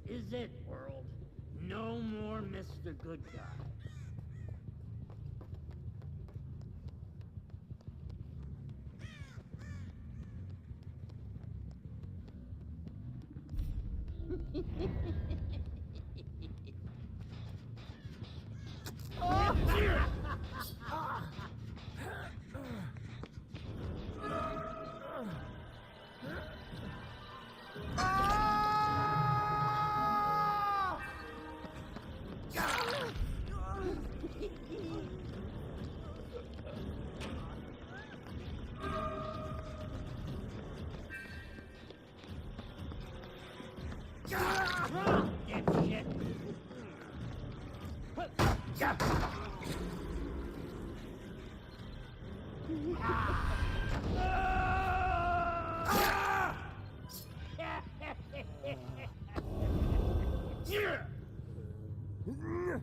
is it, world. No more Mr. Good Guy.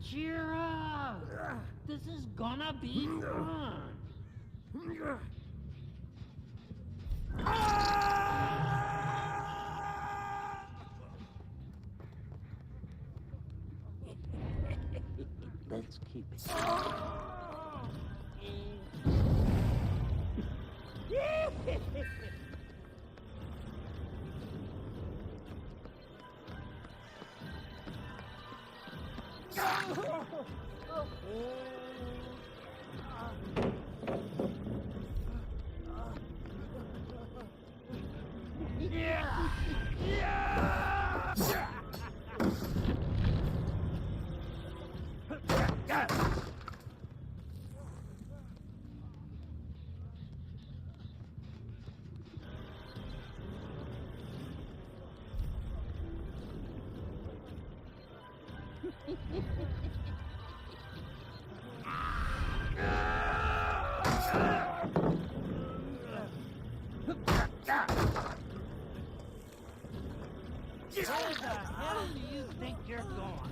Cheer up! This is gonna be fun! Let's keep it. Where the hell do you think you're going?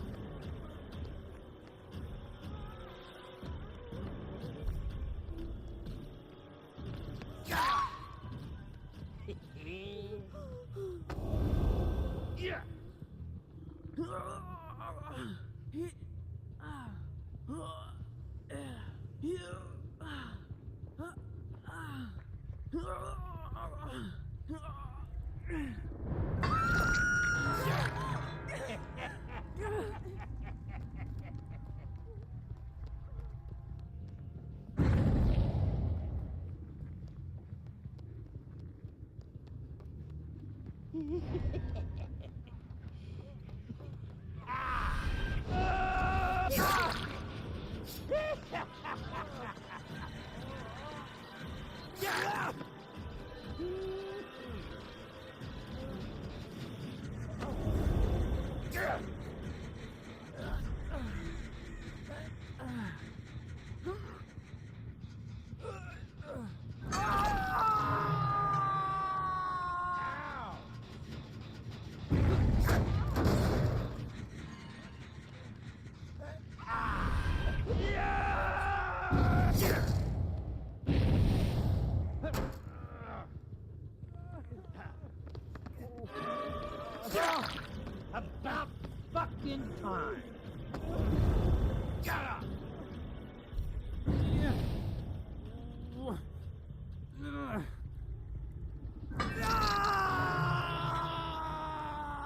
About fucking time.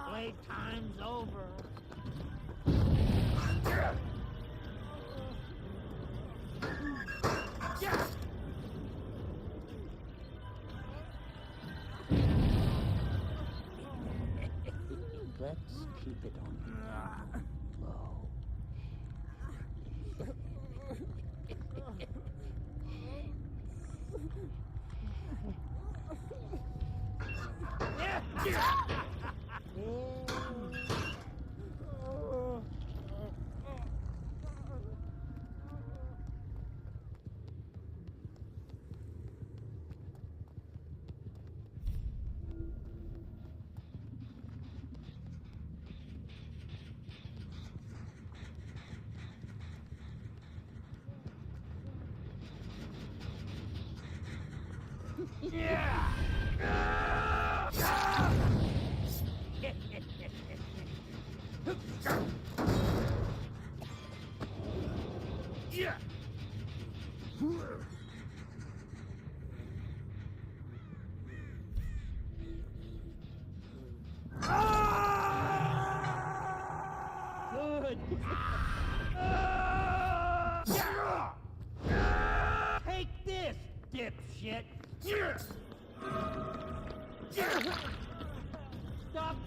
Playtime's over. Let's keep it on the low.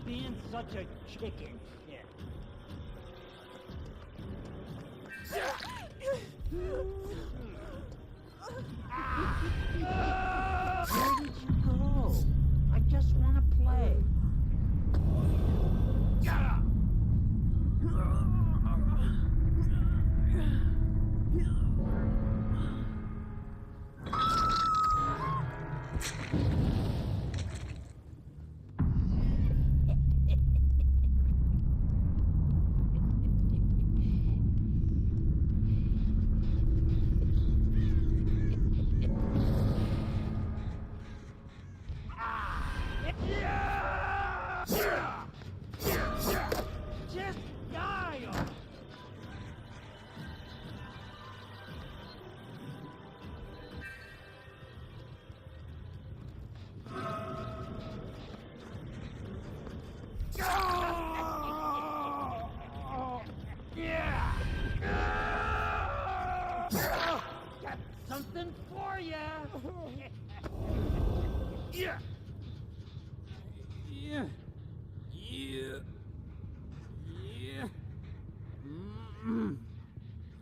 being such a chicken shit. Where did you go? I just want to play. Just die! Got something for ya! Yeah! Yeah. Yeah. Yeah. Mm-mm.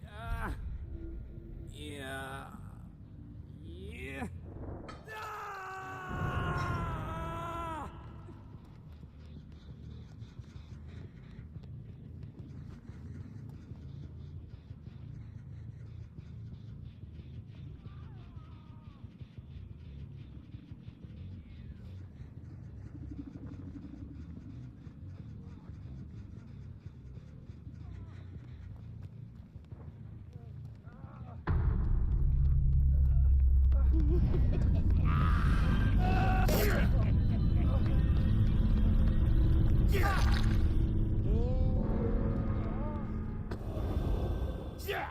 Yeah. Yeah. Yeah.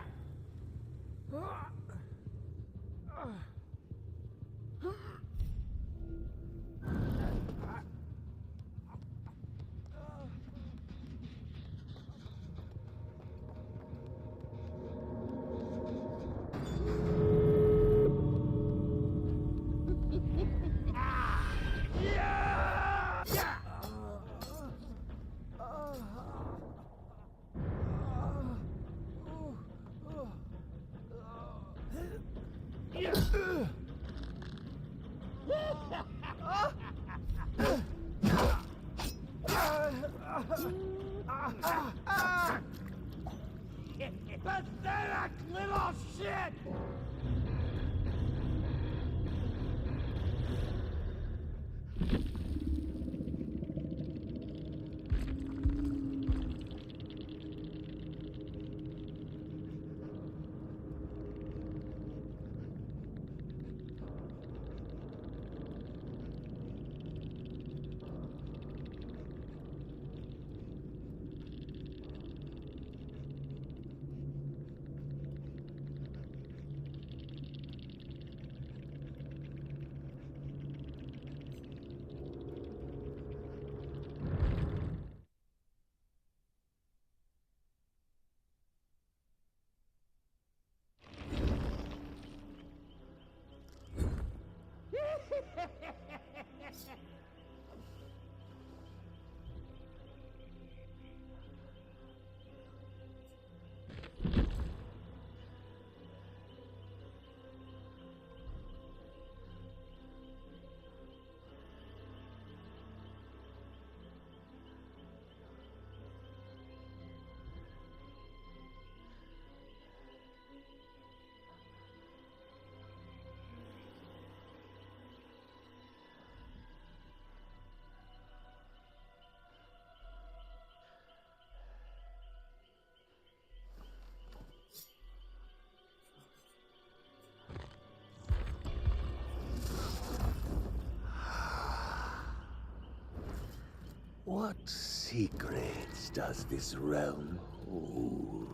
Ah! Pathetic little shit! What secrets does this realm hold?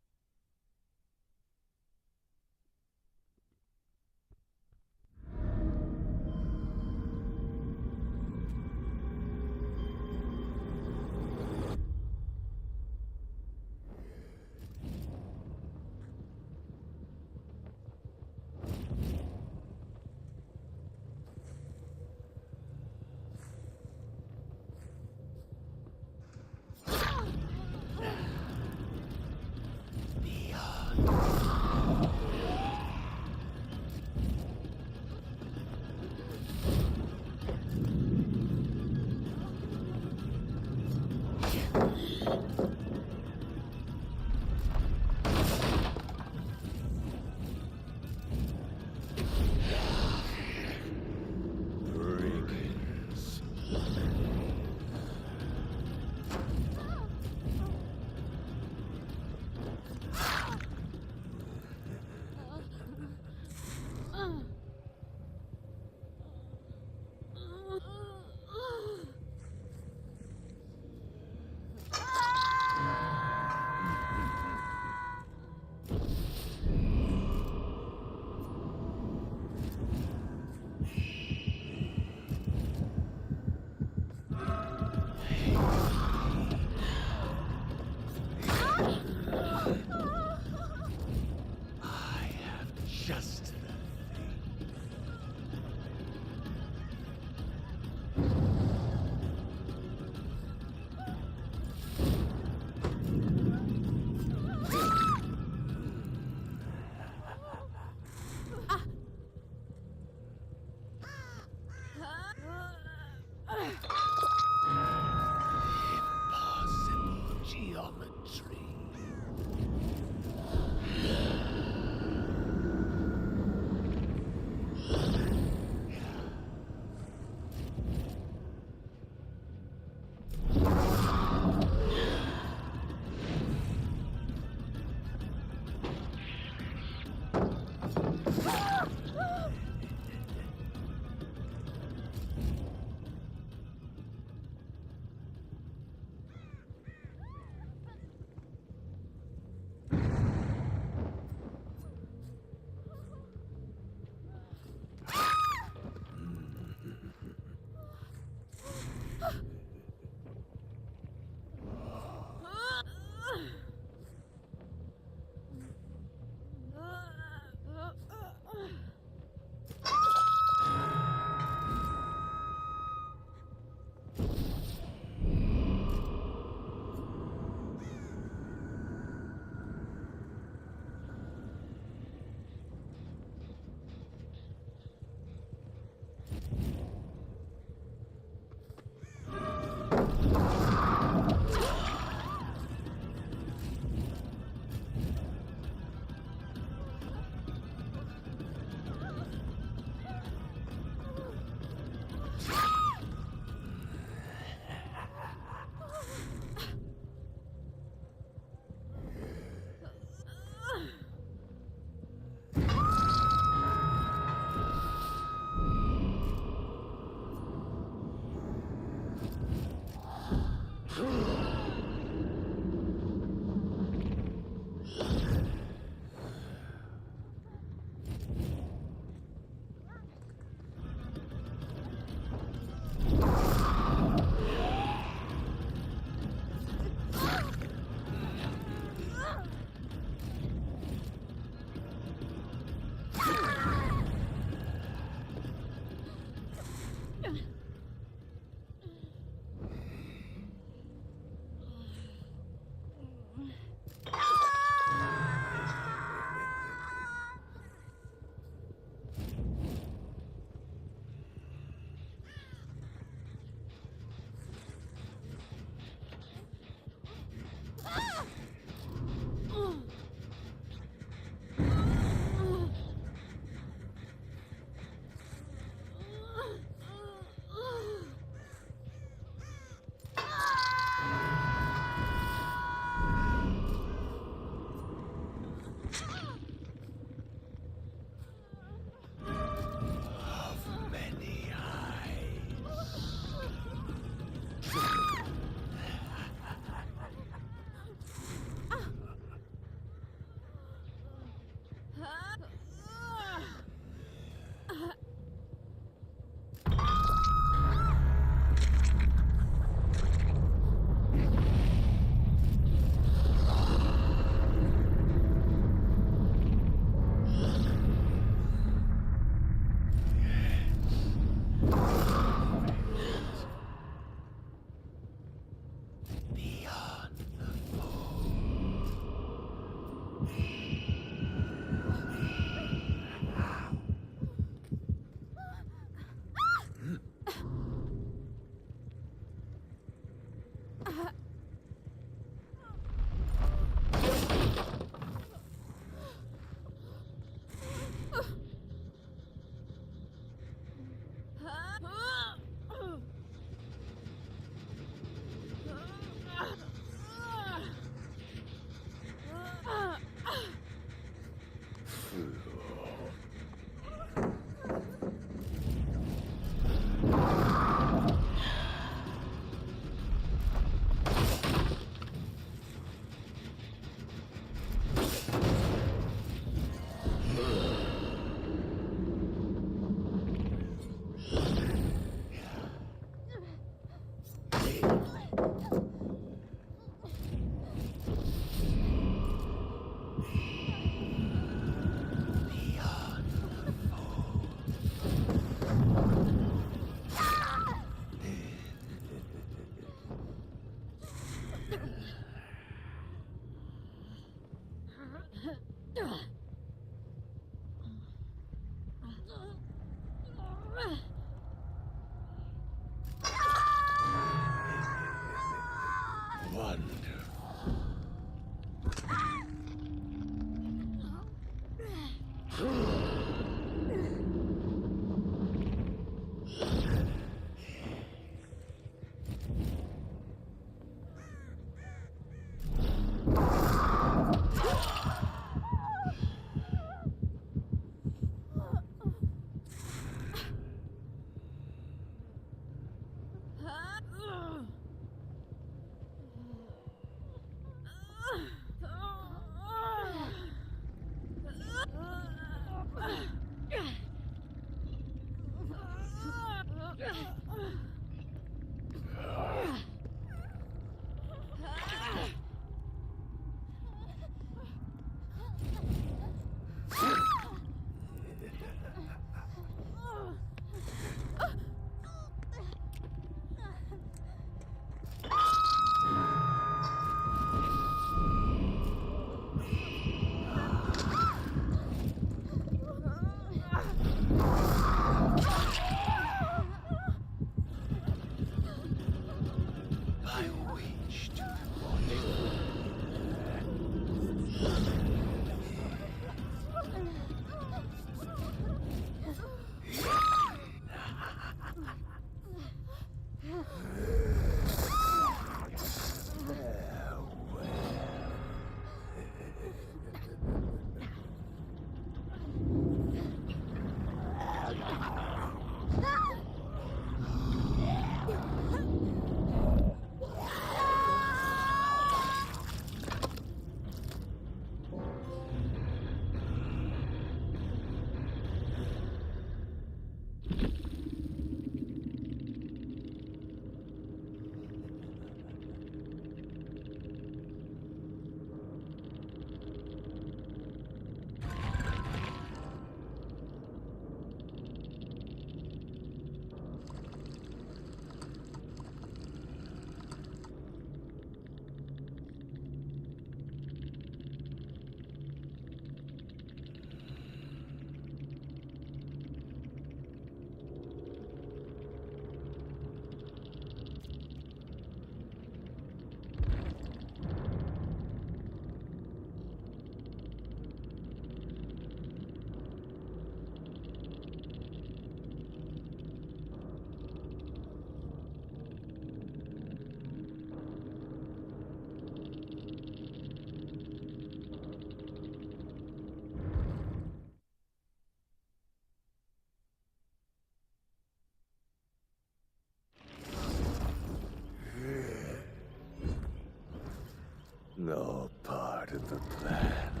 No part of the plan.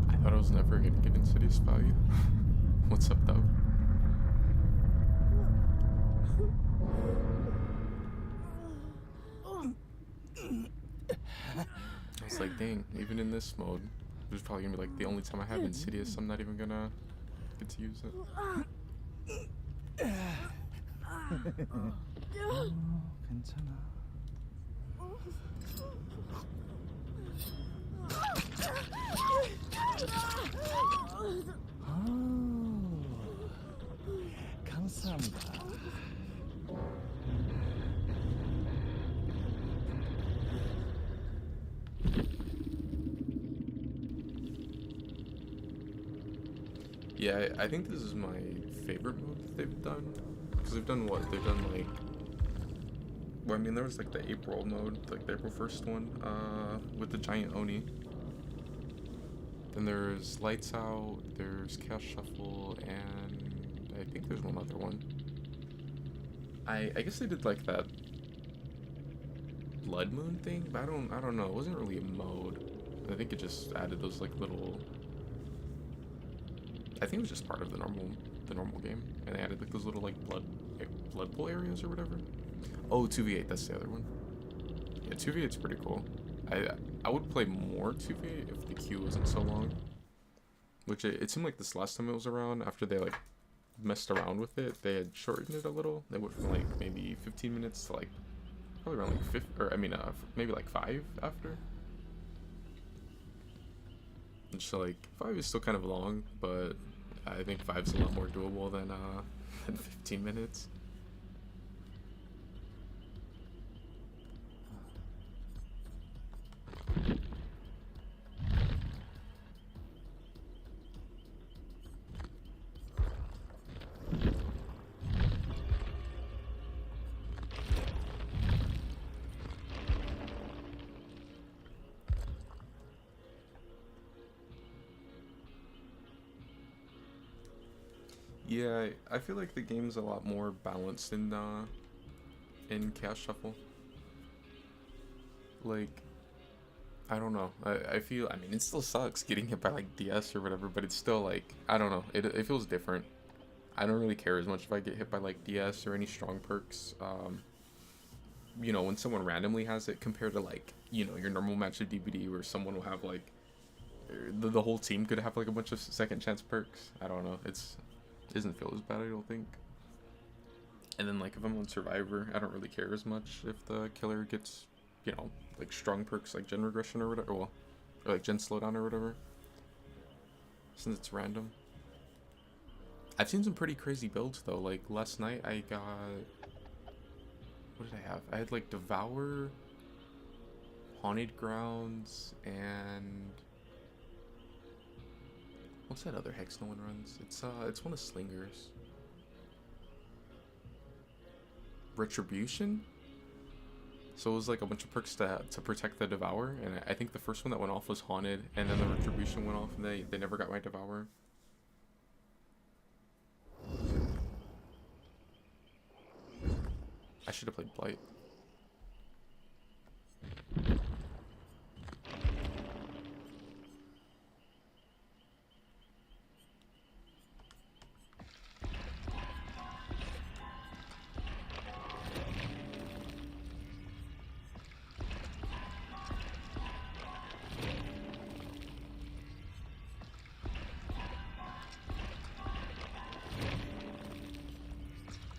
I thought I was never gonna get Insidious value. What's up, though? I was like, dang, even in this mode, this is probably gonna be like the only time I have Insidious. I'm not even gonna get to use it. 괜찮아. 감사합니다. Yeah, I think this is my favorite mode that they've done. Because they've done what? They've done like... Well, I mean, there was like the April mode, like the April 1st one, with the giant Oni. Then there's Lights Out, there's Chaos Shuffle, and I think there's one other one. I guess they did like that blood moon thing, but I don't know. It wasn't really a mode. I think it just added those like little. I think it was just part of the normal game, and they added like those little like blood pool areas or whatever. Oh, 2v8. That's the other one. Yeah, 2v8's pretty cool. I would play more 2v8 if the queue wasn't so long. Which it seemed like this last time it was around, after they like messed around with it, they had shortened it a little. They went from like maybe 15 minutes to like probably around like 50, or I mean maybe like 5 after. And so like 5 is still kind of long, but I think 5's a lot more doable than 15 minutes. Yeah, I feel like the game's a lot more balanced in Chaos Shuffle. Like, I don't know. I feel, I mean, it still sucks getting hit by like DS or whatever, but it's still like, I don't know. It feels different. I don't really care as much if I get hit by like DS or any strong perks. You know, when someone randomly has it compared to like, you know, your normal match of DBD where someone will have like, the whole team could have like a bunch of second chance perks. I don't know. It doesn't feel as bad, I don't think. And then like if I'm on Survivor, I don't really care as much if the killer gets, you know, like strong perks like gen regression or whatever, or like gen slowdown or whatever, since it's random. I've seen some pretty crazy builds though. Like last night I got, what did I have? I had like Devour, Haunted Grounds, and what's that other hex no one runs? It's one of Slinger's. Retribution? So it was like a bunch of perks to protect the Devour, and I think the first one that went off was Haunted, and then the Retribution went off, and they never got my Devour. I should have played Blight.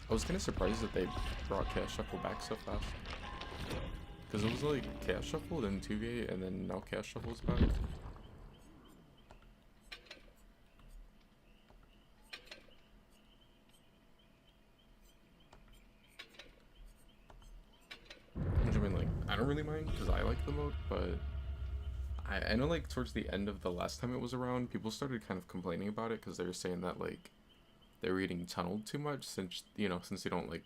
I was kind of surprised that they brought Chaos Shuffle back so fast. Because it was like Chaos Shuffle, then 2v8, and then now Chaos Shuffle's back. Which I mean, like, I don't really mind because I like the mode, but I know like towards the end of the last time it was around, people started kind of complaining about it because they were saying that like they were getting tunneled too much since, you know, since they don't like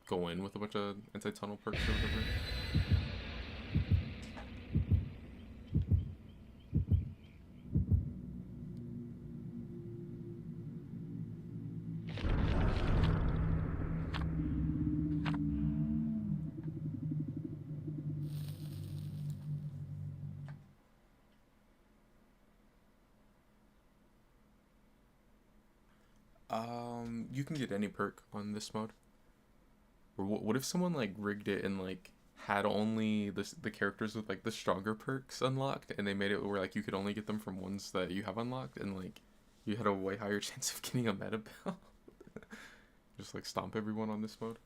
go in with a bunch of anti-tunnel perks or whatever. You can get any perk on this mode. Or what if someone like rigged it and like had only the characters with like the stronger perks unlocked, and they made it where like you could only get them from ones that you have unlocked, and like you had a way higher chance of getting a meta bell. Just like stomp everyone on this mode.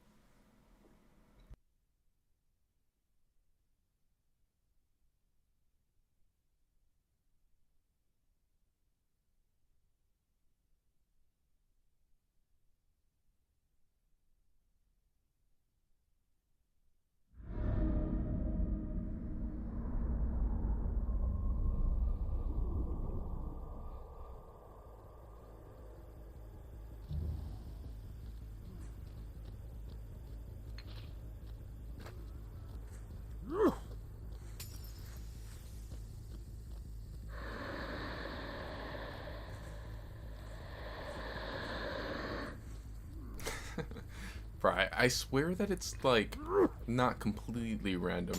Bro, I swear that it's like not completely random.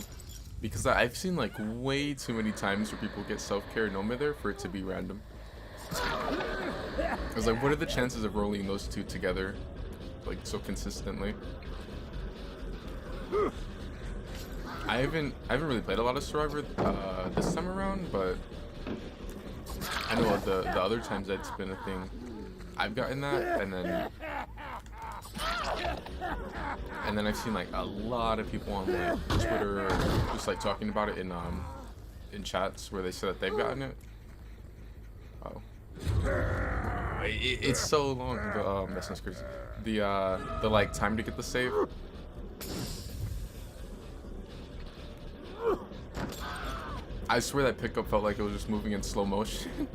Because I've seen like way too many times where people get self-care Noma there for it to be random. I was like, what are the chances of rolling those two together like so consistently? I haven't really played a lot of Survivor this time around, but I know the other times that's been a thing, I've gotten that, and then I've seen like a lot of people on like Twitter just like talking about it in chats where they said that they've gotten it. Oh, it's so long. That's not crazy. The like time to get the save. I swear that pickup felt like it was just moving in slow motion.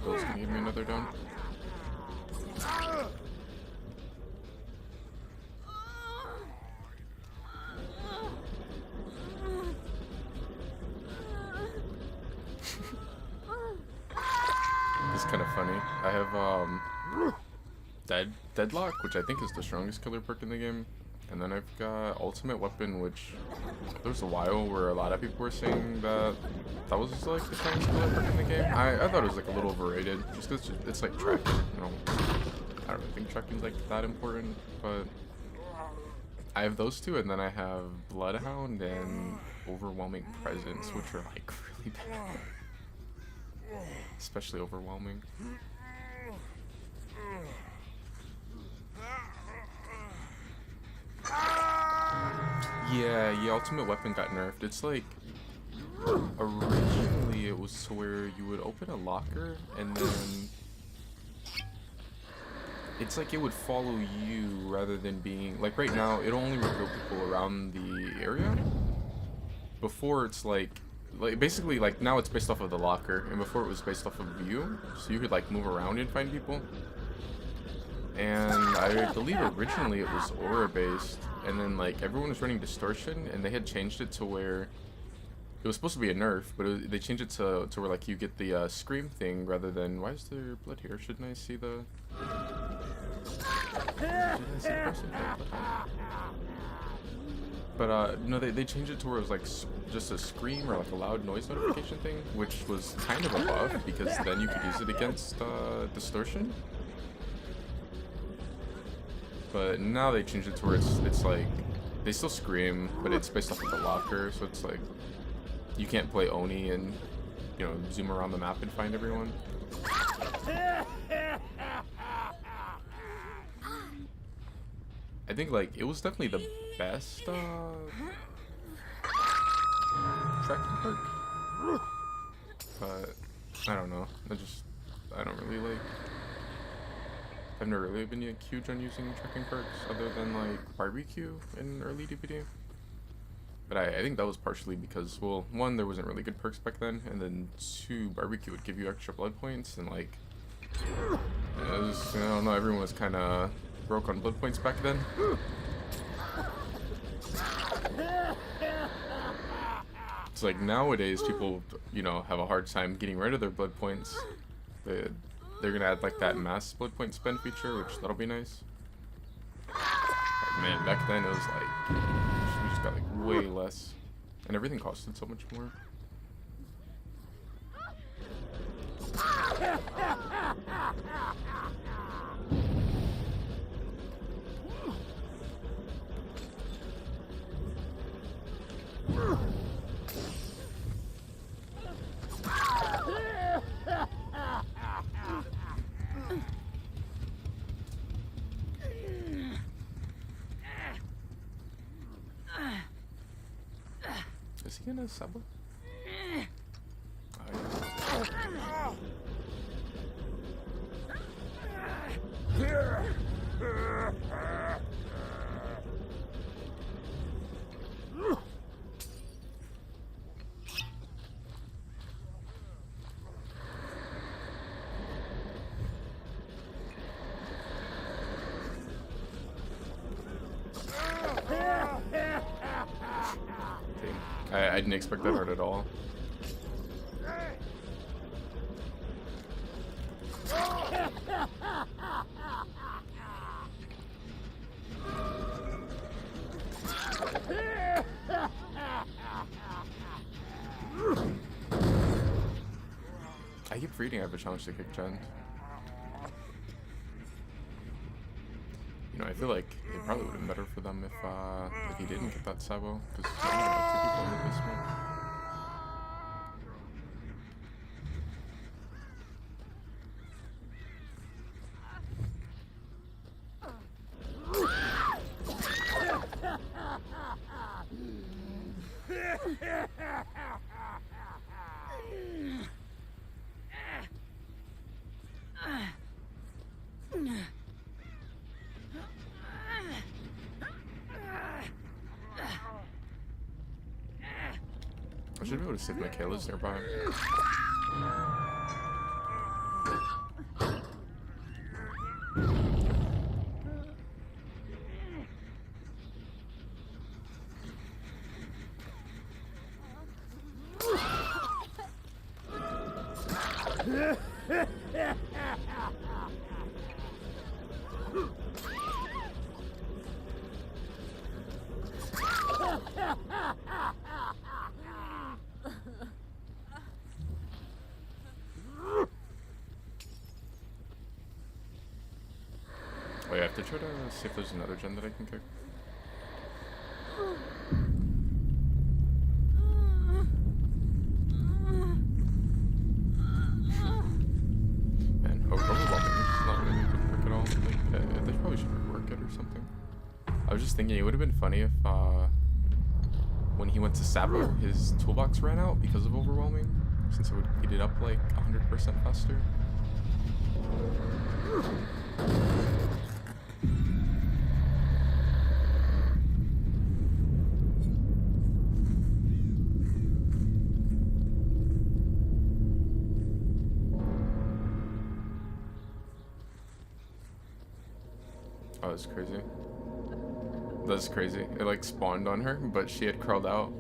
Those can give me another down. It's kind of funny. I have Deadlock, which I think is the strongest killer perk in the game, and then I've got Ultimate Weapon, which there was a while where a lot of people were saying that was like the strongest killer perk in the game. I thought it was like a little overrated, just because it's like tracking. You know, I don't really think tracking's like that important, but I have those two, and then I have Bloodhound and Overwhelming Presence, which are like really bad. Especially Overwhelming. Yeah, Ultimate Weapon got nerfed. It's like, originally it was to where you would open a locker and then it's like it would follow you rather than being, like right now, it'll only reveal people around the area. Before it's like basically like now it's based off of the locker, and before it was based off of view, so you could like move around and find people. And I believe originally it was aura based, and then like everyone was running distortion, and they had changed it to where it was supposed to be a nerf, but they changed it to where like you get the scream thing rather than, why is there blood here? Shouldn't I see the? But no, they changed it to where it was like just a scream or like a loud noise notification thing, which was kind of a buff because then you could use it against distortion. But now they changed it to where it's like they still scream, but it's based off of the locker, so it's like you can't play Oni and, you know, zoom around the map and find everyone. I think like it was definitely the best tracking perk, but I don't know. I don't really like. I've never really been like, huge on using tracking perks other than like barbecue in early DPD. But I think that was partially because, well, one, there wasn't really good perks back then, and then two, barbecue would give you extra blood points, and like, it was, I don't know, everyone was kind of broke on blood points back then. It's like nowadays people, you know, have a hard time getting rid of their blood points. They're gonna add like that mass blood point spend feature, which that'll be nice. Like, man, back then it was like we just got like way less, and everything costed so much more. Is he gonna sub? I didn't expect that hard at all. I keep reading I have a challenge to kick Jen. You know, I feel like it probably would have been better for them if he didn't get that sabo, because there's only about 2 people in the basement. I should be able to see if Michaela's nearby. Wait, I have to try to see if there's another gen that I can kick. Man, overwhelming is not really a good work at all. Like, they probably should rework it or something. I was just thinking it would have been funny if, when he went to Sabo, his toolbox ran out because of overwhelming, since it would heat it up like 100% faster. Oh, that's crazy. That's crazy. It like spawned on her, but she had crawled out.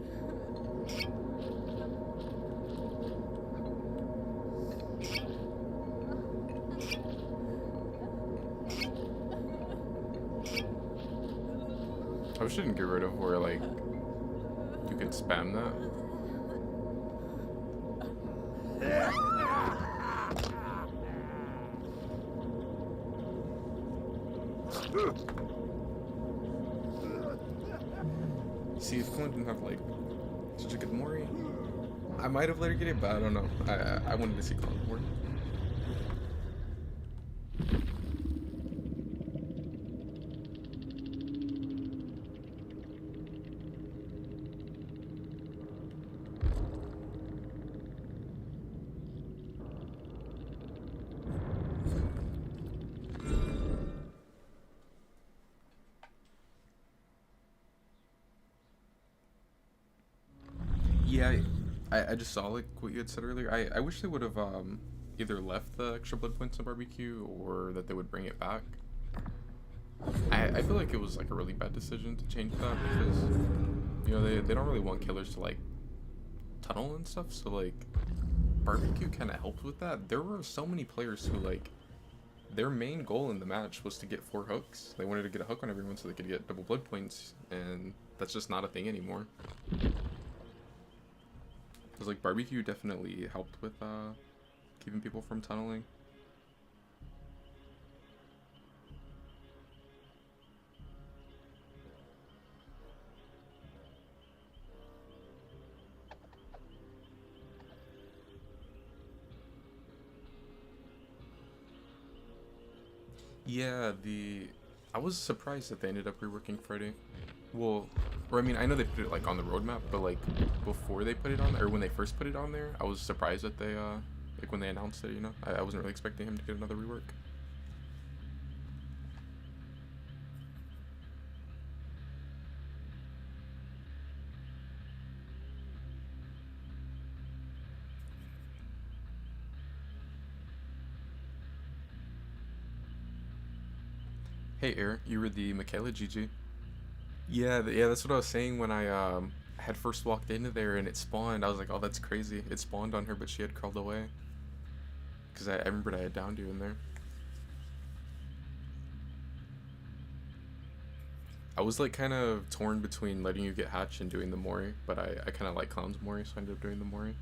I wish I didn't get rid of where like you could spam that. See, if Colin didn't have like such a good Mori, I might have let her get it, but I don't know. I wanted to see Colin more. Yeah, I just saw like what you had said earlier. I wish they would have either left the extra blood points in barbecue or that they would bring it back. I feel like it was like a really bad decision to change that because you know they don't really want killers to like tunnel and stuff, so like barbecue kind of helped with that. There were so many players who like their main goal in the match was to get 4 hooks. They wanted to get a hook on everyone so they could get double blood points, and that's just not a thing anymore. Because like barbecue definitely helped with keeping people from tunneling. Yeah, I was surprised that they ended up reworking Friday. Well, or I mean, I know they put it like on the roadmap, but like before they put it on, or when they first put it on there, I was surprised that they like when they announced it, you know, I wasn't really expecting him to get another rework. Hey Air, you were the Michaela GG. Yeah, yeah, that's what I was saying when I had first walked into there and it spawned, I was like, oh, that's crazy. It spawned on her, but she had crawled away. Because I remembered I had downed you in there. I was like kind of torn between letting you get hatched and doing the Mori, but I kind of like Clown's Mori, so I ended up doing the Mori.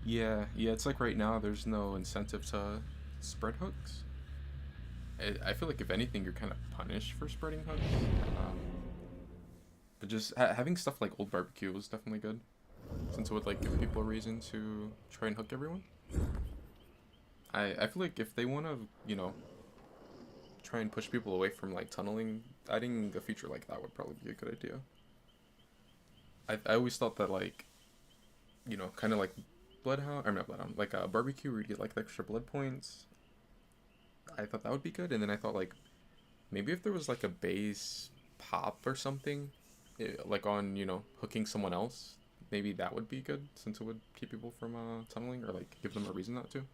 Yeah, it's like right now there's no incentive to spread hooks. I feel like if anything, you're kind of punished for spreading hooks. Um, but just having stuff like Old Barbecue was definitely good, since it would like give people a reason to try and hook everyone. I feel like if they want to, try and push people away from like tunneling, adding a feature like that would probably be a good idea. I always thought that like, kind of like Bloodhound, or not Bloodhound, like a barbecue where you get like the extra blood points. I thought that would be good, and then I thought like maybe if there was like a base pop or something, like on hooking someone else, maybe that would be good since it would keep people from tunneling or like give them a reason not to.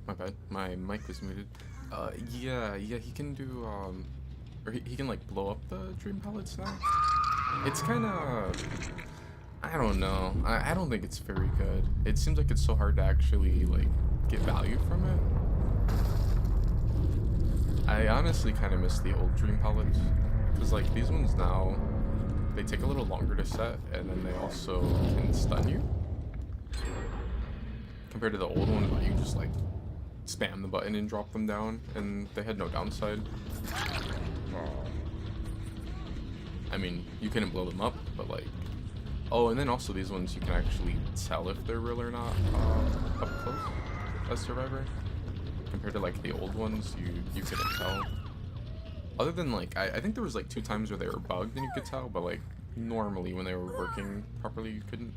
My bad. My mic was muted. Yeah, he can do, or he can, like, blow up the dream pellets now. It's kinda, I don't know. I don't think it's very good. It seems like it's so hard to actually, like, get value from it. I honestly kind of miss the old dream pellets. Because, like, these ones now, they take a little longer to set, and then they also can stun you. Compared to the old ones where you just, like, spam the button and drop them down, and they had no downside. I mean, you couldn't blow them up, but, like... Oh, and then also these ones you can actually tell if they're real or not up close as Survivor. Compared to, like, the old ones, you couldn't tell. Other than, like, I think there was, like, 2 times where they were bugged and you could tell, but, like, normally when they were working properly, you couldn't.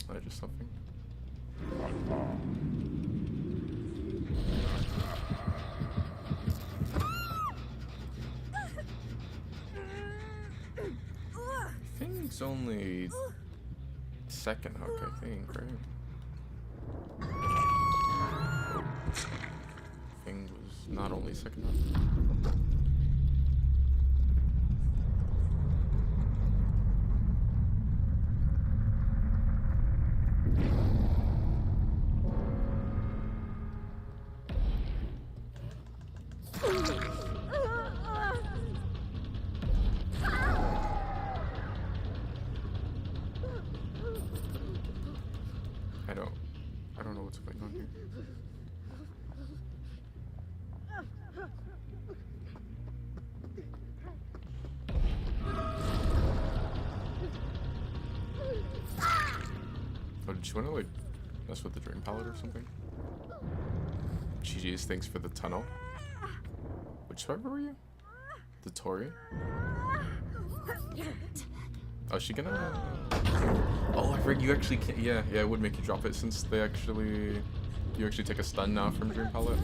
I just something. Thing's only second hook, I think, right? Thing was not only second hook. I don't know what's going on here. Oh, did you want to like mess with the drain pallet or something? GG's, thanks for the tunnel. Which survivor were you? The Tori? Oh, is she gonna... Oh, I forgot you actually can't... Yeah, it would make you drop it since they actually... You actually take a stun now from Dream Palette.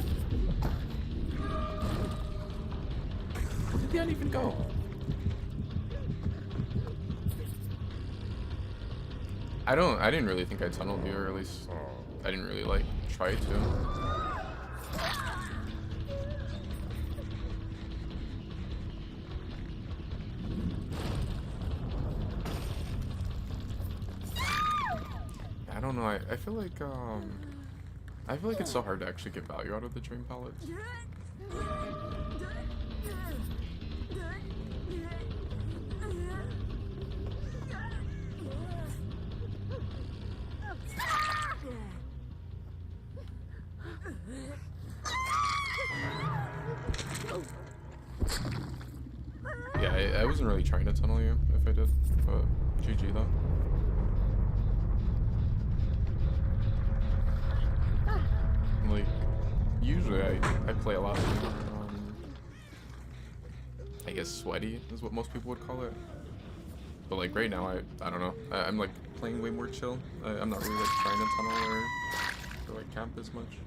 Where did that even go? I didn't really think I tunneled you, or at least I didn't really like try to. I don't know, I feel like it's so hard to actually get value out of the dream palettes. Yeah, I wasn't really trying to tunnel you if I did, but GG though. Like, usually I play a lot more, I guess sweaty is what most people would call it. But like right now, I don't know, I'm like playing way more chill. I'm not really like trying to tunnel or like camp as much.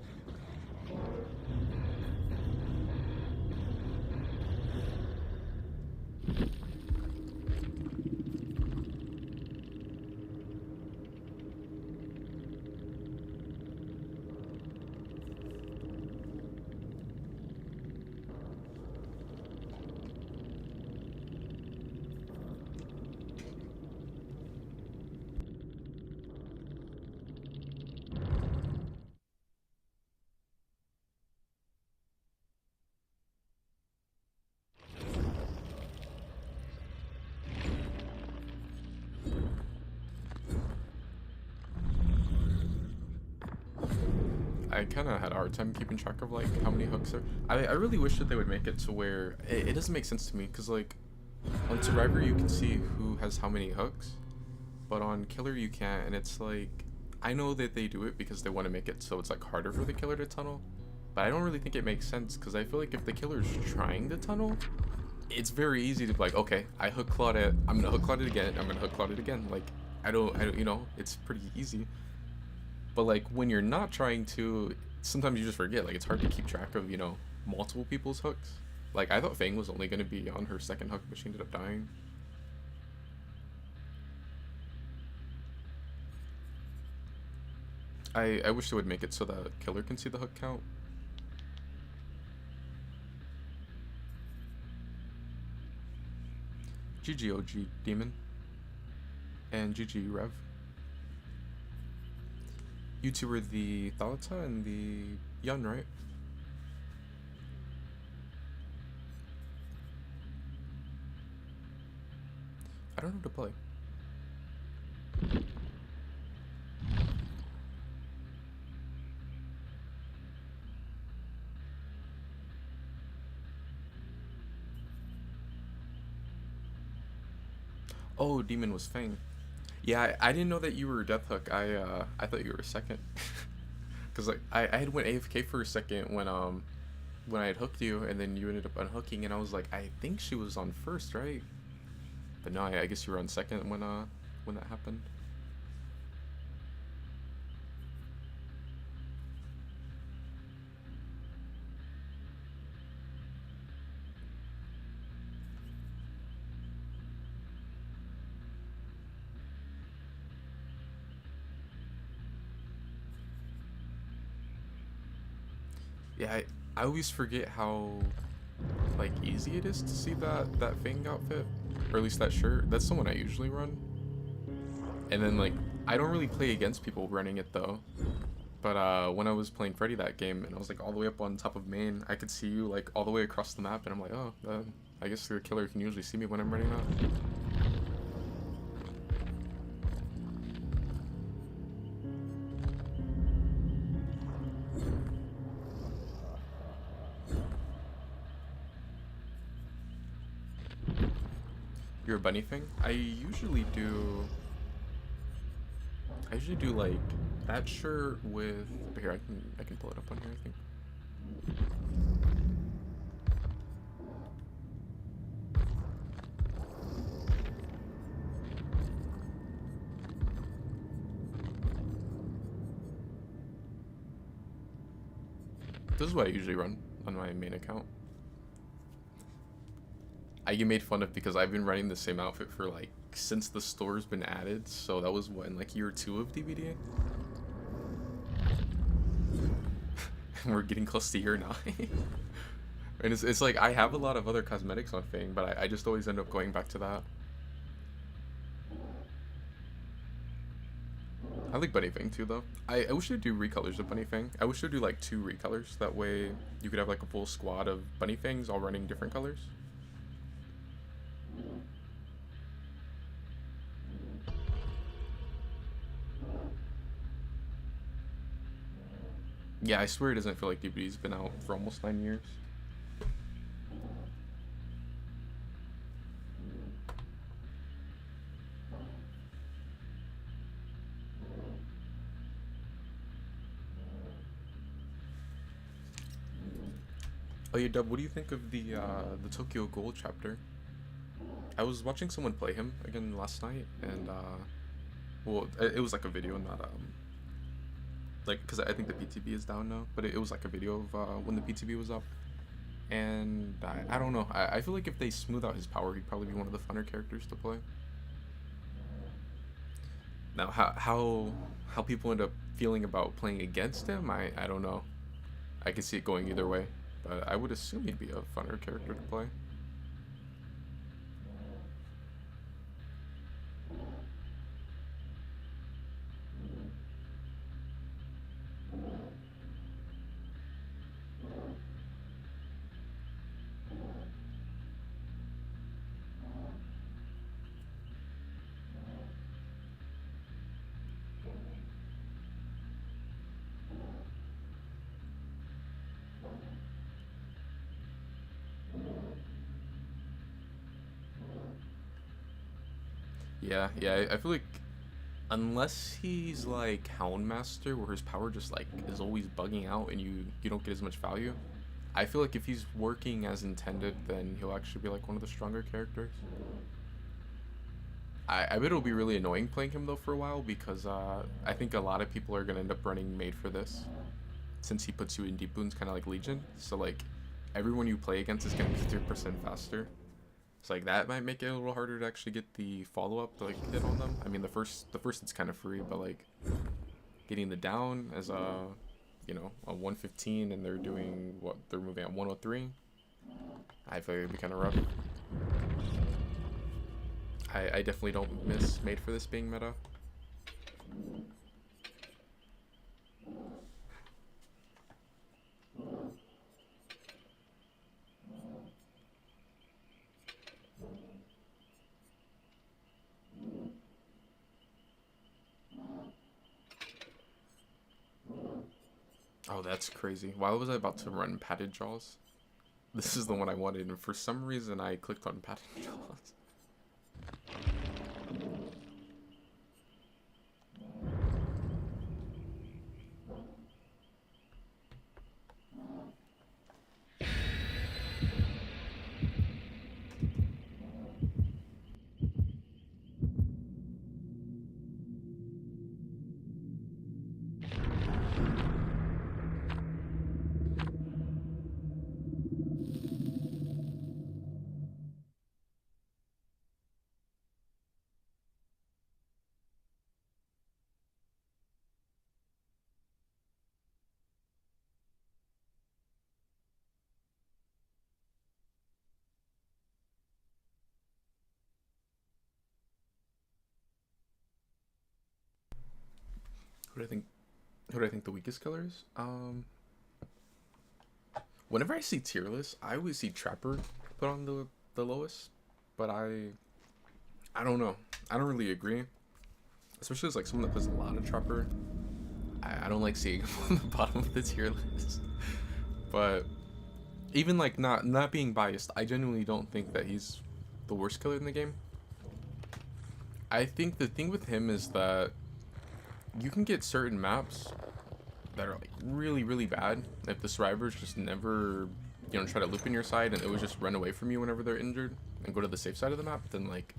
I kind of had a hard time keeping track of like how many hooks are. I really wish that they would make it to where it doesn't make sense to me, because like on Survivor you can see who has how many hooks, but on Killer you can't, and it's like, I know that they do it because they want to make it so it's like harder for the killer to tunnel, but I don't really think it makes sense, because I feel like if the killer's trying to tunnel, it's very easy to be like, okay, I hook clawed it, I'm gonna hook clawed it again, I'm gonna hook clawed it again. Like I don't, you know, it's pretty easy. But like when you're not trying to, sometimes you just forget. Like it's hard to keep track of, you know, multiple people's hooks. Like I thought Fang was only going to be on her second hook, but she ended up dying. I wish they would make it so that killer can see the hook count. GG OG Demon. And GG Rev. You two were the Thalata and the Yun, right? I don't know how to play. Oh, Demon was Fang. Yeah, I didn't know that you were Death Hook. I thought you were second. Cause like I had went AFK for a second when I had hooked you, and then you ended up unhooking, and I was like, I think she was on first, right? But no, I guess you were on second when that happened. Yeah, I always forget how like easy it is to see that Fang outfit, or at least that shirt. That's the one I usually run. And then like I don't really play against people running it though. But when I was playing Freddy that game and I was like all the way up on top of main, I could see you like all the way across the map, and I'm like, oh, I guess the killer can usually see me when I'm running that. You're a bunny thing? I usually do like that shirt with here, I can pull it up on here, I think. This is what I usually run on my main account. I get made fun of because I've been running the same outfit for like since the store's been added, so that was what, in like year 2 of DBD. And we're getting close to year 9. And it's like I have a lot of other cosmetics on Fang, but I just always end up going back to that. I like Bunny Fang too though. I wish they'd do recolors of Bunny Fang. I wish they'd do like 2 recolors, that way you could have like a full squad of Bunny Fangs all running different colors. Yeah, I swear it doesn't feel like DBD's been out for almost 9 years. Oh yeah, Dub, what do you think of the Tokyo Ghoul chapter? I was watching someone play him again last night, and well, it was like a video, not like, because I think the PTB is down now, but it was like a video of when the PTB was up. And I don't know, I feel like if they smooth out his power, he'd probably be one of the funner characters to play. Now how people end up feeling about playing against him, I don't know. I could see it going either way, but I would assume he'd be a funner character to play. Yeah, I feel like unless he's like Houndmaster, where his power just like is always bugging out and you don't get as much value, I feel like if he's working as intended, then he'll actually be like one of the stronger characters. I bet it'll be really annoying playing him though for a while, because I think a lot of people are gonna end up running made for this, since he puts you in deep wounds, kind of like Legion. So like everyone you play against is gonna be 50% faster. So like that might make it a little harder to actually get the follow-up to like hit on them. I mean the first it's kind of free, but like getting the down as a, you know, a 115 and they're doing what, they're moving at 103, I feel like it'd be kind of rough. I definitely don't miss made for this being meta. Oh, that's crazy. Why was I about to run Padded Jaws? This is the one I wanted, and for some reason I clicked on Padded Jaws. Who do I think? Who do I think the weakest killer is? Whenever I see tier lists, I always see Trapper put on the lowest, but I don't know. I don't really agree, especially as like someone that plays a lot of Trapper. I don't like seeing him on the bottom of the tier list. But even like not being biased, I genuinely don't think that he's the worst killer in the game. I think the thing with him is that you can get certain maps that are like really, really bad if the survivors just never, you know, try to loop in your side and it would just run away from you whenever they're injured and go to the safe side of the map, then like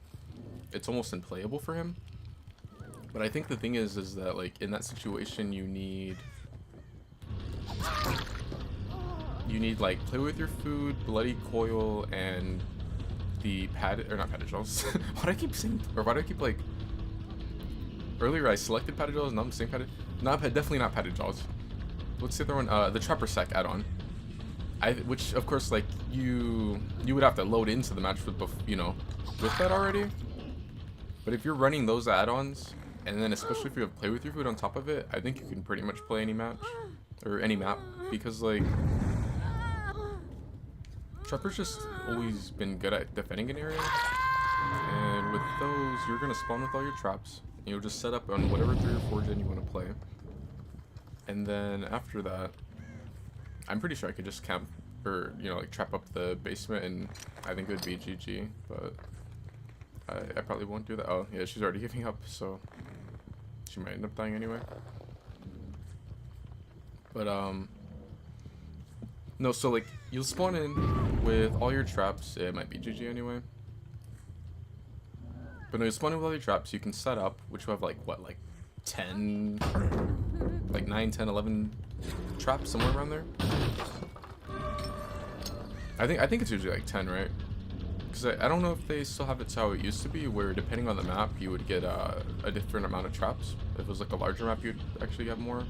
it's almost unplayable for him. But I think the thing is that like in that situation you need like play with your food, bloody coil, and the padded, or not padded gels. Why do I keep saying, or why do I keep like, earlier I selected padded gels, now I'm saying padded, definitely not padded gels. What's the other one? The Trapper Sec add-on. Which of course like you would have to load into the match with, you know, with that already. But if you're running those add-ons, and then especially if you have play with your food on top of it, I think you can pretty much play any match, or any map, because like Trapper's just always been good at defending an area, and with those you're gonna spawn with all your traps, and you'll just set up on whatever 3 or 4 gen you want to play, and then after that, I'm pretty sure I could just camp, or you know, like trap up the basement, and I think it would be GG, but I probably won't do that. Oh yeah, she's already giving up, so she might end up dying anyway. But no, so like you'll spawn in with all your traps. It might be GG anyway. But no, you spawn in with all your traps. You can set up, which will have like what, like 10, like 9, 10, 11 traps somewhere around there. I think it's usually like 10, right? Because I don't know if they still have it how it used to be, where depending on the map you would get a different amount of traps. If it was like a larger map, you'd actually have more.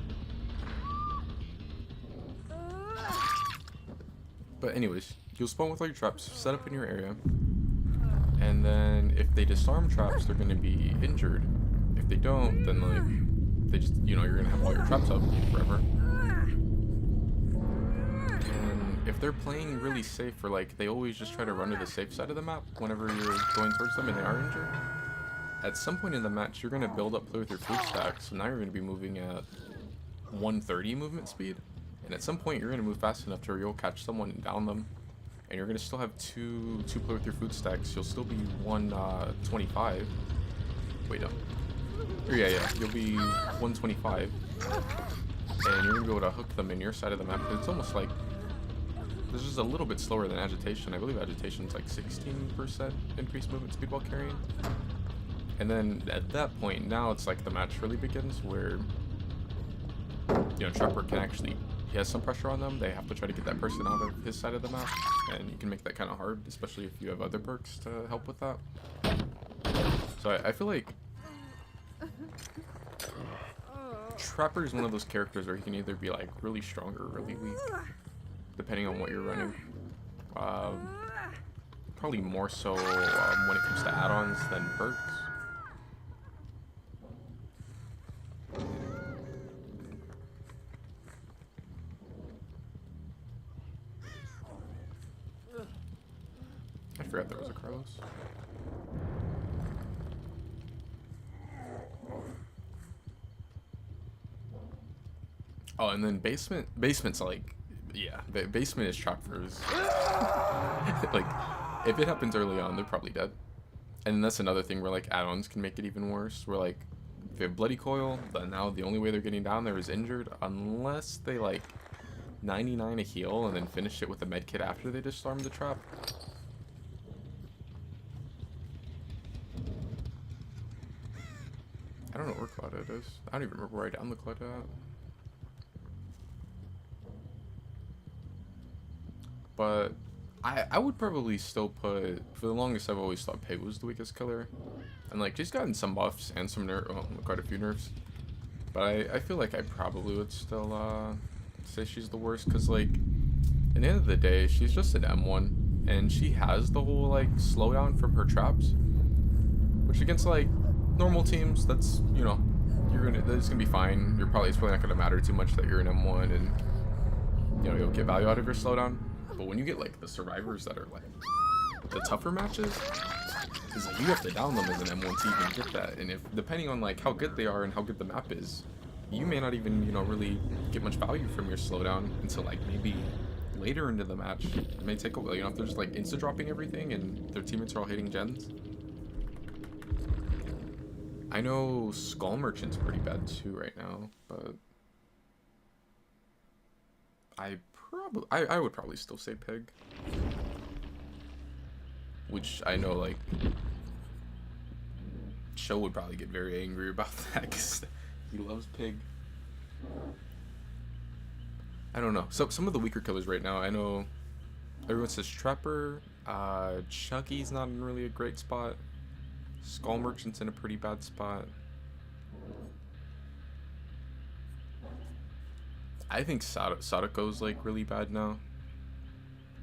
But anyways, you'll spawn with all your traps set up in your area, and then if they disarm traps, they're going to be injured. If they don't, then like they just, you know, you're going to have all your traps up forever. And if they're playing really safe, or like they always just try to run to the safe side of the map whenever you're going towards them and they are injured, at some point in the match you're going to build up play with your food stack, so now you're going to be moving at 130 movement speed. And at some point, you're going to move fast enough to where you'll catch someone and down them. And you're going to still have two play with your food stacks. You'll still be 125. Wait, no. Or yeah. You'll be 125. And you're going to be able to hook them in your side of the map. It's almost like, this is a little bit slower than Agitation. I believe Agitation's like 16% increased movement speed while carrying. And then at that point, now it's like the match really begins, where, you know, Trapper can actually, he has some pressure on them. They have to try to get that person out of his side of the map, and you can make that kind of hard, especially if you have other perks to help with that. So I feel like Trapper is one of those characters where he can either be like really strong or really weak, depending on what you're running. Probably more so when it comes to add-ons than perks. I forgot there was a Carlos. Oh, and then basement's like, yeah, basement is Trapper's. Like, if it happens early on, they're probably dead. And that's another thing where like add-ons can make it even worse, where like if you have bloody coil, then now the only way they're getting down there is injured, unless they like 99 a heal and then finish it with a med kit after they disarm the trap. I don't know where Claudette is. I don't even remember where I downed the Claudette at. But I would probably still put, for the longest I've always thought Pei was the weakest killer. And like, she's gotten some buffs and some quite a few nerfs. But I feel like I probably would still say she's the worst, because like, at the end of the day, she's just an M1. And she has the whole like slowdown from her traps. Which against like normal teams, that's, you know, it's gonna be fine. It's probably not gonna matter too much that you're an M1 and you know you'll get value out of your slowdown. But when you get like the survivors that are like the tougher matches, it's like you have to down them as an M1 to even get that. And if depending on like how good they are and how good the map is, you may not even really get much value from your slowdown until like maybe later into the match. It may take a while, if they're just like insta dropping everything and their teammates are all hitting gens. I know Skull Merchant's pretty bad too right now, but I would probably still say Pig. Which I know like Show would probably get very angry about that because he loves Pig. I don't know. So some of the weaker killers right now, I know everyone says Trapper, Chucky's not in really a great spot. Skull Merchant's in a pretty bad spot. I think Sadako's like really bad now.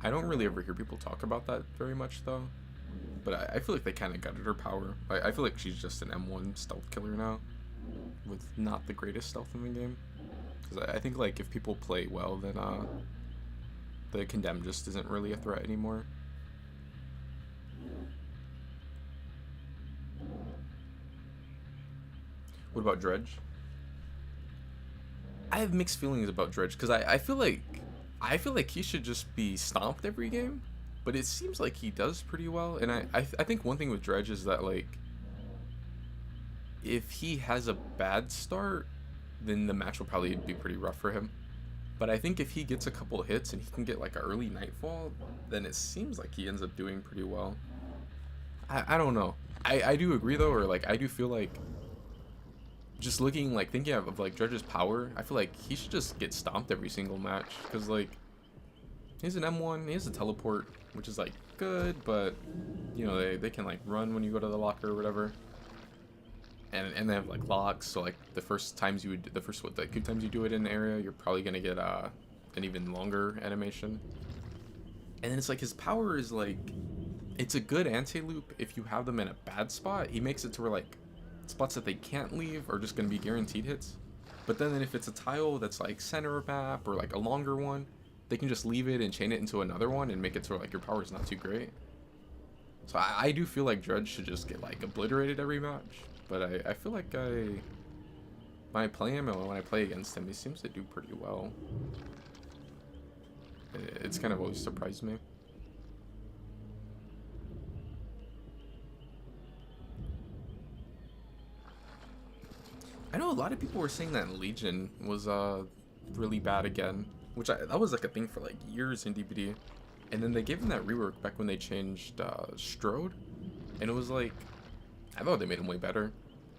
I don't really ever hear people talk about that very much though. But I feel like they kind of gutted her power. I feel like she's just an M1 stealth killer now, with not the greatest stealth in the game. Because I think like if people play well, then the Condemn just isn't really a threat anymore. What about Dredge? I have mixed feelings about Dredge because I feel like he should just be stomped every game, but it seems like he does pretty well. And I think one thing with Dredge is that like if he has a bad start, then the match will probably be pretty rough for him. But I think if he gets a couple of hits and he can get like an early Nightfall, then it seems like he ends up doing pretty well. I don't know. I do agree though, or like I do feel like just thinking of like Dredge's power, I feel like he should just get stomped every single match because like he's an M1, he has a teleport, which is like good, but you know they can like run when you go to the locker or whatever, and they have like locks, so like the few times you do it in an area, you're probably gonna get an even longer animation. And then it's like his power is like it's a good anti-loop if you have them in a bad spot. He makes it to where like spots that they can't leave are just going to be guaranteed hits. But then if it's a tile that's like center map or like a longer one, they can just leave it and chain it into another one and make it so like your power is not too great. So I do feel like Dredge should just get like obliterated every match. But I feel like when I play him and when I play against him, he seems to do pretty well. It's kind of always surprised me. I know a lot of people were saying that Legion was really bad again, which that was like a thing for like years in DBD, and then they gave him that rework back when they changed Strode, and it was like I thought they made him way better,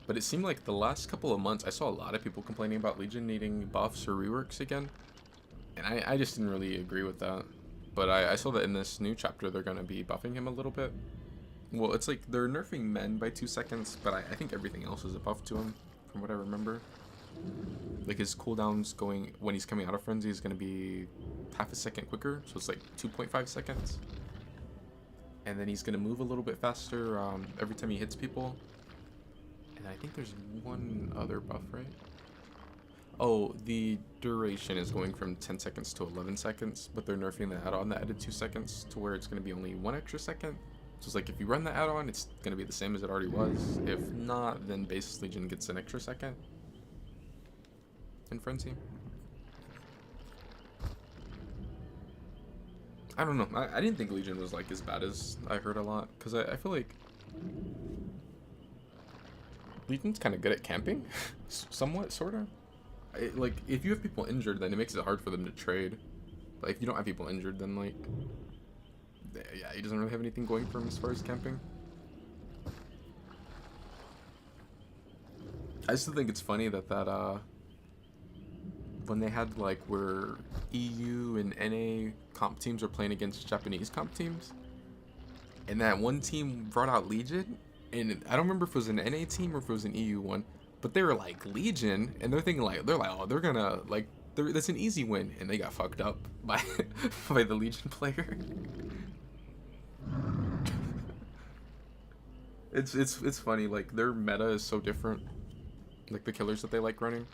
but it seemed like the last couple of months I saw a lot of people complaining about Legion needing buffs or reworks again, and I just didn't really agree with that. But I saw that in this new chapter they're gonna be buffing him a little bit. Well, it's like they're nerfing men by 2 seconds, but I think everything else is a buff to him. From what I remember, like his cooldowns going when he's coming out of frenzy is going to be half a second quicker, so it's like 2.5 seconds, and then he's going to move a little bit faster every time he hits people. And I think there's one other buff, right? Oh, the duration is going from 10 seconds to 11 seconds, but they're nerfing the add-on that added 2 seconds to where it's going to be only 1 extra second. So it's like if you run the add-on, it's going to be the same as it already was. If not, then base Legion gets an extra second in Frenzy. I don't know. I didn't think Legion was like as bad as I heard a lot, because I feel like Legion's kind of good at camping, somewhat, sort of. Like if you have people injured, then it makes it hard for them to trade. But if you don't have people injured, then like yeah, he doesn't really have anything going for him as far as camping. I still think it's funny that when they had like where EU and NA comp teams are playing against Japanese comp teams, and that one team brought out Legion, and I don't remember if it was an NA team or if it was an EU one, but they were like Legion, and they're thinking like oh they're gonna like that's an easy win, and they got fucked up by by the Legion player. It's funny, like their meta is so different. like the killers that they like running.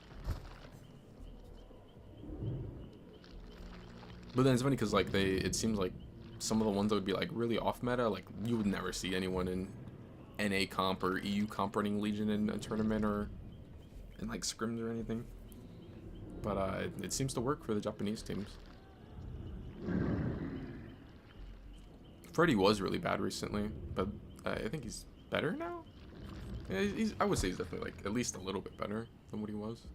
But then it's funny because like it seems like some of the ones that would be like really off meta, like you would never see anyone in NA comp or EU comp running Legion in a tournament or in like scrims or anything. But it seems to work for the Japanese teams. Freddy was really bad recently, but I think he's better now. Yeah, I would say he's definitely like at least a little bit better than what he was.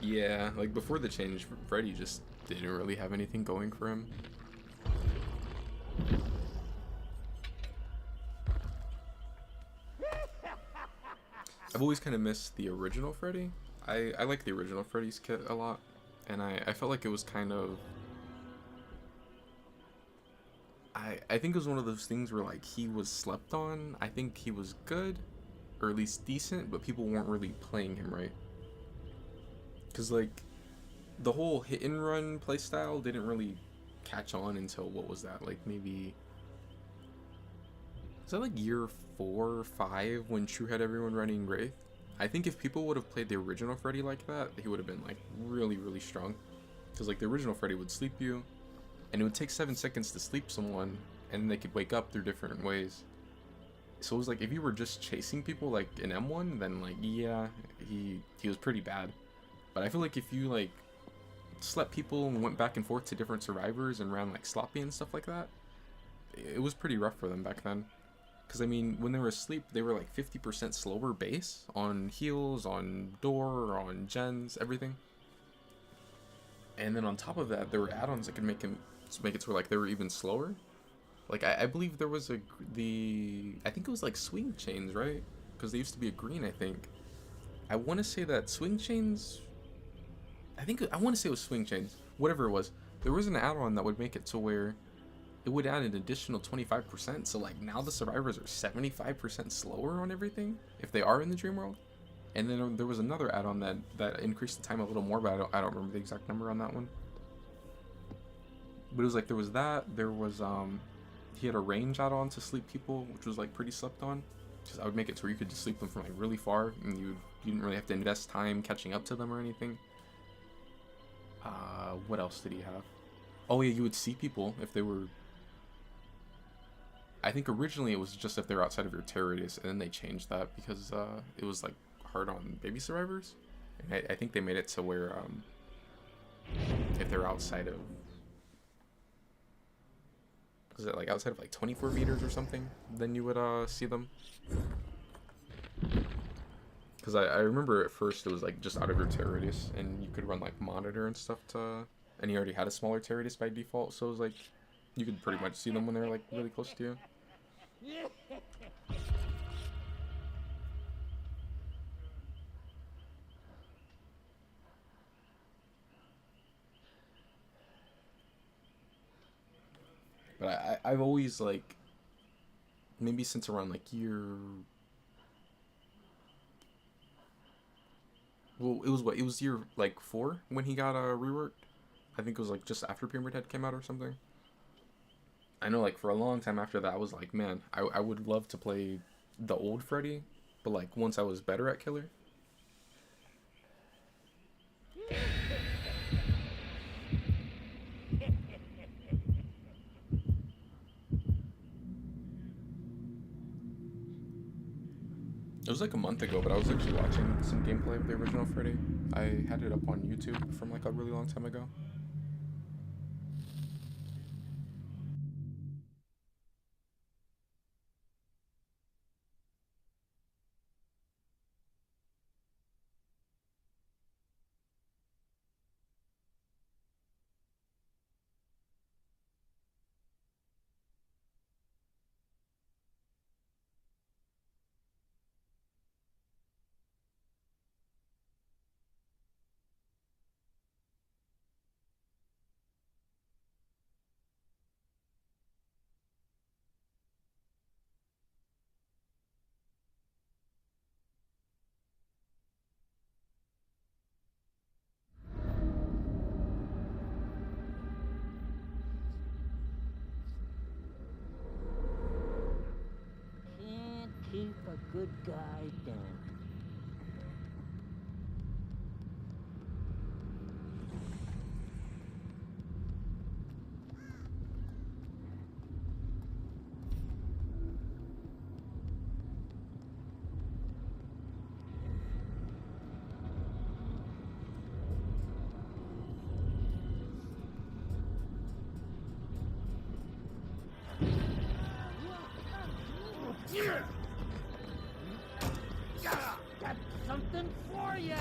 Yeah, like before the change, Freddy just didn't really have anything going for him. I've always kind of missed the original Freddy. I like the original Freddy's kit a lot, and I felt like it was kind of... I think it was one of those things where like he was slept on. I think he was good, or at least decent, but people weren't really playing him right. Because like the whole hit and run playstyle didn't really catch on until, what was that, like maybe... Was that like year 4 or 5 when True had everyone running Wraith? I think if people would have played the original Freddy like that, he would have been like really, really strong. Because like the original Freddy would sleep you, and it would take 7 seconds to sleep someone, and they could wake up through different ways. So it was like if you were just chasing people like in M1, then like yeah, he was pretty bad. But I feel like if you like slept people and went back and forth to different survivors and ran like sloppy and stuff like that, it was pretty rough for them back then. Because, I mean, when they were asleep, they were like 50% slower base on heals, on door, on gens, everything. And then on top of that, there were add-ons that could make it to where like they were even slower. Like, I believe there was I think it was like swing chains, right? Because they used to be a green, I think. I want to say that swing chains... I want to say it was swing chains. Whatever it was. There was an add-on that would make it to where it would add an additional 25%, so like now the survivors are 75% slower on everything if they are in the dream world. And then there was another add-on that increased the time a little more, but I don't remember the exact number on that one. But it was like there was that, there was he had a range add-on to sleep people, which was like pretty slept on, because I would make it to where you could just sleep them from like really far, and you didn't really have to invest time catching up to them or anything. What else did he have? Oh yeah, you would see people if they were... I think originally it was just if they're outside of your terror radius, and then they changed that because it was like hard on baby survivors. And I think they made it to where if they're outside of... Was it like outside of like 24 meters or something? Then you would see them. Because I remember at first it was like just out of your terror radius, and you could run like monitor and stuff to... And he already had a smaller terror radius by default, so it was like you could pretty much see them when they're like really close to you. But I've always like, maybe since around like year... Well, it was what? It was year like 4 when he got reworked. I think it was like just after Pyramid Head came out or something. I know like for a long time after that I was like, man, I would love to play the old Freddy, but like once I was better at Killer. It was like a month ago, but I was actually watching some gameplay of the original Freddy. I had it up on YouTube from like a really long time ago. a good guy done. Got something for ya!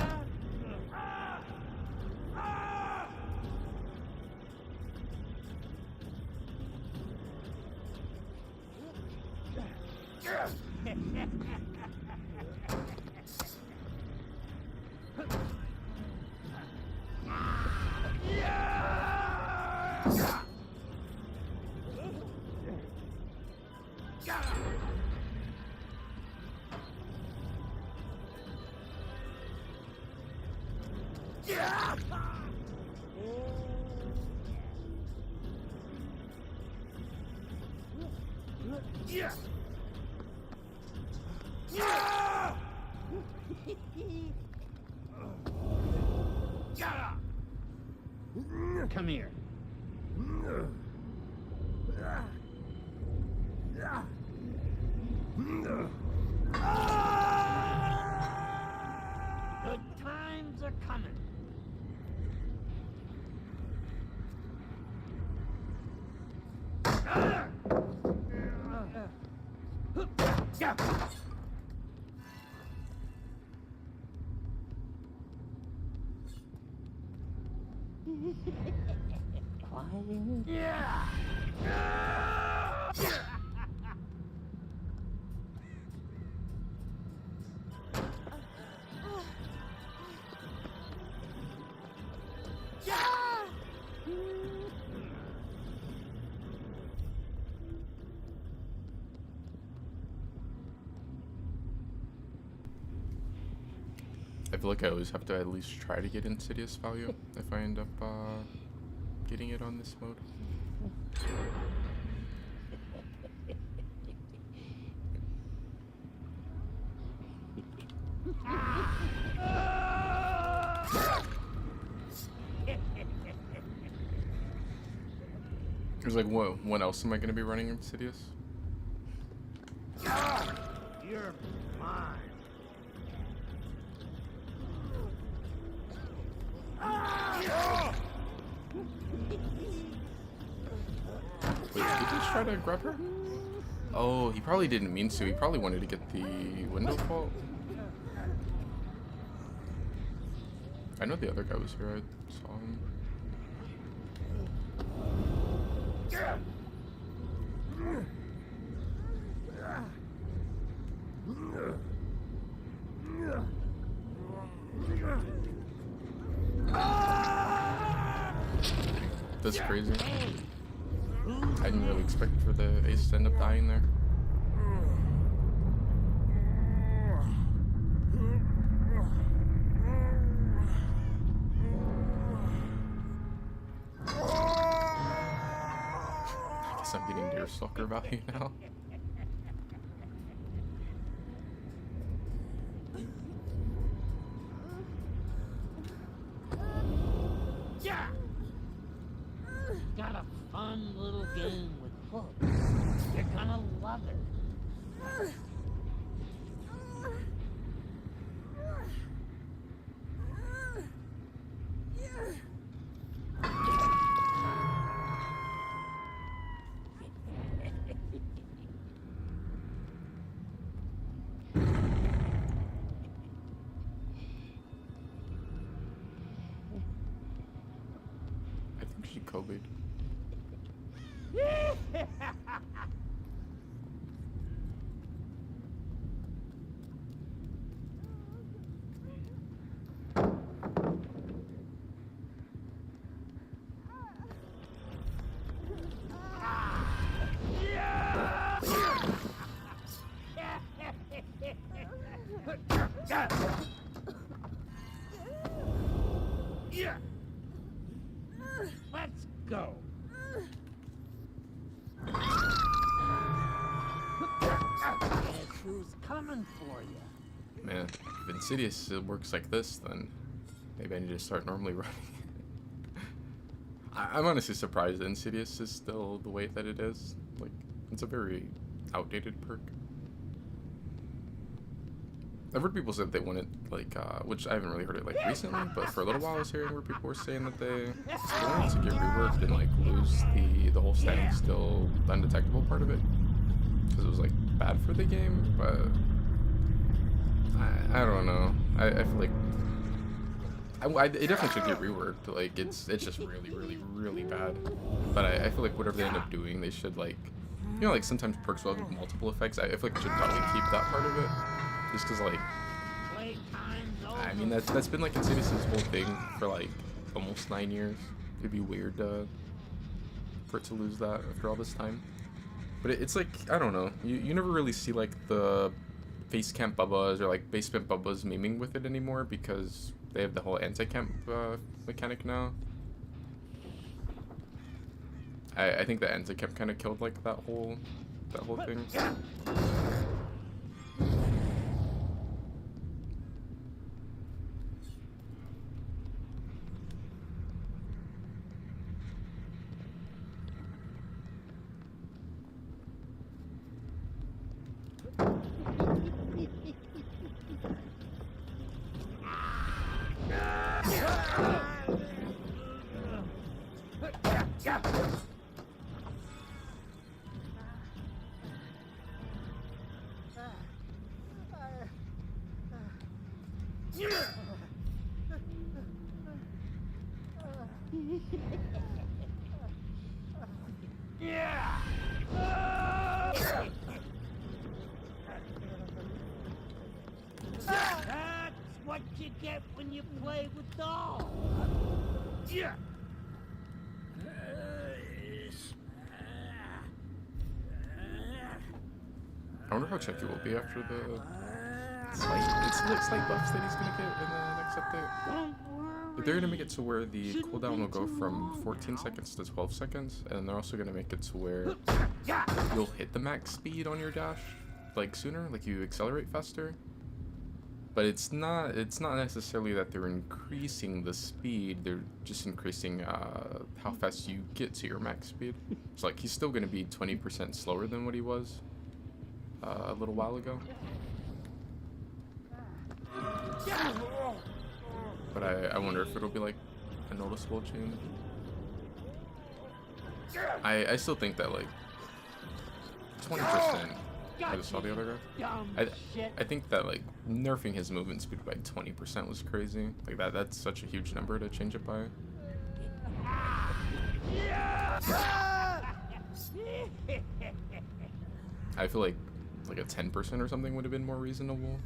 Come here. Good times are coming. Quiet. Yeah. I feel like I always have to at least try to get Insidious value if I end up getting it on this mode. It was like, when else am I going to be running Insidious? You're mine. Wait, did he just try to grab her? Oh, he probably didn't mean to. He probably wanted to get the window fault. I know the other guy was here. I saw him. That's crazy. I didn't really expect for the ace to end up dying there. I guess I'm getting Deerstalker value now. Yeah. Got a fun little game with hooks. You're gonna love it. I think she Kobe'd. Yeah. Let's go. Guess who's coming for you. Man, if Insidious works like this, then maybe I need to start normally running. I'm honestly surprised that Insidious is still the way that it is. Like, it's a very outdated perk. I've heard people say that they want it, like, which I haven't really heard it, like, recently, but for a little while I was hearing where people were saying that they wanted to get reworked and, like, lose the whole standing still undetectable part of it. Because it was, like, bad for the game, but I don't know. I feel like it definitely should get reworked. Like, it's just really, really, really bad. But I feel like whatever they end up doing, they should, like, you know, like, sometimes perks will have multiple effects. I feel like they should probably keep that part of it. Just because, like, I mean, that's been, like, Insidious' whole thing for, like, almost 9 years. It'd be weird for it to lose that after all this time. But it's like, I don't know. You never really see, like, the face camp bubbas or, like, basement bubbas memeing with it anymore because they have the whole anti-camp mechanic now. I think the anti-camp kind of killed, like, that whole thing. That's what you get when you play with dolls. Yeah. I wonder how Chucky will be after the slight buffs that he's gonna get in the next update. They're gonna make it to where the cooldown will go from 14 seconds to 12 seconds, and they're also gonna make it to where you'll hit the max speed on your dash, like, sooner, like you accelerate faster. But it's not necessarily that they're increasing the speed, they're just increasing how fast you get to your max speed. So, like, he's still gonna be 20% slower than what he was a little while ago. But I wonder if it'll be, like, a noticeable change. I still think that, like, 20%, I just saw the other guy. I think that, like, nerfing his movement speed by 20% was crazy. Like, that's such a huge number to change it by. I feel like a 10% or something would have been more reasonable.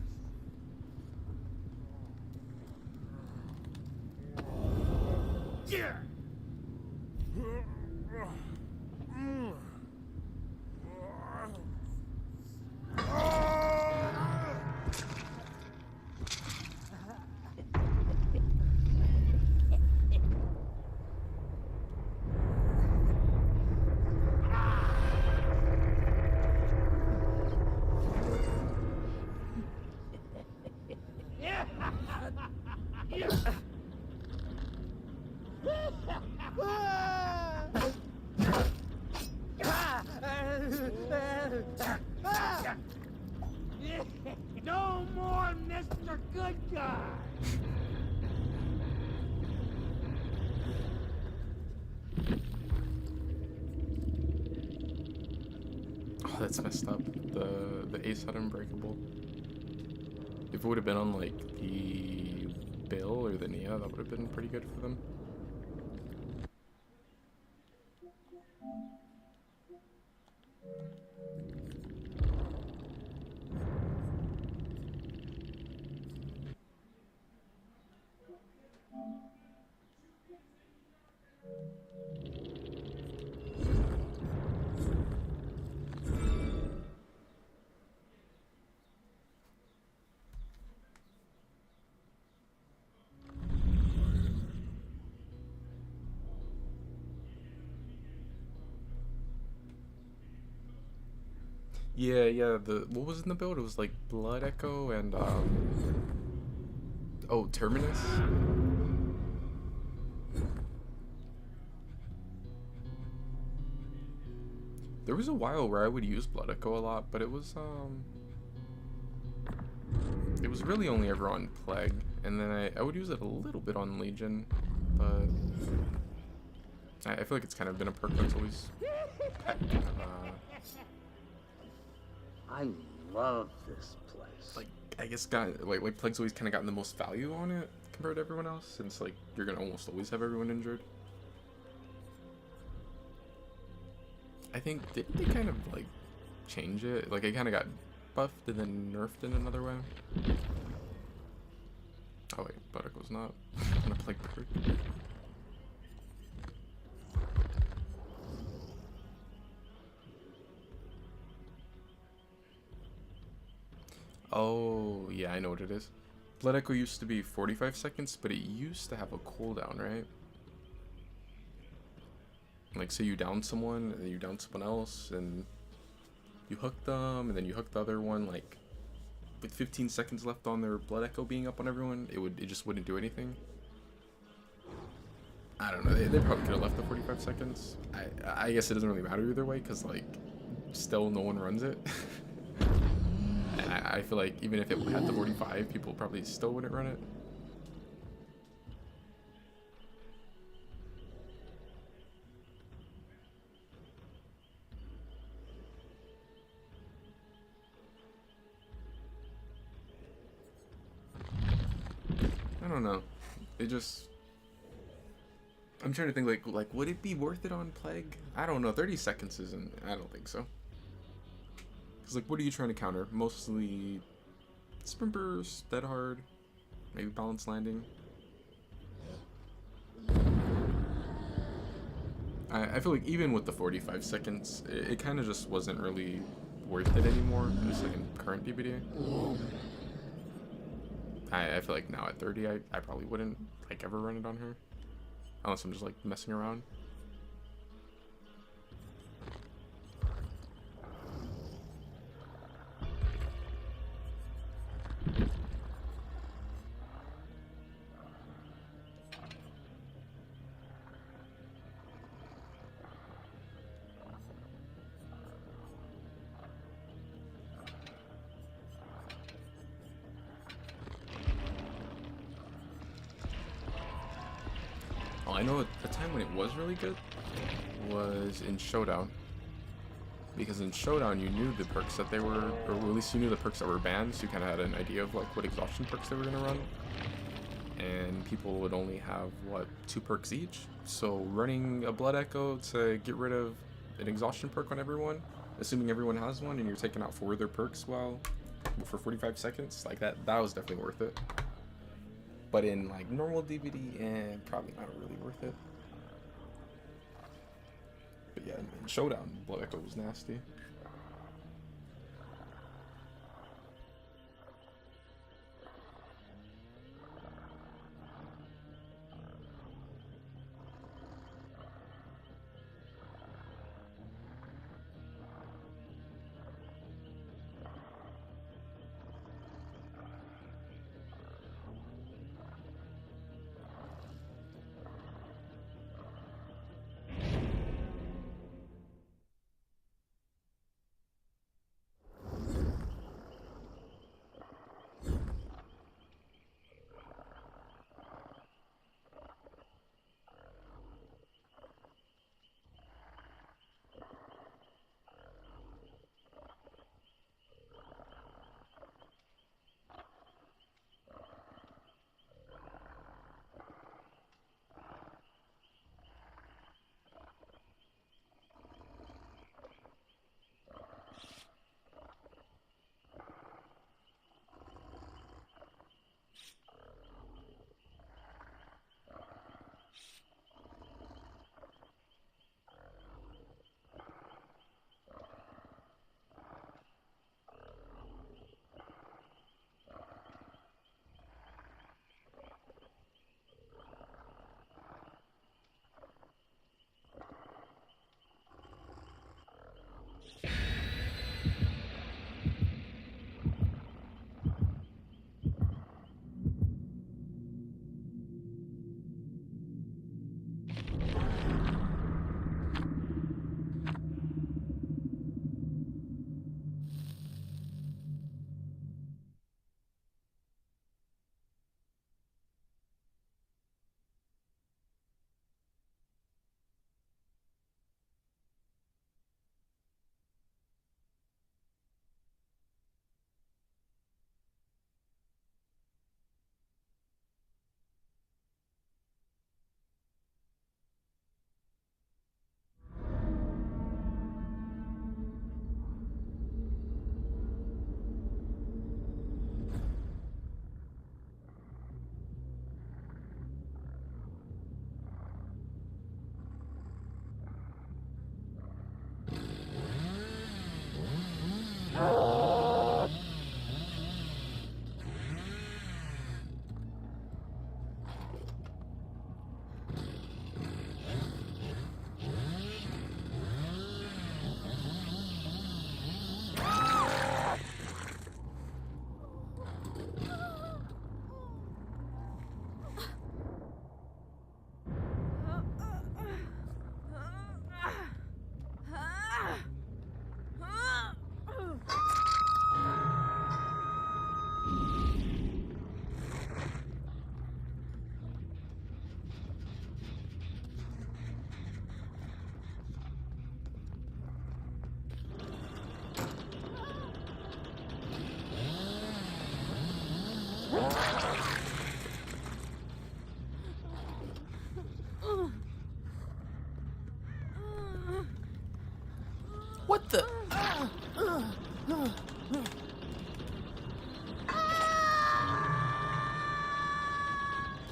No more Mr. Good Guy. Oh, that's messed up. The ace had unbreakable. If it would have been on, like, the Bill or the Nia, that would have been pretty good for them. Yeah. The what was in the build? It was like Blood Echo and oh, Terminus. There was a while where I would use Blood Echo a lot, but it was really only ever on Plague, and then I would use it a little bit on Legion, but I feel like it's kind of been a perk that's always I love this place. like I guess got like Plague's always kind of gotten the most value on it compared to everyone else, since like you're gonna almost always have everyone injured. I think didn't they kind of like change it? Like it kind of got buffed and then nerfed in another way. Oh wait, Buttock was not on a Plague perk. Oh yeah, I know what it is. Blood Echo used to be 45 seconds, but it used to have a cooldown, right? Like, say you down someone, and then you down someone else, and you hook them, and then you hook the other one, like, with 15 seconds left on their Blood Echo being up on everyone, it just wouldn't do anything. I don't know, they probably could have left the 45 seconds. I guess it doesn't really matter either way, because, like, still no one runs it. And I feel like even if it had the 45, people probably still wouldn't run it. I don't know. It just... I'm trying to think, like, would it be worth it on Plague? I don't know. 30 seconds isn't... I don't think so. Because, like, what are you trying to counter? Mostly sprint burst, dead hard, maybe balance landing. I feel like even with the 45 seconds, it kind of just wasn't really worth it anymore, just like in current DBD. I feel like now at 30, I probably wouldn't like ever run it on her, unless I'm just like messing around. Oh, I know a time when it was really good was in Showdown. Because in Showdown, you knew the perks that they were, or at least you knew the perks that were banned, so you kind of had an idea of like what exhaustion perks they were going to run. And people would only have, what, 2 perks each? So running a Blood Echo to get rid of an exhaustion perk on everyone, assuming everyone has one, and you're taking out 4 of their perks for 45 seconds, like that was definitely worth it. But in like normal DVD, probably not really worth it. But yeah, in Showdown, Blood Echo was nasty.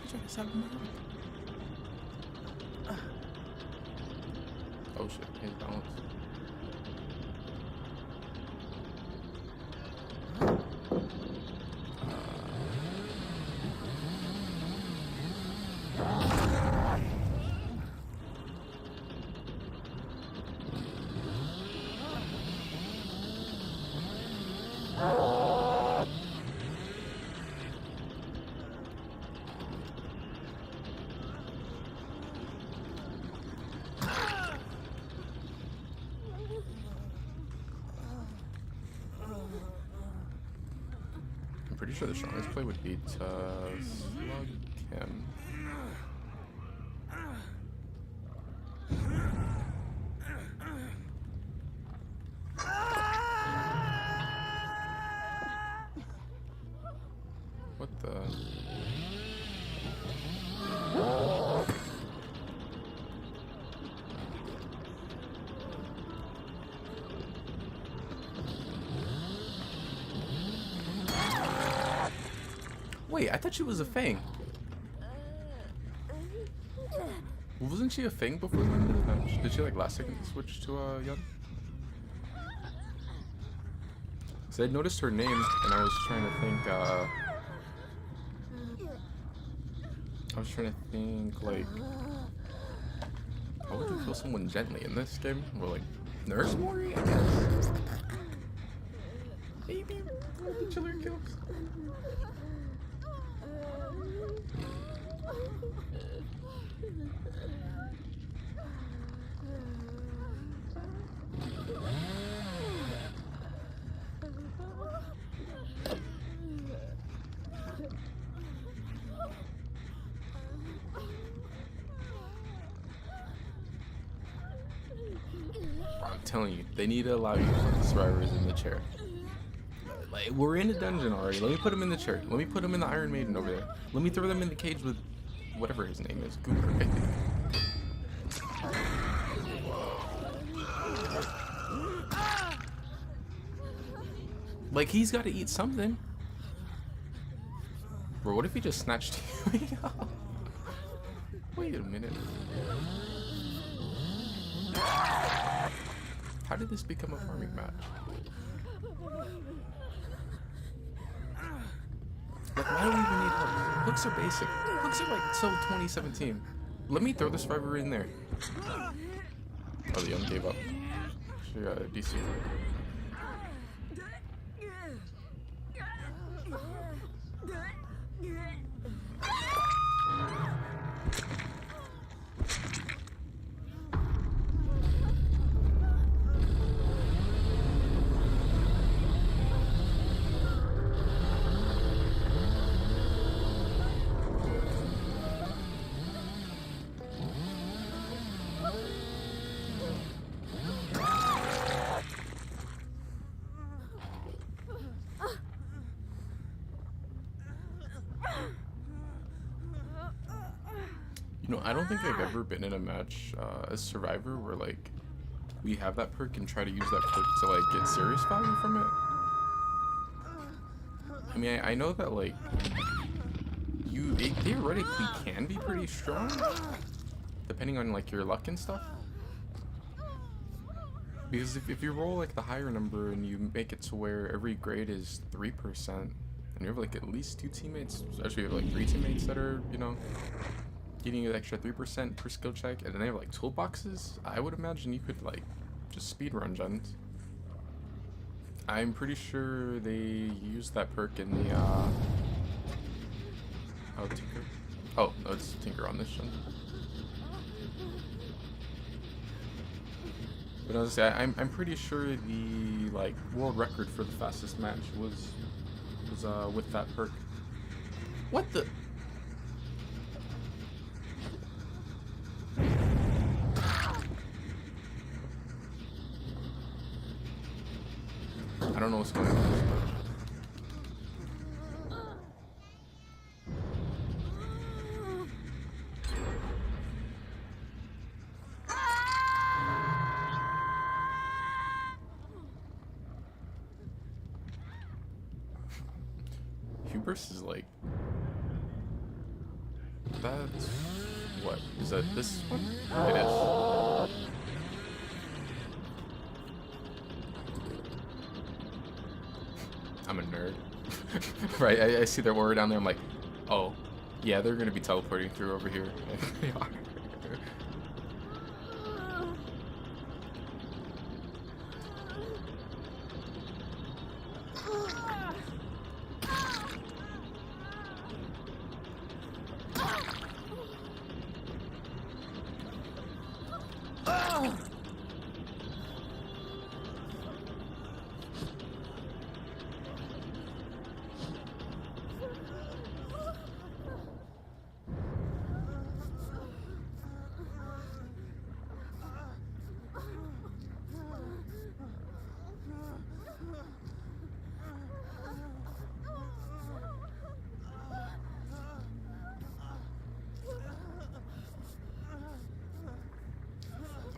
trying to stab him up. Oh shit, his balance. I'm pretty sure the strongest play would be to slug him. What the? Wait, I thought she was a Fang. Wasn't she a Fang before the end of the match? Did she like last second switch to Young? So I noticed her name and I was trying to think like how would you kill someone gently in this game? Or like Nurse Mori, I guess? Maybe the chiller kills. I'm telling you, they need to allow you to put the survivors in the chair. Like, we're in a dungeon already. Let me put them in the chair. Let me put them in the Iron Maiden over there. Let me throw them in the cage with whatever his name is. Goober, I think. Like, he's got to eat something. Bro, what if he just snatched you? Wait a minute. How did this become a farming match? Like, why do we even need hooks? Hooks are basic. Hooks are like so 2017. Let me throw the survivor in there. Oh, the Young gave up. She got a DC. You know, I don't think I've ever been in a match as Survivor where, like, we have that perk and try to use that perk to, like, get serious value from it. I mean, I know that, like, it theoretically can be pretty strong, depending on, like, your luck and stuff. Because if you roll, like, the higher number and you make it to where every grade is 3%, and you have, like, at least 2 teammates, actually you have, like, 3 teammates that are, you know, getting an extra 3% per skill check, and then they have like toolboxes, I would imagine you could like just speedrun gens. I'm pretty sure they use that perk in the oh, Tinker. Oh, no, it's Tinker on this gen. But I was say, I'm pretty sure the like world record for the fastest match was with that perk. What the? I don't know what's going on. Hubris is like That's what is that? This one? It is. I'm a nerd. Right, I see their aura down there. I'm like, oh, yeah, they're gonna be teleporting through over here. And they are.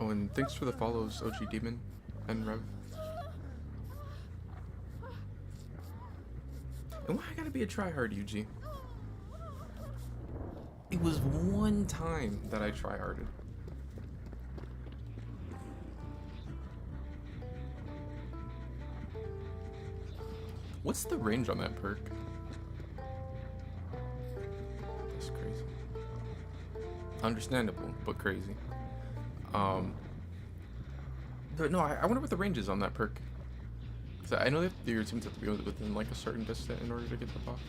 Oh, and thanks for the follows, OG Demon and Rev. And why I gotta be a tryhard, UG? It was one time that I tryharded. What's the range on that perk? That's crazy. Understandable, but crazy. But no, I wonder what the range is on that perk. Cause I know that your teams have to be within like a certain distance in order to get the buff.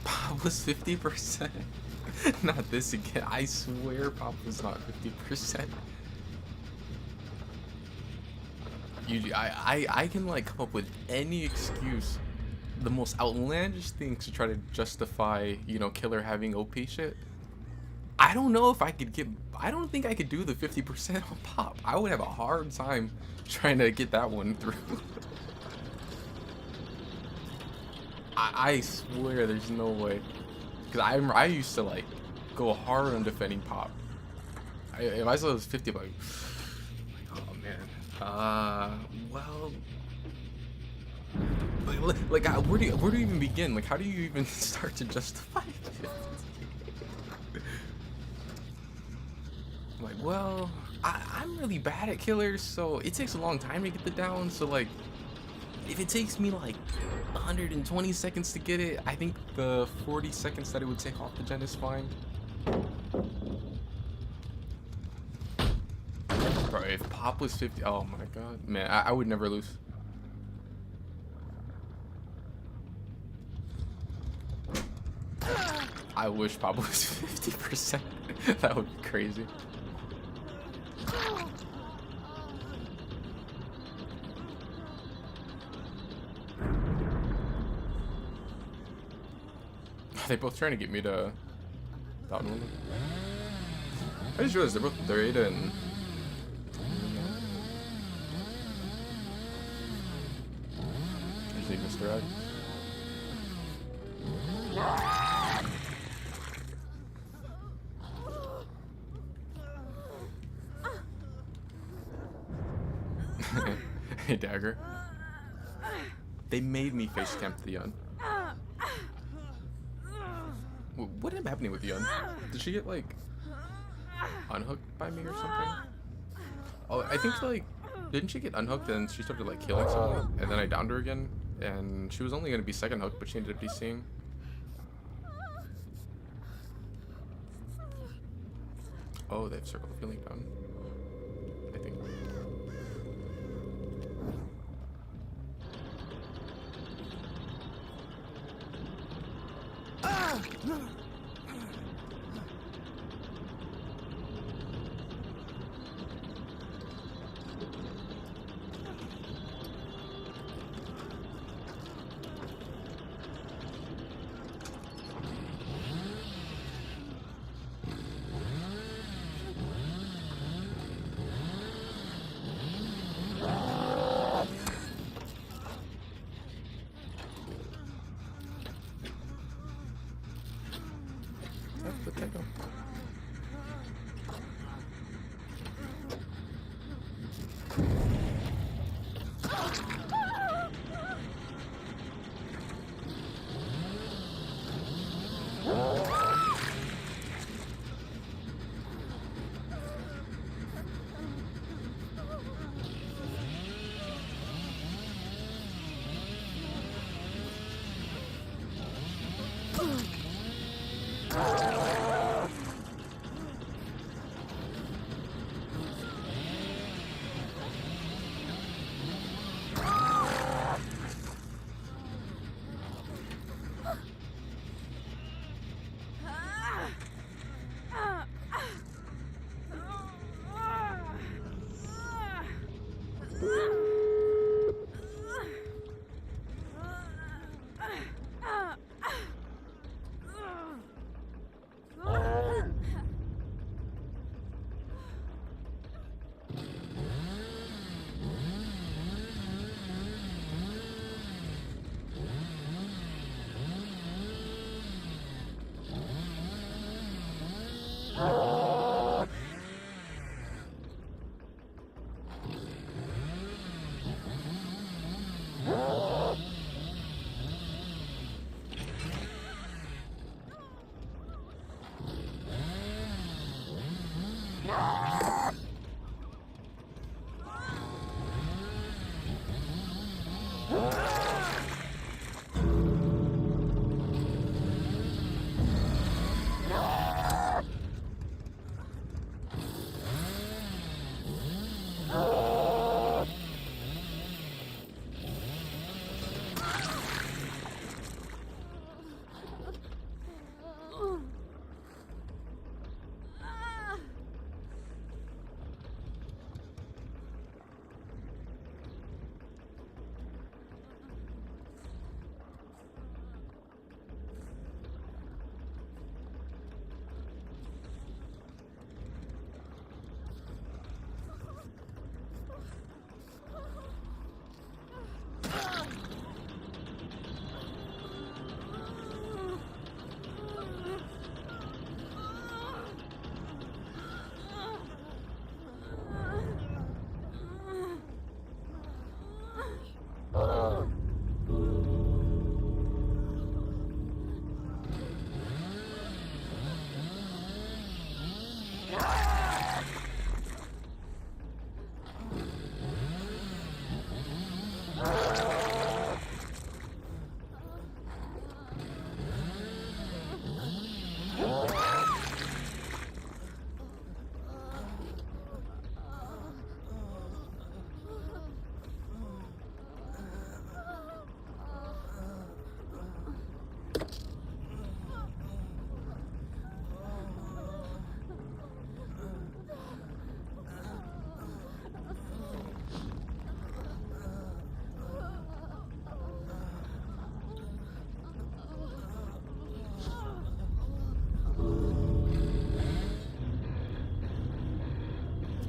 Pop was 50%. Not this again. I swear Pop was not 50%. I can like come up with any excuse, the most outlandish things to try to justify, you know, killer having OP shit. I don't know if I could get, I don't think I could do the 50% on Pop. I would have a hard time trying to get that one through. I swear there's no way. Because I used to like go hard on defending Pop. If I saw it was 50, I'm like, oh man. Well, like where do you even begin? Like, how do you even start to justify it? Like, well, I'm really bad at killers, so it takes a long time to get the down. So like, if it takes me like 120 seconds to get it, I think the 40 seconds that it would take off the gen is fine. Bro, if Pop was 50, oh my god, man, I would never lose. I wish Pop was 50%. That would be crazy. Are they both trying to get me to down one? I just realized they're Ada and I just need Mr. Ed. Hey, Dagger. They made me face camp the Yun. What ended up happening with Yun? Did she get like unhooked by me or something? Oh, I think like, didn't she get unhooked and she started like killing someone and then I downed her again and she was only gonna be second hooked but she ended up DCing. Oh, they have circle of healing down. I think.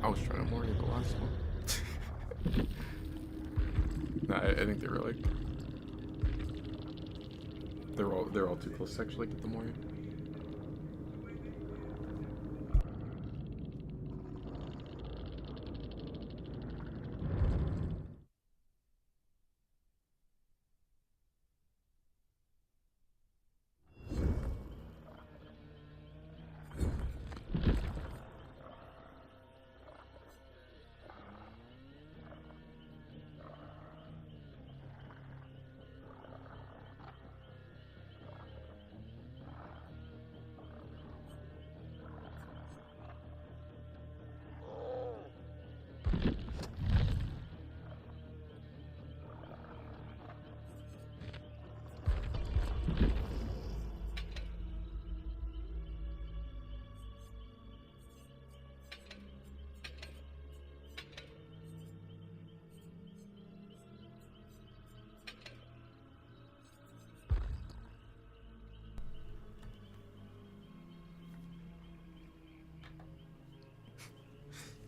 I was trying to more the last one. Nah, I think they were like they're all too close to actually get the Mori.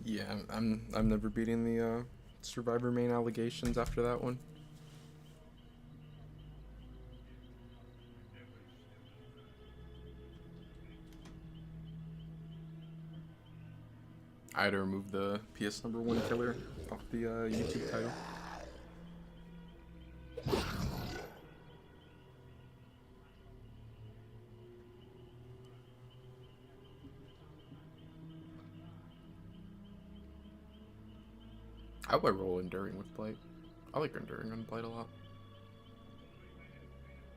Yeah, I'm never beating the Survivor main allegations after that one. I had to remove the PS number 1 killer off the YouTube title. I would roll Enduring with Blight. I like Enduring on Blight a lot.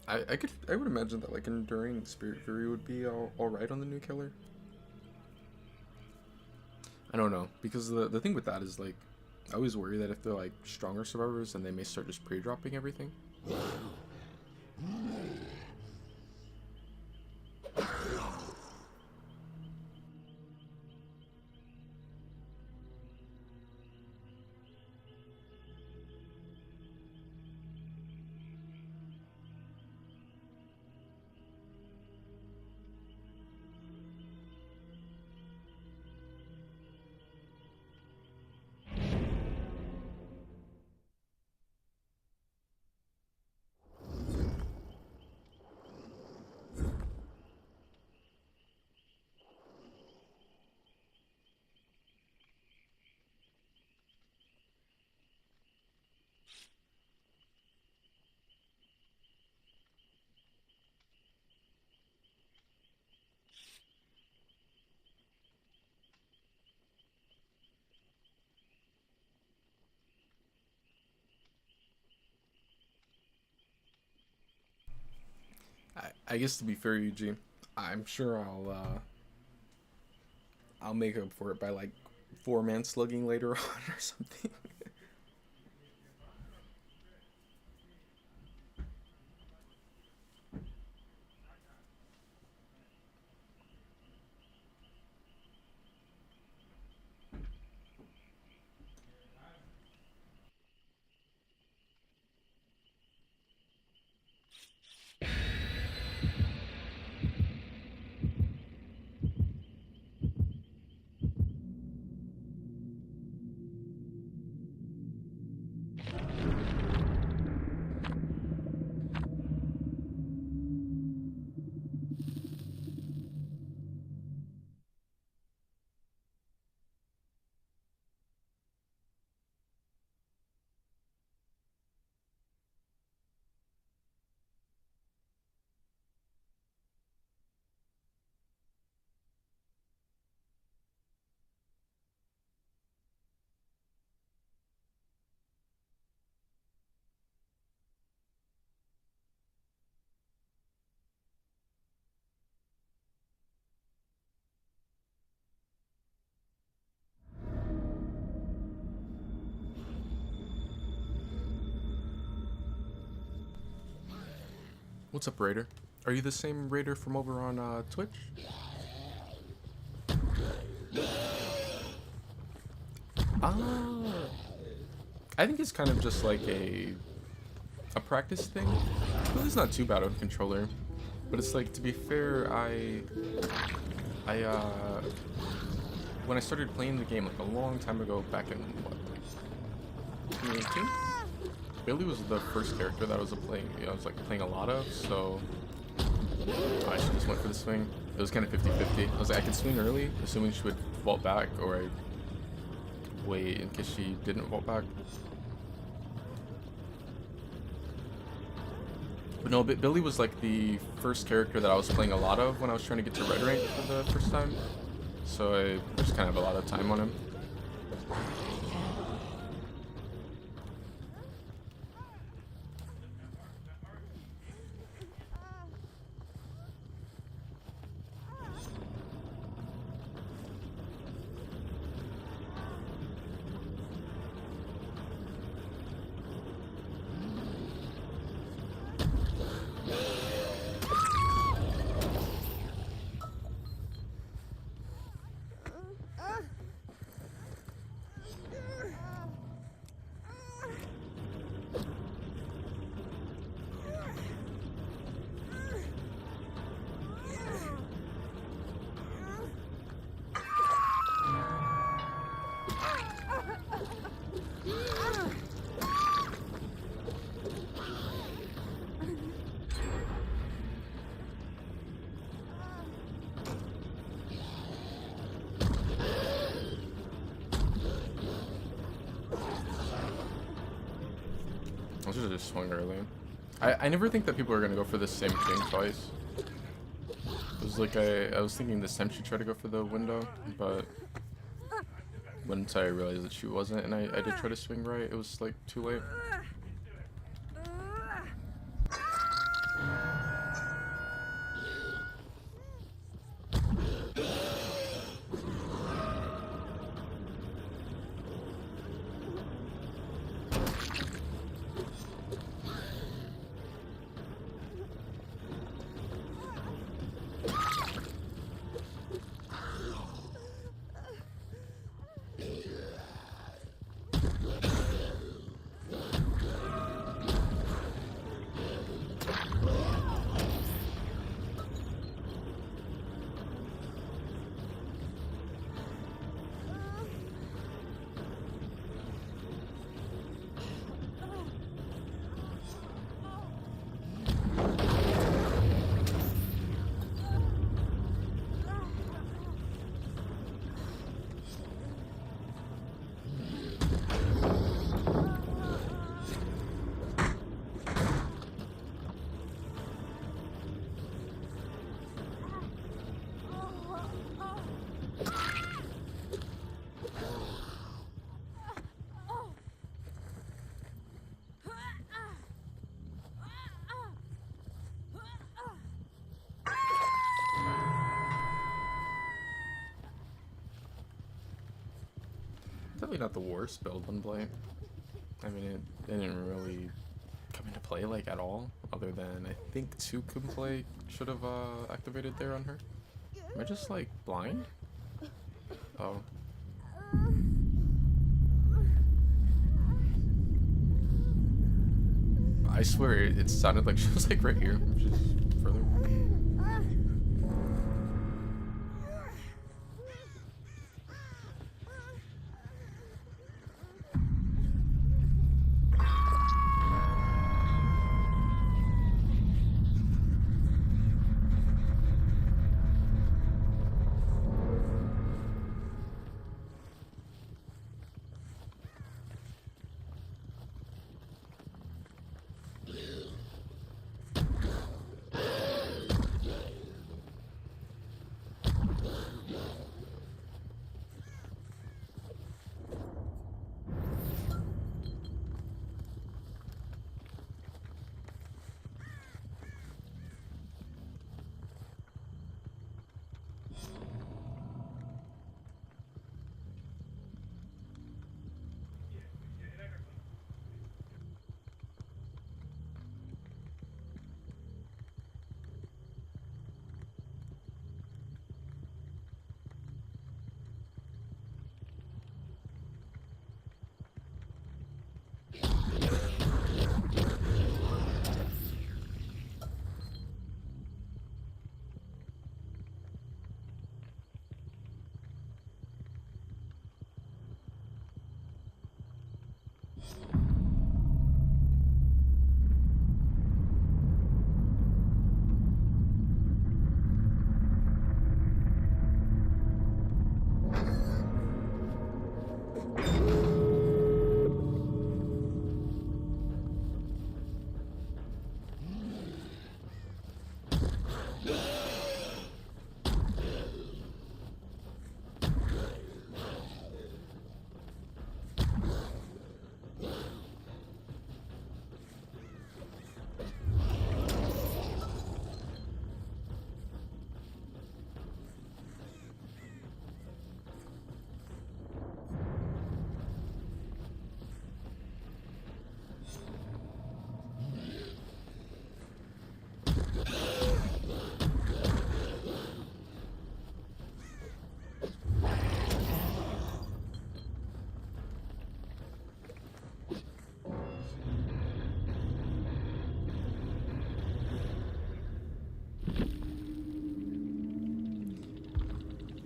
I would imagine that like Enduring Spirit Fury would be alright on the new killer. I don't know, because the thing with that is like I always worry that if they're like stronger survivors, then they may start just pre-dropping everything. I guess to be fair, Eugene, I'm sure I'll make up for it by like 4-man slugging later on or something. What's up, Raider? Are you the same Raider from over on Twitch? Ah, I think it's kind of just like a practice thing. It's not too bad on controller, but it's like, to be fair, I when I started playing the game like a long time ago, back in what, 2018, Billy was the first character that I was playing a lot of, so I should just went for the swing. It was kind of 50-50. I was like, I could swing early, assuming she would vault back, or I'd wait in case she didn't vault back. But no, Billy was like the first character that I was playing a lot of when I was trying to get to red rank for the first time. So I just kind of have a lot of time on him. I should have just swung early. I never think that people are gonna go for the same thing twice. It was like I was thinking this time she'd try to go for the window, but once I realized that she wasn't, and I did try to swing right, it was like too late. Definitely not the worst build on Blight. I mean, it didn't really come into play like at all, other than I think 2 can play should have activated there on her. Am I just like blind? Oh. I swear it sounded like she was like right here, which is further.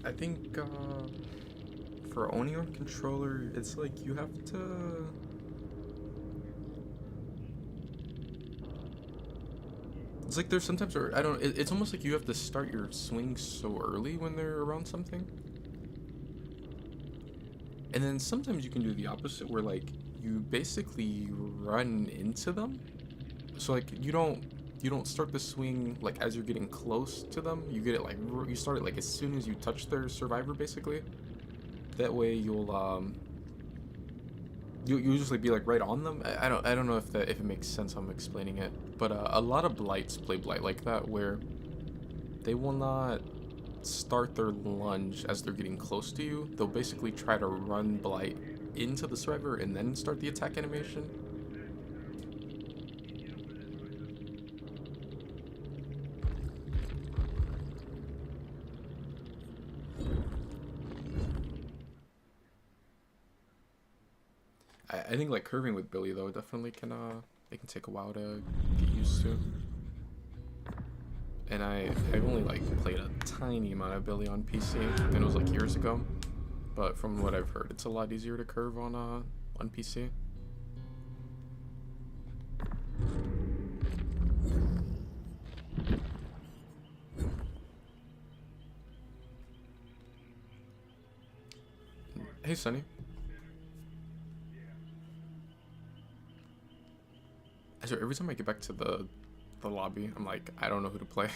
I think for owning a controller, it's like you have to. It's like there's sometimes where I don't. It's almost like you have to start your swing so early when they're around something, and then sometimes you can do the opposite where like you basically run into them. So like you don't start the swing like as you're getting close to them. You get it like you start it like as soon as you touch their survivor, basically. That way you'll usually be like right on them. I don't know if it makes sense how I'm explaining it, but a lot of blights play blight like that where they will not start their lunge as they're getting close to you. They'll basically try to run blight into the survivor and then start the attack animation. I think like curving with Billy though definitely can it can take a while to get used to. And I've only like played a tiny amount of Billy on PC, and it was like years ago. But from what I've heard, it's a lot easier to curve on PC. Hey Sunny. So every time I get back to the lobby, I'm like, I don't know who to play.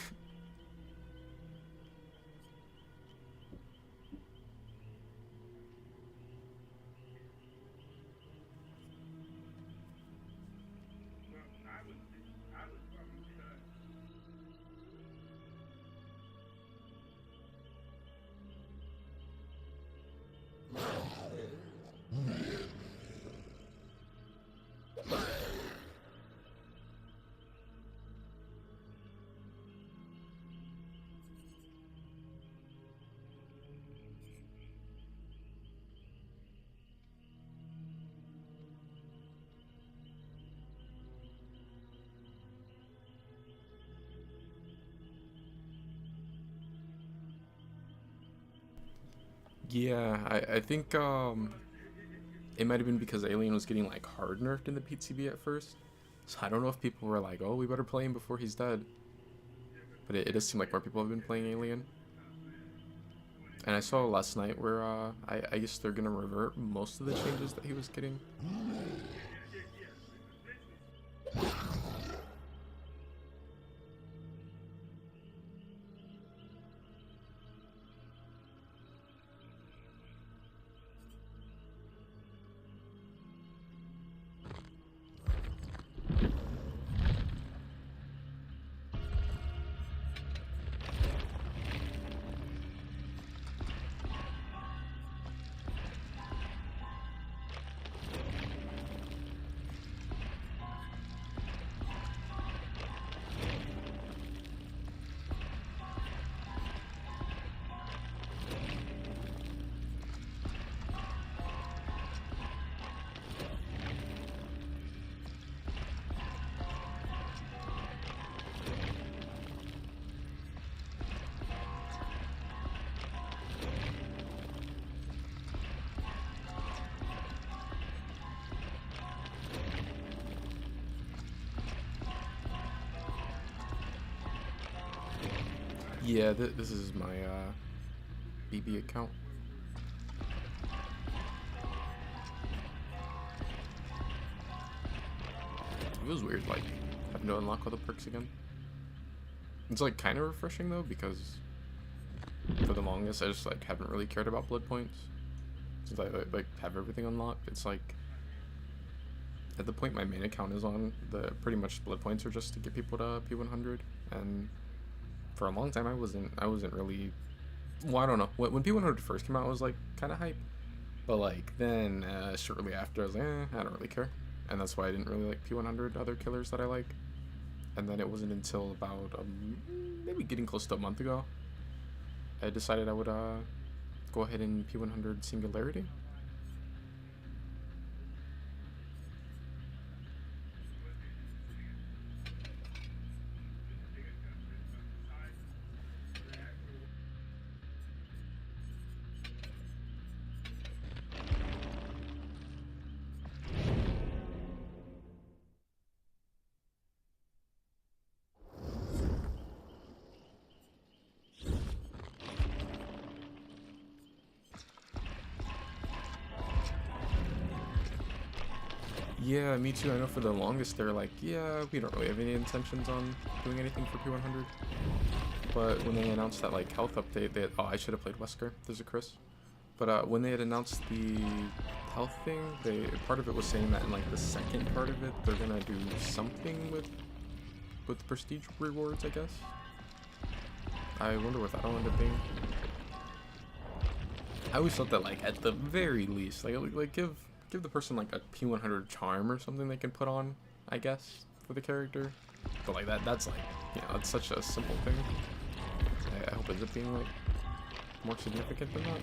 Yeah, I think it might have been because Alien was getting like hard nerfed in the PTB at first. So I don't know if people were like, "Oh, we better play him before he's dead." But it does seem like more people have been playing Alien. And I saw last night where I guess they're gonna revert most of the changes that he was getting. Yeah, this is my BB account. It was weird, like having to unlock all the perks again. It's like kind of refreshing though, because for the longest I just like haven't really cared about Bloodpoints since I like have everything unlocked. It's like at the point my main account is on, the pretty much Bloodpoints are just to get people to P100, and for a long time I wasn't really. Well, I don't know. When P100 first came out, I was like kind of hype, but like then shortly after, I was like, I don't really care, and that's why I didn't really like P100 other killers that I like. And then it wasn't until about maybe getting close to a month ago, I decided I would go ahead and P100 Singularity. Yeah, me too. I know for the longest they're like, yeah, we don't really have any intentions on doing anything for P100. But when they announced that like health update, they had, oh, I should have played Wesker. There's a Chris. But when they had announced the health thing, part of it was saying that in like the second part of it, they're gonna do something with prestige rewards, I guess. I wonder what that'll end up being. I always thought that like at the very least, like give the person like a P100 charm or something they can put on, I guess, for the character. But like that's like, you know, it's such a simple thing. I hope it ends up being like more significant than that.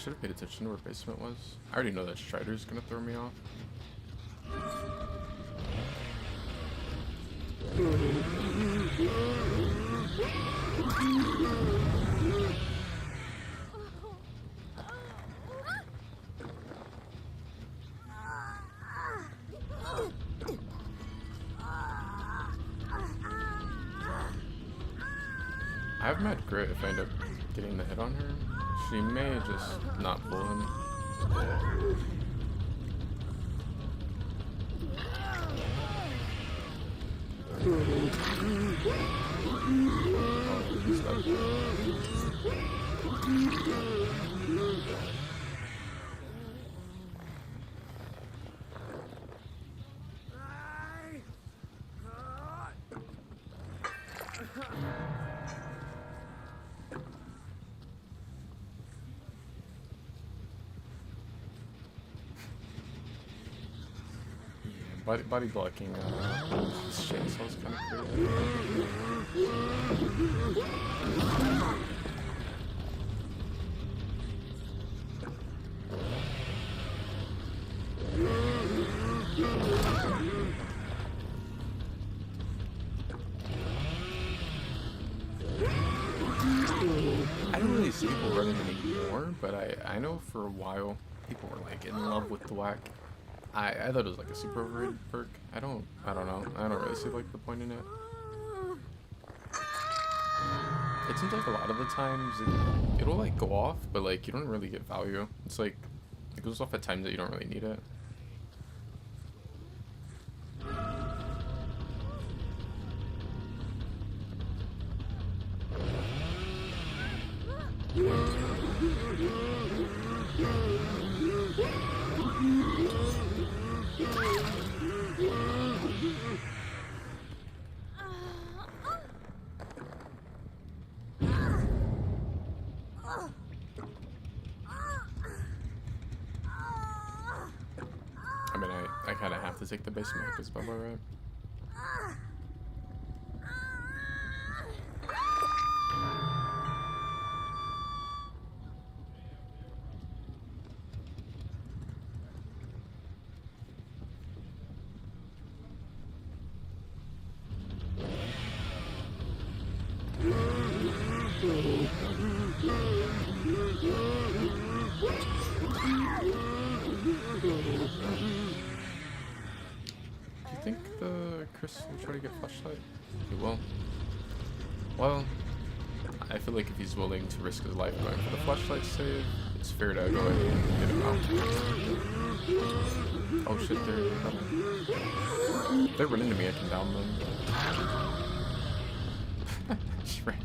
should have paid attention to where basement was. I already know that Strider's gonna throw me off. I have mad grit if I end up getting the hit on her. She may just not pull him. Oh, he's stuck. Body blocking this chainsaw's kind of crazy. I don't really see people running anymore, but I know for a while people were like in love with the whack. I thought it was like a super overrated perk. I don't know. I don't really see like the point in it. It seems like a lot of the times it'll like go off, but like you don't really get value. It's like it goes off at times that you don't really need it. I mean, I kind of have to take the basement because Bubba, right? Do you think the Chris will try to get flashlight? He will. Well, I feel like if he's willing to risk his life going for the flashlight save, it's fair to go ahead and get him out. Oh shit, they're running to me, I can down them. Shred.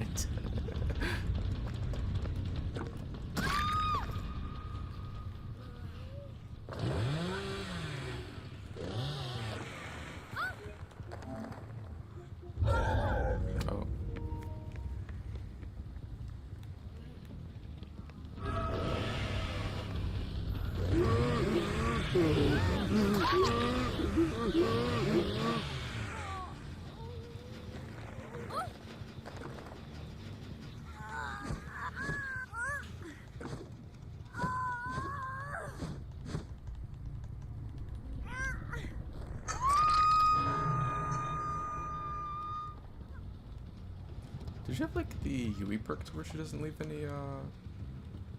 Does she have like the Yui perk to where she doesn't leave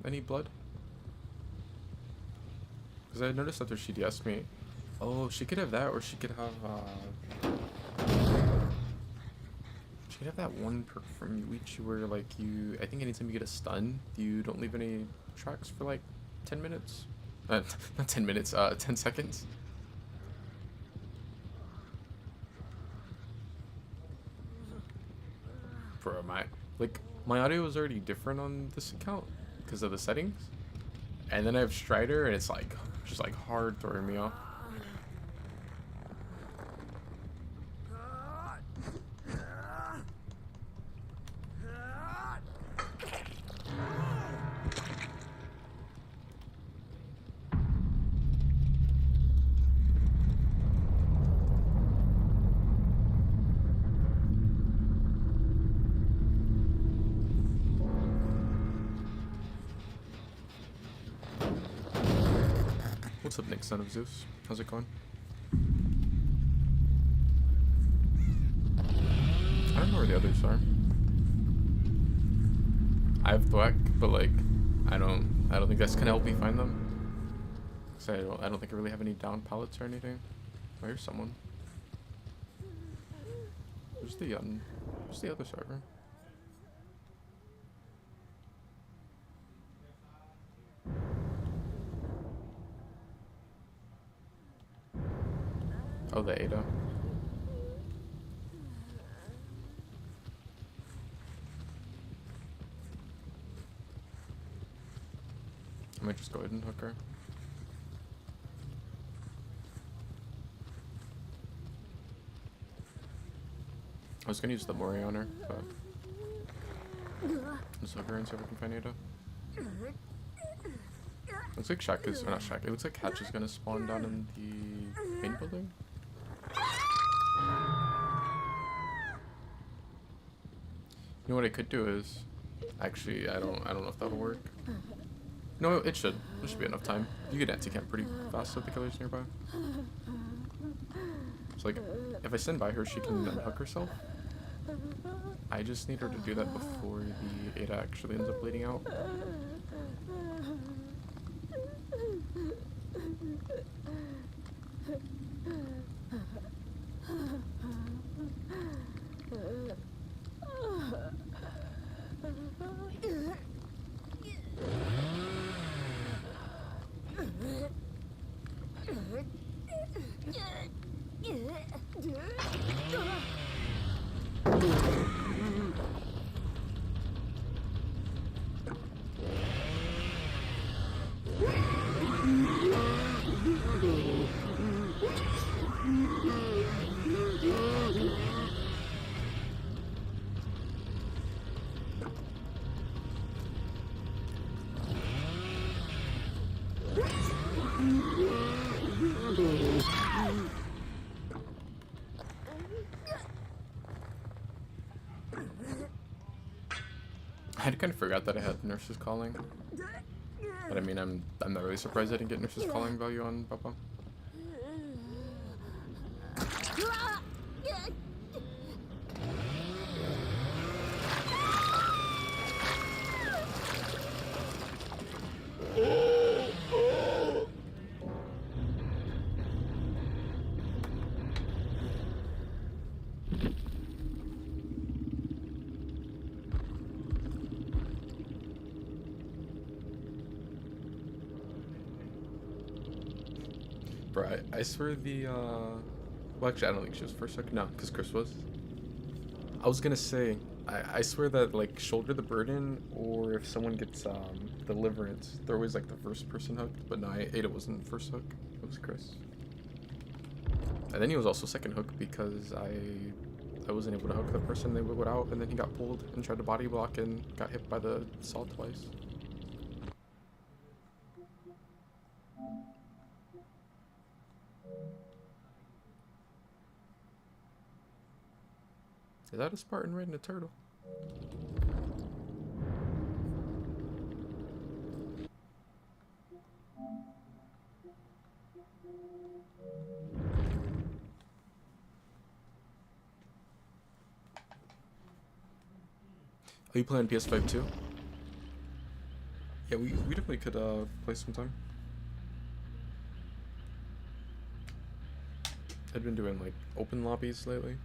any blood? Because I noticed that there she DS'd me. Oh, she could have that, or she could have she could have that one perk from Yuichi where like I think anytime you get a stun, you don't leave any tracks for like 10 minutes. Not 10 minutes, 10 seconds. Bro, my audio was already different on this account because of the settings, and then I have Strider, and it's like just like hard throwing me off. What's up, Nick, son of Zeus? How's it going? I don't know where the others are. I have Thwack, but like, I don't think that's gonna help me find them. Cause I don't think I really have any down pallets or anything. Oh, here's someone. Where's the other server? Oh, the Ada. I might just go ahead and hook her. I was gonna use the Mori on her, but just hook her and see if I can find Ada. Looks like Shaq is, or not Shaq, it looks like Hatch is gonna spawn down in the main building. You know what I could do is, actually, I don't know if that'll work. No, it should. There should be enough time. You get anti-camp pretty fast with the killers nearby. So like, if I stand by her, she can unhook herself. I just need her to do that before the Ada actually ends up bleeding out. I kind of forgot that I had nurses calling. But I mean, I'm not really surprised I didn't get nurses calling value on Papa. Bro, I swear the, well, actually, I don't think she was first hook. No, because Chris was. I was gonna say, I swear that, like, shoulder the burden, or if someone gets, deliverance, they're always, like, the first person hooked. But no, Ada wasn't first hook. It was Chris. And then he was also second hook because I wasn't able to hook the person. They wiggled out, and then he got pulled and tried to body block and got hit by the saw twice. Is that a Spartan riding a turtle? Are you playing PS5 too? Yeah, we definitely could play sometime. I've been doing like open lobbies lately.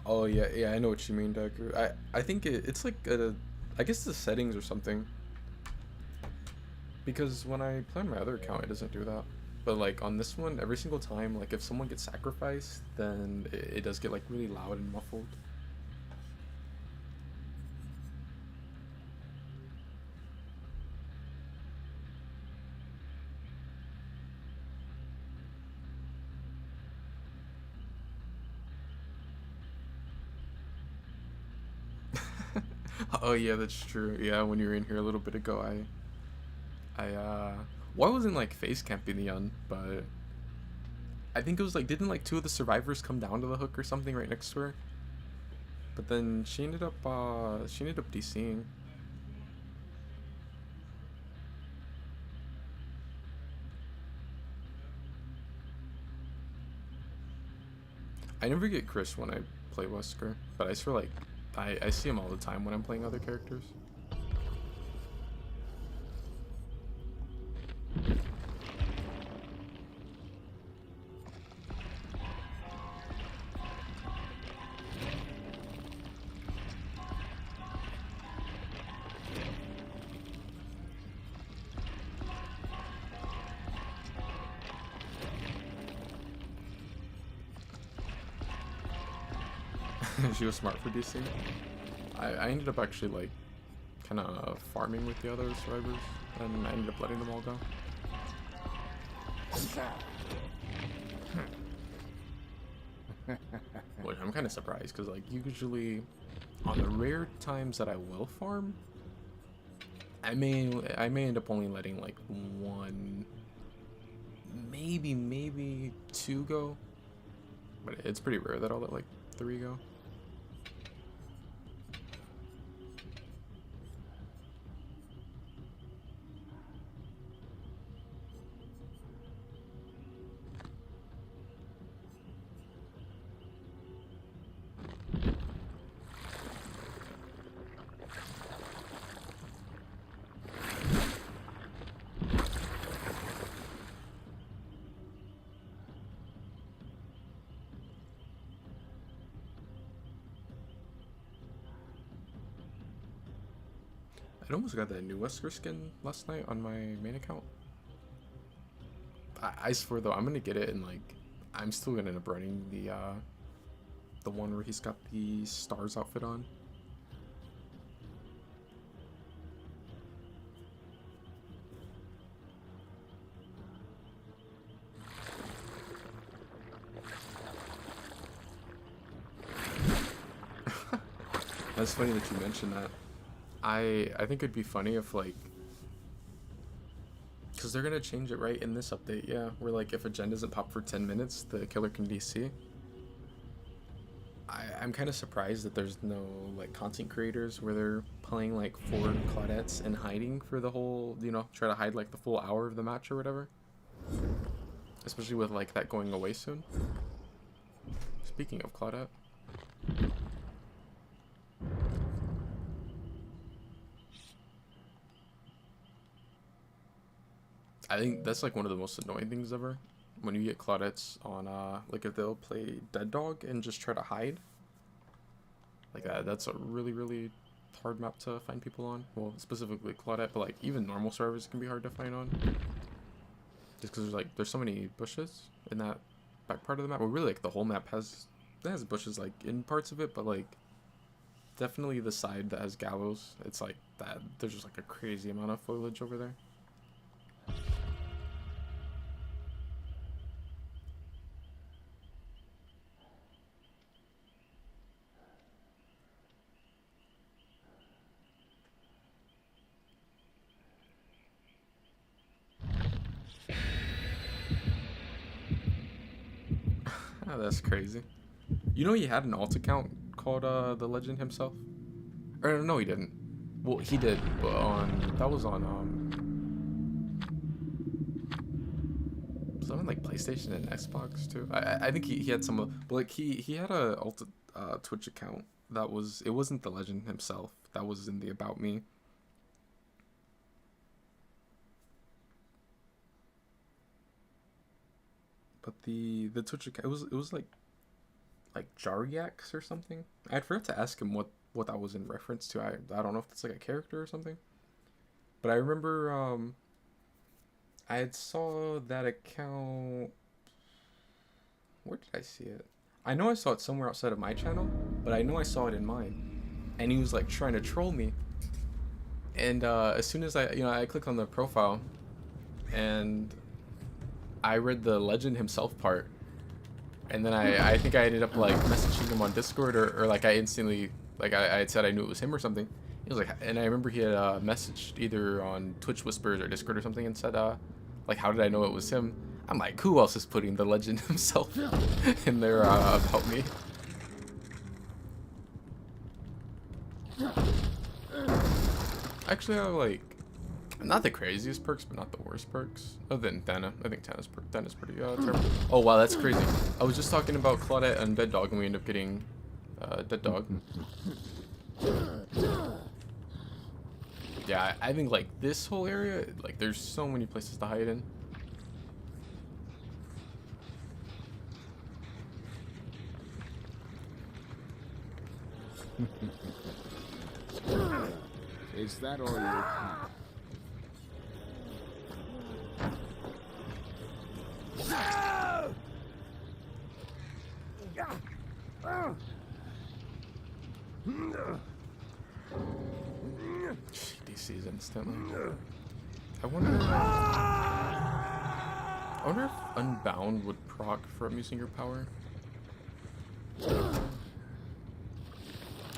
Oh yeah, I know what you mean, Dagger. I think it's like I guess the settings or something. Because when I play on my other account, it doesn't do that. But like on this one, every single time, like if someone gets sacrificed, then it does get like really loud and muffled. Oh yeah, that's true. Yeah, when you were in here a little bit ago, well, I wasn't like face camping the Yun, but I think it was like, didn't like two of the survivors come down to the hook or something right next to her? But then she ended up DCing. I never get Chris when I play Wesker, but I swear like I see him all the time when I'm playing other characters. She was smart for DC. I ended up actually like kind of farming with the other survivors, and I ended up letting them all go. Which I'm kind of surprised, because like usually on the rare times that I will farm, I may end up only letting like one, maybe two go, but it's pretty rare that I'll let like 3 go. I almost got that new Wesker skin last night on my main account. I swear though, I'm gonna get it, and like I'm still gonna end up running the one where he's got the stars outfit on. That's funny that you mentioned that. I think it'd be funny if like, because they're gonna change it right in this update, yeah, where like if a gen doesn't pop for 10 minutes, the killer can DC. I'm kind of surprised that there's no like content creators where they're playing like 4 Claudettes and hiding for the whole, you know, try to hide like the full hour of the match or whatever. Especially with like that going away soon. Speaking of Claudette. I think that's like one of the most annoying things ever, when you get Claudettes on like if they'll play Dead Dog and just try to hide. Like that's a really hard map to find people on. Well, specifically Claudette, but like even normal servers can be hard to find on. Just because there's so many bushes in that back part of the map. Well, really like the whole map has bushes like in parts of it, but like definitely the side that has gallows, it's like that there's just like a crazy amount of foliage over there. Oh, that's crazy. You know he had an alt account called the Legend himself? Or no, he didn't. Well, he did, but that was on something like PlayStation and Xbox too. I think he had some, but like he had a Twitch account that was, it wasn't the Legend himself. That was in the About Me. But the Twitch account, it was like Jariax or something. I forgot to ask him what that was in reference to. I don't know if it's like a character or something. But I remember I had saw that account. Where did I see it? I know I saw it somewhere outside of my channel, but I know I saw it in mine. And he was like trying to troll me. And as soon as I clicked on the profile, and I read the Legend himself part, and then I think I ended up like messaging him on Discord, or like I instantly, like I had said I knew it was him or something, He was like, and I remember he had messaged either on Twitch Whispers or Discord or something and said, like, how did I know it was him? I'm like, who else is putting the legend himself in there about me? Actually, I like, not the craziest perks, but not the worst perks. Other than Thana. I think Thana's pretty terrible. Oh wow, that's crazy. I was just talking about Claudette and Dead Dog, and we end up getting Dead Dog. Yeah, I think like this whole area, like there's so many places to hide in. Is that all you have? DC's instantly. I wonder if Unbound would proc from using your power.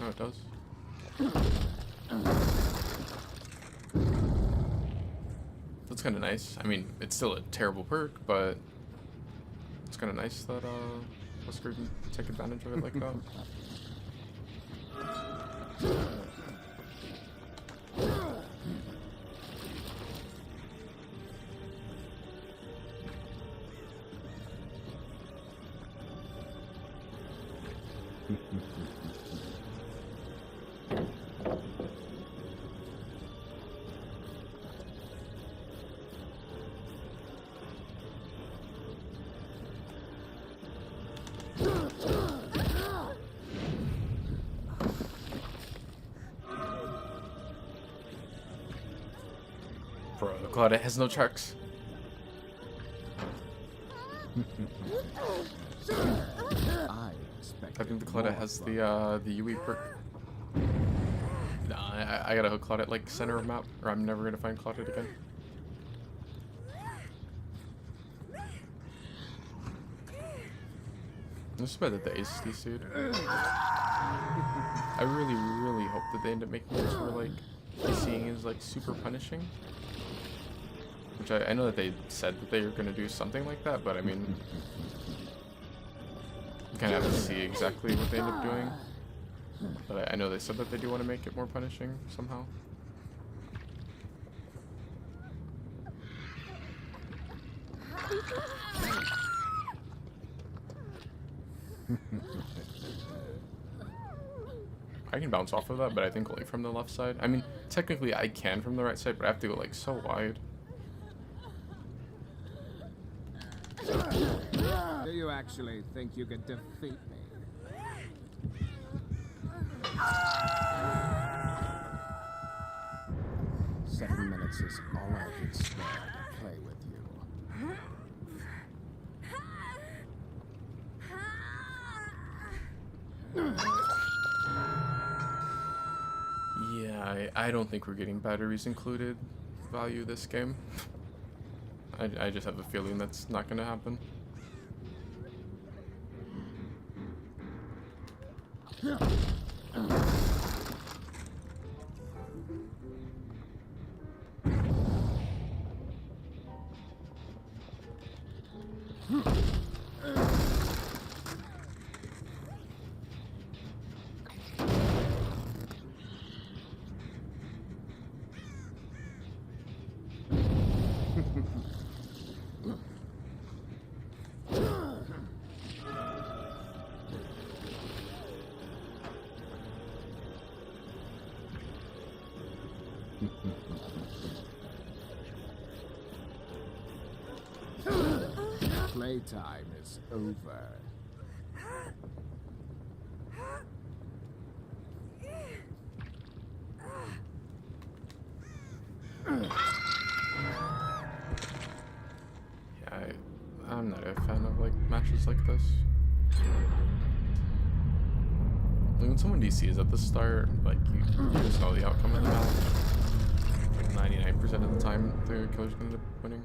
Oh, it does. That's kind of nice. I mean, it's still a terrible perk, but it's kind of nice that Wesker can take advantage of it like that. Bro, Claudette has no tracks. I think the Claudette has the UE perk. Nah, I gotta hook Claudette like center of map, or I'm never gonna find Claudette again. This is better than the Ace dude. I really, really hope that they end up making this where like seeing is like super punishing. Which I know that they said that they were gonna do something like that, but I mean, you kind of have to see exactly what they end up doing. But I know they said that they do want to make it more punishing somehow. I can bounce off of that, but I think only from the left side. I mean, technically I can from the right side, but I have to go like so wide. Do you actually think you can defeat me? 7 minutes is all I can spare to play with you. Yeah, I don't think we're getting batteries included value this game. I just have a feeling that's not gonna happen. Playtime is over. Yeah, I'm not a fan of like matches like this. Like when someone DCs at the start, like you just know the outcome of the match. Like 99% of the time, the killer's gonna end up winning.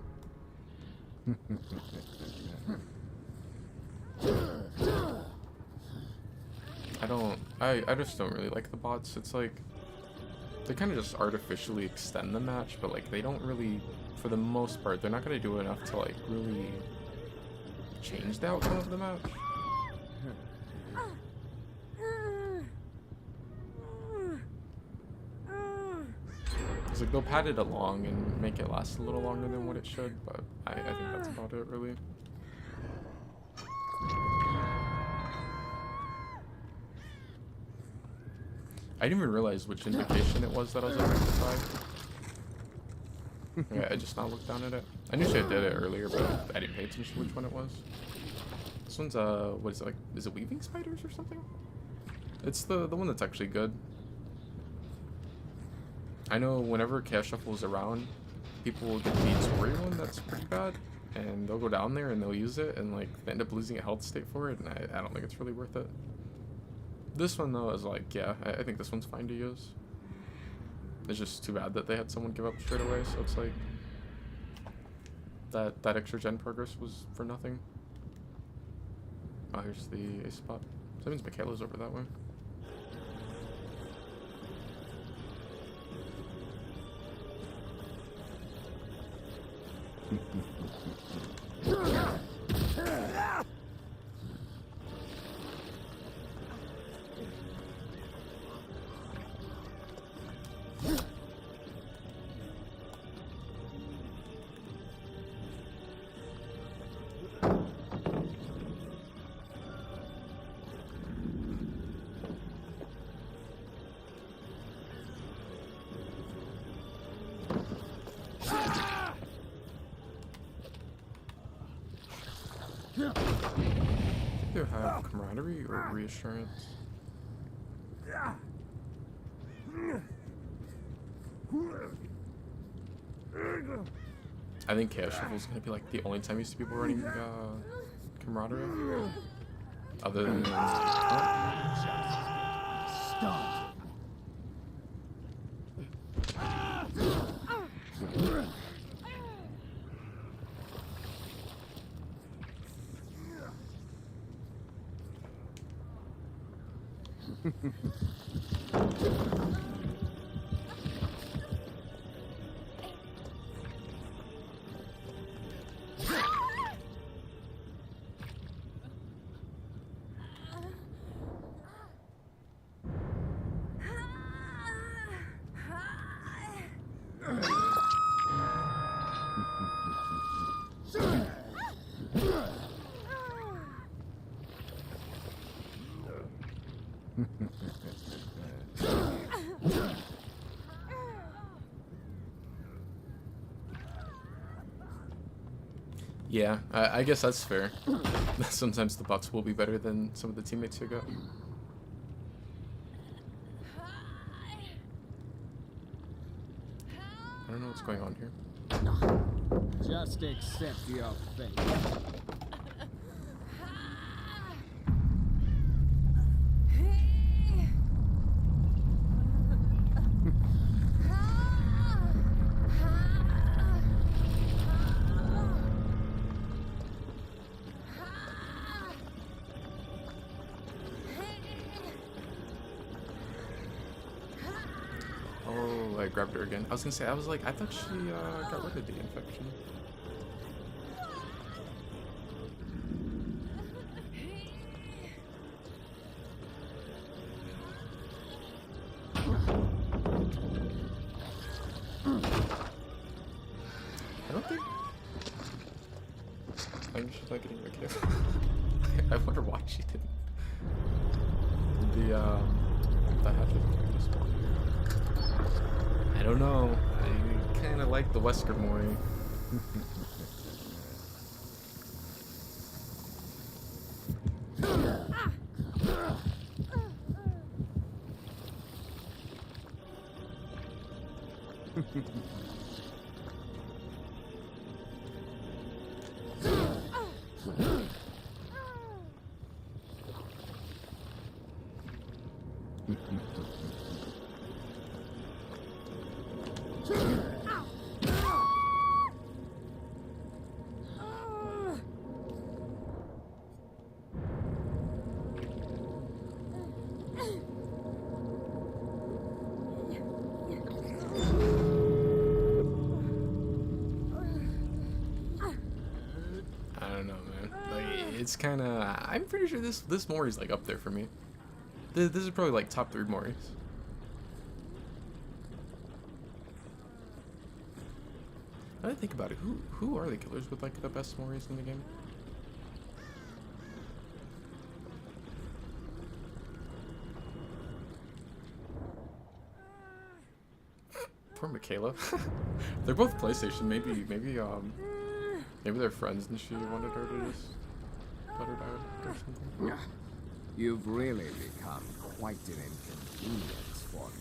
I just don't really like the bots. It's like They kind of just artificially extend the match, but like they don't really, for the most part, they're not gonna do enough to like really change the outcome of the match. It's like they'll pad it along and make it last a little longer than what it should, but I think that's about it, really. I didn't even realize which invocation it was that I was affected by. Yeah, I just now looked down at it. I knew she had did it earlier, but I didn't pay attention to which one it was. This one's, what is it, like, is it weaving spiders or something? It's the one that's actually good. I know whenever Chaos Shuffle is around, people will get the Tori one that's pretty bad, and they'll go down there and they'll use it, and like they end up losing a health state for it, and I don't think it's really worth it. This one though is like, yeah, I think this one's fine to use. It's just too bad that they had someone give up straight away, so it's like that extra gen progress was for nothing. Oh, here's the ace spot. So that means Michaela's over that way. Either have camaraderie or reassurance. I think Chaos Shuffle is gonna be like the only time you see people running camaraderie. Other than yeah, I guess that's fair. Sometimes the bots will be better than some of the teammates you got. I don't know what's going on here. Just accept your fate. Oh, I grabbed her again. I was gonna say, I was like, I thought she got rid of the infection. I don't think. I think she's not getting the kill. I wonder why she didn't. The hatchet is this one. I don't know. I kind of like the Wesker Mori. it's kind of. I'm pretty sure this Mori's like up there for me. This is probably like top 3 Moris. Now that I think about it, who are the killers with like the best Moris in the game? Poor Michaela. They're both PlayStation. Maybe they're friends and she wanted her to just let her die or something. You've really become quite an inconvenience for me.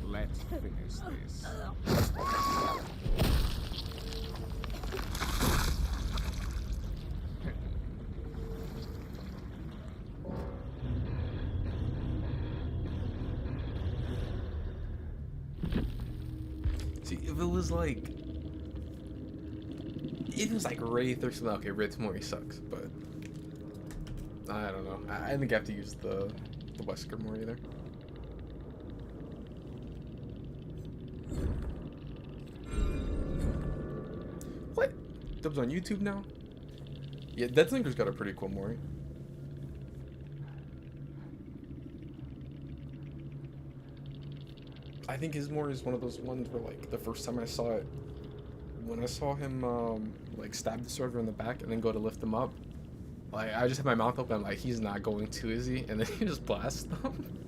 Let's finish this. See, if it was like Wraith or something, okay, Wraith Mori sucks, but I don't know. I think I have to use the Wesker Mori there. What? Dubs on YouTube now? Yeah, Dead Slinker's got a pretty cool Mori. I think his Mori is one of those ones where, like, the first time I saw it, when I saw him, like, stab the soldier in the back and then go to lift him up, like, I just had my mouth open, like, he's not going to, is he? And then he just blasts them.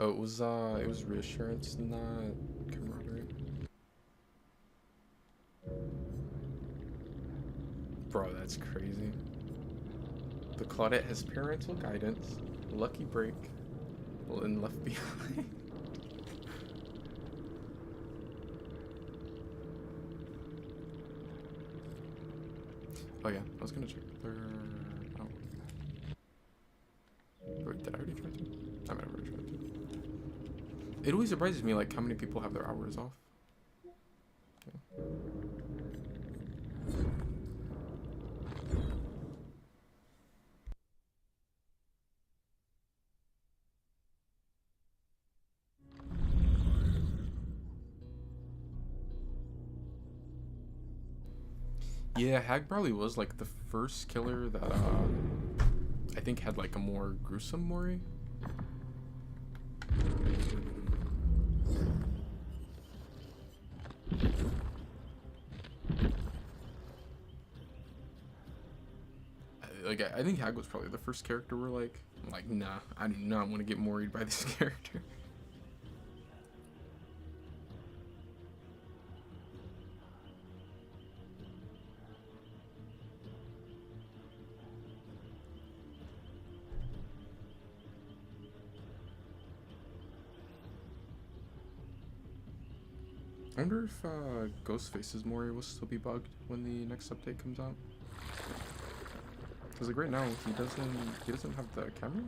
Oh, it was reassurance, not camaraderie. Bro, that's crazy. The Claudette has parental guidance, lucky break, and left behind. Oh yeah, I was gonna check their. Oh. Wait, did I already try to? I might have already tried to. It always surprises me, like, how many people have their hours off. Yeah. Yeah, Hag probably was like the first killer that I think had like a more gruesome Mori. Like I think Hag was probably the first character where like nah, I do not want to get Mori'd by this character. I wonder if Ghostface's Mori will still be bugged when the next update comes out. Because like right now he doesn't have the camera.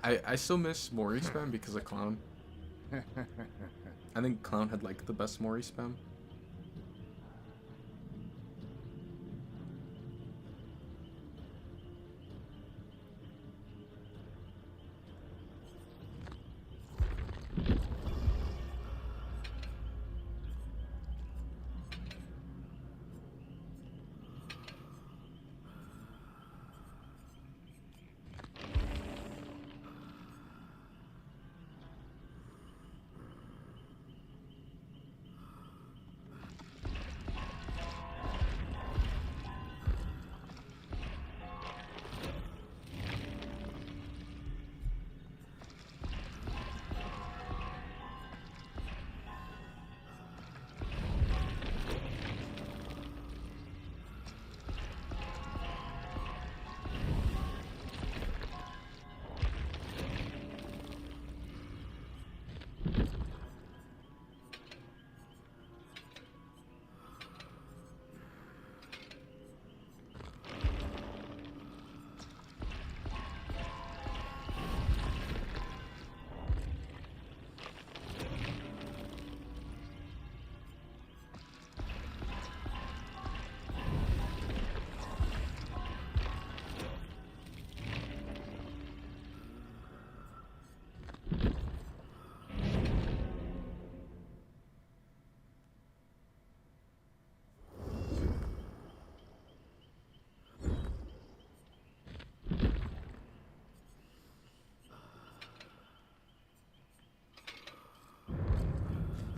I still miss Mori spam because of Clown. I think Clown had like the best Mori spam.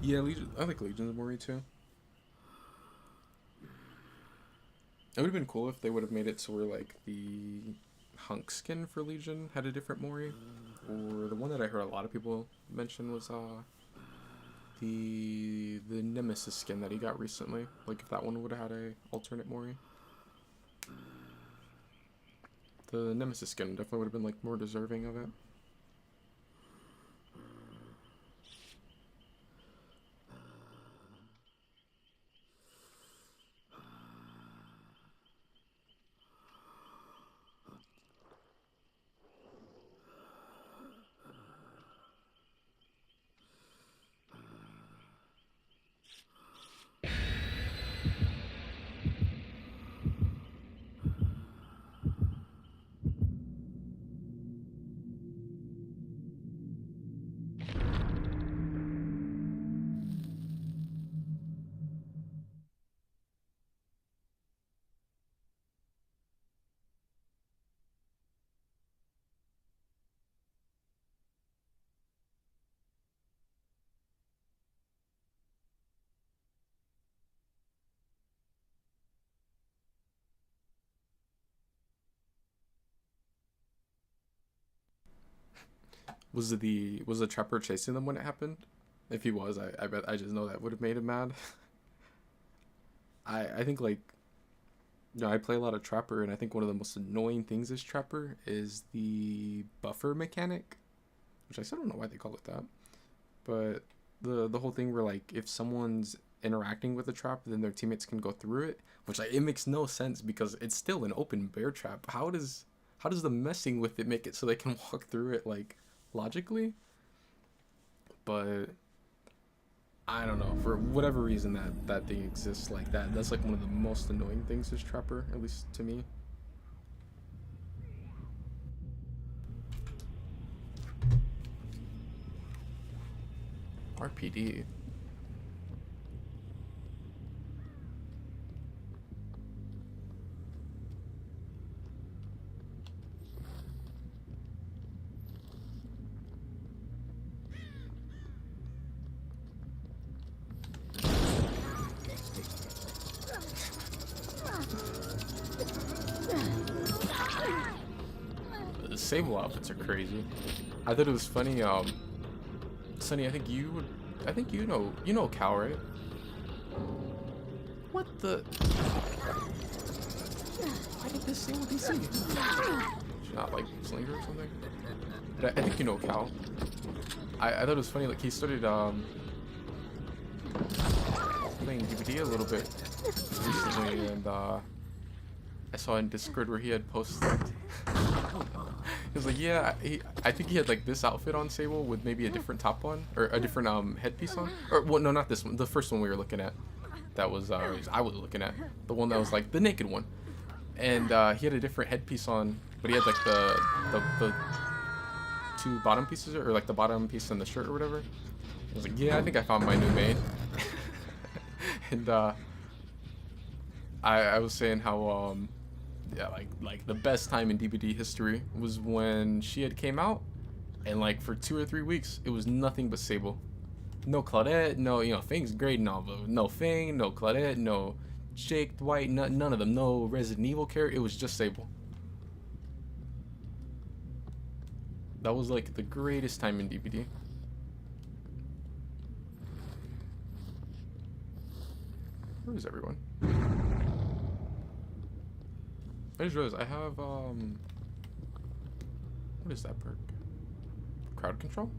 Yeah, Legion. I like Legions of Mori too. It would have been cool if they would have made it so where like the hunk skin for Legion had a different Mori, or the one that I heard a lot of people mention was the Nemesis skin that he got recently. Like if that one would have had a alternate Mori. The Nemesis skin definitely would have been like more deserving of it. Was the trapper chasing them when it happened? If he was, I bet I just know that would have made him mad. I think like, you know, I play a lot of Trapper, and I think one of the most annoying things is Trapper is the buffer mechanic, which I still don't know why they call it that. But the whole thing where like if someone's interacting with a trap, then their teammates can go through it, which like it makes no sense because it's still an open bear trap. How does the messing with it make it so they can walk through it like logically? But I don't know, for whatever reason that thing exists like that. That's like one of the most annoying things is Trapper, at least to me. RPD. The Sable outfits are crazy. I thought it was funny, Sunny, I think you know Cal, right? What the? Why did this Sable DC? Should not like Slinger or something? But I think you know Cal. I thought it was funny, like he started playing DVD a little bit recently, and I saw in Discord where he had posted was like, yeah, I think he had like this outfit on Sable with maybe a different top on or a different headpiece on. Or well, no, not this one. The first one we were looking at. That was I was looking at the one that was like the naked one, and he had a different headpiece on, but he had like the two bottom pieces or like the bottom piece and the shirt or whatever. I was like, yeah, I think I found my new main. And I was saying how yeah, like the best time in DBD history was when she had came out, and like for 2 or 3 weeks it was nothing but Sable. No Claudette, no, you know, Fang's great and all, but no Fang, no Claudette, no Jake, Dwight, none of them, no Resident Evil character. It was just Sable. That was like the greatest time in DBD. Where is everyone? I just realized I have what is that perk? Crowd control?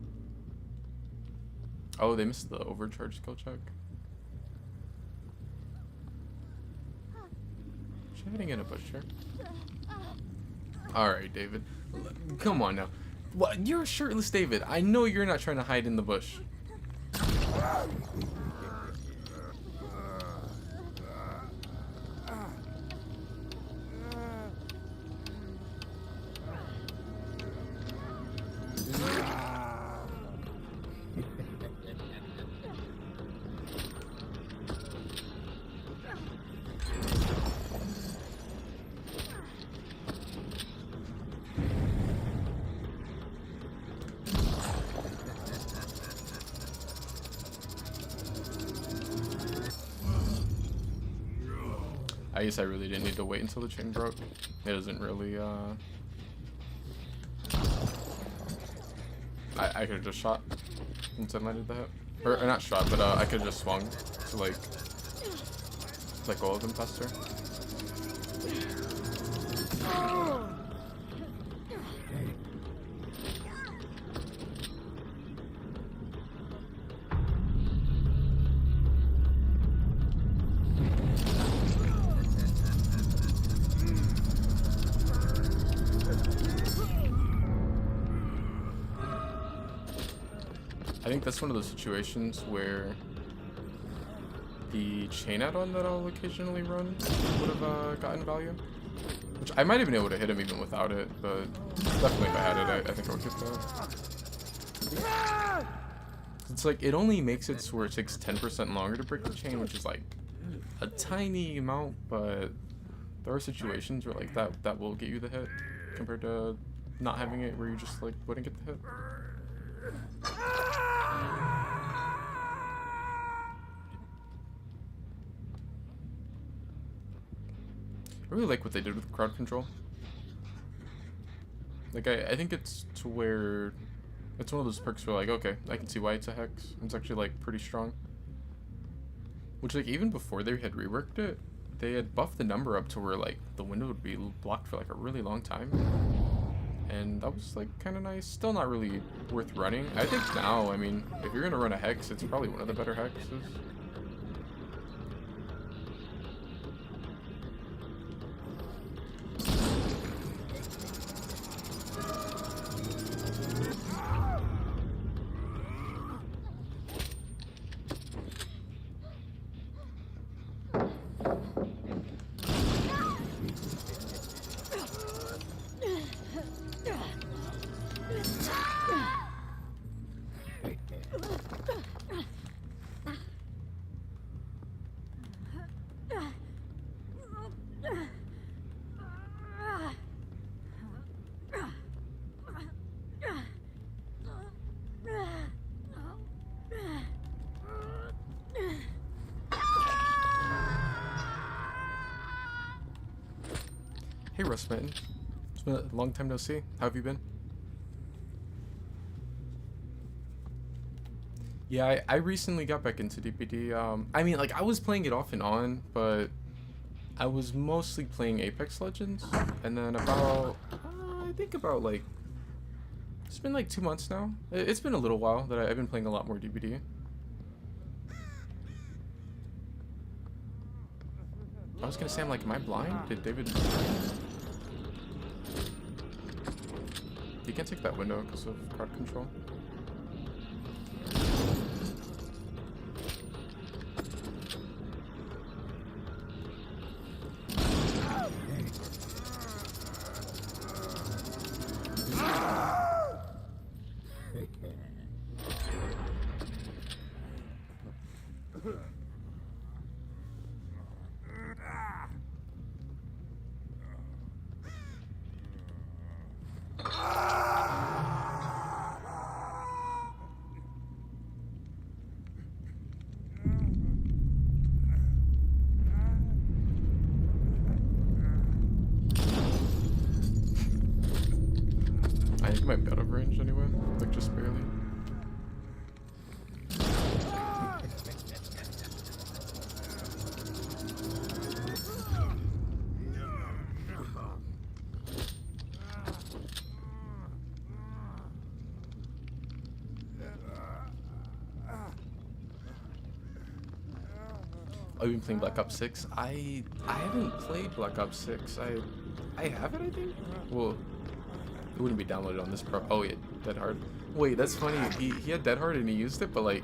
Oh, they missed the overcharge skill check. She's hiding in a bush here. Alright, David. Come on now. What? You're shirtless, David. I know you're not trying to hide in the bush. I guess I really didn't need to wait until the chain broke. It doesn't really, I could have just shot once I landed the hit. Or not shot, but I could have just swung to like all of them faster. I think that's one of those situations where the chain add-on that I'll occasionally run would have gotten value. Which I might have been able to hit him even without it, but definitely if I had it, I think I would get that. It's like, it only makes it so where it takes 10% longer to break the chain, which is like a tiny amount, but there are situations where like that will get you the hit compared to not having it where you just like wouldn't get the hit. I really like what they did with crowd control. Like, I think it's to where it's one of those perks where like, okay, I can see why it's a hex. It's actually like pretty strong. Which like even before they had reworked it, they had buffed the number up to where like the window would be blocked for like a really long time. And that was like kind of nice. Still not really worth running. I think now, I mean, if you're gonna run a hex, it's probably one of the better hexes. Hey Russ Mitten. It's been a long time no see. How have you been? Yeah, I recently got back into DPD. I mean, like, I was playing it off and on, but I was mostly playing Apex Legends. And then about, I think about, like, it's been like 2 months now. It's been a little while that I've been playing a lot more DPD. I was gonna say, I'm like, am I blind? Did David... You can't take that window because of crowd control. I think I might be out of range anyway, like just barely. Oh, you've been playing Black Ops 6? I haven't played Black Ops 6. I have it, I think? Well, it wouldn't be downloaded on this pro. Oh, yeah, Dead Hard. Wait, that's funny. He had Dead Hard and he used it, but like,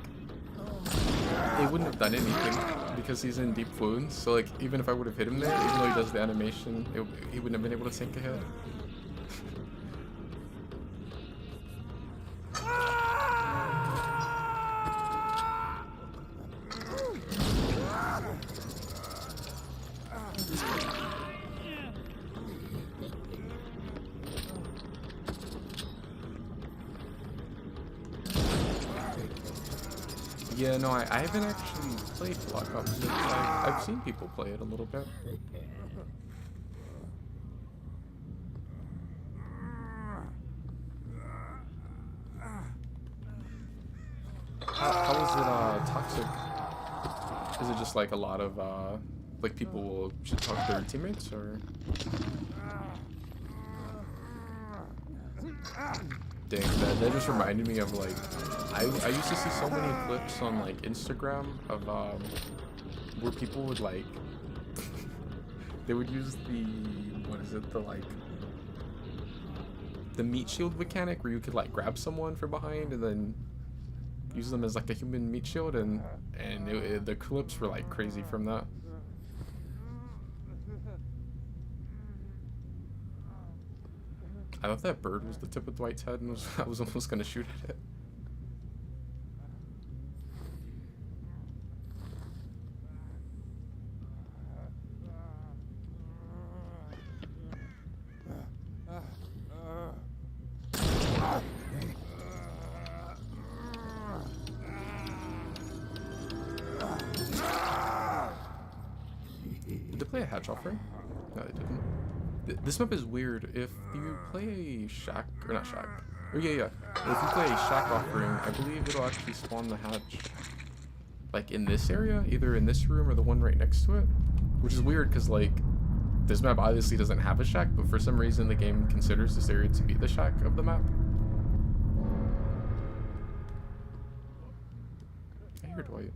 it wouldn't have done anything because he's in deep wounds. So like, even if I would have hit him there, even though he does the animation, he wouldn't have been able to sink a hit. Yeah, no, I haven't actually played Black Ops 6. I've seen people play it a little bit. How is it toxic? Is it just like a lot of like people will shit talk their teammates, or? Dang, that just reminded me of like, I used to see so many clips on like Instagram of where people would like they would use the, what is it, the like the meat shield mechanic where you could like grab someone from behind and then use them as like a human meat shield, and the clips were like crazy from that. I thought that bird was the tip of Dwight's head, and I was almost gonna shoot at it. Did they play a hatch offering? No, they didn't. This map is weird. If you play a shack, or not shack, or yeah. If you play a shack offering, I believe it'll actually spawn the hatch, like in this area, either in this room or the one right next to it. Which is weird, because like, this map obviously doesn't have a shack, but for some reason the game considers this area to be the shack of the map. I hear Dwight.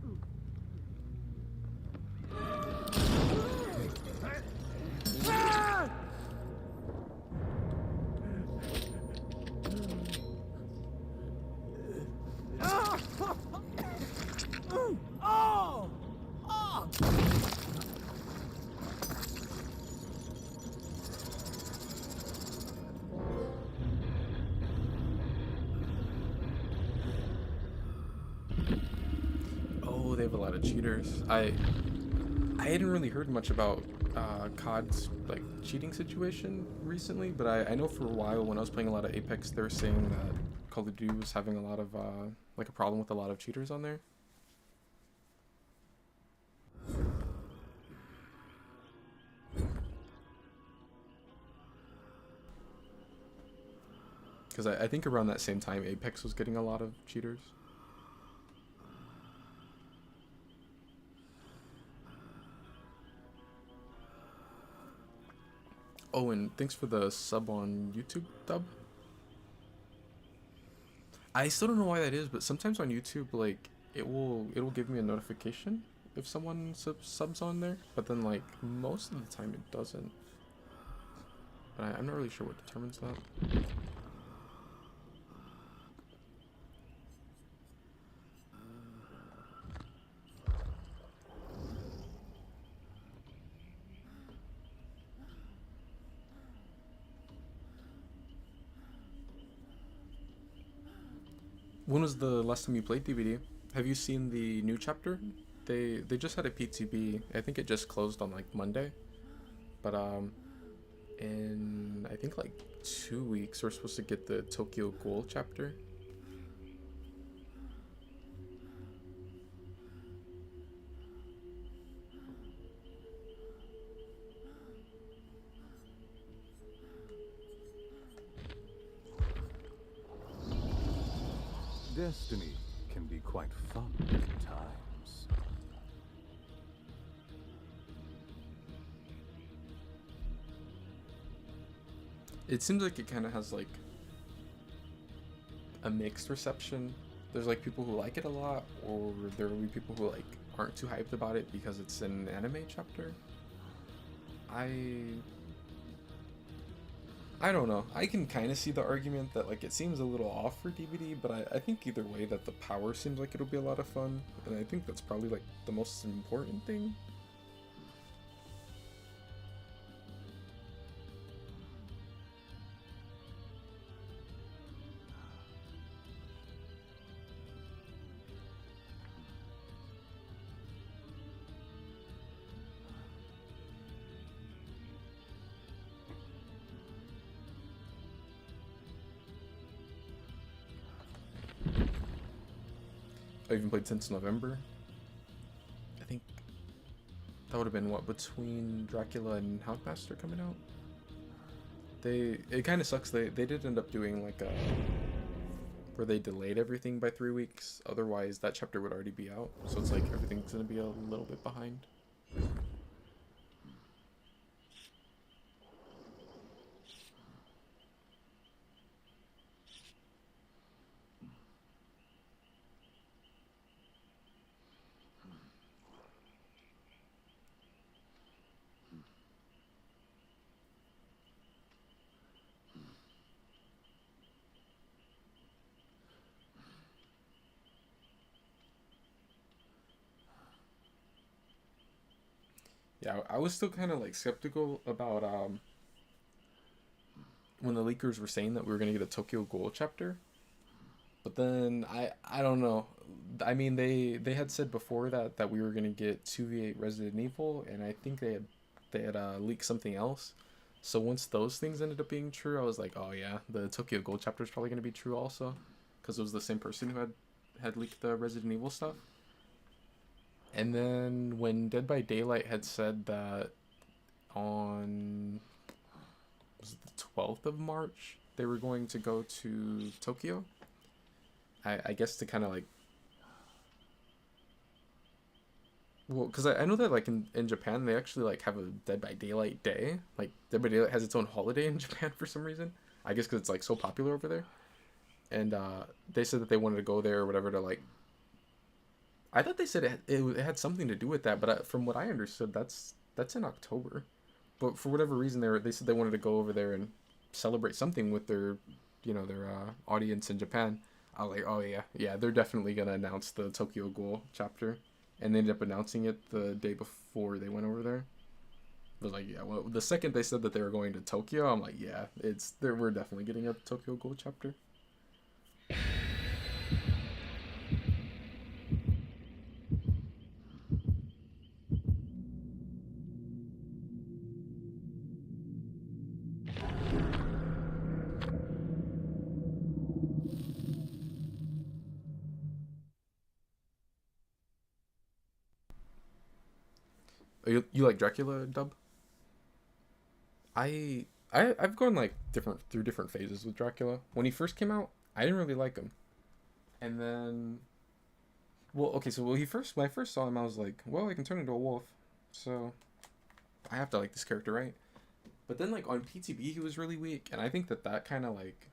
They have a lot of cheaters. I hadn't really heard much about COD's like cheating situation recently, but I know for a while when I was playing a lot of Apex, they were saying that Call of Duty was having a lot of like a problem with a lot of cheaters on there. Because I think around that same time, Apex was getting a lot of cheaters. Oh, and thanks for the sub on YouTube, Dub. I still don't know why that is, but sometimes on YouTube, like, it'll give me a notification if someone subs on there, but then, like, most of the time it doesn't. I'm not really sure what determines that. When was the last time you played DBD? Have you seen the new chapter? They just had a PTB. I think it just closed on like Monday. But in I think like 2 weeks we're supposed to get the Tokyo Ghoul chapter. Destiny can be quite fun at times. It seems like it kind of has like a mixed reception. There's like people who like it a lot, or there will be people who like aren't too hyped about it because it's an anime chapter. I don't know. I can kind of see the argument that like it seems a little off for DVD, but I think either way that the power seems like it'll be a lot of fun, and I think that's probably like the most important thing. I even played since November. I think that would have been what, between Dracula and Houndmaster coming out. It kind of sucks. They did end up doing like a where they delayed everything by 3 weeks. Otherwise, that chapter would already be out. So it's like everything's gonna be a little bit behind. Yeah, I was still kind of like skeptical about when the leakers were saying that we were gonna get a Tokyo Ghoul chapter, but then I don't know. I mean, they had said before that we were gonna get 2v8 Resident Evil, and I think they had leaked something else. So once those things ended up being true, I was like, oh yeah, the Tokyo Ghoul chapter is probably gonna be true also, because it was the same person who had leaked the Resident Evil stuff. And then when Dead by Daylight had said that on was it the 12th of March they were going to go to Tokyo, I guess to kind of like, well, because I know that like in Japan they actually like have a Dead by Daylight day. Like Dead by Daylight has its own holiday in Japan for some reason. I guess because it's like so popular over there. And they said that they wanted to go there or whatever to like, I thought they said it had something to do with that, but from what I understood, that's in October. But for whatever reason, they said they wanted to go over there and celebrate something with their audience in Japan. I was like, oh yeah, they're definitely gonna announce the Tokyo Ghoul chapter, and they ended up announcing it the day before they went over there. I was like, yeah, well, the second they said that they were going to Tokyo, I'm like, yeah, we're definitely getting a Tokyo Ghoul chapter. You like Dracula dub? I've gone like through different phases with Dracula. When he first came out, I didn't really like him, and then, well, okay, so when I first saw him, I was like, well, I can turn into a wolf, so I have to like this character, right? But then like on PTB, he was really weak, and I think that kind of like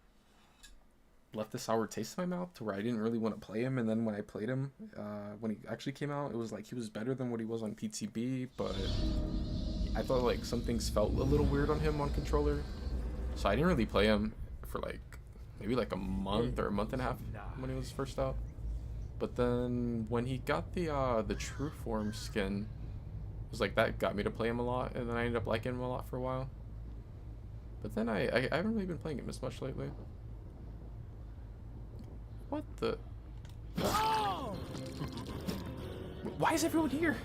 left a sour taste in my mouth to where I didn't really want to play him. And then when I played him, when he actually came out, it was like he was better than what he was on PTB, but I thought like some things felt a little weird on him on controller, so I didn't really play him for like maybe like a month or a month and a half when he was first out. But then when he got the true form skin, it was like that got me to play him a lot, and then I ended up liking him a lot for a while. But then I haven't really been playing him as much lately. What the? Why is everyone here?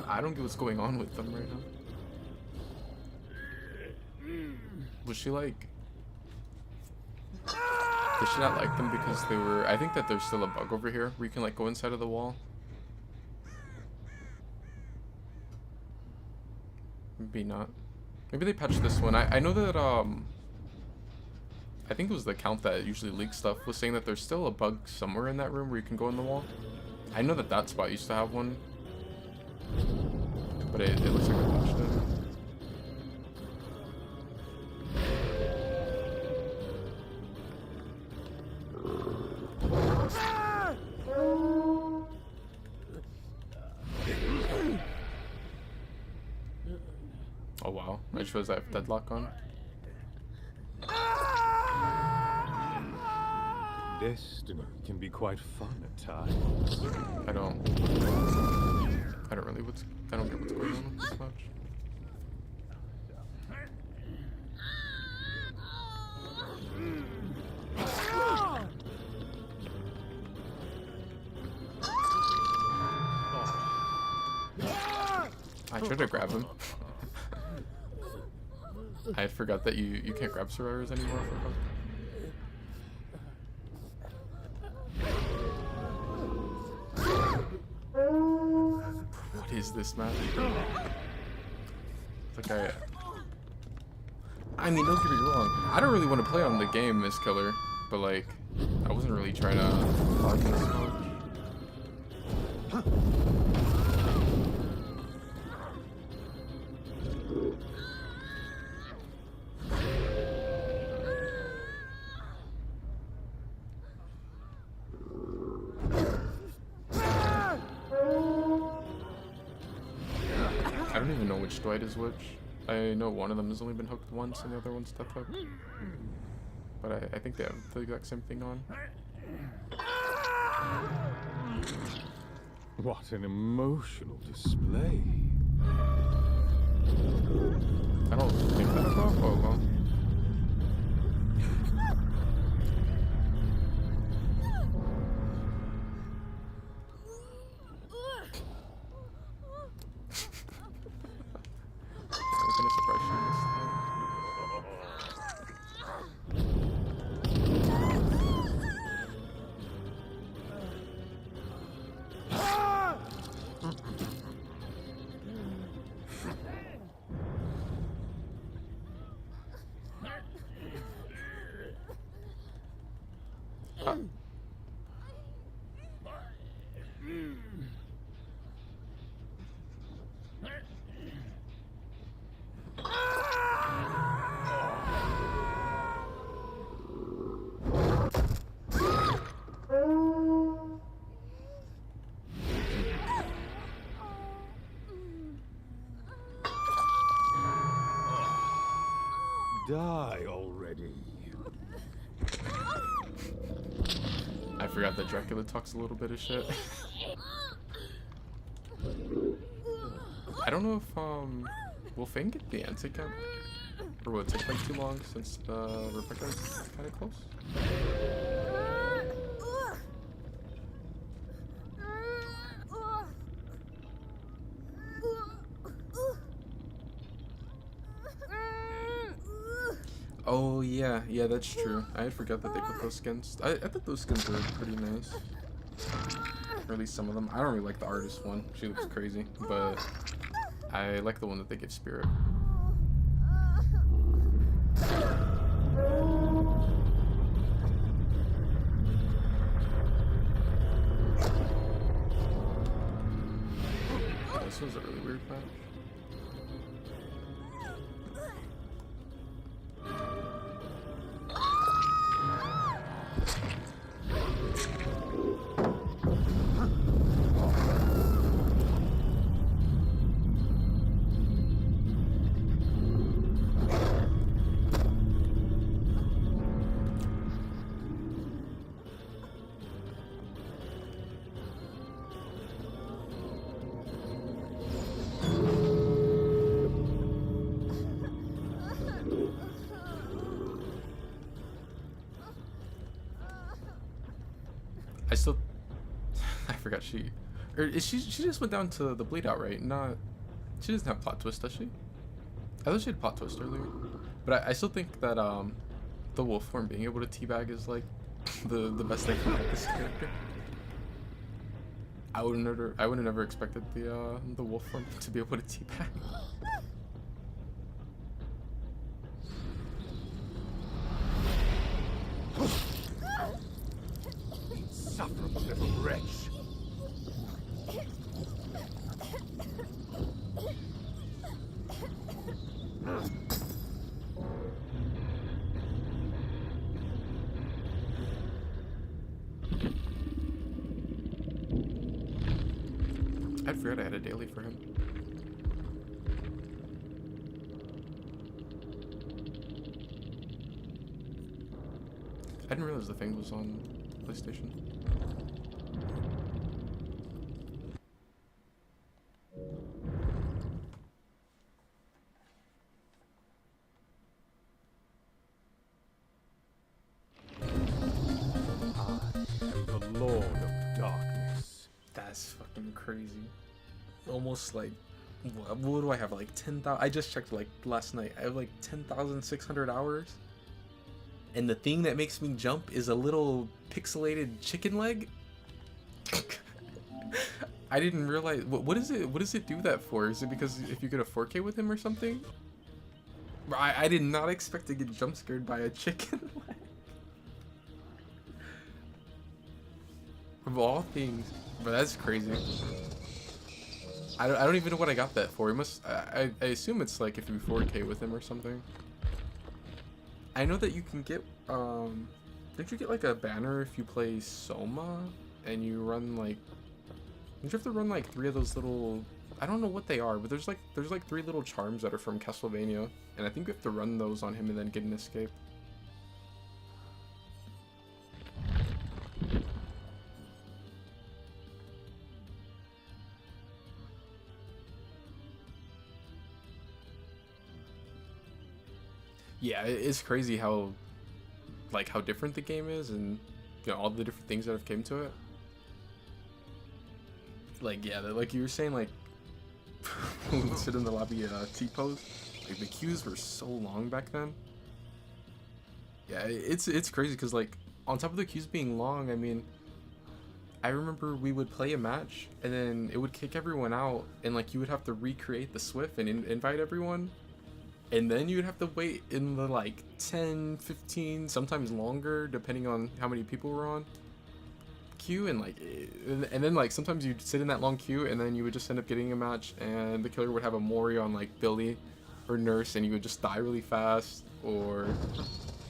I don't get what's going on with them right now. Was she like... Did she not like them because they were... I think that there's still a bug over here where you can like go inside of the wall. Maybe not. Maybe they patched this one. I know that I think it was the account that usually leaks stuff was saying that there's still a bug somewhere in that room where you can go in the wall. I know that that spot used to have one. But it looks like I patched it. Oh wow, I just realized I have deadlock on. Destiny can be quite fun at times. I don't really I don't get what's going on with this match. I tried to grab him. I forgot that you can't grab survivors anymore for fun. What is this map? It's like I mean, don't get me wrong. I don't really want to play on the game as killer, but like, I wasn't really trying to log in this much. I don't even know which Dwight is which. I know one of them has only been hooked once and the other one's death hooked. But I think they have the exact same thing on. What an emotional display. I don't think that about. Oh well. Die already. I forgot that Dracula talks a little bit of shit. I don't know if will Fang get the anti-camp? Or will it take like too long since Rebecca's kinda close? Oh yeah, that's true. I forgot that they put those skins. I thought those skins were pretty nice. Or at least some of them. I don't really like the artist one. She looks crazy. But I like the one that they give Spirit. This was a really weird match. I still, I forgot or is she just went down to the bleed out, right? Not, she doesn't have plot twist, does she? I thought she had plot twist earlier, but I still think that the wolf form being able to teabag is like the best thing about this character. I would have never expected the wolf form to be able to teabag. Insufferable little wretch. I forgot I had a daily for him. I didn't realize the thing was on PlayStation. The Lord of Darkness. That's fucking crazy. Almost like, what do I have? Like 10,000? I just checked like last night. I have like 10,600 hours. And the thing that makes me jump is a little pixelated chicken leg. I didn't realize. What is it? What does it do that for? Is it because if you get a 4K with him or something? I did not expect to get jump scared by a chicken leg. Of all things, but that's crazy. I don't even know what I got that for. It must. I assume it's like if you 4K with him or something. I know that you can get. Don't you get like a banner if you play Soma and you run like? Don't you have to run like 3 of those little? I don't know what they are, but there's like 3 little charms that are from Castlevania, and I think you have to run those on him and then get an escape. Yeah, it's crazy how different the game is, and you know all the different things that have came to it. Like yeah, like you were saying, like sit in the lobby T-pose. Like the queues were so long back then. Yeah, it's crazy because like on top of the queues being long, I mean, I remember we would play a match and then it would kick everyone out, and like you would have to recreate the Swift and invite everyone. And then you'd have to wait in the like 10, 15, sometimes longer, depending on how many people were on queue. And like, and then like sometimes you'd sit in that long queue and then you would just end up getting a match and the killer would have a Mori on like Billy or Nurse and you would just die really fast. Or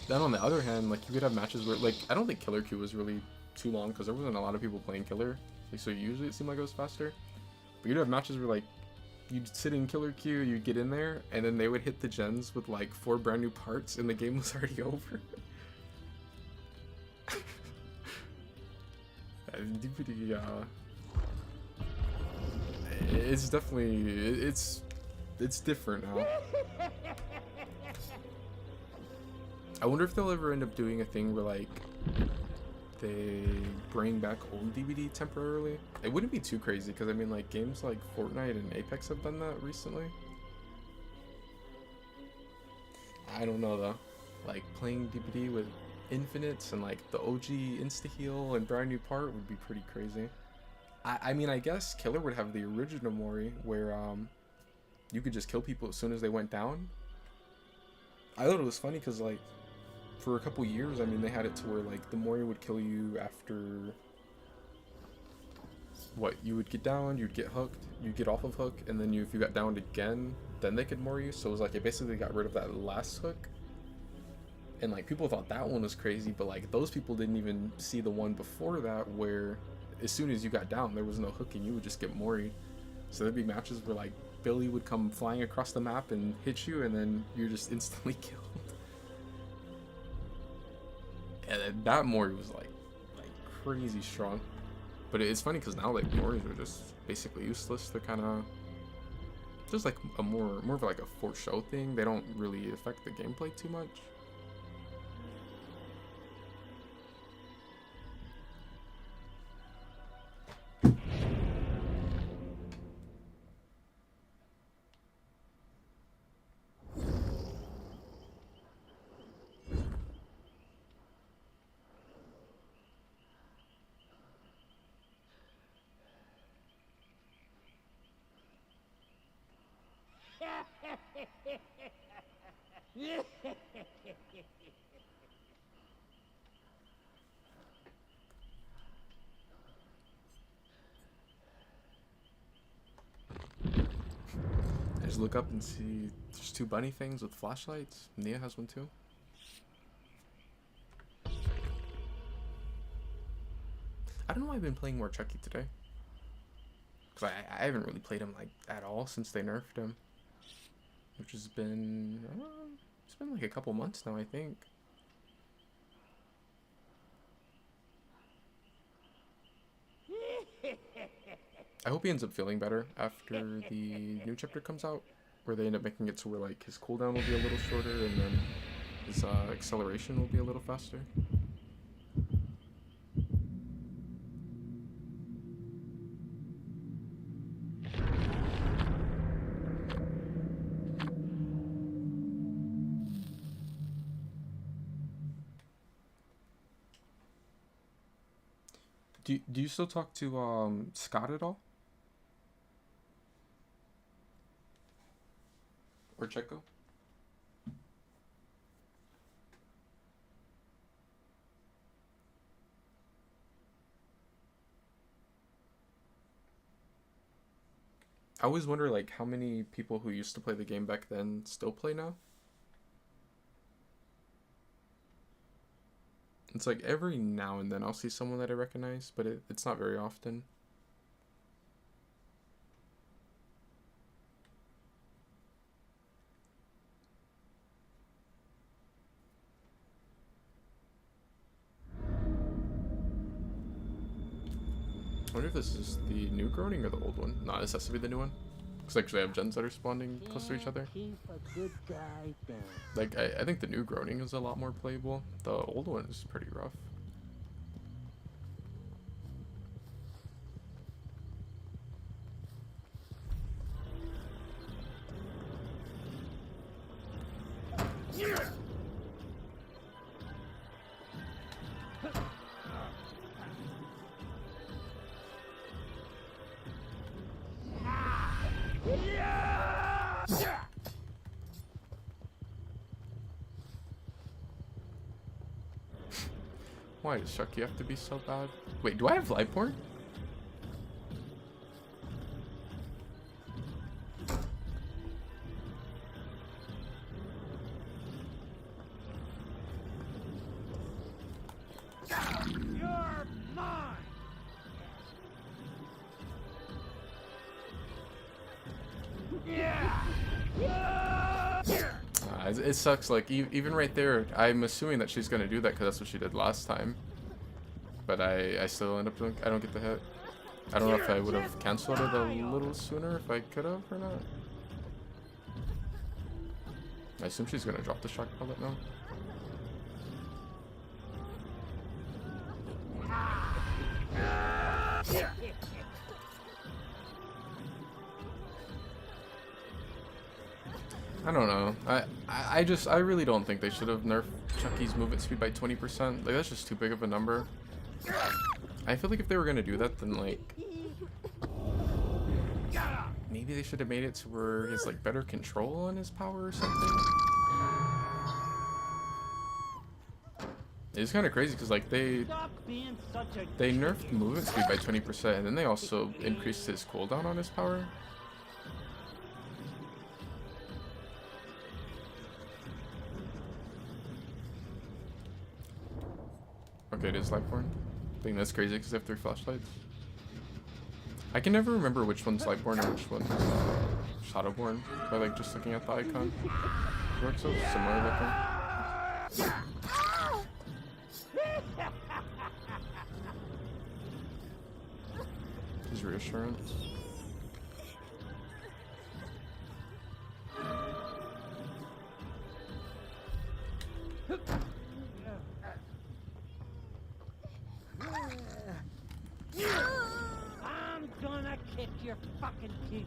then on the other hand, like you could have matches where like, I don't think killer queue was really too long because there wasn't a lot of people playing killer. Like, so usually it seemed like it was faster. But you'd have matches where like, you'd sit in killer queue, you'd get in there, and then they would hit the gens with like 4 brand new parts, and the game was already over. DVD, it's definitely it's different now. I wonder if they'll ever end up doing a thing where like they bring back old DVD temporarily. It wouldn't be too crazy because I mean like games like Fortnite and Apex have done that recently. I don't know though. Like playing DVD with infinites and like the OG insta-heal and brand new part would be pretty crazy. I mean I guess Killer would have the original Mori where you could just kill people as soon as they went down. I thought it was funny because like for a couple years, I mean, they had it to where, like, the Mori would kill you after... What? You would get down, you'd get hooked, you'd get off of hook, and then if you got downed again, then they could Mori you. So it was like, it basically got rid of that last hook. And like people thought that one was crazy, but like those people didn't even see the one before that where as soon as you got down there was no hooking, you would just get moried. So there'd be matches where like Billy would come flying across the map and hit you, and then you're just instantly killed. And that mori was like crazy strong. But it's funny because now like moris are just basically useless. They're kind of just like a more of like a for show thing. They don't really affect the gameplay too much. I just look up and see there's 2 bunny things with flashlights. Nia has one too. I don't know why I've been playing more Chucky today. Because I haven't really played him like at all since they nerfed him. Which has been, it's been like a couple months now, I think. I hope he ends up feeling better after the new chapter comes out, where they end up making it to where like his cooldown will be a little shorter and then his acceleration will be a little faster. Do you still talk to Scott at all? Or Checo? I always wonder like how many people who used to play the game back then still play now. It's like every now and then I'll see someone that I recognize, but it's not very often. I wonder if this is the new groaning or the old one. No, this has to be the new one. Because actually I have gens that are spawning close to each other. Keep a good guy down. Like, I think the new groaning is a lot more playable. The old one is pretty rough. Why does Chucky have to be so bad? Wait, do I have light porn? You're mine. It sucks, like, even right there, I'm assuming that she's gonna do that because that's what she did last time. But I still end up doing, I don't get the hit. I don't know if I would have canceled it a little sooner if I could have or not. I assume she's gonna drop the shock pellet now. I don't know. I really don't think they should have nerfed Chucky's movement speed by 20%. Like, that's just too big of a number. I feel like if they were gonna do that, then like maybe they should have made it to where he has like better control on his power or something. It's kind of crazy because like they nerfed movement speed by 20% and then they also increased his cooldown on his power. Okay, it is Lightborn. I think that's crazy because they have 3 flashlights. I can never remember which one's Lightborn and which one's Shadowborn by like just looking at the icon. They look so similar looking. His reassurance. I'm gonna kick your fucking teeth.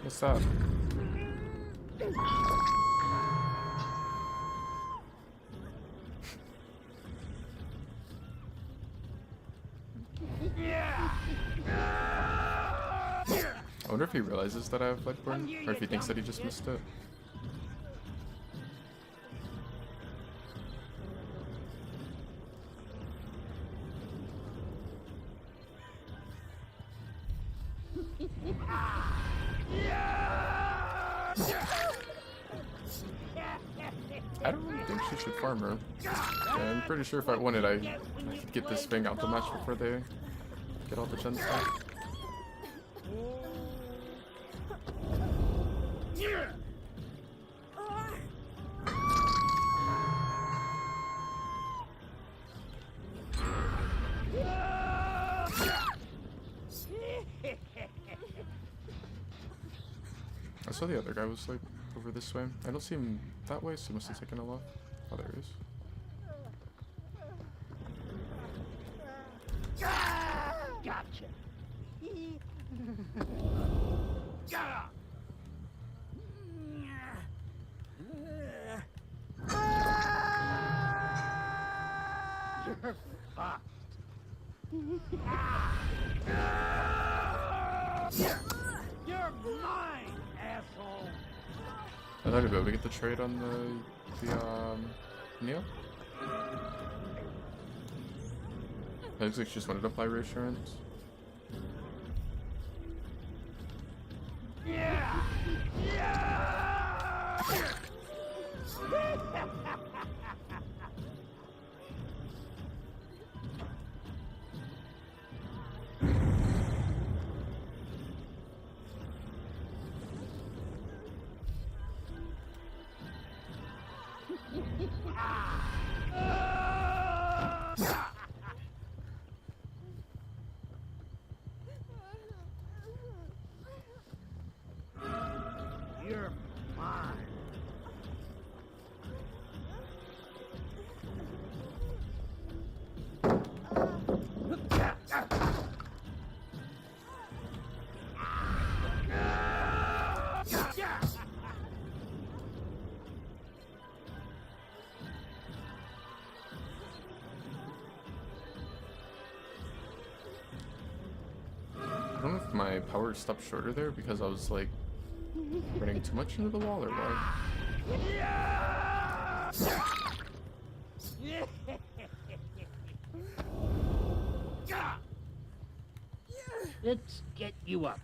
What's that? I wonder if he realizes that I have Bloodborne, or if he thinks that he just missed it. I don't really think she should farm her. Yeah, I'm pretty sure if I wanted, I could get this thing out the match before they get all the gen stuff. I saw the other guy was like over this way. I don't see him that way, so he must have taken a left. Oh, there he is. Gotcha. You're fucked. You're mine, asshole. I thought I'd be able to get the trade on the Neo. It looks like she just wanted to apply reassurance. Yeah. You're mine. I don't know if my power stopped shorter there because I was like running too much into the wall or what. Let's get you up.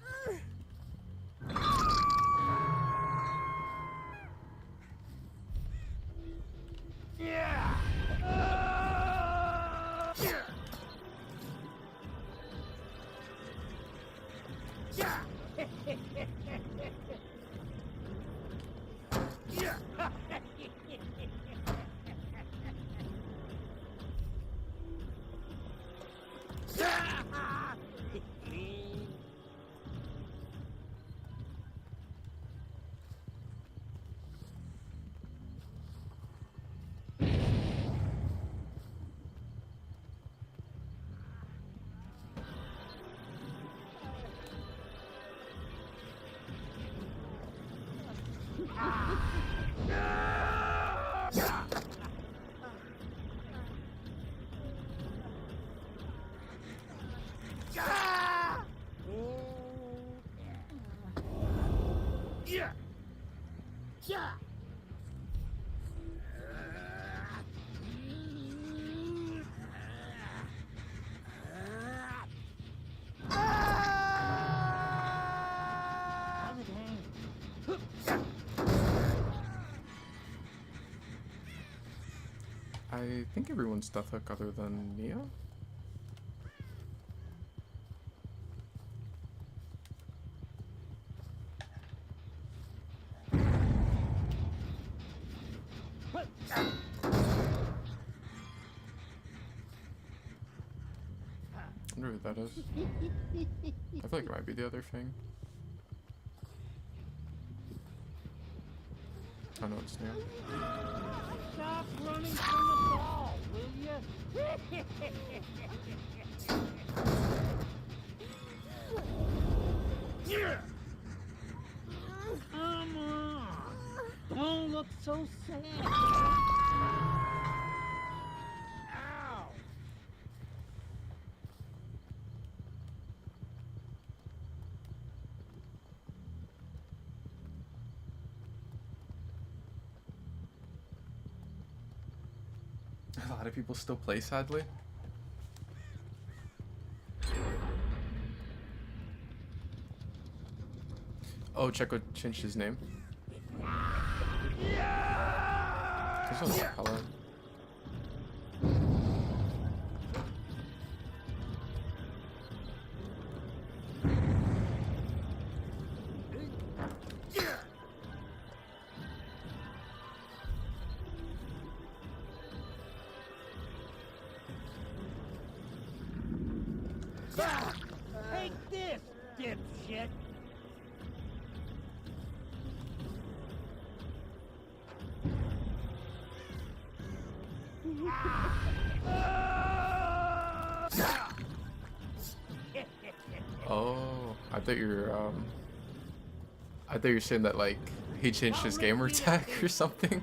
I think everyone's Death Hook other than Nia. I wonder who that is. I feel like it might be the other thing. Oh no, it's Nia. Stop running from the ball, will you? Come on. Don't look so sad. Ow. A lot of people still play, sadly. Oh, Checo changed his name. This one's color. Take this, dipshit. Oh, I thought you were saying that like he changed his gamer tag or something.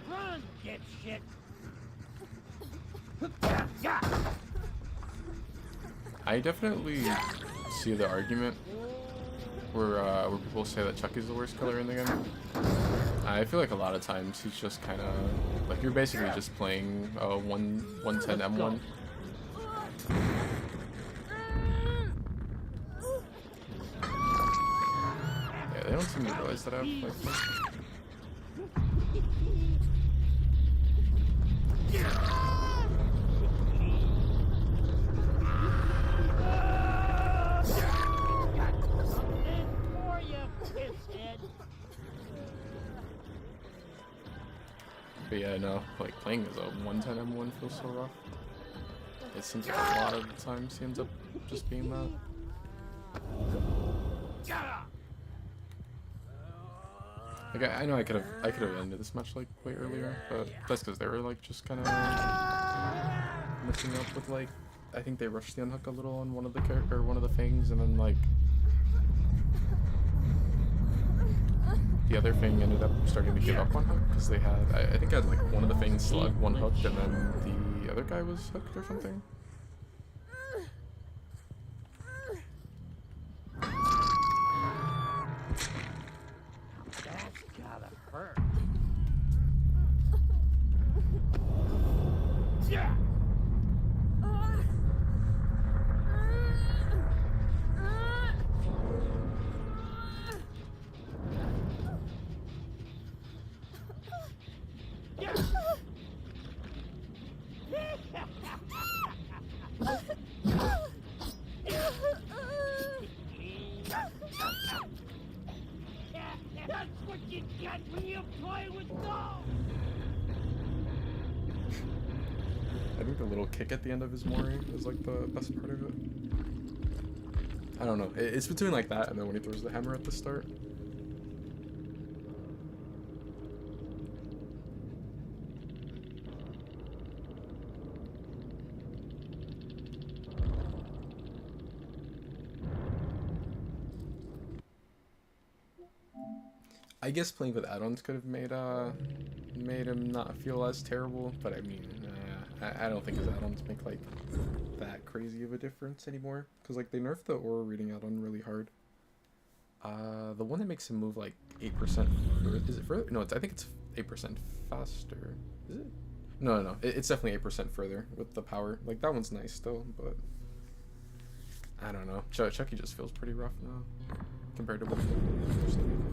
Run, dipshit. I definitely see the argument where people say that Chucky's the worst killer in the game. I feel like a lot of times he's just kind of like you're basically just playing 110 M1. Yeah, they don't seem to realize that I have like. But yeah, no, like playing as a 110 M1 feels so rough. It seems like a lot of the times he ends up just being that. Like I know I could have ended this match like way earlier, but that's because they were like just kind of messing up with like I think they rushed the unhook a little on one of the one of the things, and then like the other thing ended up starting to give up on hook because they had I think I had like one of the things slug one hooked and then the other guy was hooked or something. That's gotta hurt. Yeah. little kick at the end of his Mori is like the best part of it. I don't know. It's between like that and then when he throws the hammer at the start. I guess playing with add-ons could have made him not feel as terrible, but I mean, I don't think his add-ons make like that crazy of a difference anymore, because like they nerfed the aura reading add-on really hard. The one that makes him move like 8% further, is it further? No, I think it's 8% faster. Is it? No, it's definitely 8% further with the power. Like that one's nice still, but I don't know. Chucky just feels pretty rough now compared to what it used to be like.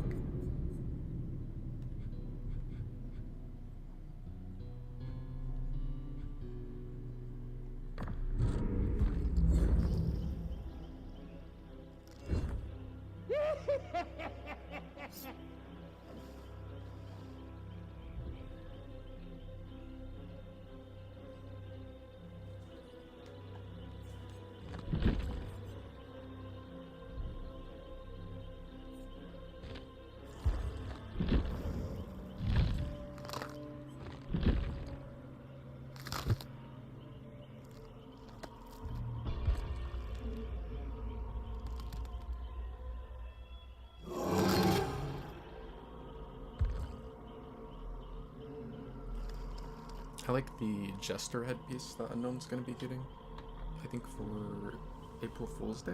I like the Jester headpiece that Unknown's gonna be getting, I think for April Fool's Day.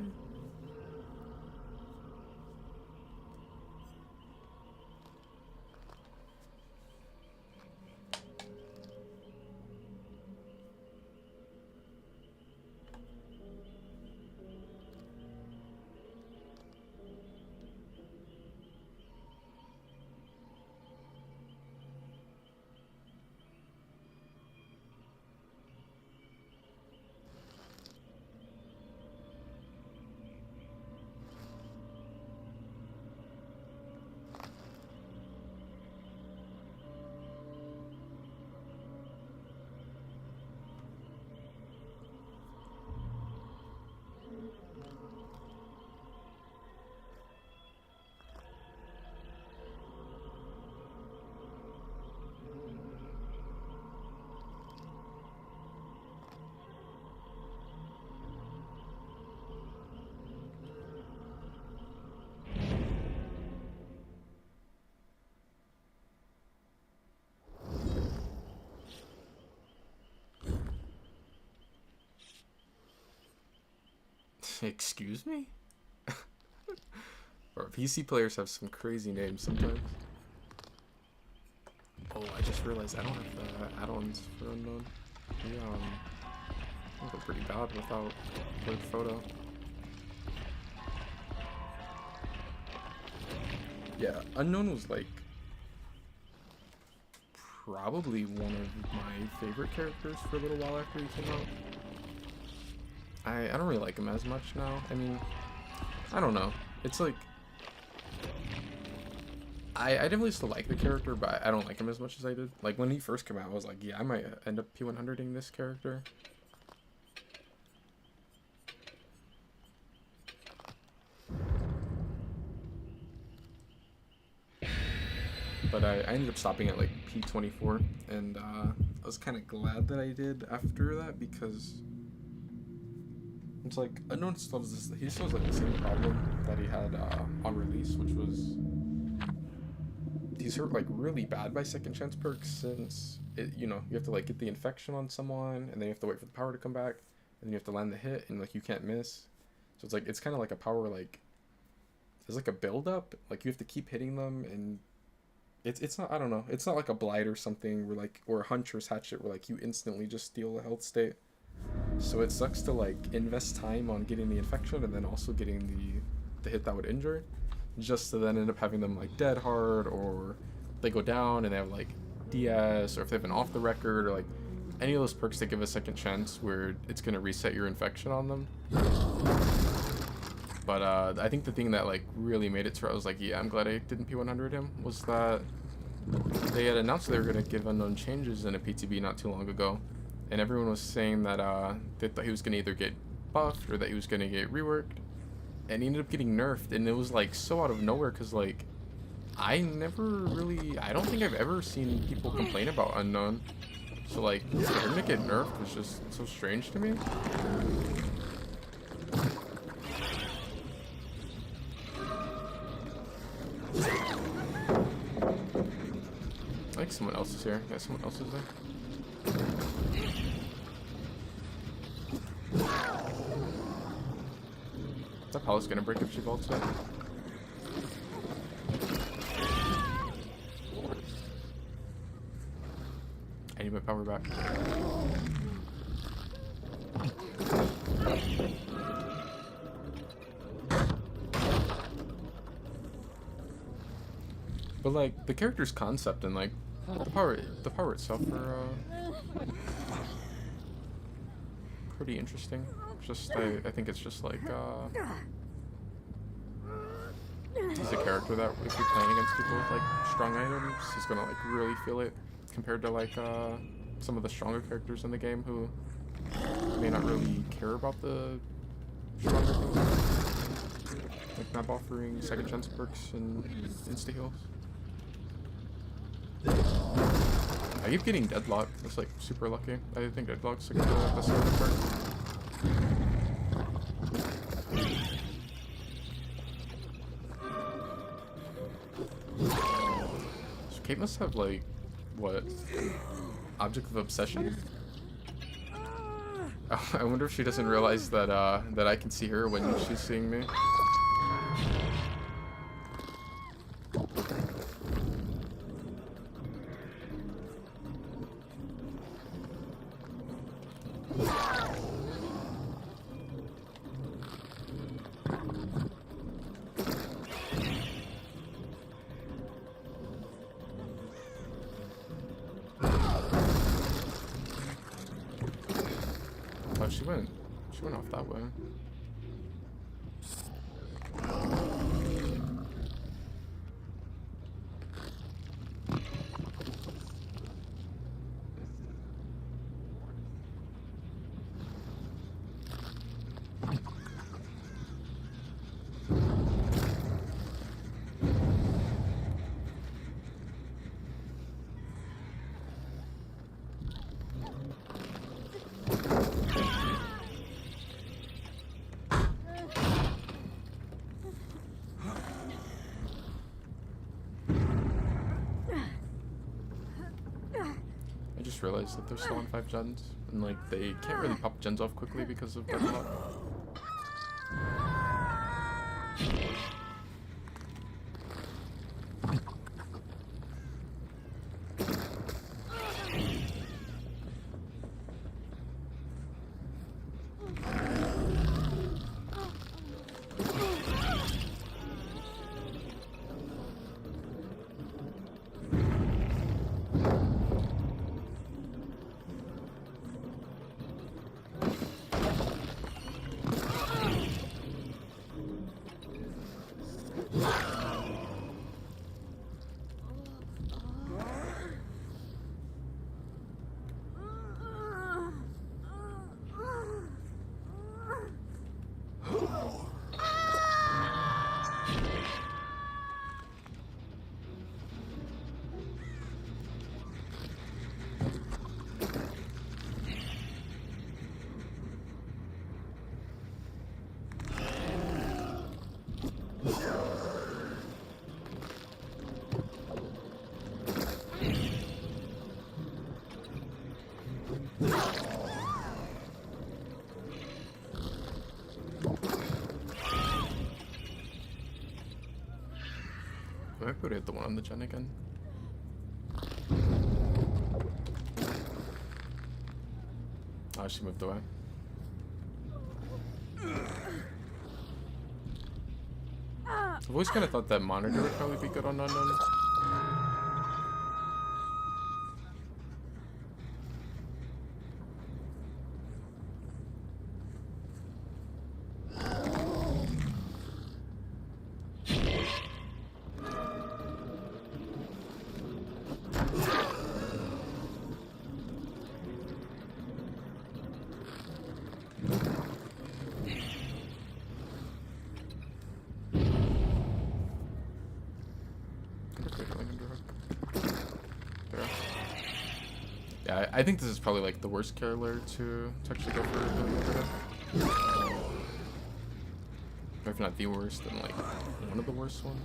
Excuse me? Or PC players have some crazy names sometimes. Oh, I just realized I don't have the add-ons for Unknown. Yeah, I look pretty bad without blurred photo. Yeah, Unknown was like probably one of my favorite characters for a little while after he came out. I don't really like him as much now. I mean, I don't know. It's like I definitely still like the character, but I don't like him as much as I did. Like when he first came out, I was like, yeah, I might end up P100ing this character. But I ended up stopping at like P24, and I was kind of glad that I did after that, because it's like Unknown still has this, he still has like the same problem that he had on release, which was he's hurt like really bad by second chance perks, since it, you know, you have to like get the infection on someone, and then you have to wait for the power to come back, and then you have to land the hit, and like you can't miss. So it's like it's kind of like a power, like there's like a build up, like you have to keep hitting them, and it's not, I don't know, it's not like a blight or something where like, or a Huntress Hatchet where like you instantly just steal a health state. So it sucks to like invest time on getting the infection and then also getting the hit that would injure, just to then end up having them like dead hard, or they go down and they have like DS, or if they've been off the record, or like any of those perks that give a second chance where it's going to reset your infection on them. But I think the thing that like really made it to where I was like, yeah, I'm glad I didn't P100 him, was that they had announced they were going to give Unknown changes in a PTB not too long ago. and everyone was saying that they thought he was gonna either get buffed or that he was gonna get reworked, and he ended up getting nerfed, and it was like so out of nowhere because like I don't think I've ever seen people complain about Unknown. So like for him to get nerfed was just so strange to me. I think someone else is here. Yeah, someone else is there. Is that palace gonna break if she vaults it? I need my power back. But like the character's concept and like the power itself are pretty interesting. Just I think it's just like he's a character that if you're playing against people with like strong items, he's gonna like really feel it compared to like some of the stronger characters in the game who may not really care about the stronger things, like map offering second chance perks and insta heals. I keep getting deadlock. That's like super lucky. I think deadlock's like the best part. So Kate must have like what? Object of obsession? Oh, I wonder if she doesn't realize that that I can see her when she's seeing me. Oh, she went off that way. I just realized that they're still on 5 gens, and like they can't really pop gens off quickly because of deadlock. I could hit the one on the gen again. Oh, she moved away. I've always kind of thought that monitor would probably be good on Unknown. I think this is probably like the worst killer to actually go for the overhead. Or if not the worst, then like one of the worst ones.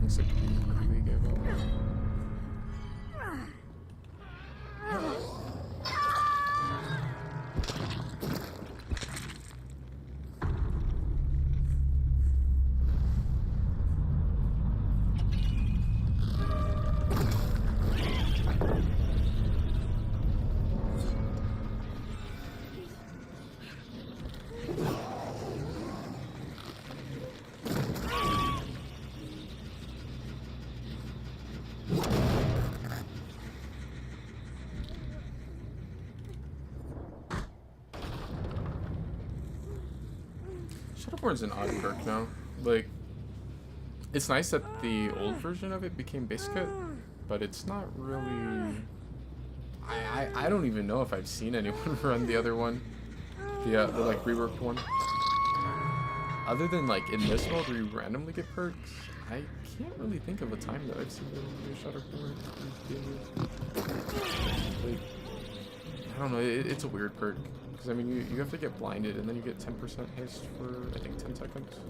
Looks like we really gave up. Shadowborn's an odd perk now. Like, it's nice that the old version of it became base kit, but it's not really... I don't even know if I've seen anyone run the other one. The like reworked one. Other than like in this mode where you randomly get perks, I can't really think of a time that I've seen them do Shadowborn. Like, I don't know, it's a weird perk. Because, I mean, you have to get blinded, and then you get 10% haste for, I think, 10 seconds.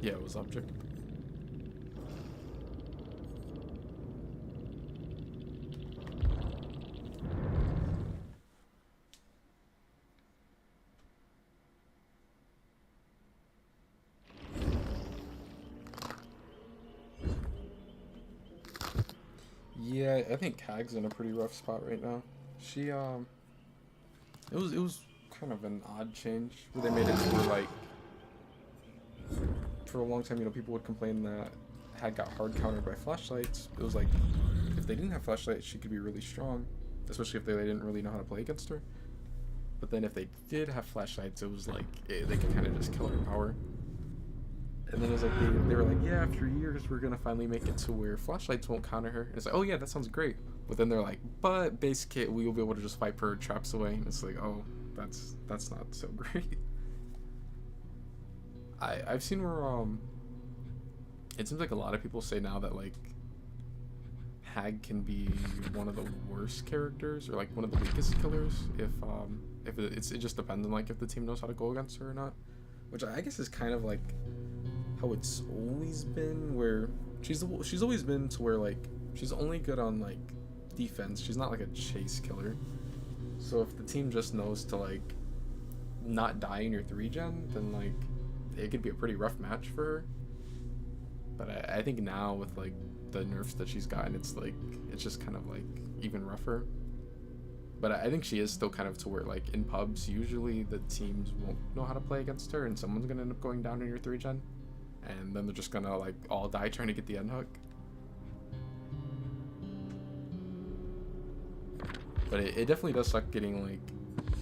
Yeah, it was object. Yeah, I think Kag's in a pretty rough spot right now. She it was kind of an odd change where they made it to where, like, for a long time, you know, people would complain that Hag got hard countered by flashlights. It was like, if they didn't have flashlights, she could be really strong, especially if they didn't really know how to play against her. But then if they did have flashlights, it was like, they could kind of just kill her power. And then it was like, they were like, yeah, after years, we're going to finally make it to where flashlights won't counter her. And it's like, oh yeah, that sounds great. But then they're like, but base kit, we will be able to just wipe her traps away. And it's like, oh, that's not so great. I've seen where, it seems like a lot of people say now that, like, Hag can be one of the worst characters, or, like, one of the weakest killers, if it just depends on, like, if the team knows how to go against her or not. Which I guess is kind of, like, how it's always been, where she's always been to where, like, she's only good on, like, defense. She's not, like, a chase killer. So if the team just knows to, like, not die in your 3-gen, then, like, it could be a pretty rough match for her. But I think now with, like, the nerfs that she's gotten, it's like, it's just kind of, like, even rougher. But I think she is still kind of to where, like, in pubs, usually the teams won't know how to play against her, and someone's gonna end up going down in your 3-gen. and then they're just gonna like all die trying to get the end hook. But it definitely does suck getting like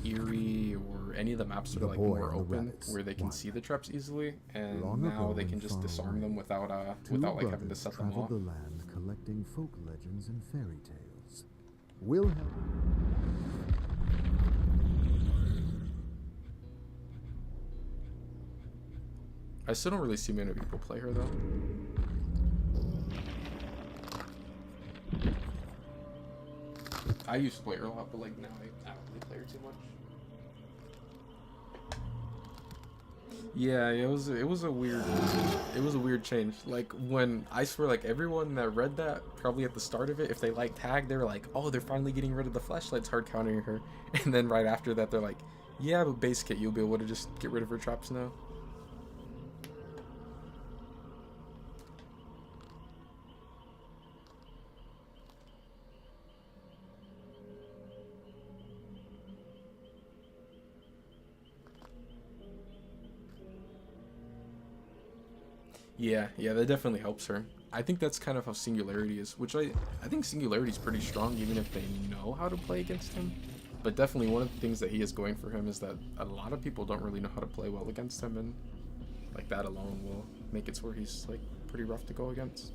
Eerie or any of the maps that are like more open where they can see the traps easily, and now they can just disarm them without like having to set them off. The land collecting folk legends and fairy tales. Will help. I still don't really see many people play her though. I used to play her a lot, but like now I don't really play her too much. Yeah, it was a weird change. Like when I swear, like everyone that read that probably at the start of it, if they like tag, they were like, oh, they're finally getting rid of the flashlights hard countering her, and then right after that they're like, yeah, but base kit you'll be able to just get rid of her traps now. Yeah, that definitely helps her. I think that's kind of how Singularity is, which I think Singularity is pretty strong even if they know how to play against him. But definitely one of the things that he has going for him is that a lot of people don't really know how to play well against him, and like that alone will make it so where he's like pretty rough to go against.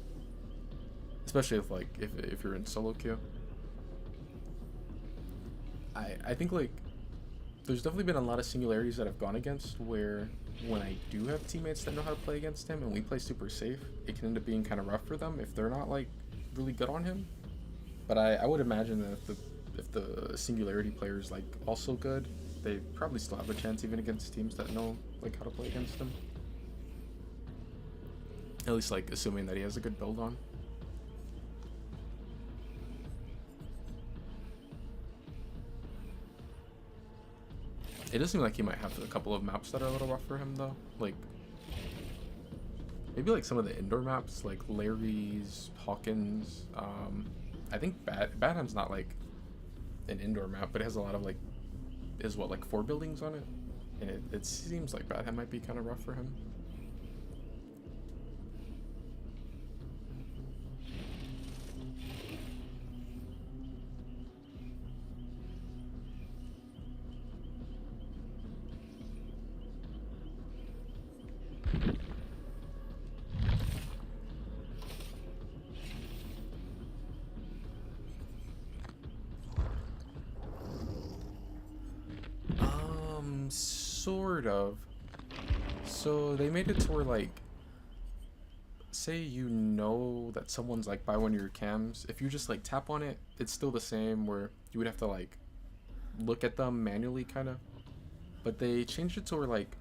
Especially if you're in solo queue. I think like there's definitely been a lot of Singularities that I've gone against where when I do have teammates that know how to play against him and we play super safe, it can end up being kind of rough for them if they're not like really good on him. But I would imagine that if the Singularity player is like also good, they probably still have a chance even against teams that know like how to play against him. At least like assuming that he has a good build on. It does seem like he might have a couple of maps that are a little rough for him though. Like maybe like some of the indoor maps like Larry's, Hawkins. I think Badham's not like an indoor map, but it has a lot of like like 4 buildings on it. And it seems like Badham might be kind of rough for him. Sort of. So they made it to where like, say you know that someone's like by one of your cams, if you just like tap on it, it's still the same where you would have to like look at them manually kind of. But they changed it to where like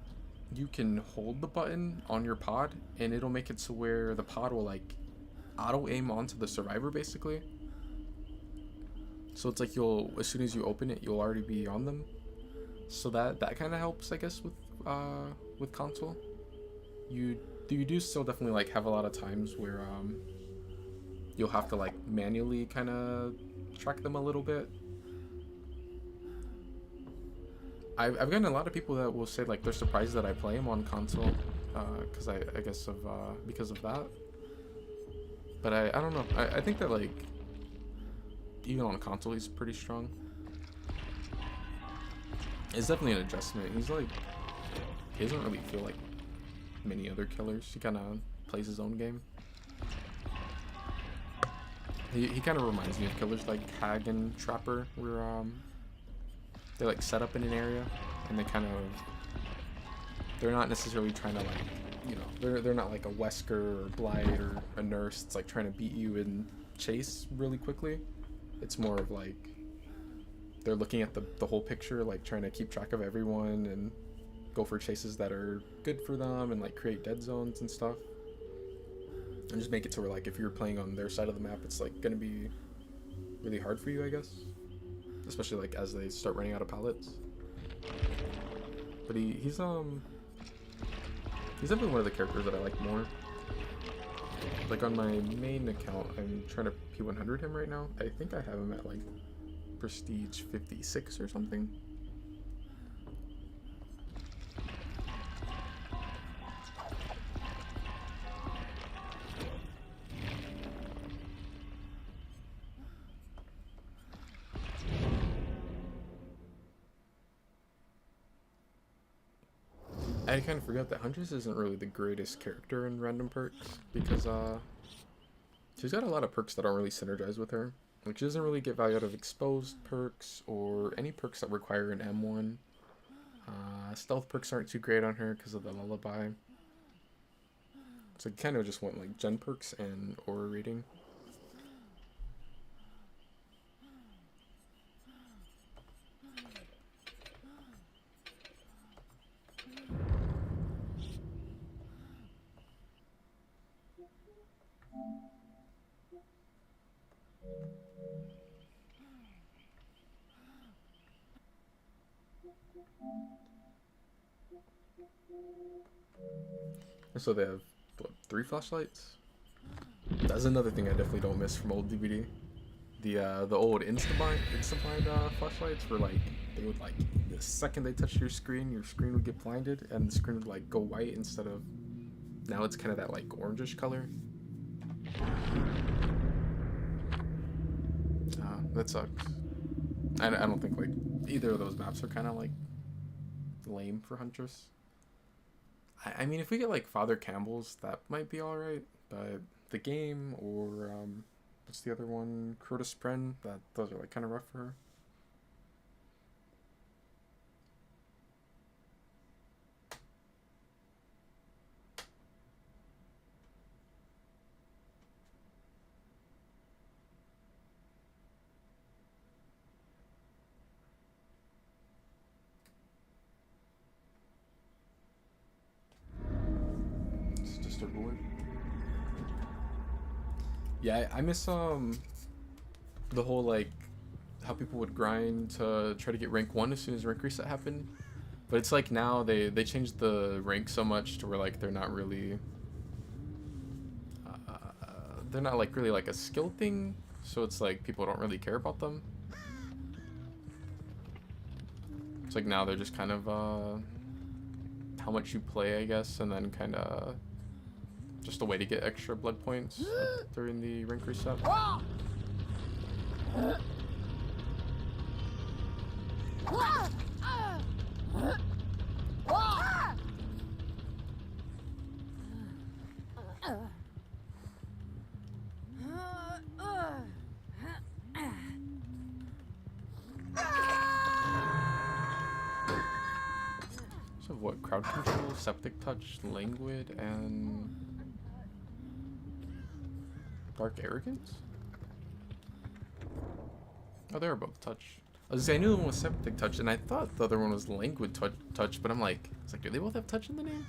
you can hold the button on your pod and it'll make it to where the pod will like auto aim onto the survivor basically. So it's like as soon as you open it, you'll already be on them. So that kind of helps, I guess, with console. You do still definitely like have a lot of times where you'll have to like manually kind of track them a little bit. I've gotten a lot of people that will say like they're surprised that I play him on console, because I guess because of that. But I don't know. I think that like even on console he's pretty strong. It's definitely an adjustment. He's like, he doesn't really feel like many other killers. He kind of plays his own game. He kind of reminds me of killers like Hag and Trapper, where they like set up in an area and they kind of, they're not necessarily trying to like, you know, they're not like a Wesker or Blight or a Nurse. It's like trying to beat you and chase really quickly. It's more of like, they're looking at the whole picture, like trying to keep track of everyone and go for chases that are good for them and like create dead zones and stuff. And just make it to where like if you're playing on their side of the map, it's like gonna be really hard for you, I guess. Especially like as they start running out of pallets. But he's definitely one of the characters that I like more. Like on my main account, I'm trying to P100 him right now. I think I have him at like Prestige 56 or something. I kind of forgot that Huntress isn't really the greatest character in random perks because she's got a lot of perks that don't really synergize with her. Like she doesn't really get value out of exposed perks or any perks that require an M1. Stealth perks aren't too great on her because of the lullaby. So I kind of just want like gen perks and aura rating. So they have what, 3 flashlights? That's another thing I definitely don't miss from old DVD. The old Instabind flashlights were like they would like the second they touched your screen would get blinded and the screen would like go white instead of now it's kind of that like orangish color. That sucks. I don't think like either of those maps are kind of like lame for Huntress. I mean, if we get like Father Campbell's, that might be alright, but the game or what's the other one? Crotus Pren, those are like kind of rough for her. It's just a ruin. Yeah, I miss the whole like how people would grind to try to get rank 1 as soon as rank reset happened. But it's like now they changed the rank so much to where like they're not really they're not like really like a skill thing, so it's like people don't really care about them. It's like now they're just kind of how much you play, I guess, and then kind of just a way to get extra blood points during the rank reset. So what? Crowd control, septic touch, languid, and dark arrogance? Oh, they were both touch. I was gonna say, I knew the one was septic touch, and I thought the other one was languid touch, but I'm like, it's like, do they both have touch in the name?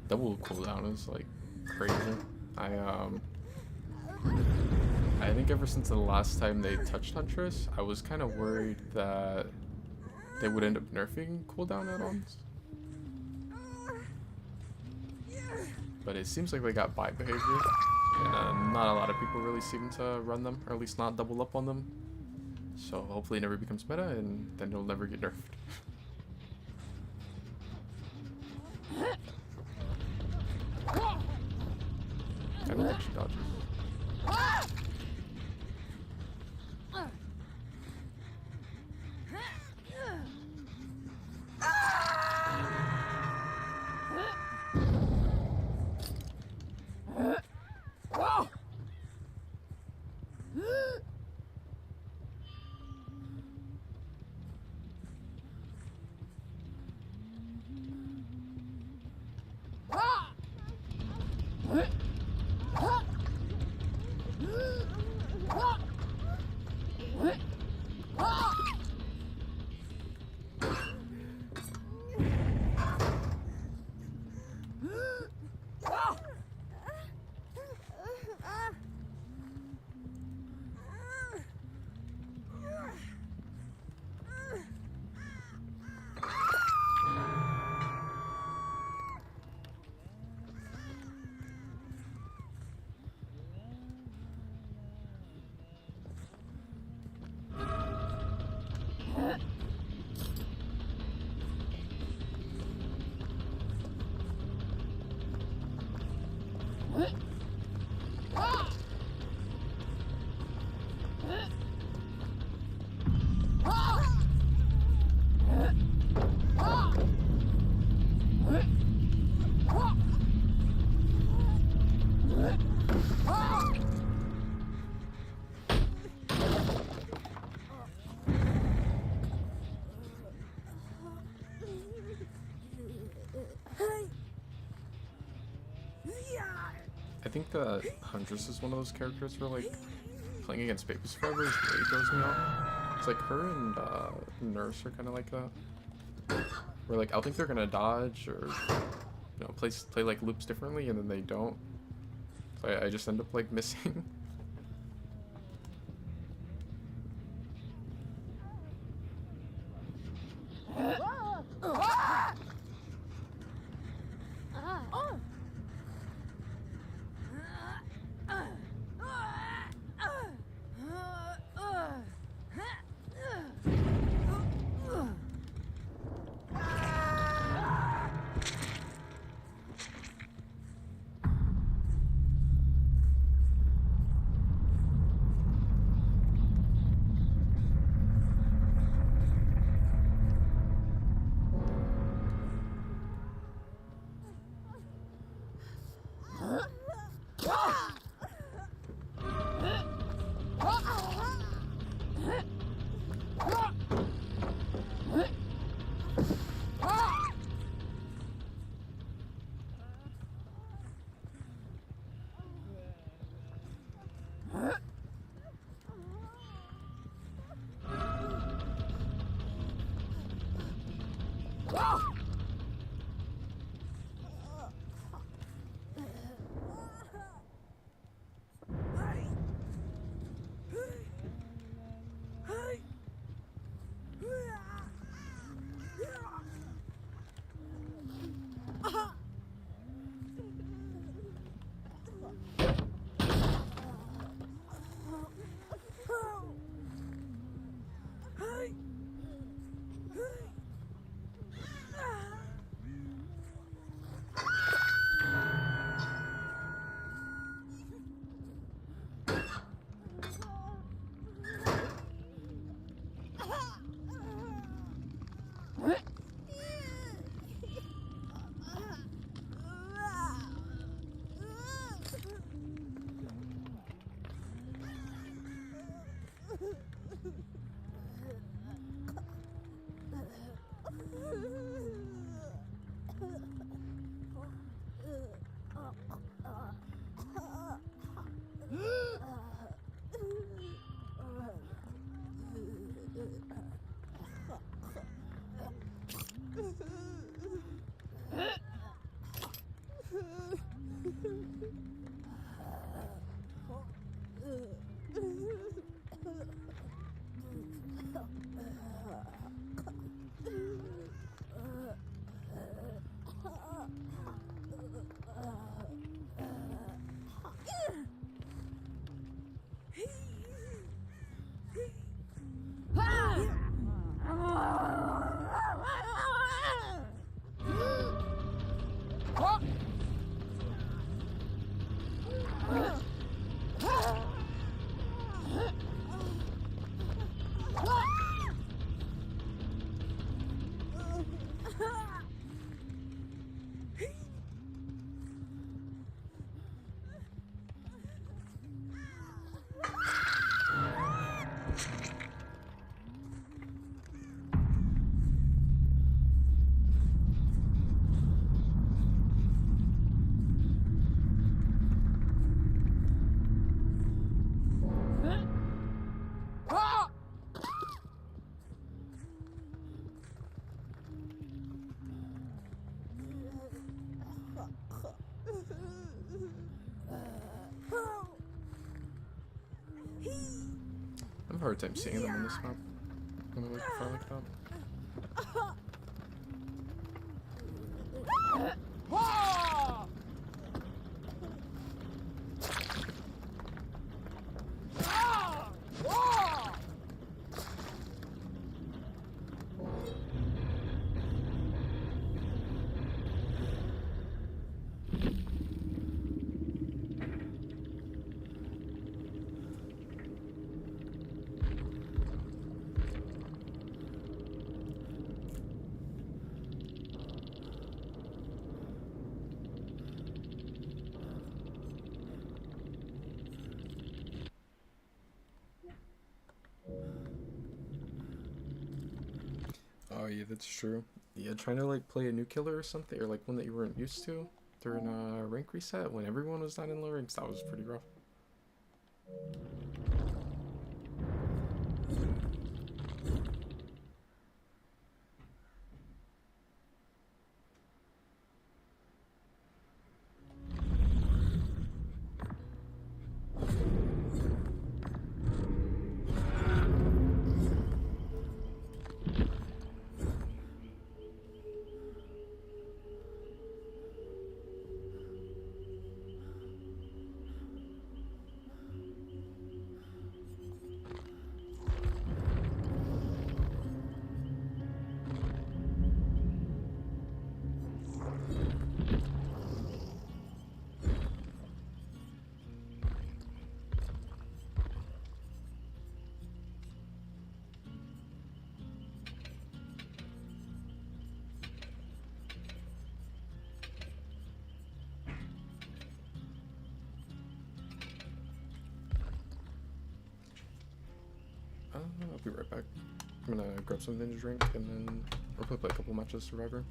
Double cooldown is like crazy. I think ever since the last time they touched Huntress, I was kind of worried that they would end up nerfing cooldown add-ons. But it seems like they got bite behavior, and not a lot of people really seem to run them, or at least not double up on them. So hopefully it never becomes meta, and then it'll never get nerfed. I don't think she dodges. think that Huntress is one of those characters where, like, playing against Paper Survivors really throws me off. It's like her and Nurse are kind of like that. Where, like, I'll think they're gonna dodge or, you know, play like loops differently, and then they don't. So I just end up, like, missing. I have a hard time seeing them on this map when I look far like that. Oh yeah, that's true. Yeah, trying to like play a new killer or something, or like one that you weren't used to. during a rank reset when everyone was down in low ranks. That was pretty rough. I'll be right back. I'm gonna grab something to drink and then we'll play a couple matches Survivor.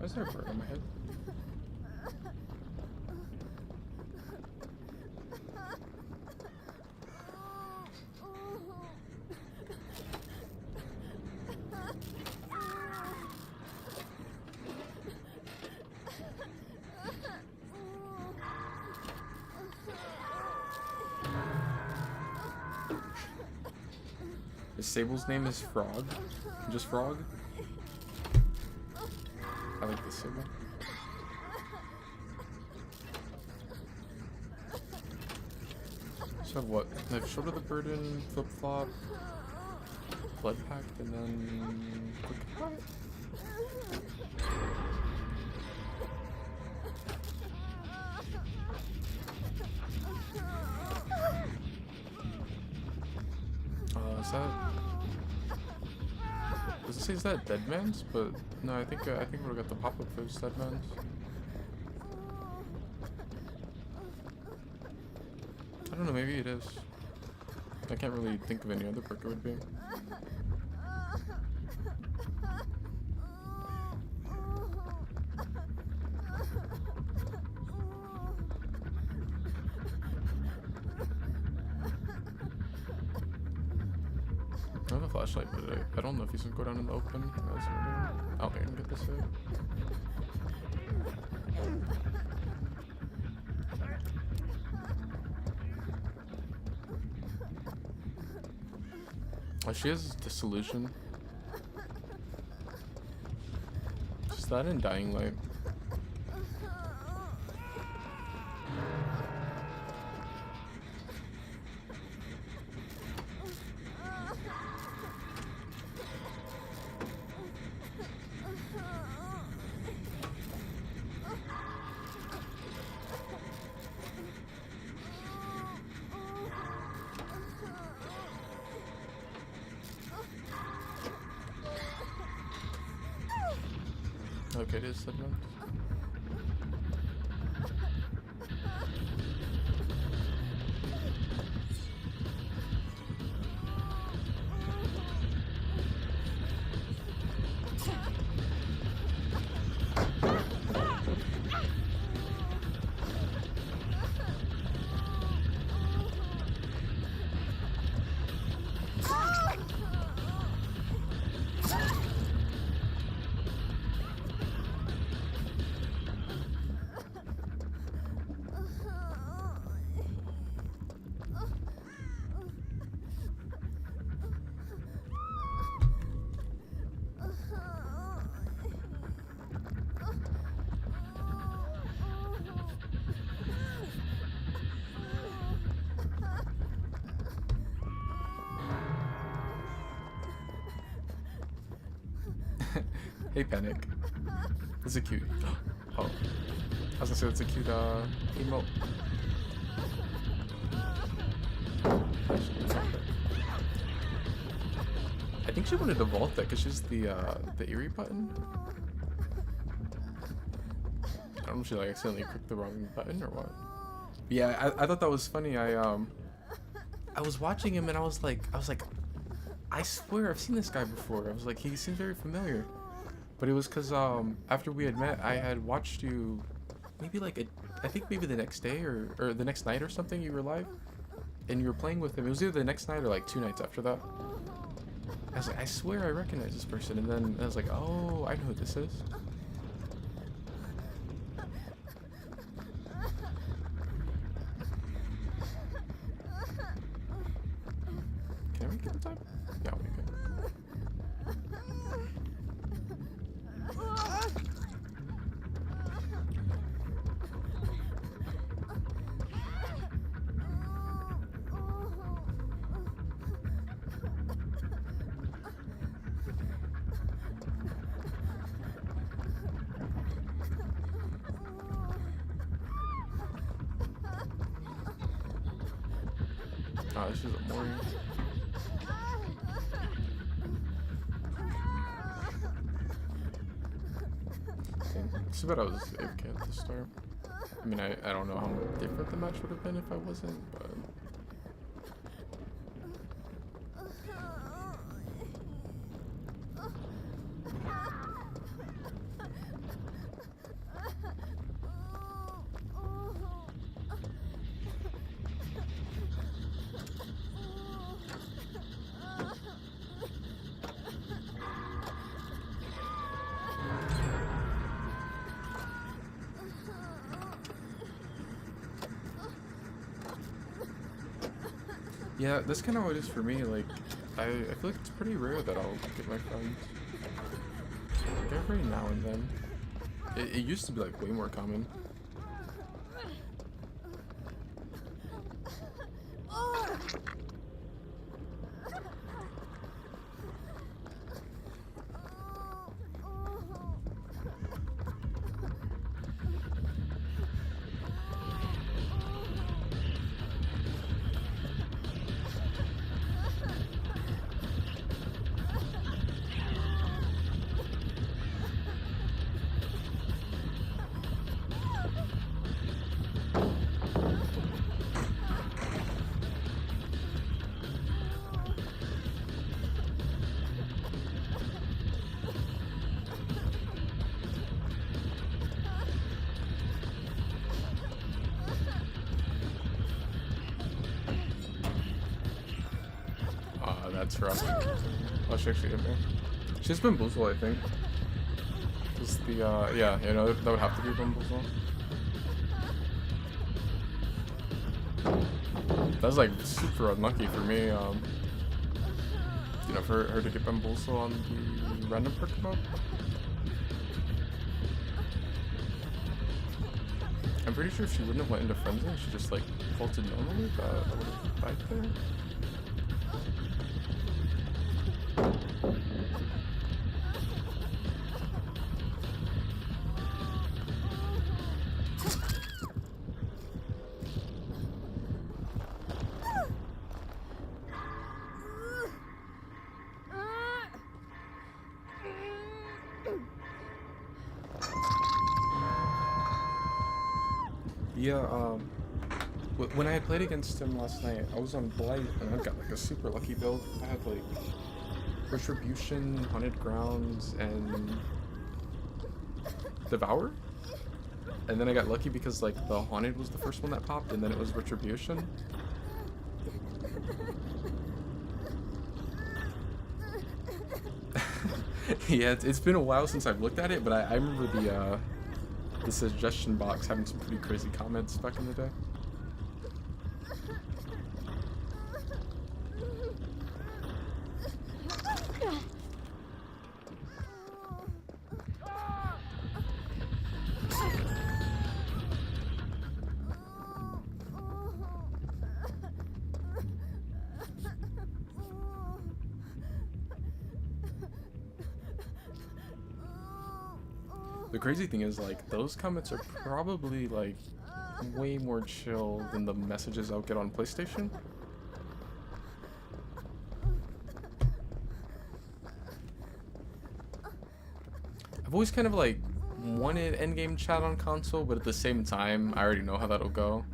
Why is there a bird on my head? Sable's name is Frog. Just Frog. I like this Sable. So what? I've Shoulder the Burden, Flip Flop, Blood Pact, and then Quick Cut. Is that? Does it say is that Dead Man's? But no, I think we would've got the pop-up for Dead Man's. I don't know, maybe it is. I can't really think of any other perk it would be. I have a flashlight, but I don't know if he's gonna go down in the open. I don't think I can get this hit. Oh, she has Dissolution. Is that in Dying Light? Okay, it is segment. Hey, Panic. That's a cute. Oh. I was gonna say that's a cute emote. I think she wanted to vault that because she's the Eerie button. I don't know if she like accidentally clicked the wrong button or what. But yeah, I thought that was funny. I was watching him and I was like, I swear I've seen this guy before. I was like, he seems very familiar. But it was because after we had met, I had watched you maybe like I think maybe the next day or the next night or something. You were live and you were playing with him. It was either the next night or like 2 nights after that. I was like, I swear I recognize this person, and then I was like, oh, I know who this is. Can I make it in time? Yeah, I'll make it. Oh, this is a morning. Too bad I was AFK at the start. I mean, I don't know how different the match would have been if I wasn't, but... Yeah, that's kind of what it is for me. Like, I feel like it's pretty rare that I'll get my friends. Like every now and then. It used to be like way more common. That's rough. Oh, she actually hit me. She's Bamboozle, I think. Just the, yeah, you know, that would have to be Bamboozle. That was like super unlucky for me, you know, for her to get Bamboozle on the random perk mode. I'm pretty sure if she wouldn't have went into Frenzy and she just like vaulted normally, I would have died there. Yeah, when I had played against him last night, I was on Blight and I got like a super lucky build. I had like Retribution, Haunted Grounds, and Devour. And then I got lucky because like the Haunted was the first one that popped and then it was Retribution. Yeah, it's been a while since I've looked at it, but I remember the suggestion box having some pretty crazy comments back in the day. The crazy thing is, like, those comments are probably, like, way more chill than the messages I'll get on PlayStation. I've always kind of, like, wanted endgame chat on console, but at the same time, I already know how that'll go.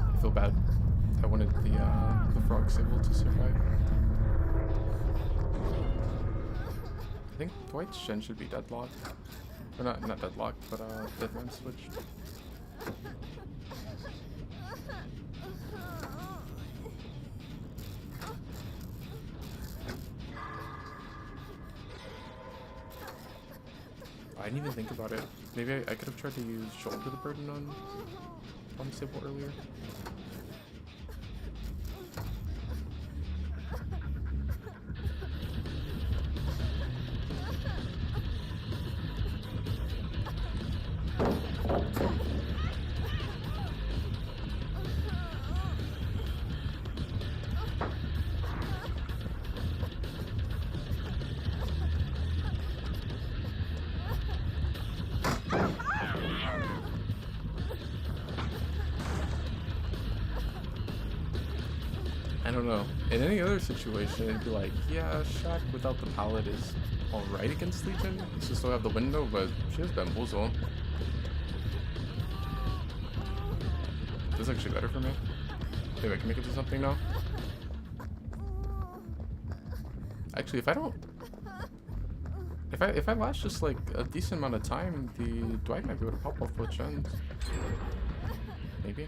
I feel bad. I wanted the frog sable to survive. I think Dwight's gen should be deadlocked. Or not deadlocked, but deadman switched. I didn't even think about it. Maybe I could have tried to use Shoulder the Burden on Sable earlier. I don't know. In any other situation, it'd be like, yeah, Shack without the palette is alright against Legion. She still have the window, but she has Bamboozle. This is actually better for me. Maybe I can make it to something now. Actually, if I don't... If I last just like a decent amount of time, the Dwight might be able to pop off both gens. Maybe.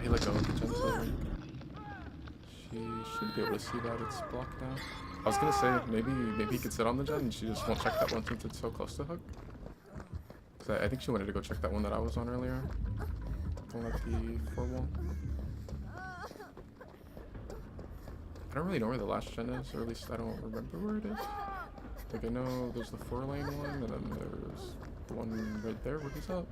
He let go of the gen, so like, she should be able to see that it's blocked now. I was gonna say maybe he could sit on the gen and she just won't check that one since it's so close to hook. Cause I think she wanted to go check that one that I was on earlier. Going at the 4 wall. I don't really know where the last gen is, or at least I don't remember where it is. Like I know there's the 4-lane one, and then there's the one right there where he's up.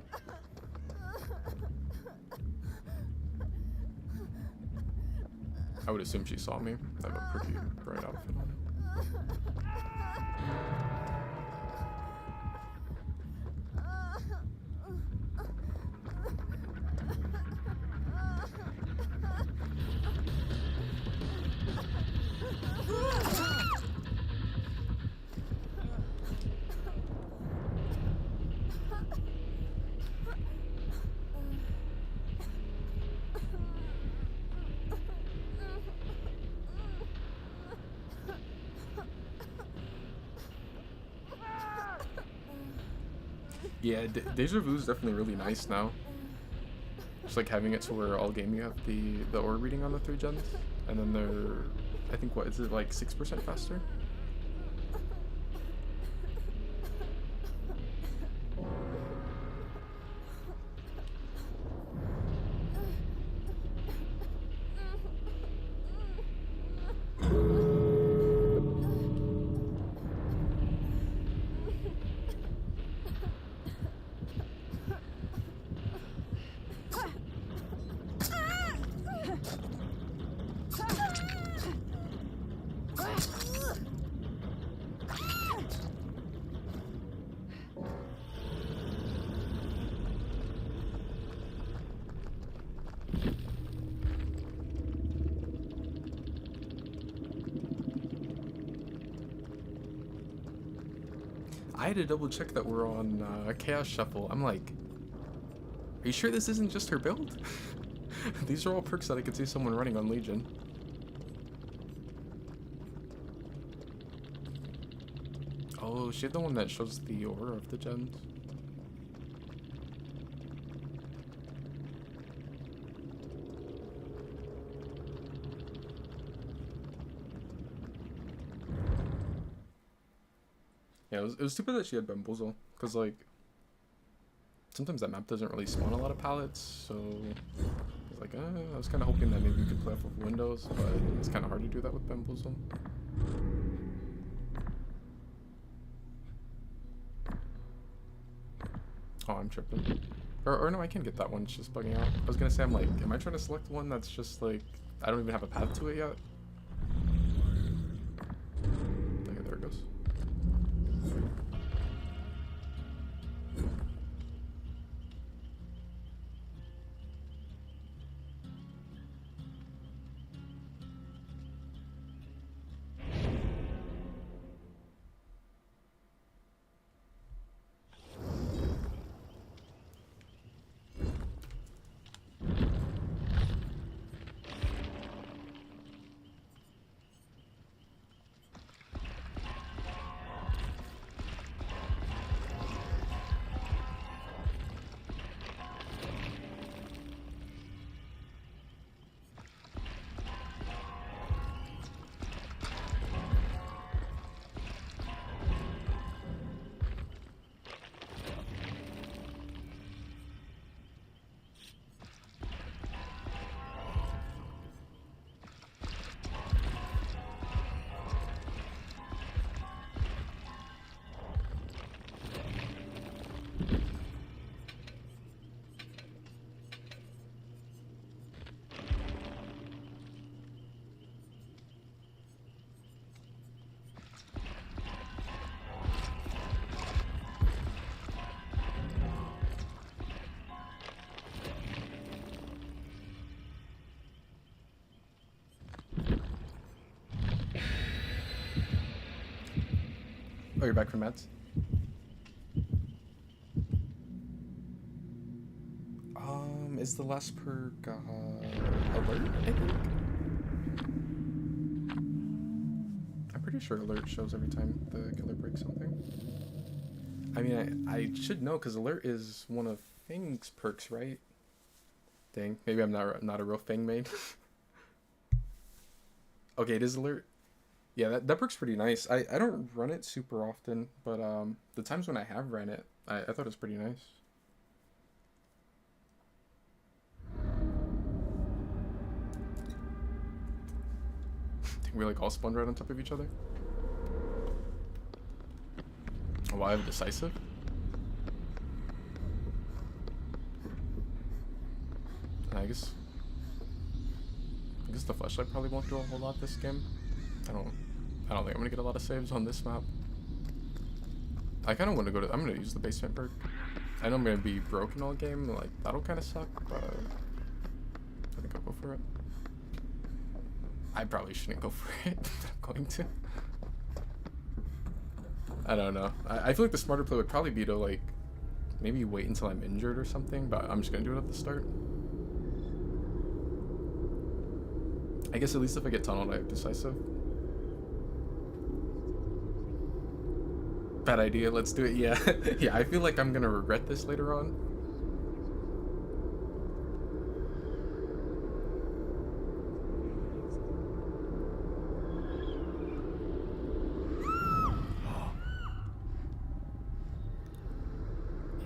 I would assume she saw me. I have a pretty bright outfit on. Yeah, Deja Vu is definitely really nice now. Just like having it to where all game you have the ore reading on the 3 gens, and then they're, I think what is it, like 6% faster? I had to double check that we're on Chaos Shuffle. I'm like, are you sure this isn't just her build? These are all perks that I could see someone running on Legion. Oh, she had the one that shows the aura of the gens. Yeah, it was stupid that she had Bamboozle, because, like, sometimes that map doesn't really spawn a lot of pallets, so I was like, I was kind of hoping that maybe we could play off of windows, but it's kind of hard to do that with Bamboozle. Oh, I'm tripping. Or no, I can get that one, it's just bugging out. I was gonna say, I'm like, am I trying to select one that's just, like, I don't even have a path to it yet? Oh, you're back from meds? Is the last perk, alert, I think? I'm pretty sure alert shows every time the killer breaks something. I mean, I should know, because alert is one of Fang's perks, right? Dang, maybe I'm not a real Fang main. Okay, it is alert. Yeah, that perk's pretty nice. I don't run it super often, but the times when I have ran it, I thought it was pretty nice. We like all spawned right on top of each other. Oh, I have decisive. I guess the flashlight probably won't do a whole lot this game. I don't think I'm gonna get a lot of saves on this map. I kind of want to go to. I'm gonna use the basement perk. I know I'm gonna be broken all game. Like that'll kind of suck, but I think I'll go for it. I probably shouldn't go for it, but I'm going to. I don't know. I feel like the smarter play would probably be to like maybe wait until I'm injured or something, but I'm just gonna do it at the start. I guess at least if I get tunneled, I have decisive. Bad idea. Let's do it. Yeah, yeah. I feel like I'm gonna regret this later on.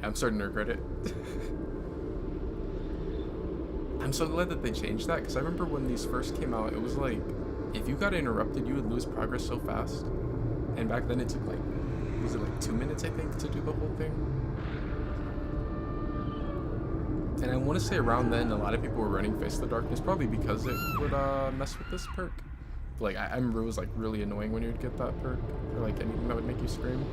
I'm starting to regret it. I'm so glad that they changed that, because I remember when these first came out, it was like, if you got interrupted, you would lose progress so fast. And back then it took like, was it like 2 minutes, I think, to do the whole thing? And I want to say around then, a lot of people were running Face the Darkness, probably because it would mess with this perk. Like, I remember it was like really annoying when you would get that perk, or like anything that would make you scream.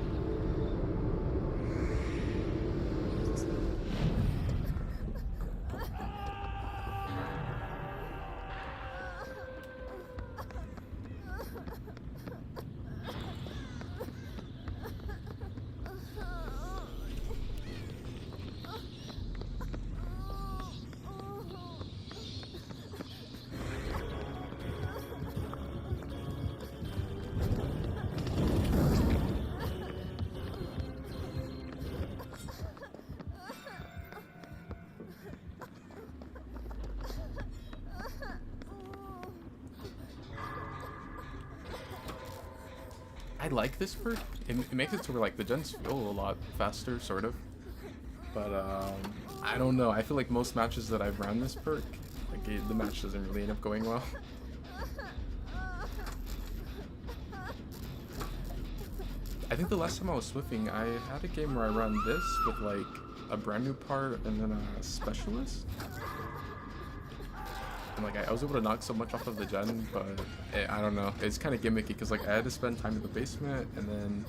I like this perk. It makes it to where like the gens feel a lot faster, sort of. But I don't know. I feel like most matches that I've run this perk, like the match doesn't really end up going well. I think the last time I was swiffing, I had a game where I ran this with like a brand new part and then a specialist. And like I was able to knock so much off of the gen, but I don't know. It's kind of gimmicky because like I had to spend time in the basement, and then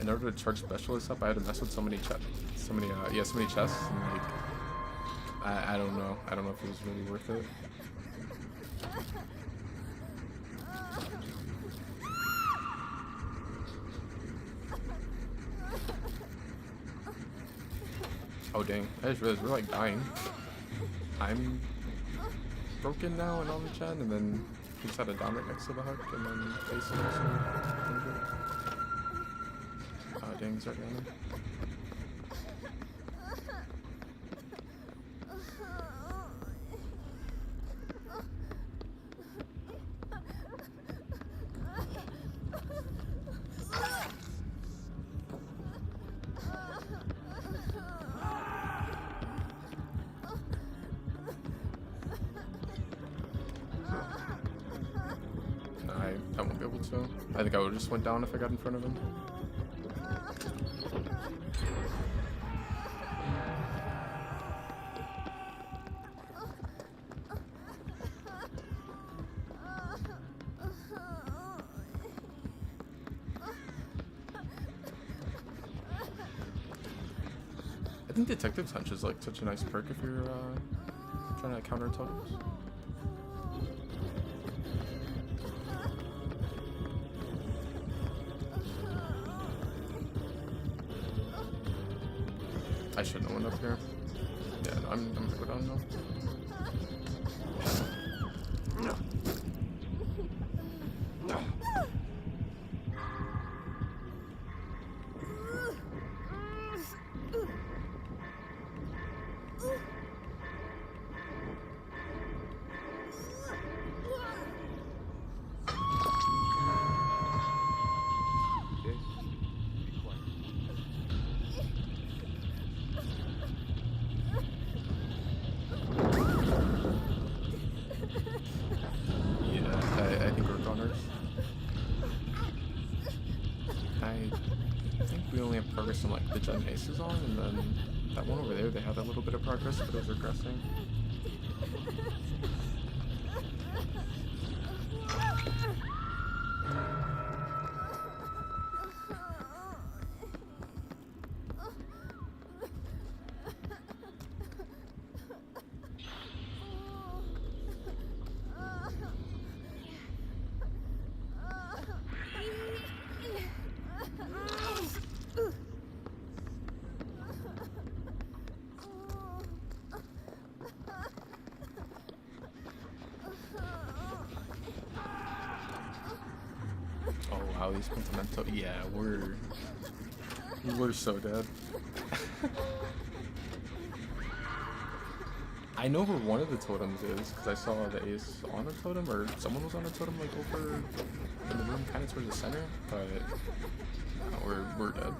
in order to charge specialists up, I had to mess with so many chests. And like I don't know. I don't know if it was really worth it. Oh dang! I just realized we're like dying. I'm broken now and on the gen, and then he just had a down right next to the hook, and then face also injured. Oh dang, he's right down there. I won't be able to. I think I would have just went down if I got in front of him. I think Detective Hunch is like such a nice perk if you're trying to counter totals. I should know one up here. Yeah, no, I'm gonna go down now. I think we're goners. I think we only have progress on like the Gen Aces on, and then that one over there, they had a little bit of progress, but it was regressing. Oh wow, these Pentimento, yeah, we're so dead. I know where one of the totems is because I saw the ace on a totem, or someone was on a totem like over in the room, kind of towards the center. But no, we're dead.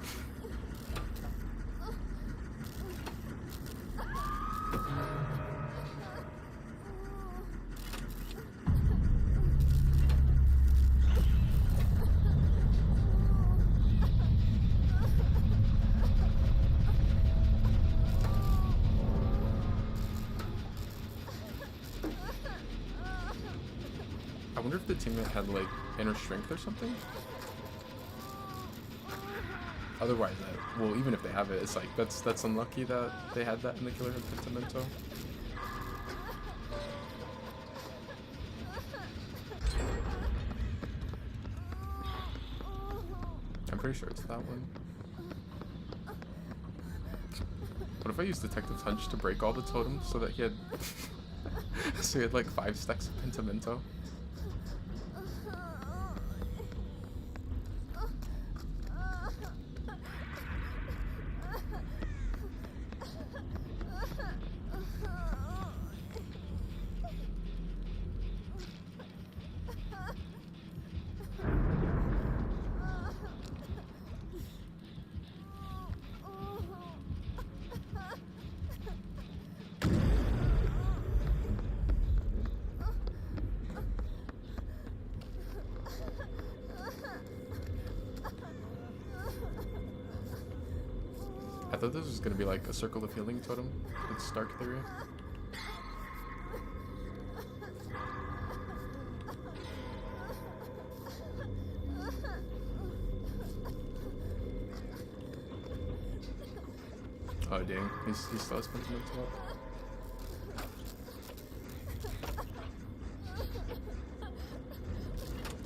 I wonder if the teammate had like inner strength or something. Otherwise, well, even if they have it, it's like that's unlucky that they had that in the killer Pentimento. I'm pretty sure it's that one. What if I used Detective's Hunch to break all the totems so that he had so he had like 5 stacks of Pentimento? I thought this was gonna be like a circle of healing totem with Stark Theory. Oh dang, he still has Pentimento up.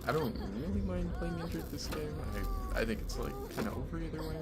I don't really mind playing injured this game. I think it's like kind of over either way.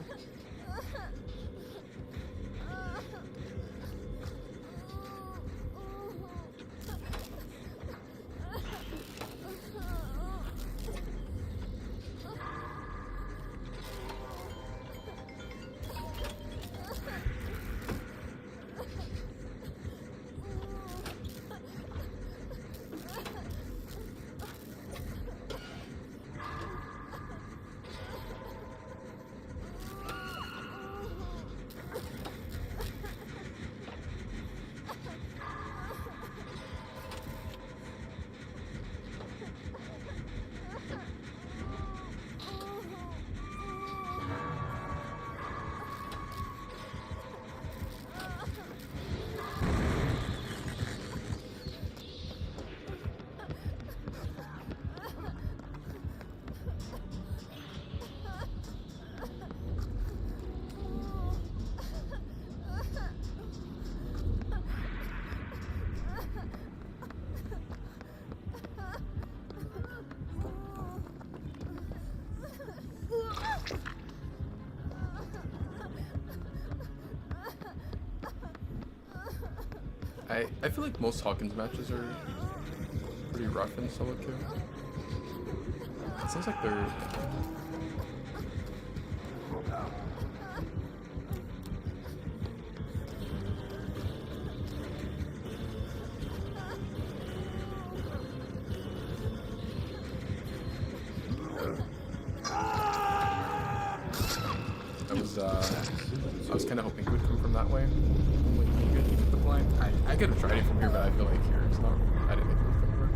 I feel like most Hawkins matches are pretty rough in solo queue. It seems like they're... I was kind of hoping he would come from that way. Like, maybe I get the blind. I could have tried it from here, but I feel like here it's not. I didn't think it was gonna work.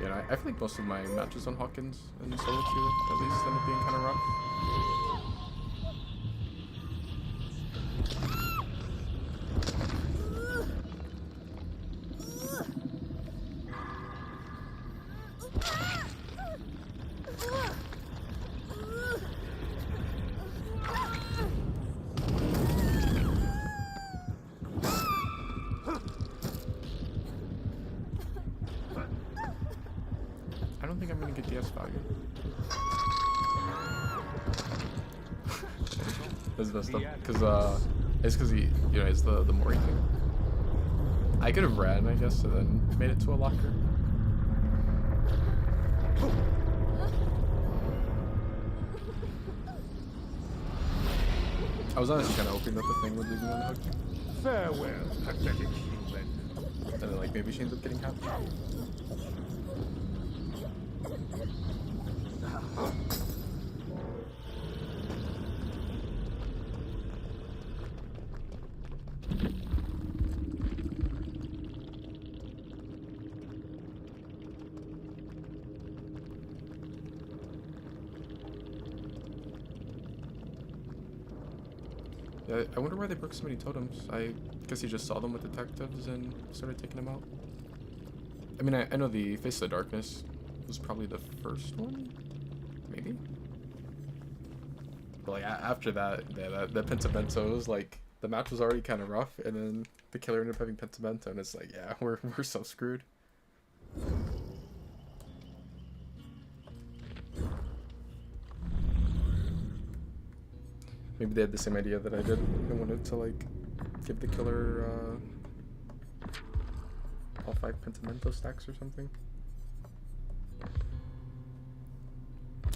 Yeah, I feel like most of my matches on Hawkins in solo queue at least end up being kind of rough. I don't think I'm gonna get DS value. That's messed up. Cause it's cause he, you know, it's the Mori thing. I could have ran, I guess, and then made it to a locker. I was honestly kind of hoping that the thing would leave me unhooked. Farewell, pathetic human. And then, like, maybe she ends up getting happy. Yeah, I wonder why they broke so many totems. I guess he just saw them with detectives and started taking them out. I mean, I know the Face of the Darkness was probably the first one? Maybe? But like, after that, yeah, that Pentimento was like, the match was already kind of rough, and then the killer ended up having Pentimento, and it's like, yeah, we're so screwed. Maybe they had the same idea that I did. They wanted to like give the killer all 5 Pentimento stacks or something.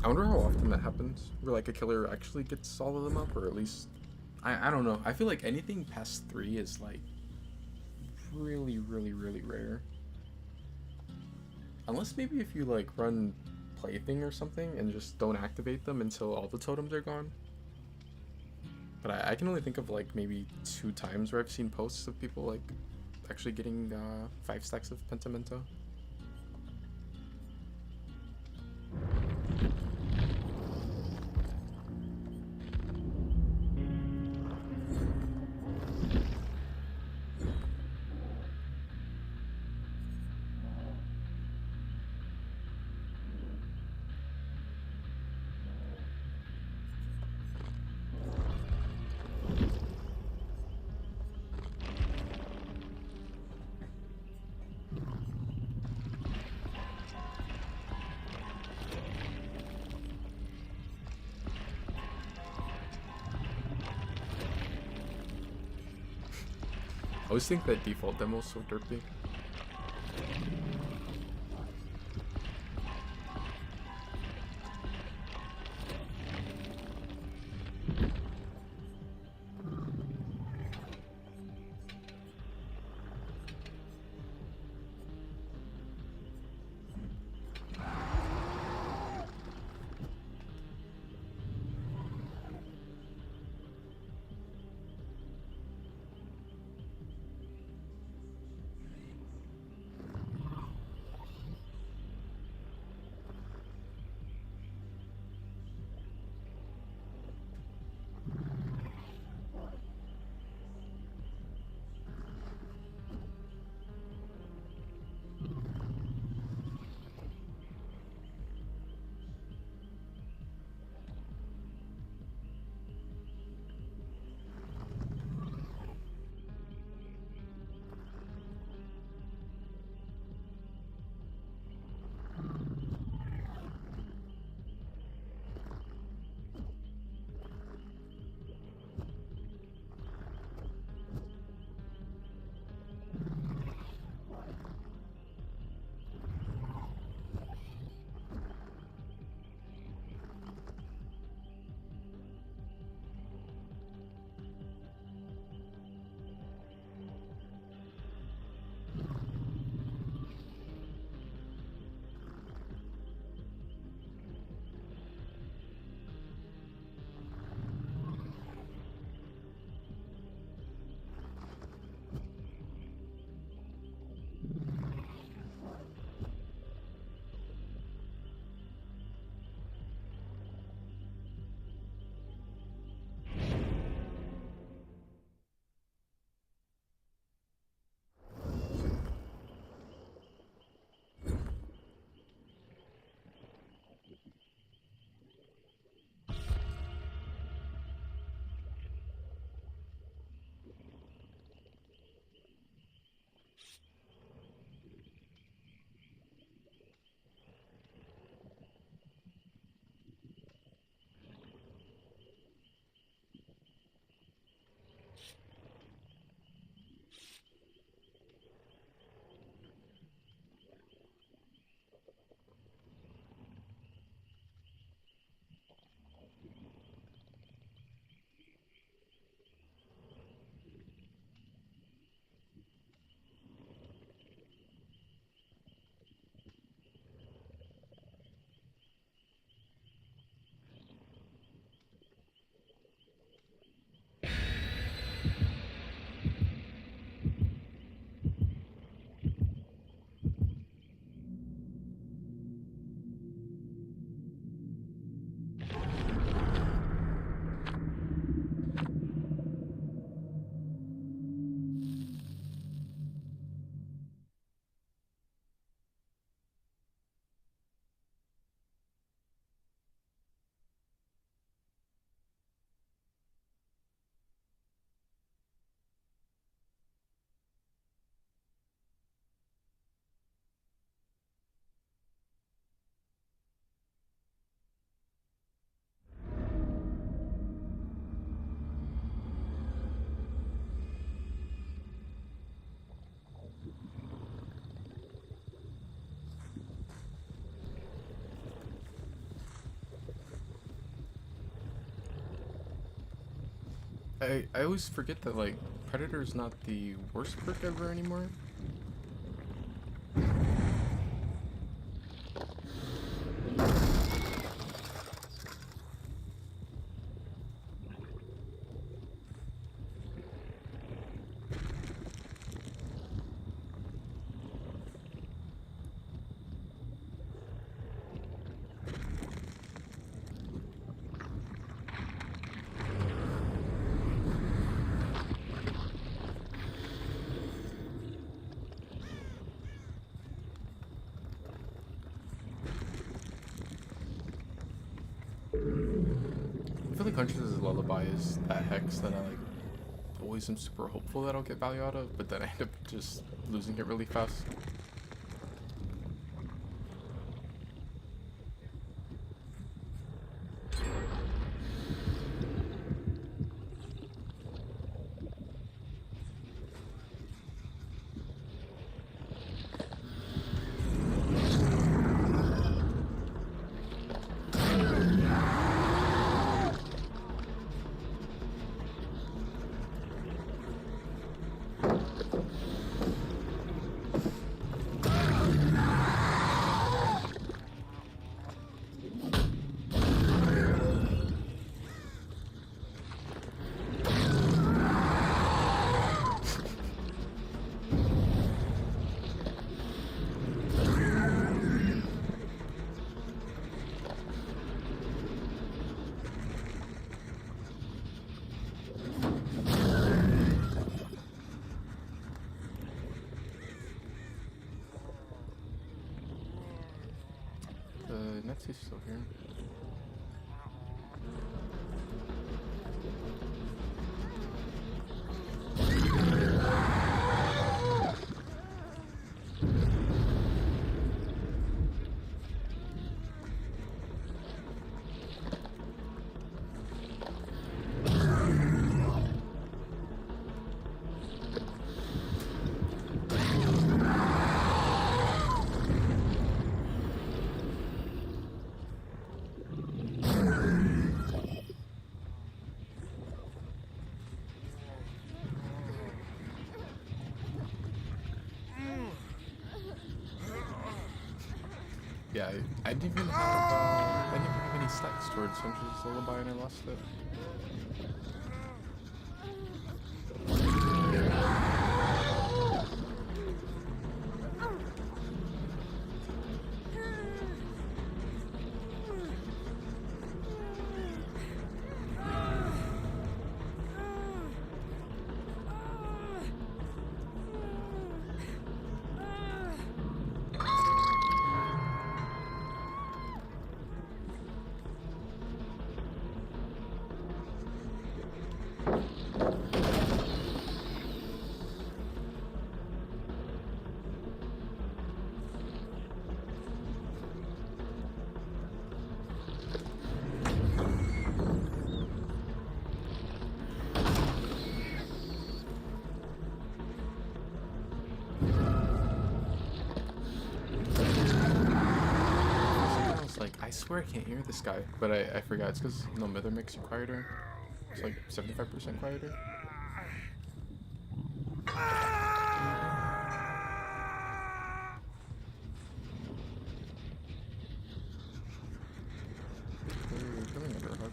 I wonder how often that happens, where like a killer actually gets all of them up, or at least I don't know. I feel like anything past 3 is like really rare. Unless maybe if you like run Plaything or something and just don't activate them until all the totems are gone. But I can only think of like maybe 2 times where I've seen posts of people like actually getting 5 stacks of Pentimento. I always think that default demo is so derpy. I always forget that like Predator is not the worst perk ever anymore. I feel like Huntress's Lullaby is that hex that I like always am super hopeful that I'll get value out of, but then I end up just losing it really fast. Netsy's still here. Yeah, I didn't even have any stacks towards Huntress's Lullaby and I lost it. I swear I can't hear this guy, but I forgot. It's because no Mither makes you quieter. It's like 75% quieter. They're coming under a hug.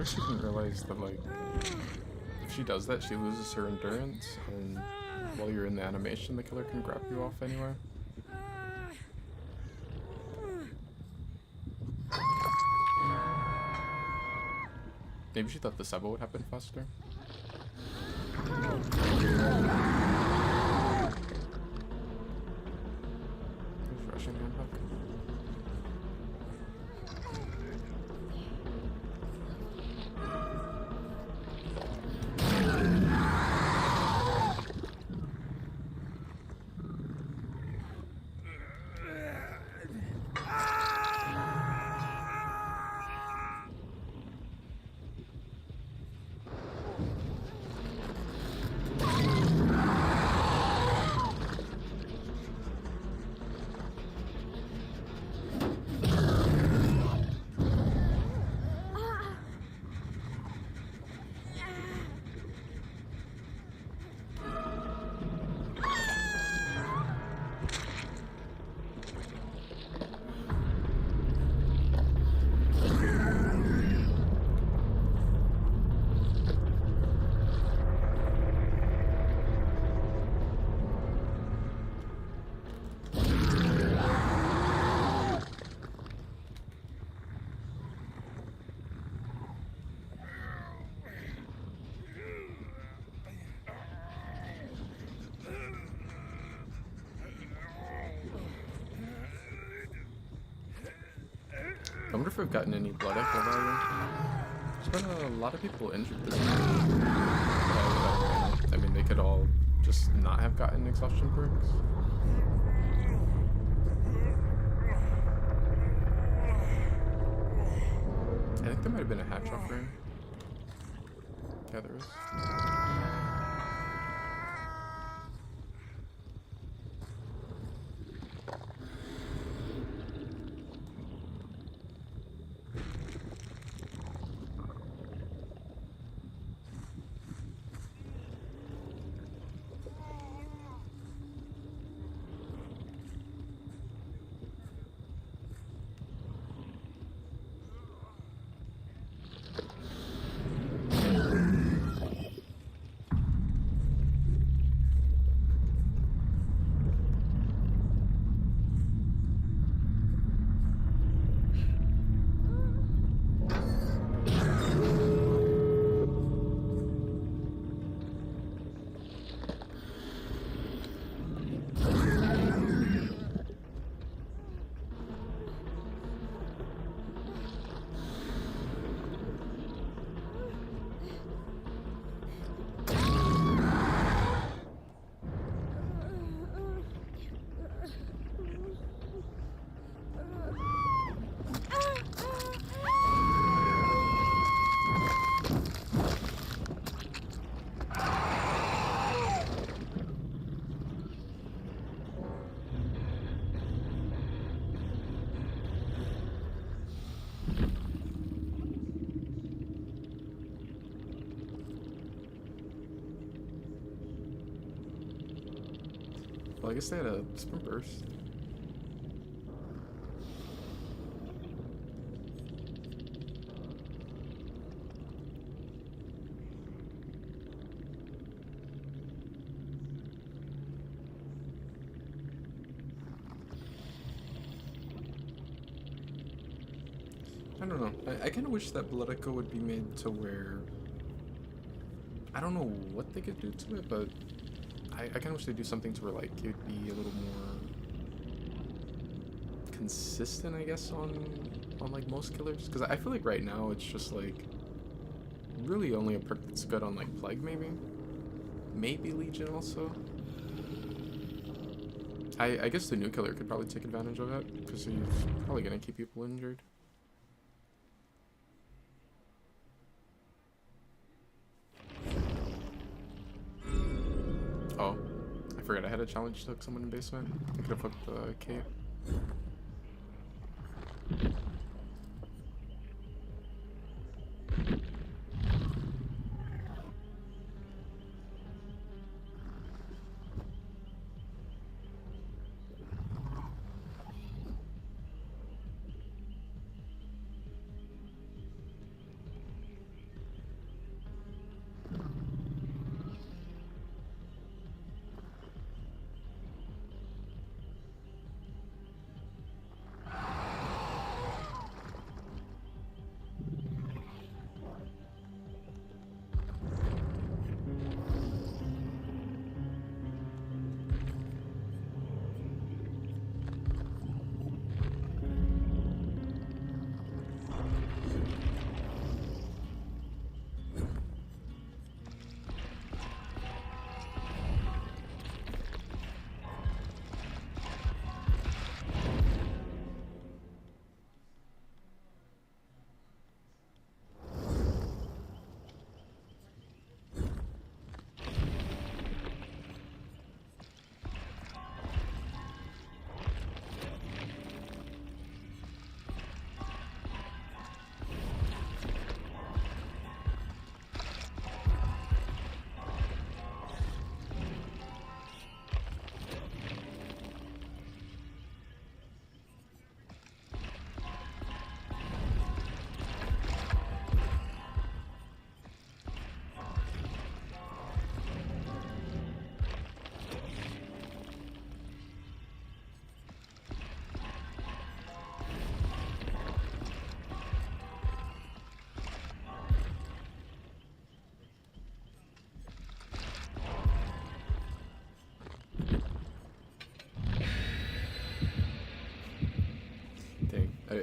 first I didn't realize that, like, if she does that, she loses her endurance, and while you're in the animation, the killer can grab you off anyway. Maybe she thought the Sebo would happen faster. Who's rushing him back? I wonder if we've gotten any blood echo value. There's been a lot of people injured this time. I mean, they could all just not have gotten exhaustion perks. I think there might have been a hatch offering. Yeah, there is. Well, I guess they had a sprint burst. I don't know. I kind of wish that Blood Echo would be made to where... I don't know what they could do to it, but I kind of wish they'd do something to where, like, it would be a little more consistent, I guess, on like, most killers. Because I feel like right now it's just, like, really only a perk that's good on, like, Plague, maybe? Maybe Legion also? I guess the new killer could probably take advantage of it, because he's probably going to keep people injured. Oh, I forgot I had a challenge to hook someone in basement. I could have hooked the cape.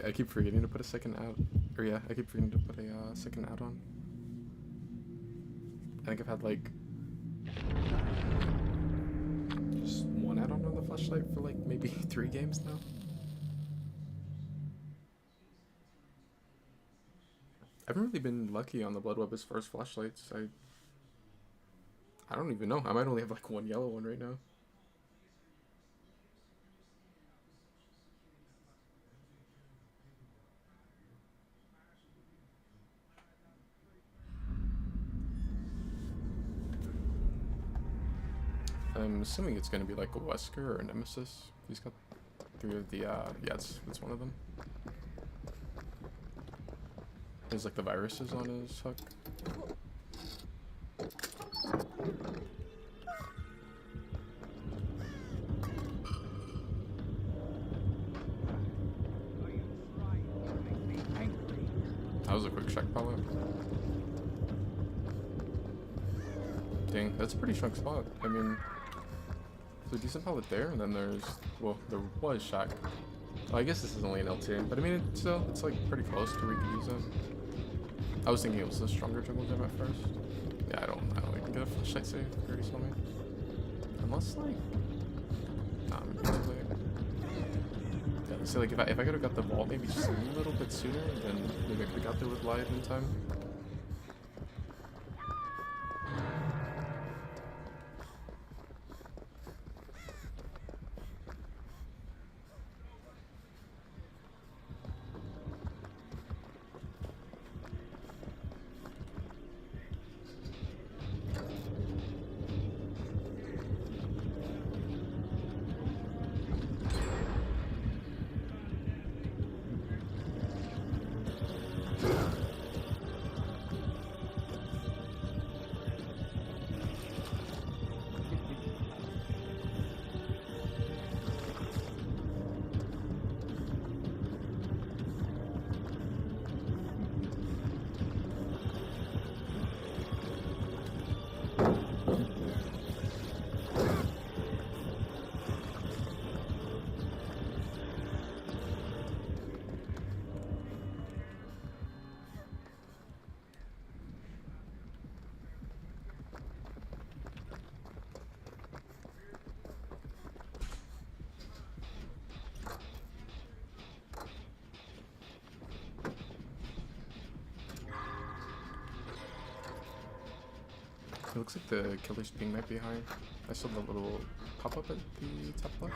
I keep forgetting to put a second out. Or yeah, I keep forgetting to put a second add-on. I think I've had like just one add-on on the flashlight for like maybe 3 games now. I haven't really been lucky on the Blood Web as far as flashlights. I don't even know. I might only have like 1 yellow one right now. I'm assuming it's gonna be like a Wesker or a Nemesis. He's got 3 of the, yeah, it's one of them. There's like the viruses on his hook. That was a quick check pallet. Dang, that's a pretty strong spot. I mean, there's a decent pallet there, and then there's, well, there was Shack. Well, I guess this is only an LT, but I mean, it's like pretty close to where you could use it. I was thinking it was a stronger jungle gem at first. Yeah, I don't even get a flashlight save. You already saw me. Unless like, nah, maybe too late. Yeah, so like if I could have got the vault maybe just a little bit sooner, then maybe I could have got there with live in time. It looks like the killer's ping might be high. I saw the little pop-up at the top left.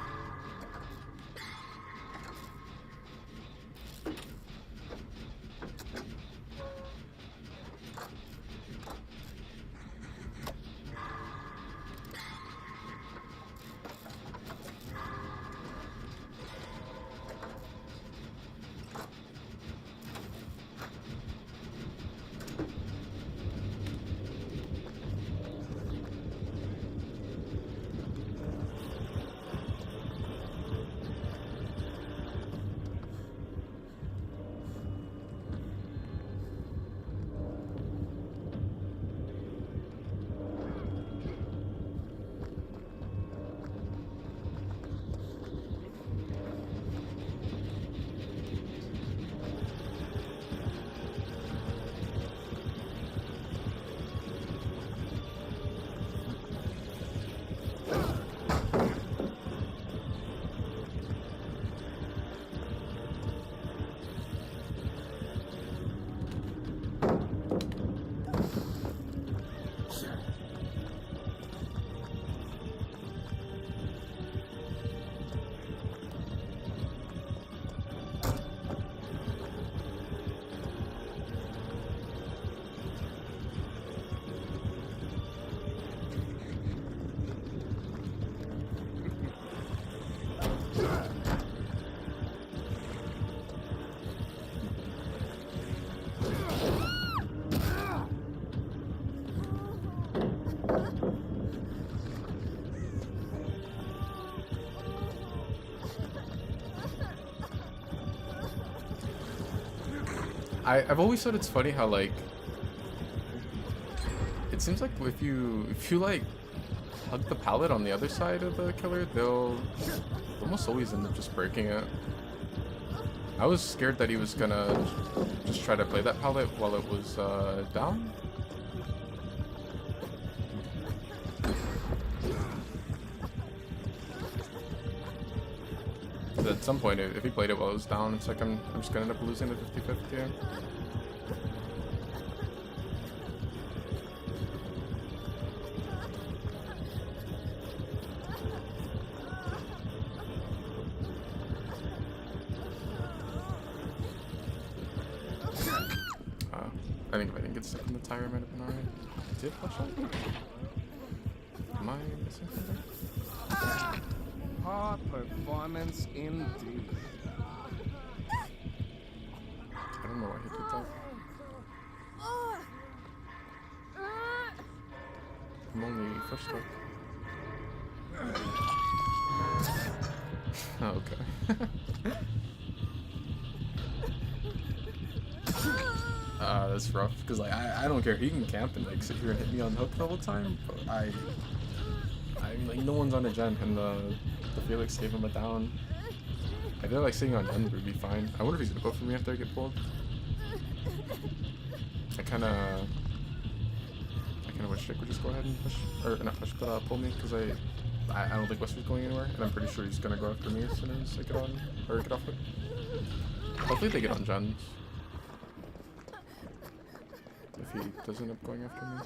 I've always thought it's funny how like it seems like if you like hug the pallet on the other side of the killer, they'll almost always end up just breaking it. I I was scared that he was gonna just try to play that palette while it was down. But at some point, if he played it while it was down, it's like I'm just gonna end up losing the 50-50. I think if I didn't get stuck in the tire, I might have been alright. Did it flush out? Am I missing something? Hard performance indeed. I don't know why he did that. I'm only first up. Oh, okay. That's rough, because like I don't care, he can camp and like sit here and hit me on hook the whole time, but I'm like, no one's on a gen, and the Felix gave him a down. I feel like sitting on gen would be fine. I wonder if he's gonna go for me after I get pulled. I kinda wish Jake would just go ahead and push, or not push, but pull me, because I don't think Wester's going anywhere, and I'm pretty sure he's gonna go after me as soon as I get on, or get off it. Hopefully they get on gens. If he does end up going after me.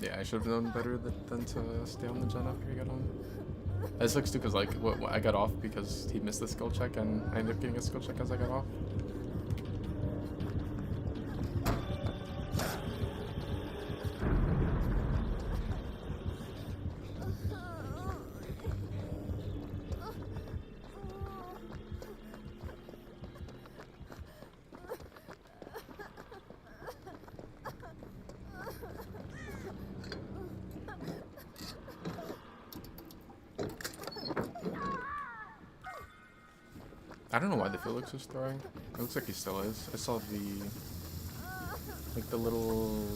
Yeah, I should have known better than to stay on the gen after he got on. It sucks too, because like I got off because he missed the skill check, and I ended up getting a skill check as I got off. I don't know why the Felix was throwing. It looks like he still is. I saw the little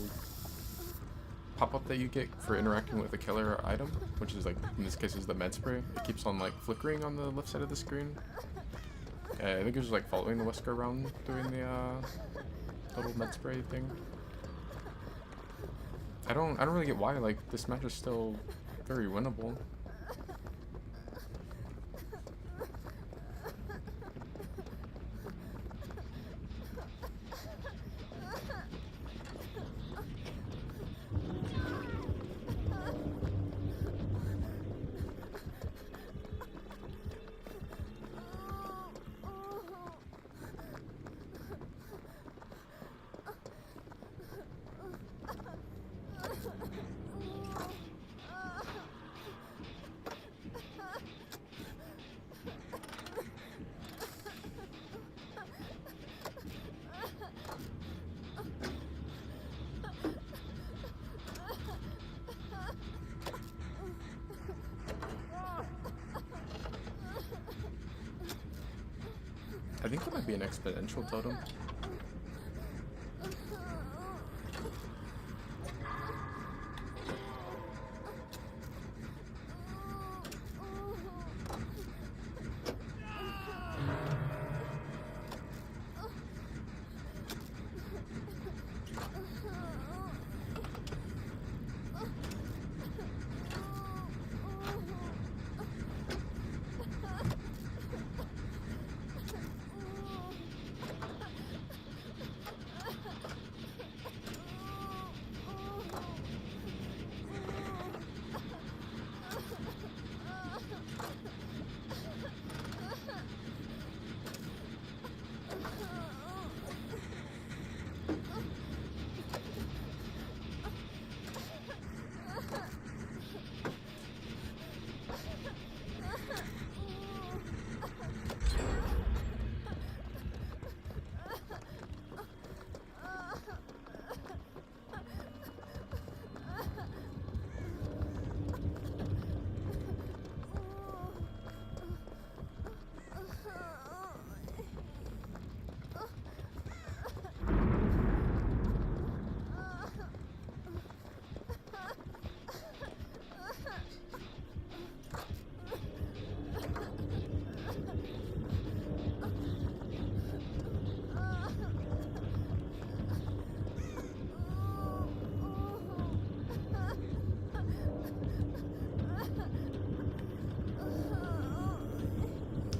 pop-up that you get for interacting with a killer item, which is like, in this case is the med spray. It keeps on like flickering on the left side of the screen. I think it was like following the Wesker around doing the little med spray thing. I don't really get why, like, this match is still very winnable. I think that might be an exponential totem.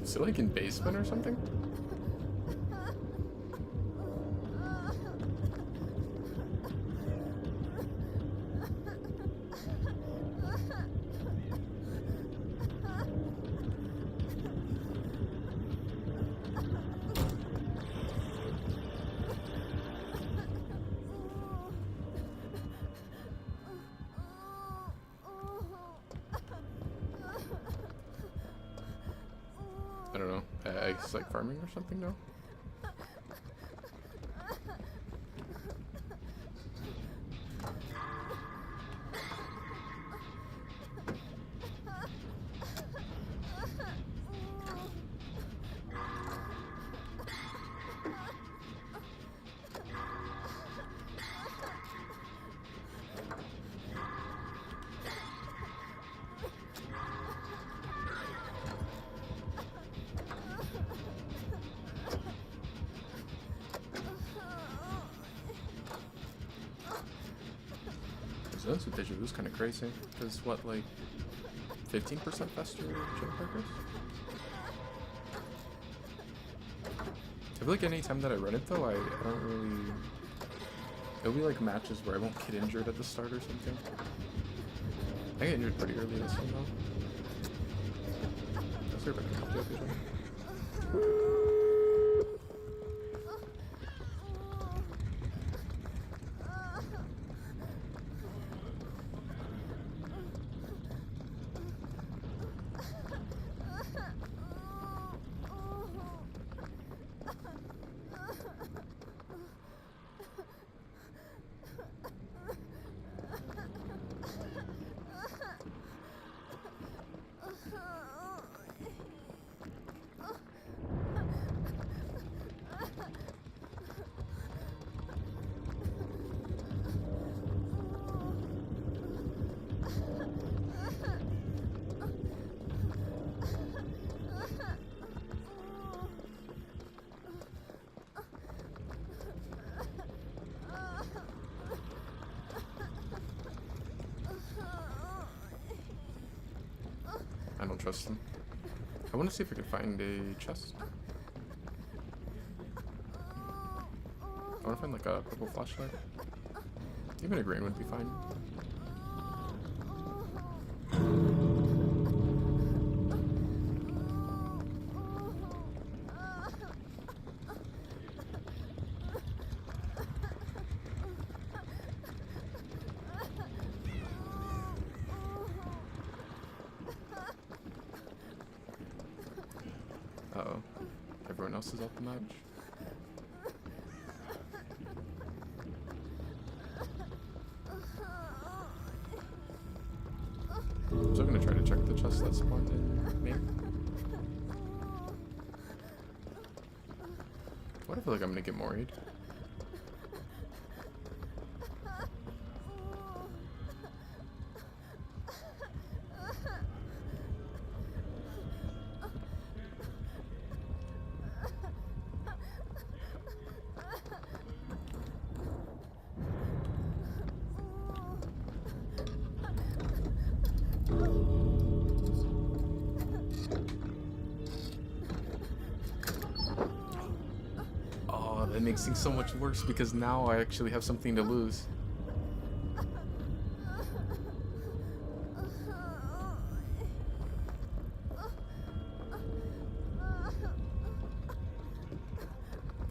Is it like in basement or something? I don't know. I guess like farming or something, no? Those with deja vu is kind of crazy. Because what, like 15% faster jump progress? I feel like any time that I run it though, I don't really. It'll be like matches where I won't get injured at the start or something. I get injured pretty early this one though. That's sort of a couple of people. I don't trust them. I want to see if I can find a chest. I want to find like a purple flashlight. Even a green would be fine. Uh-oh. Everyone else is off the match. I'm still gonna try to check the chest that spawned in me. What if I feel like I'm gonna get moried? That makes things so much worse because now I actually have something to lose.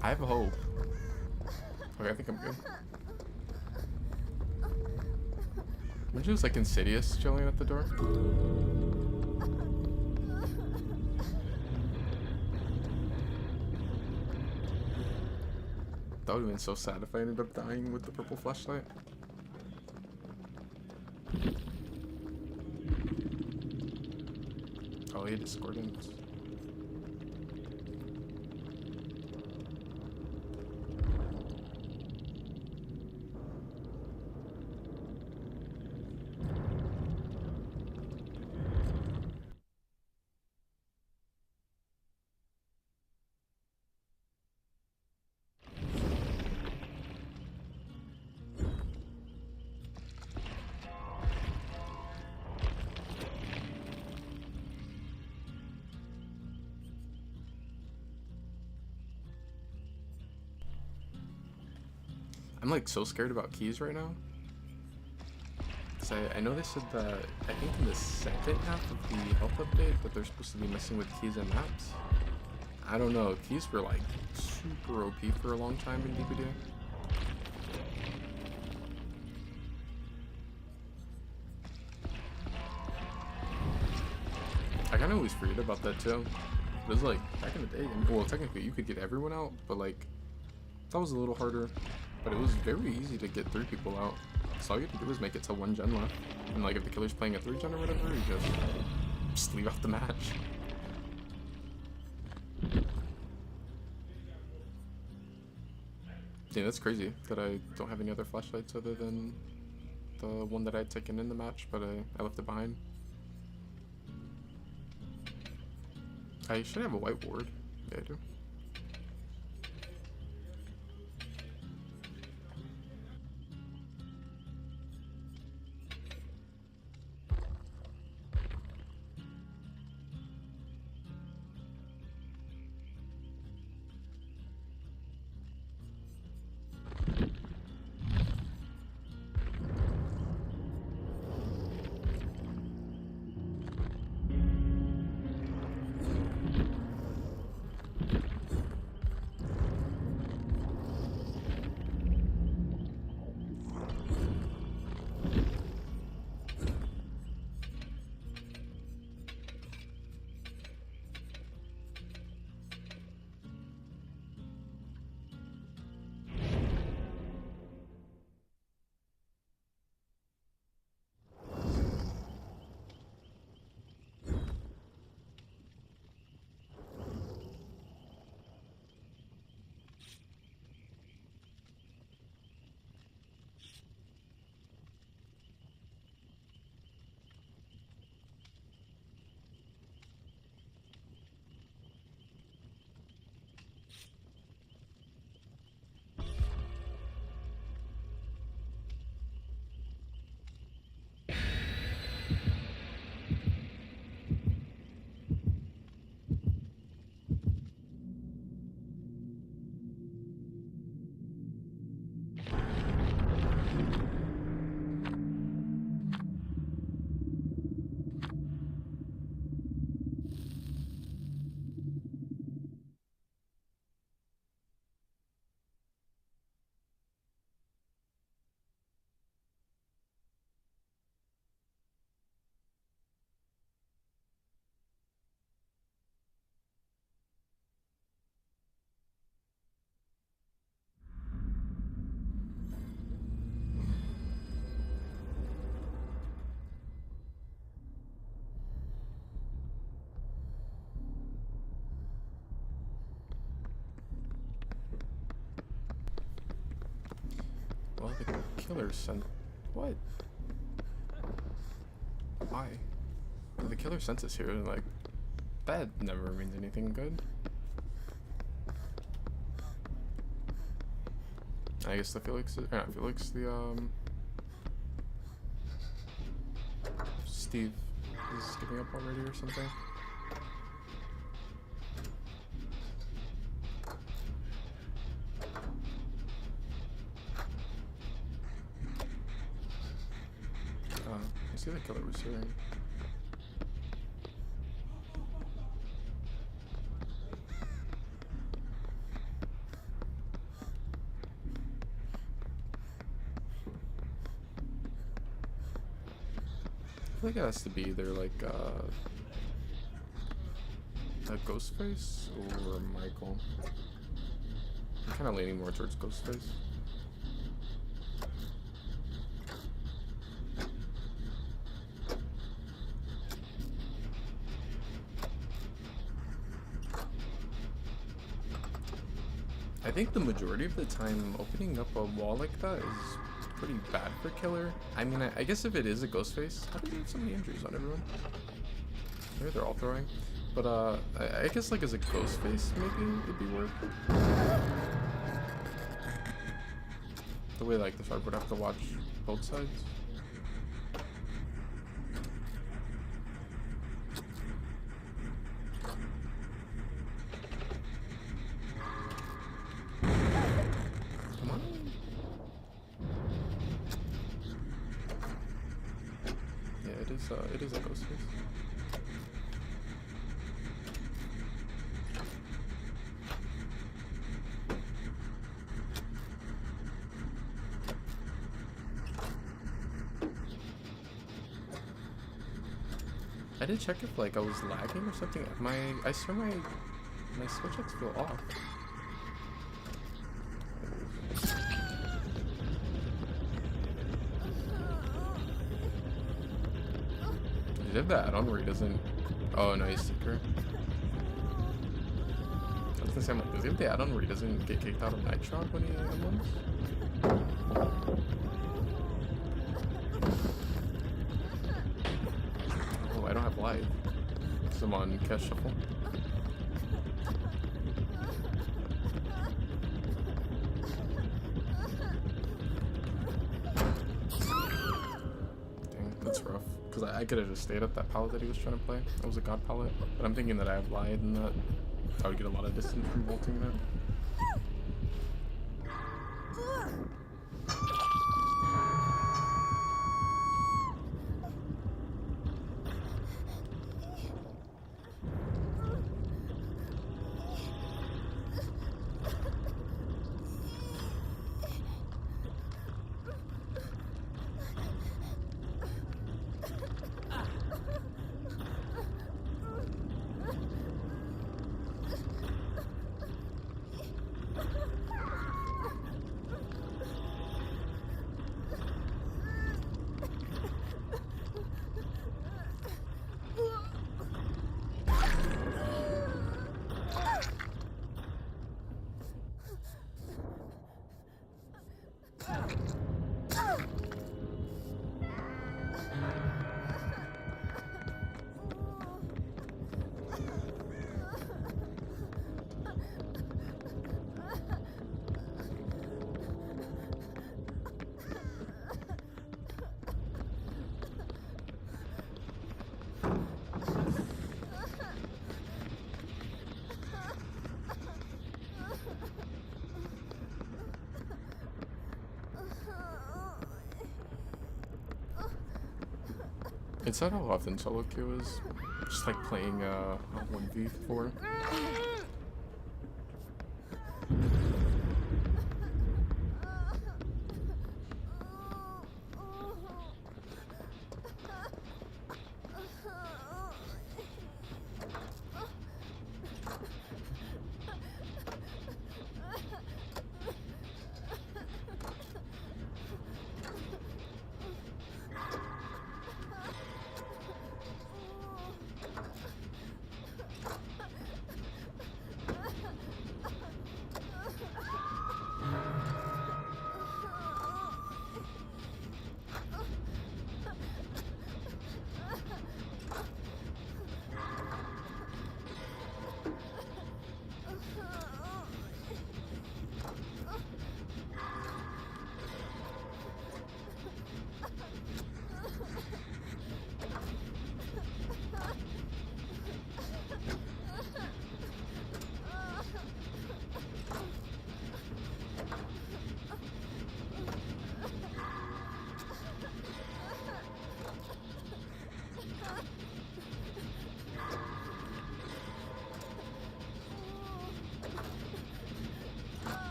I have hope. Okay, I think I'm good. We're just like Insidious chilling at the door. That would have been so sad if I ended up dying with the purple flashlight. Oh, he had discordance. I'm like so scared about keys right now. Cause I know they said that, I think in the second half of the health update, that they're supposed to be messing with keys and maps. I don't know, keys were like super OP for a long time in DBD. I kinda always forget about that too. It was like, back in the day, well technically you could get everyone out, but like, that was a little harder. But it was very easy to get 3 people out. So all you had to do was make it to 1 gen left. And like if the killer's playing a 3 gen or whatever, you just leave out the match. Yeah, that's crazy that I don't have any other flashlights other than the one that I had taken in the match, but I left it behind. I should have a white ward. Yeah, I do. Well, the killer sent... What? Why? The killer sent us here, like, that never means anything good. I guess the Felix, not Felix, the, Steve is giving up already or something. I see the killer was here. I feel like it has to be either like a Ghostface or Michael. I'm kind of leaning more towards Ghostface. I think the majority of the time opening up a wall like that is pretty bad for killer. I mean, I guess if it is a Ghostface, how did he have so many injuries on everyone? Maybe they're all throwing. But I guess like as a Ghostface, maybe it'd be worth it. The way like the shark would have to watch both sides. it is a ghost face. I did check if like I was lagging or something. I swear my switch X feel off. He did that add-on where he doesn't. Oh no, he's Seeker. I was gonna say, I'm like, does he have the add-on where he doesn't get kicked out of Night Shock when he unlocks? I don't have live because I'm on Cash Shuffle. Dang, that's rough. Because I could have just stayed at that pallet that he was trying to play. That was a god pallet. But I'm thinking that I have lied and that I would get a lot of distance from bolting that. It's not how often solo queue is. Just like playing 1v4.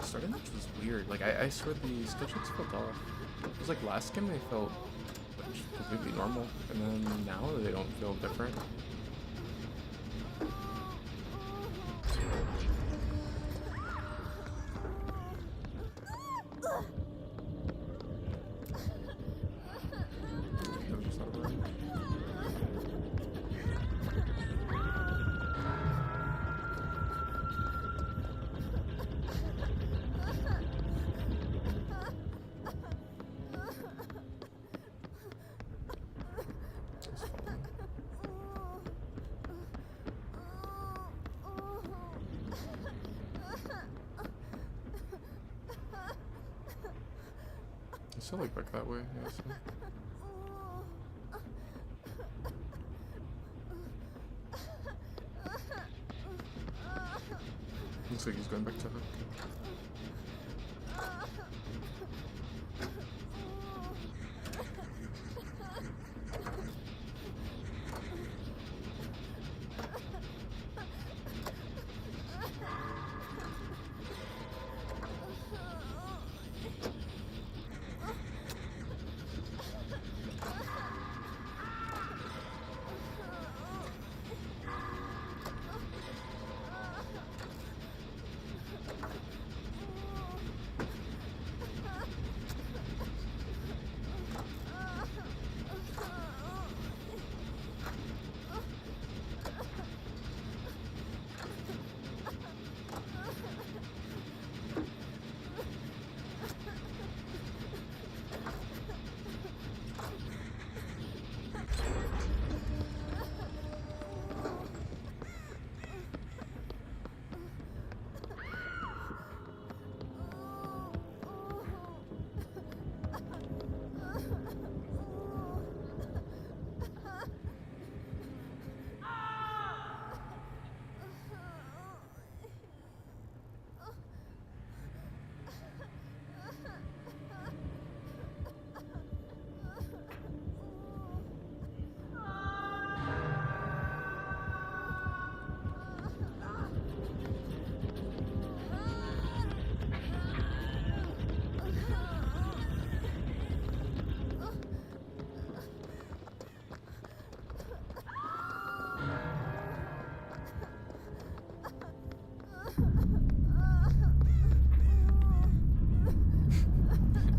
Starting match was weird. Like I swear the schedules felt off. It was like last game they felt like, just completely normal, and then now they don't feel different. I still like back that way, yeah, so. Looks like he's going back to hook.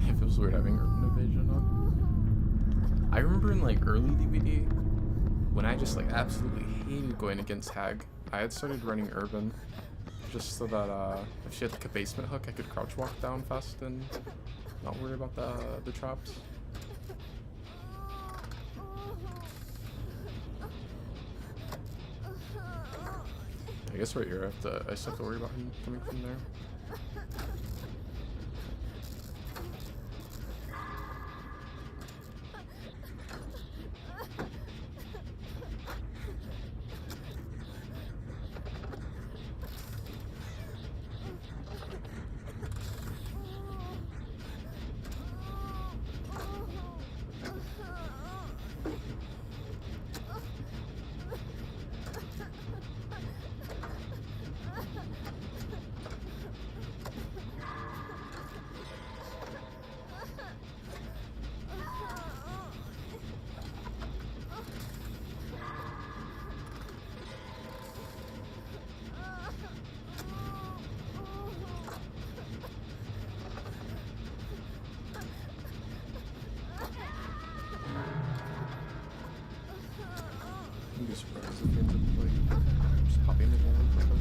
It feels weird having Urban Invasion on. I remember in like early DVD when I just like absolutely hated going against Hag. I had started running Urban just so that if she had like a basement hook, I could crouch walk down fast and not worry about the traps. I guess right here I still have to worry about him coming from there. I'd be surprised if he ends up like just popping it all over the place.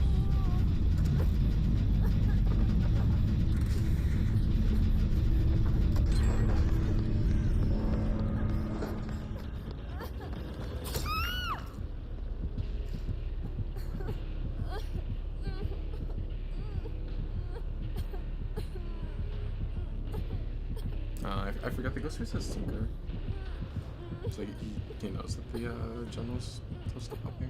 I forgot the Ghostface has Sinker. So he knows that the general's close to popping.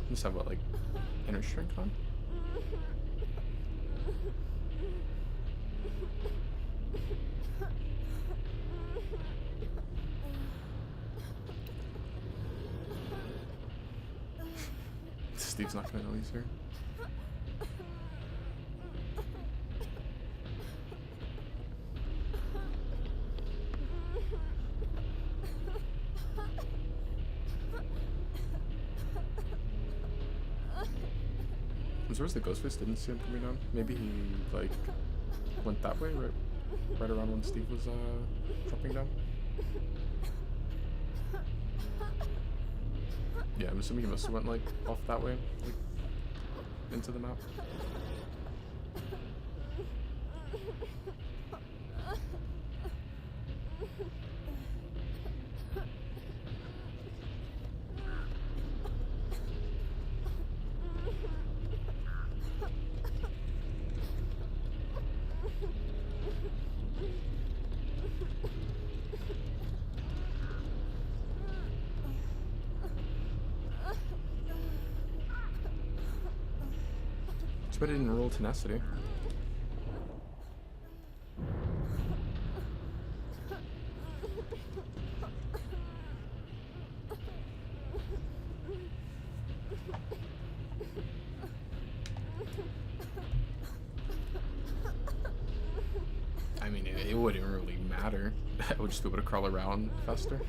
You just have what, like, inner strength on? Steve's not gonna know he's here. I'm surprised the Ghostface didn't see him coming down. Maybe he, like, went that way, right around when Steve was, dropping down. Yeah, I'm assuming he must have went, like, off that way, like, into the map. bet I didn't roll tenacity. I mean, it wouldn't really matter. I would just be able to crawl around faster.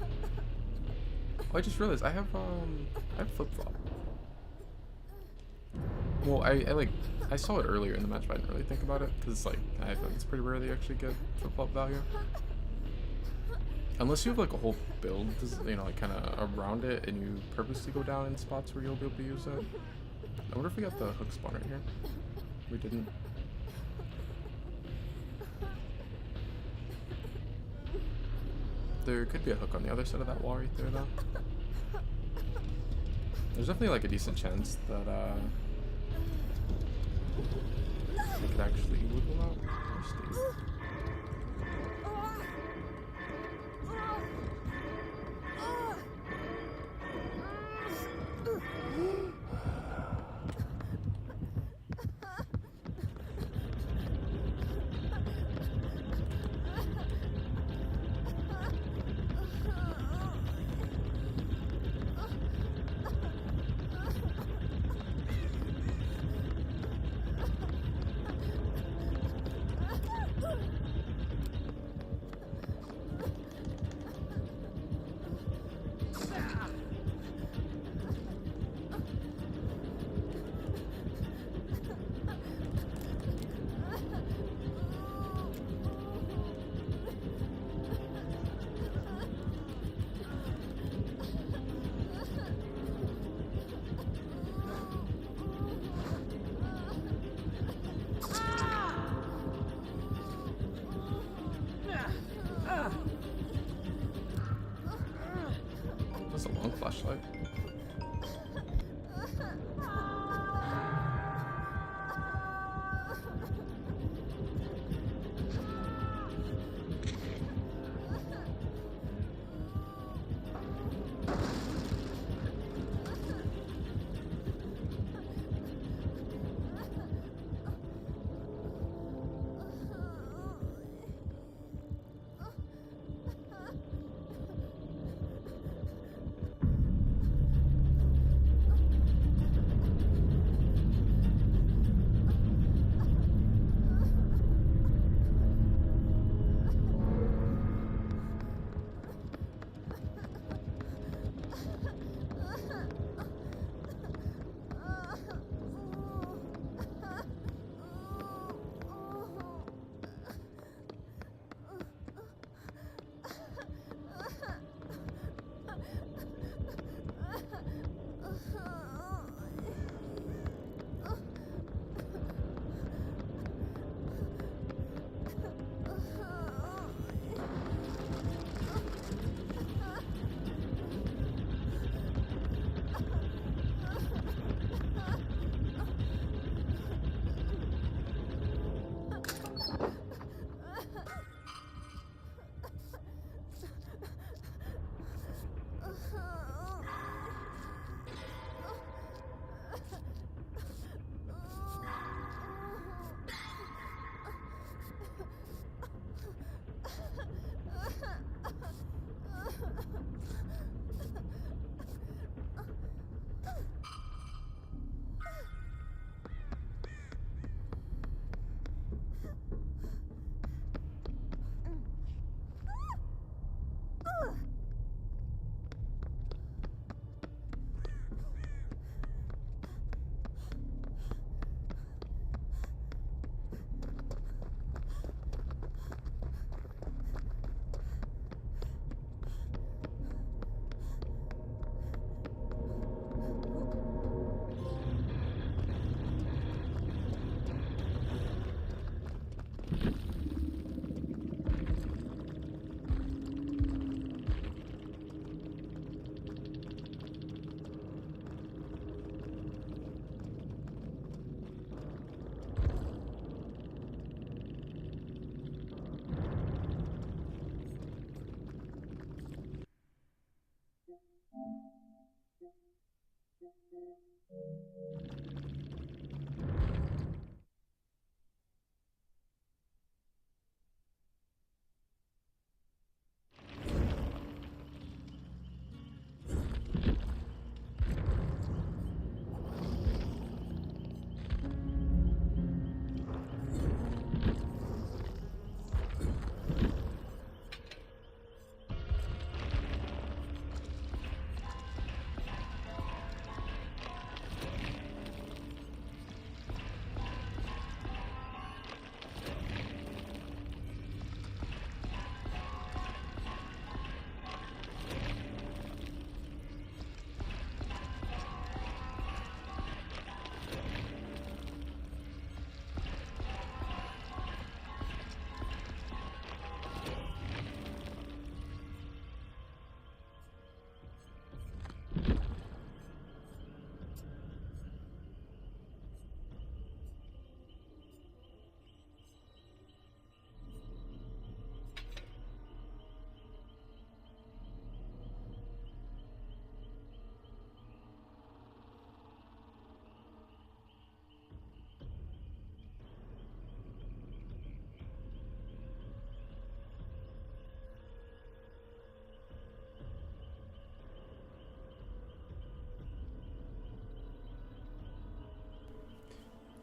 Oh, I just realized I have flip flop. Well, I saw it earlier in the match, but I didn't really think about it because like I feel like it's pretty rare they actually get flip flop value. Unless you have like a whole build, you know, like kind of around it, and you purposely go down in spots where you'll be able to use it. I wonder if we got the hook spawn right here. We didn't. There could be a hook on the other side of that wall right there, though. There's definitely like a decent chance that I could actually wiggle out. Steve. That's a long flashlight.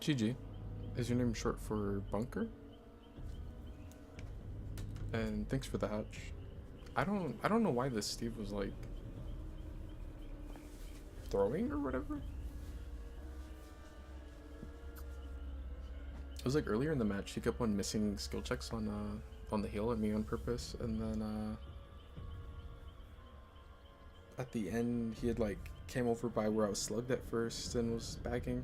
GG. Is your name short for bunker? And thanks for the hatch. I don't know why this Steve was like throwing or whatever. It was like earlier in the match he kept on missing skill checks on the heal at me on purpose, and then at the end he had like came over by where I was slugged at first and was bagging.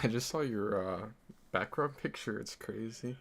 I just saw your background picture. It's crazy.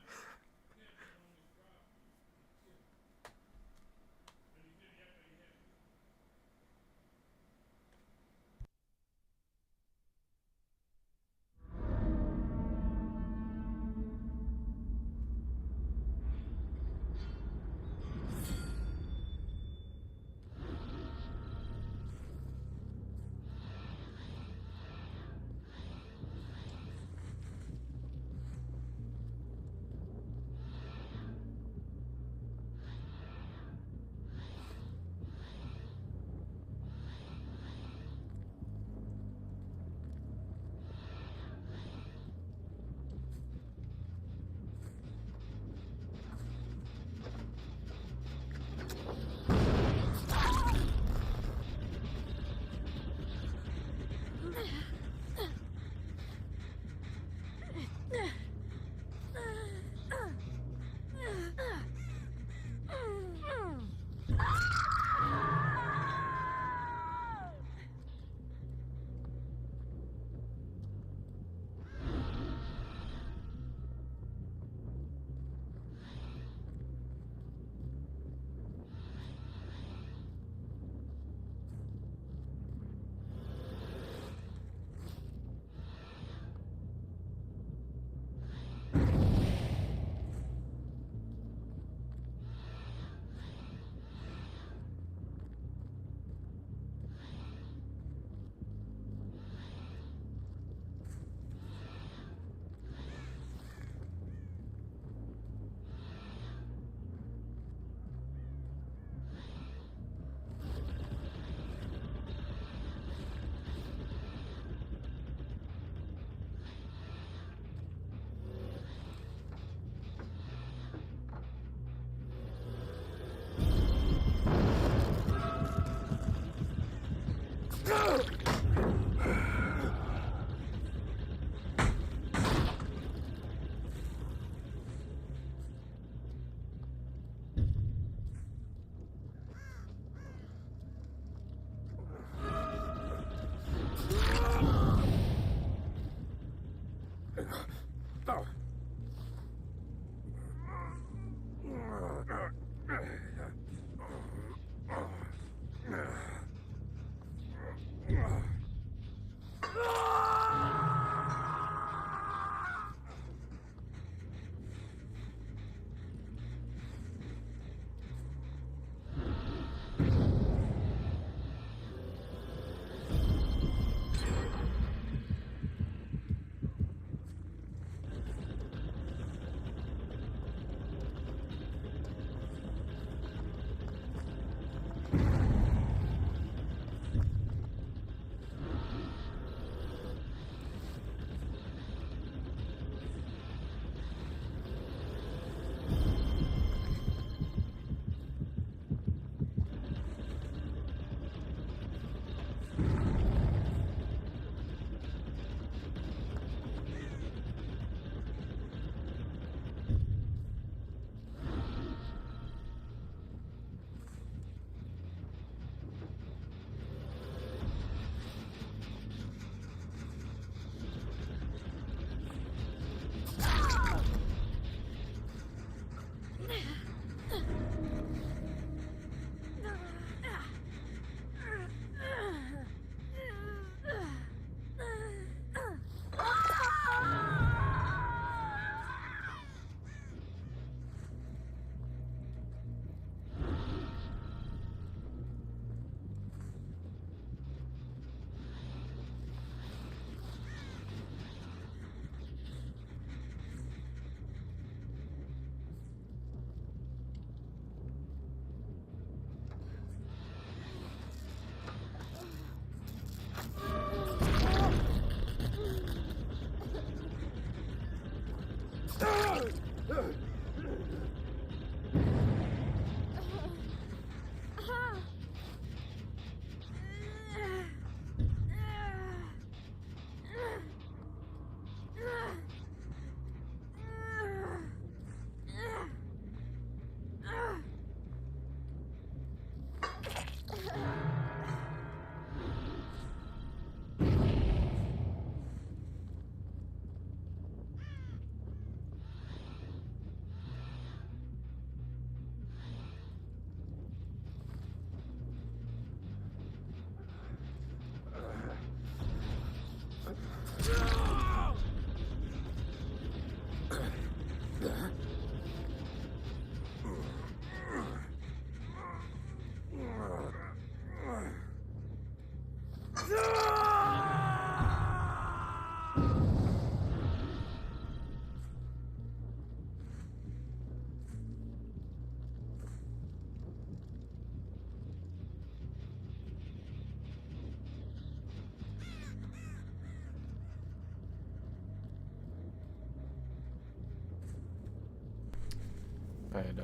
I had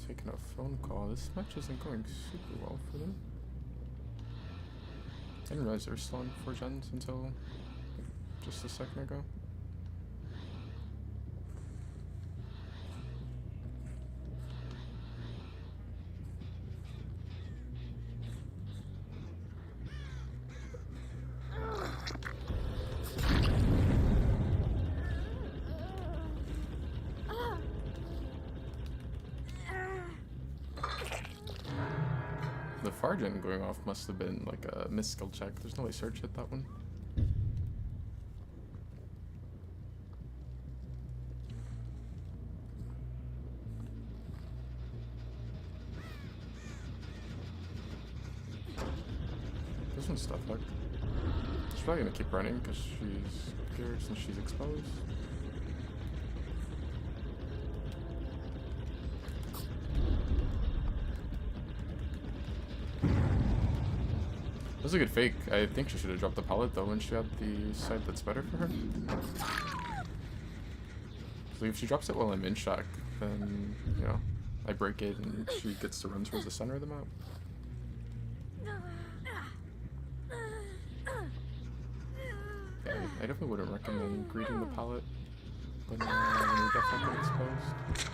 taken a phone call. This match isn't going super well for them. I didn't realize they were still on 4 gens until like, just a second ago. The far gen going off must have been like a missed skill check. There's no way Search hit that one. This one's stuff like. She's probably gonna keep running because she's scared since she's exposed. That was a good fake. I think she should have dropped the pallet though when she had the side that's better for her. So if she drops it while I'm in shock, then, you know, I break it and she gets to run towards the center of the map. Yeah, I definitely wouldn't recommend greeting the pallet when you're definitely exposed.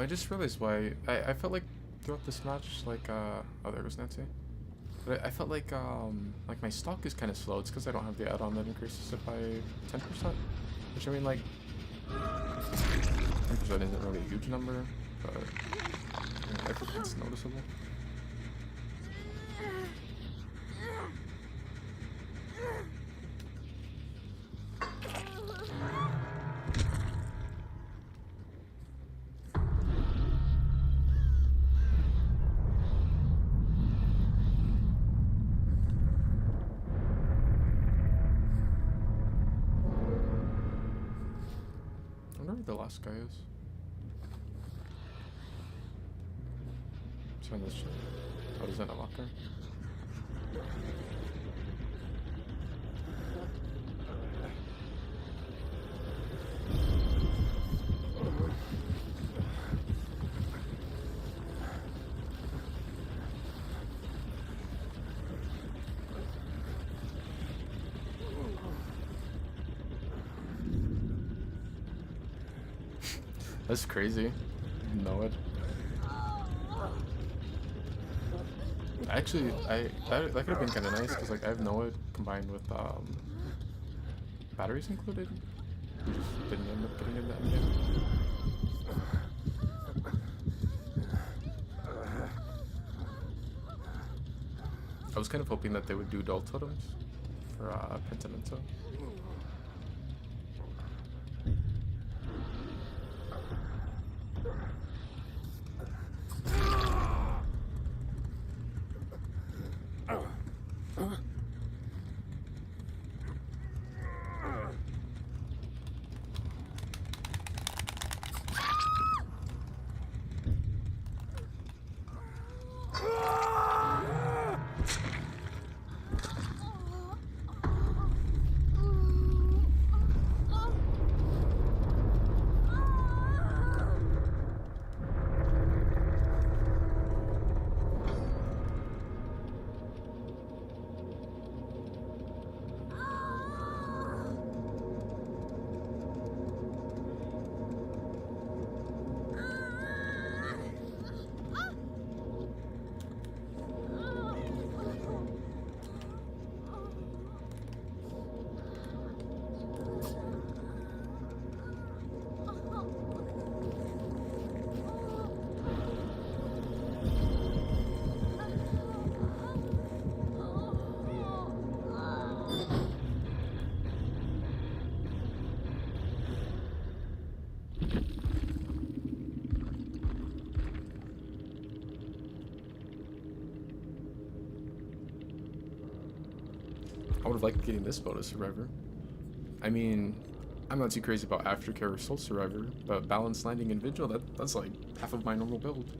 I just realized why I felt like throughout this match, like oh, there goes Nancy. But I felt like my stock is kind of slow. It's because I don't have the add-on that increases it by 10%. Which I mean, like 10% isn't really a huge number, but I think it's noticeable. I wonder where the last guy is. Let's find this shit. Oh, is that a locker? That's crazy. Know it. Actually, that could have been kind of nice because like I have Know It combined with batteries included. We just didn't end up getting in that game. I was kind of hoping that they would do dual totems for Pentimento. I would have liked getting this bonus Survivor. I mean, I'm not too crazy about Aftercare or Soul Survivor, but Balanced Landing and Vigil, that's like half of my normal build.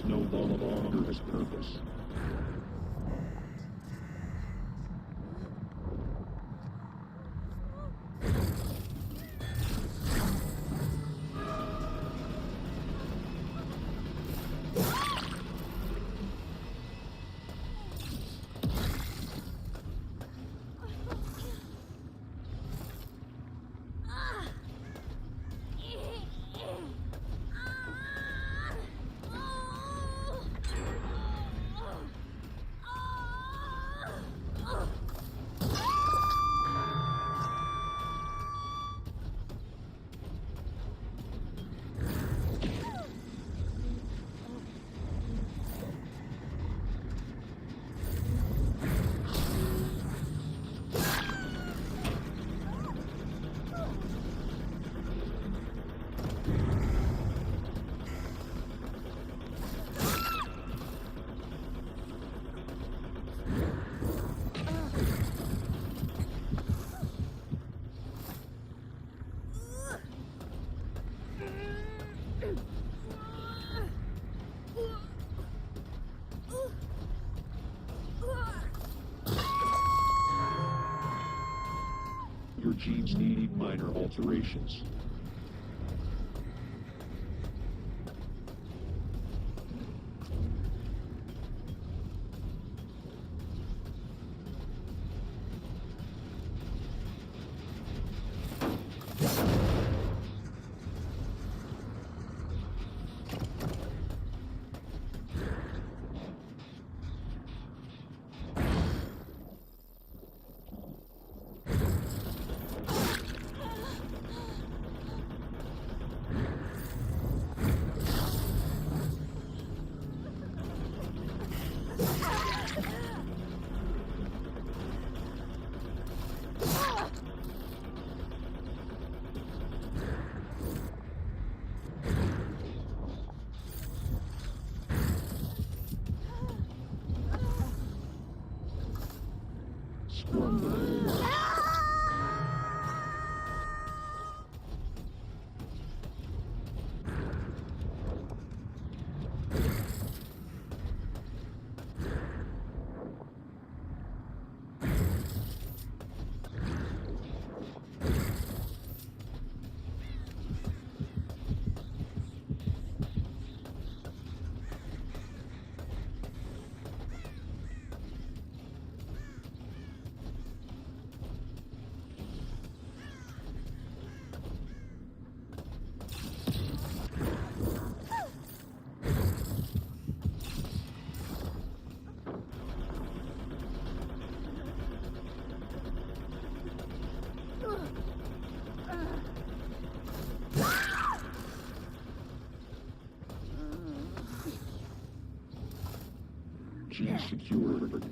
no longer his purpose. Your genes need minor alterations. Gene secured.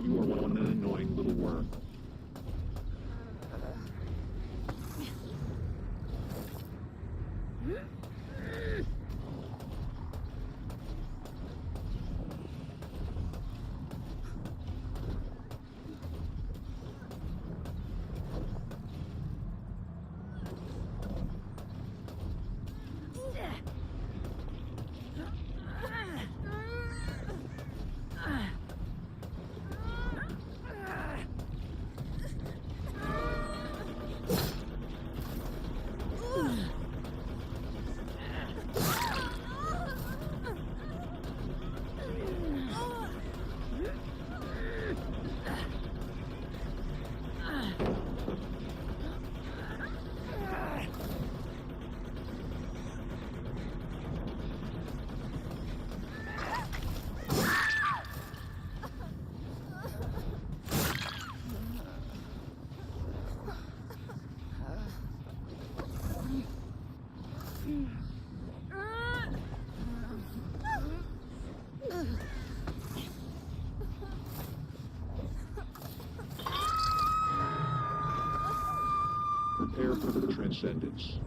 You are one annoying little worm. birth of transcendence.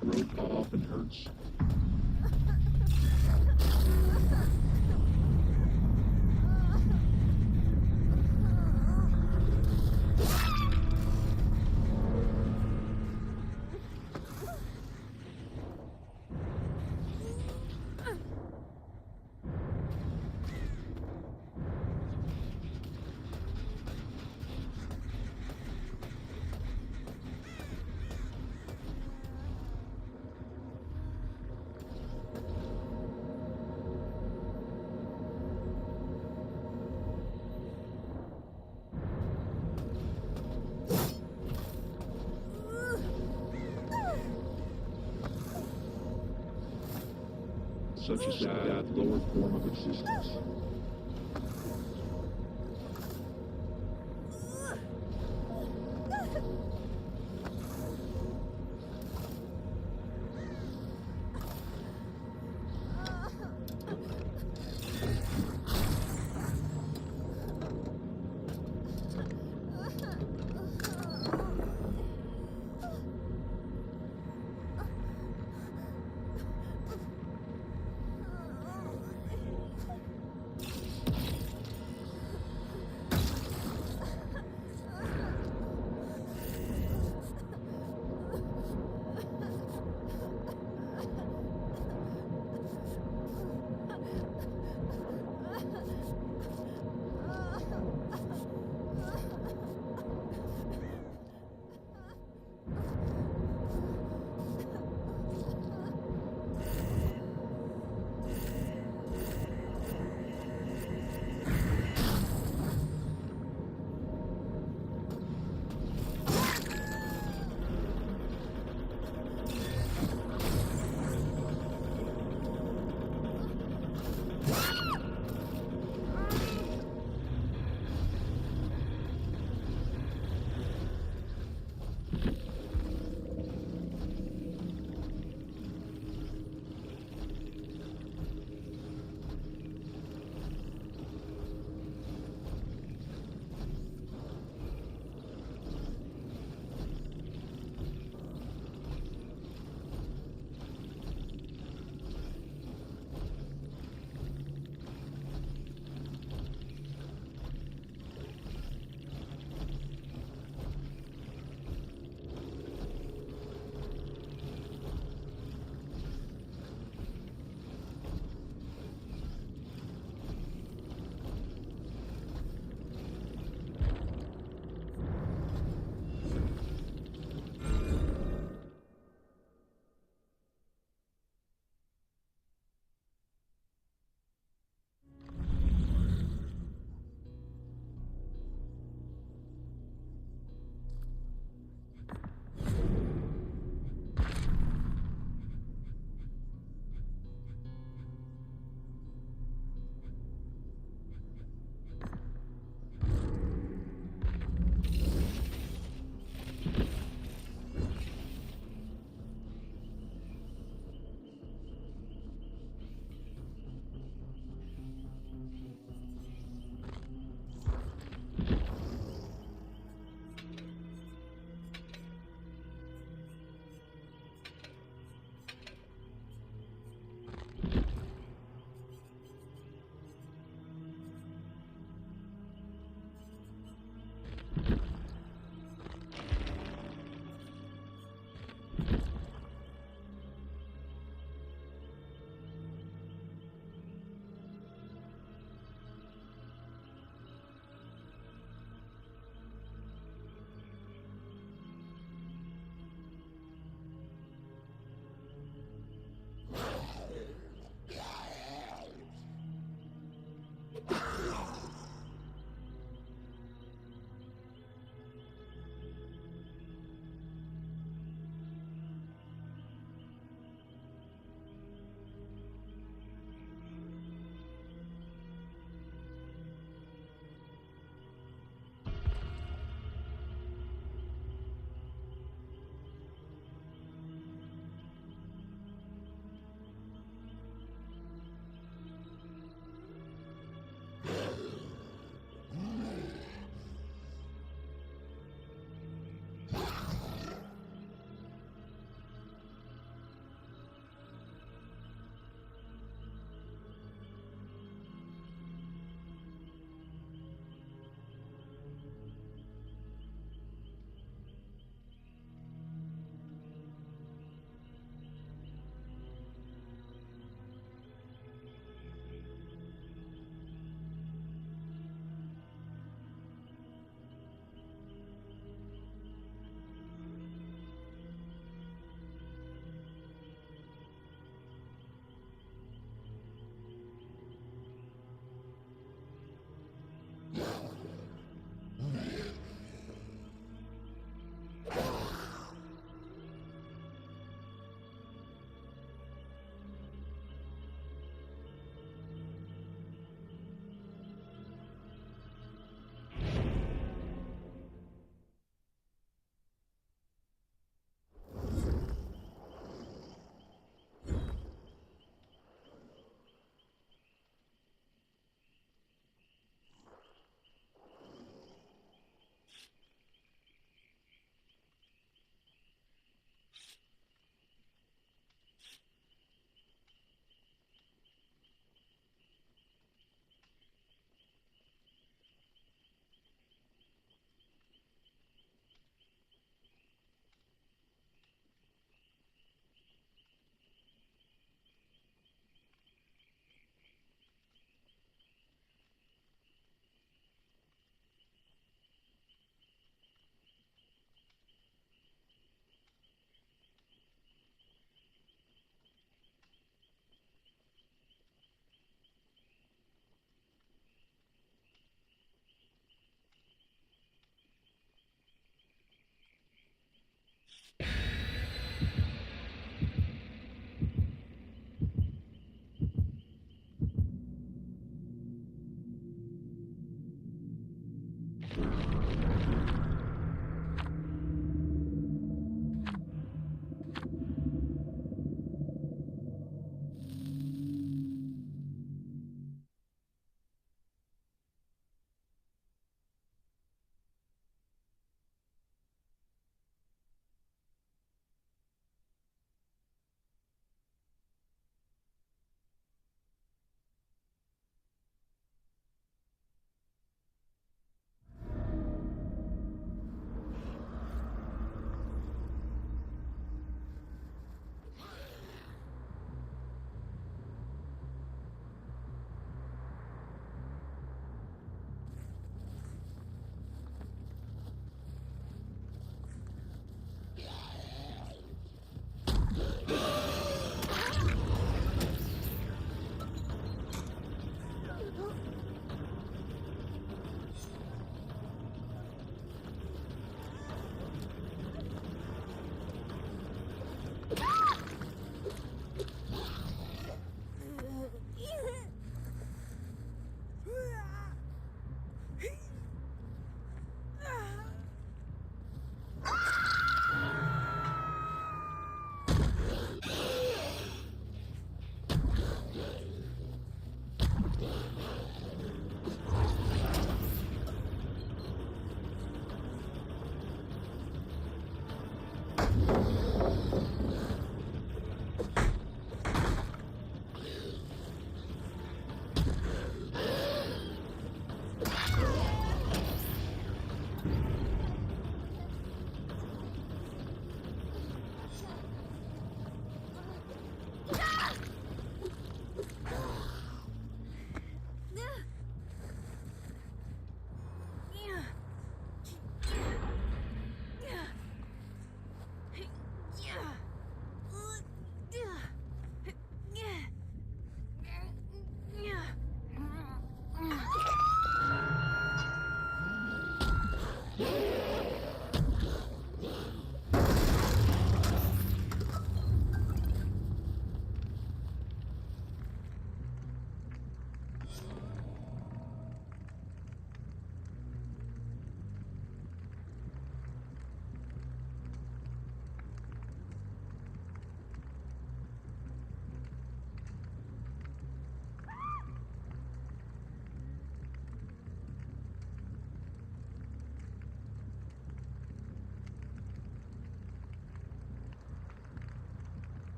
Growth often hurts. Such a sad, lower form of existence.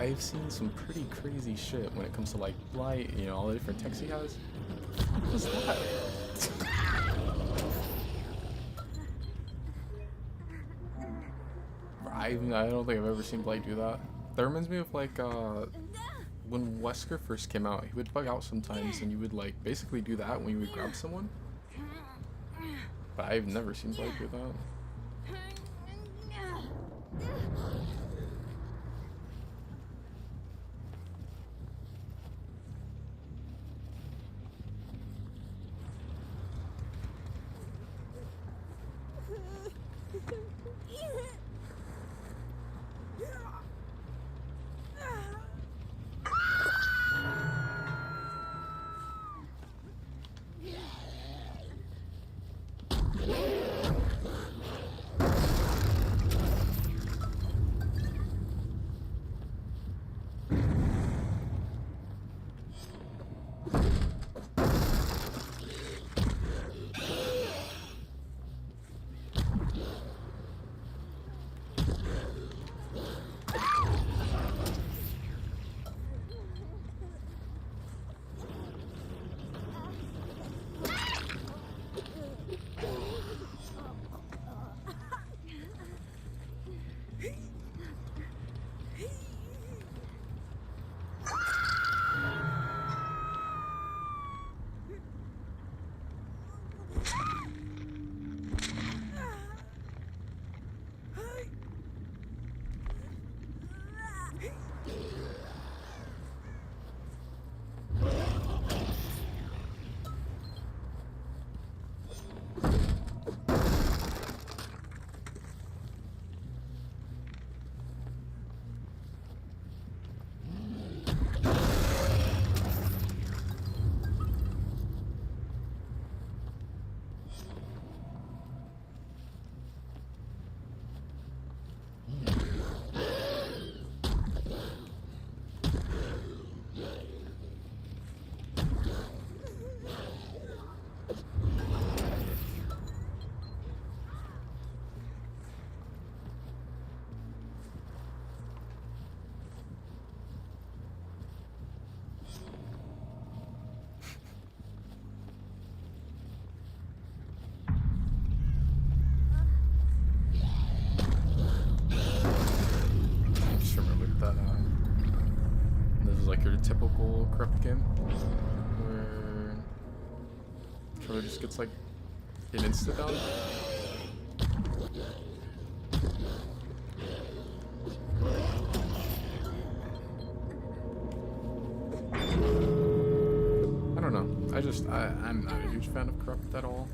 I've seen some pretty crazy shit when it comes to like blight, you know, all the different techs he has. What was that? I don't think I've ever seen blight do that. That reminds me of like when Wesker first came out, he would bug out sometimes and you would like basically do that when you would grab someone. But I've never seen blight do that. Your typical corrupt game where Trevor just gets like an insta down. I don't know. I'm not a huge fan of corrupt at all.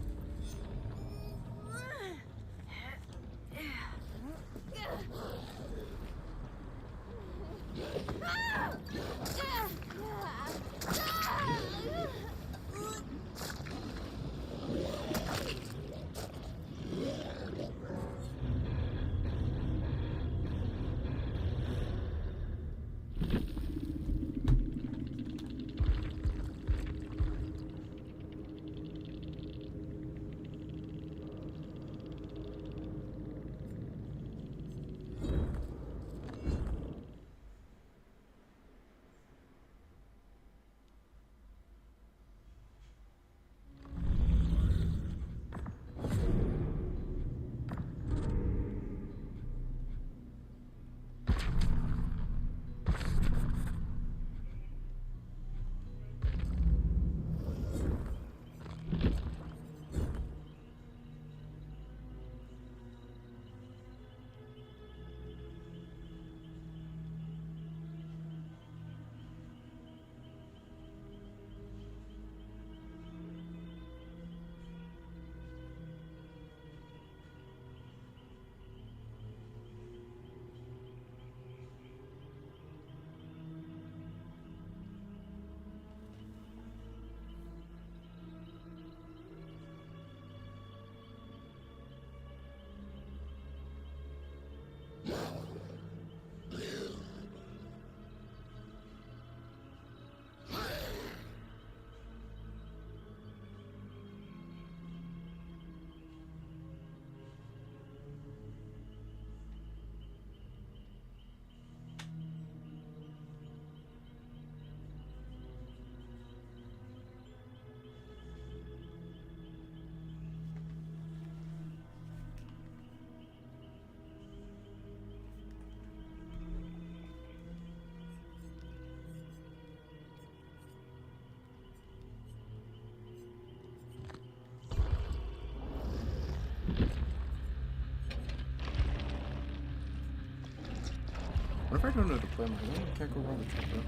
What if I don't know the play? I'm like, oh, I can't go wrong with that, bro.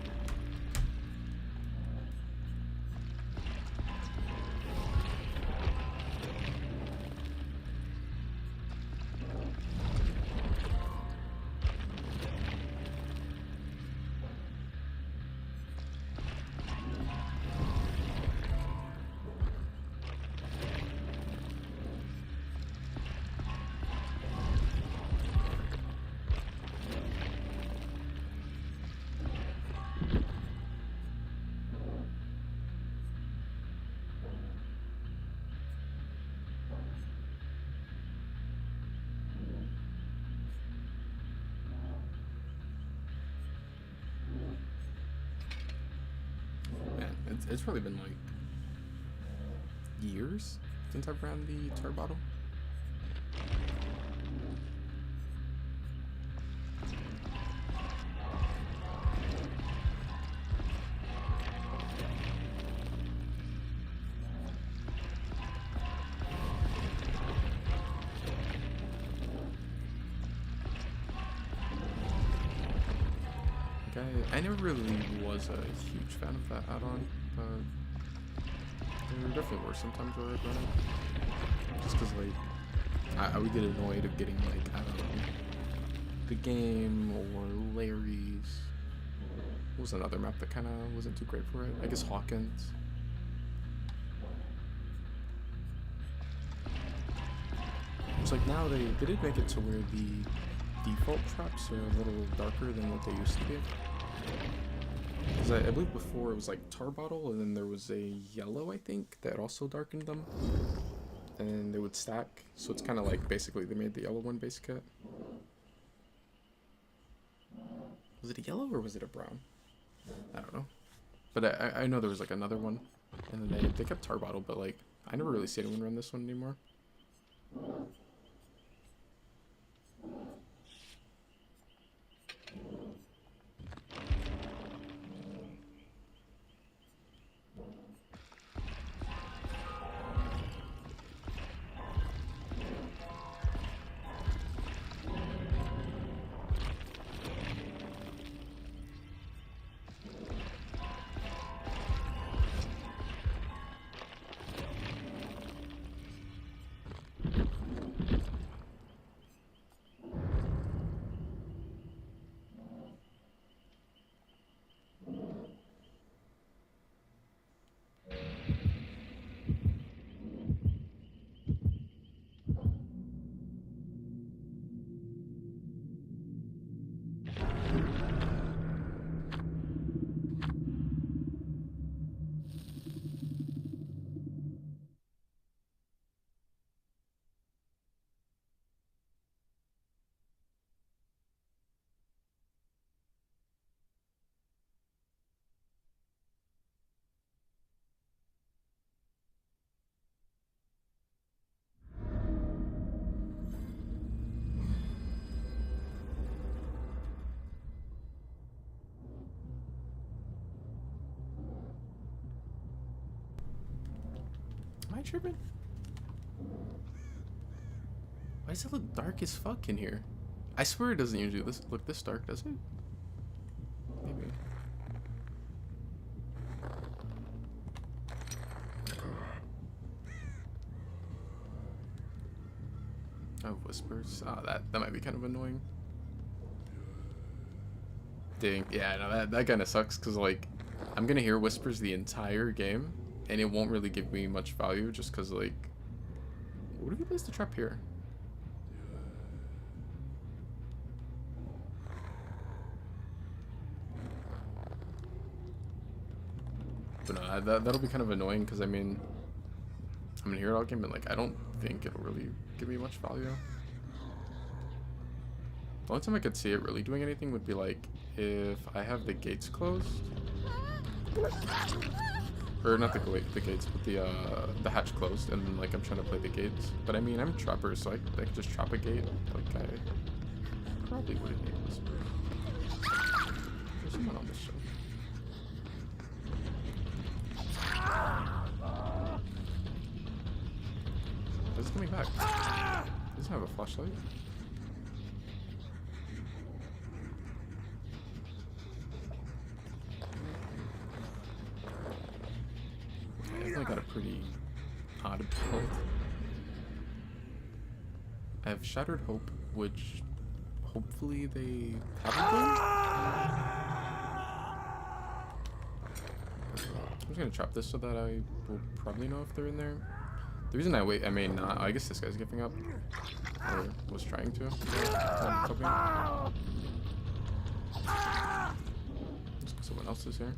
Man, it's probably been like years since I've ran the tar bottle. I never really was a huge fan of that add-on, but there definitely were some times where I'd run it. Just because, like, I would get annoyed of getting, like, I don't know, the game or Larry's. What was another map that kind of wasn't too great for it? I guess Hawkins. It's like now they did make it to where the default traps are a little darker than what they used to be. Because I believe before it was like tar bottle, and then there was a yellow, I think, that also darkened them. And they would stack, so it's kind of like basically they made the yellow one base kit. Was it a yellow or was it a brown? I don't know. But I know there was like another one, and then they kept tar bottle, but like I never really see anyone run this one anymore. Am I tripping? Why does it look dark as fuck in here? I swear it doesn't usually look this dark, does it? Maybe. Oh, whispers. Oh, that might be kind of annoying. Dang. Yeah, no, that kind of sucks, because, like, I'm gonna hear whispers the entire game, and it won't really give me much value, just because, like... What if he placed the trap here? But no, that'll be kind of annoying, because, I mean... I'm gonna hear it all game, and, like, I don't think it'll really give me much value. The only time I could see it really doing anything would be, like, if I have the gates closed. Or not the gates, but the hatch closed, and then, like, I'm trying to play the gates. But I mean, I'm a trapper, so I could just trap a gate. Like, I probably wouldn't need this. There's someone on this show. It's coming back. He doesn't have a flashlight. got a pretty odd build. I have Shattered Hope, which hopefully they haven't done. I'm just gonna trap this so that I will probably know if they're in there. The reason I wait, I may not. I guess this guy's giving up, or was trying to. I'm hoping. Someone else is here.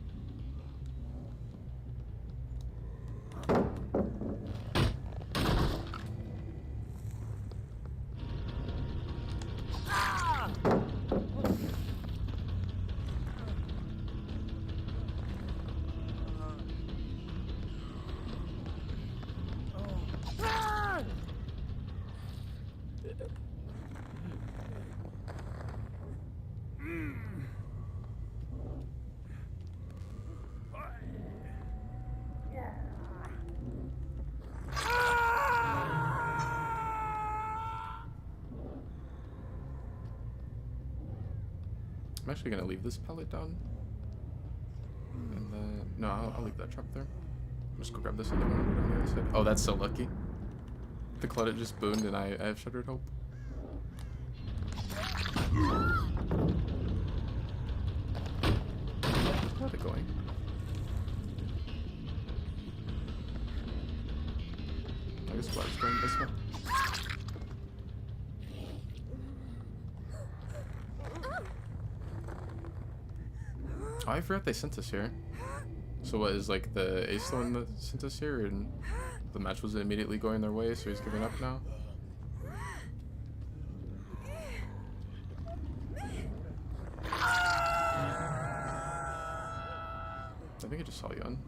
I'm actually gonna leave this pallet down. And then, no, I'll leave that trap there. Just go grab this other one on the other side. Oh, that's so lucky. The Clutted just boomed and I have Shattered Hope. Where are they going? I guess Blood's going this way. Oh, I forgot they sent us here. So what, is like the Ace the one that sent us here and the match was immediately going their way, so he's giving up now? I think I just saw Yun.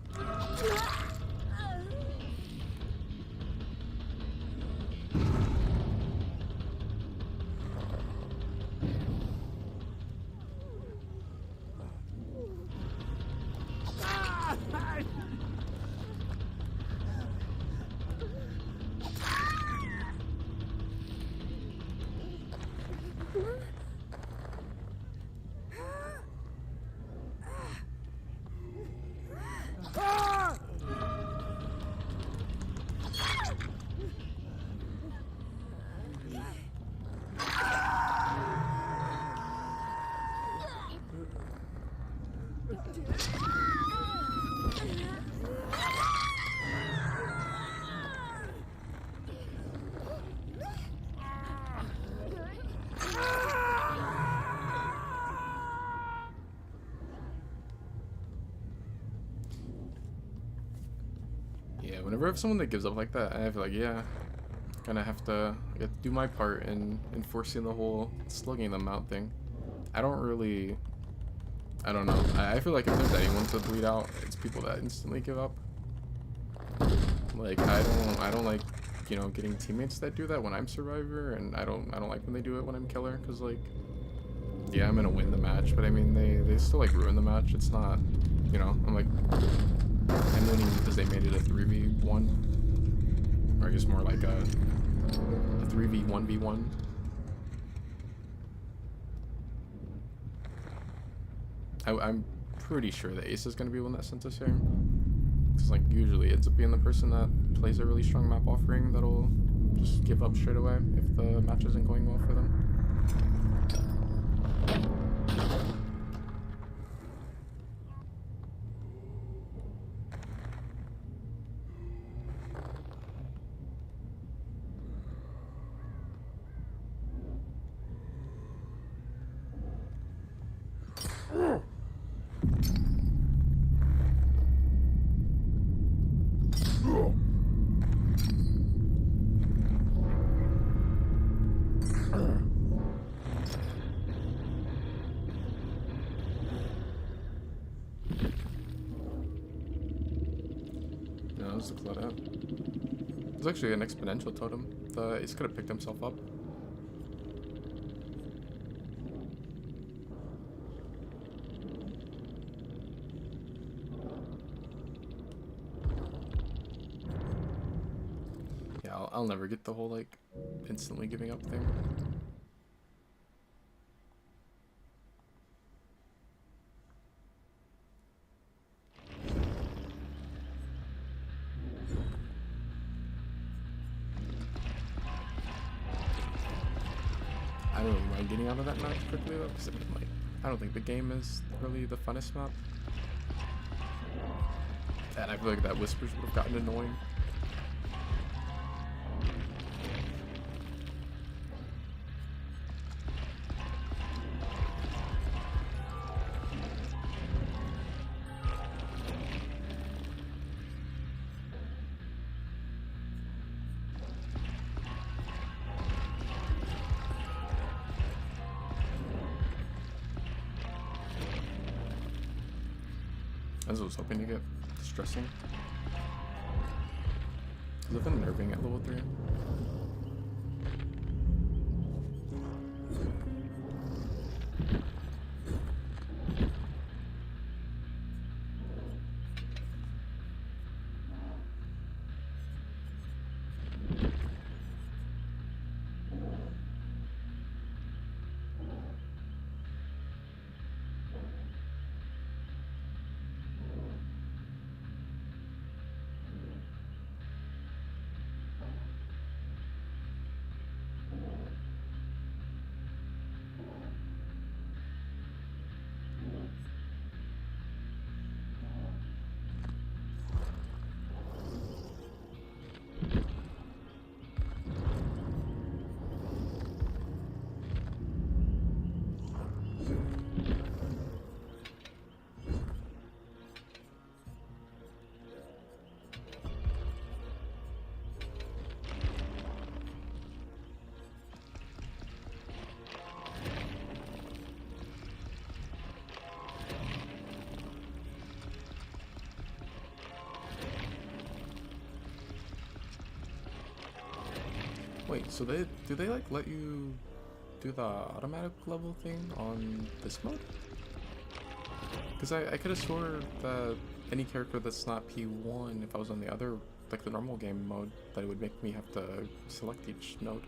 Yeah, whenever I have someone that gives up like that, I have like, yeah, kind of have to do my part in enforcing the whole slugging them out thing. I don't really, I don't know. I feel like if there's anyone to bleed out, it's people that instantly give up. Like I don't like, you know, getting teammates that do that when I'm survivor, and I don't like when they do it when I'm killer, because like, yeah, I'm gonna win the match, but I mean they still like ruin the match. It's not, you know, I'm like, I'm winning because they made it a 3v1, or I guess more like a 3v1v1. I'm pretty sure the Ace is gonna be one that sent us here, because like usually it ends up being the person that plays a really strong map offering that'll just give up straight away if the match isn't going well for them. The Cloud out. There's actually an exponential totem. The Ace could have picked himself up. Yeah, I'll never get the whole like instantly giving up thing. don't really mind getting out of that map quickly though, because I mean, like, I don't think the game is really the funnest map. And I feel like that whispers would have gotten annoying. As I was hoping to get distressing. Because I've been nerving at level 3. Wait, so do they like let you do the automatic level thing on this mode? Because I could have swore that any character that's not P1, if I was on the other, like the normal game mode, that it would make me have to select each node.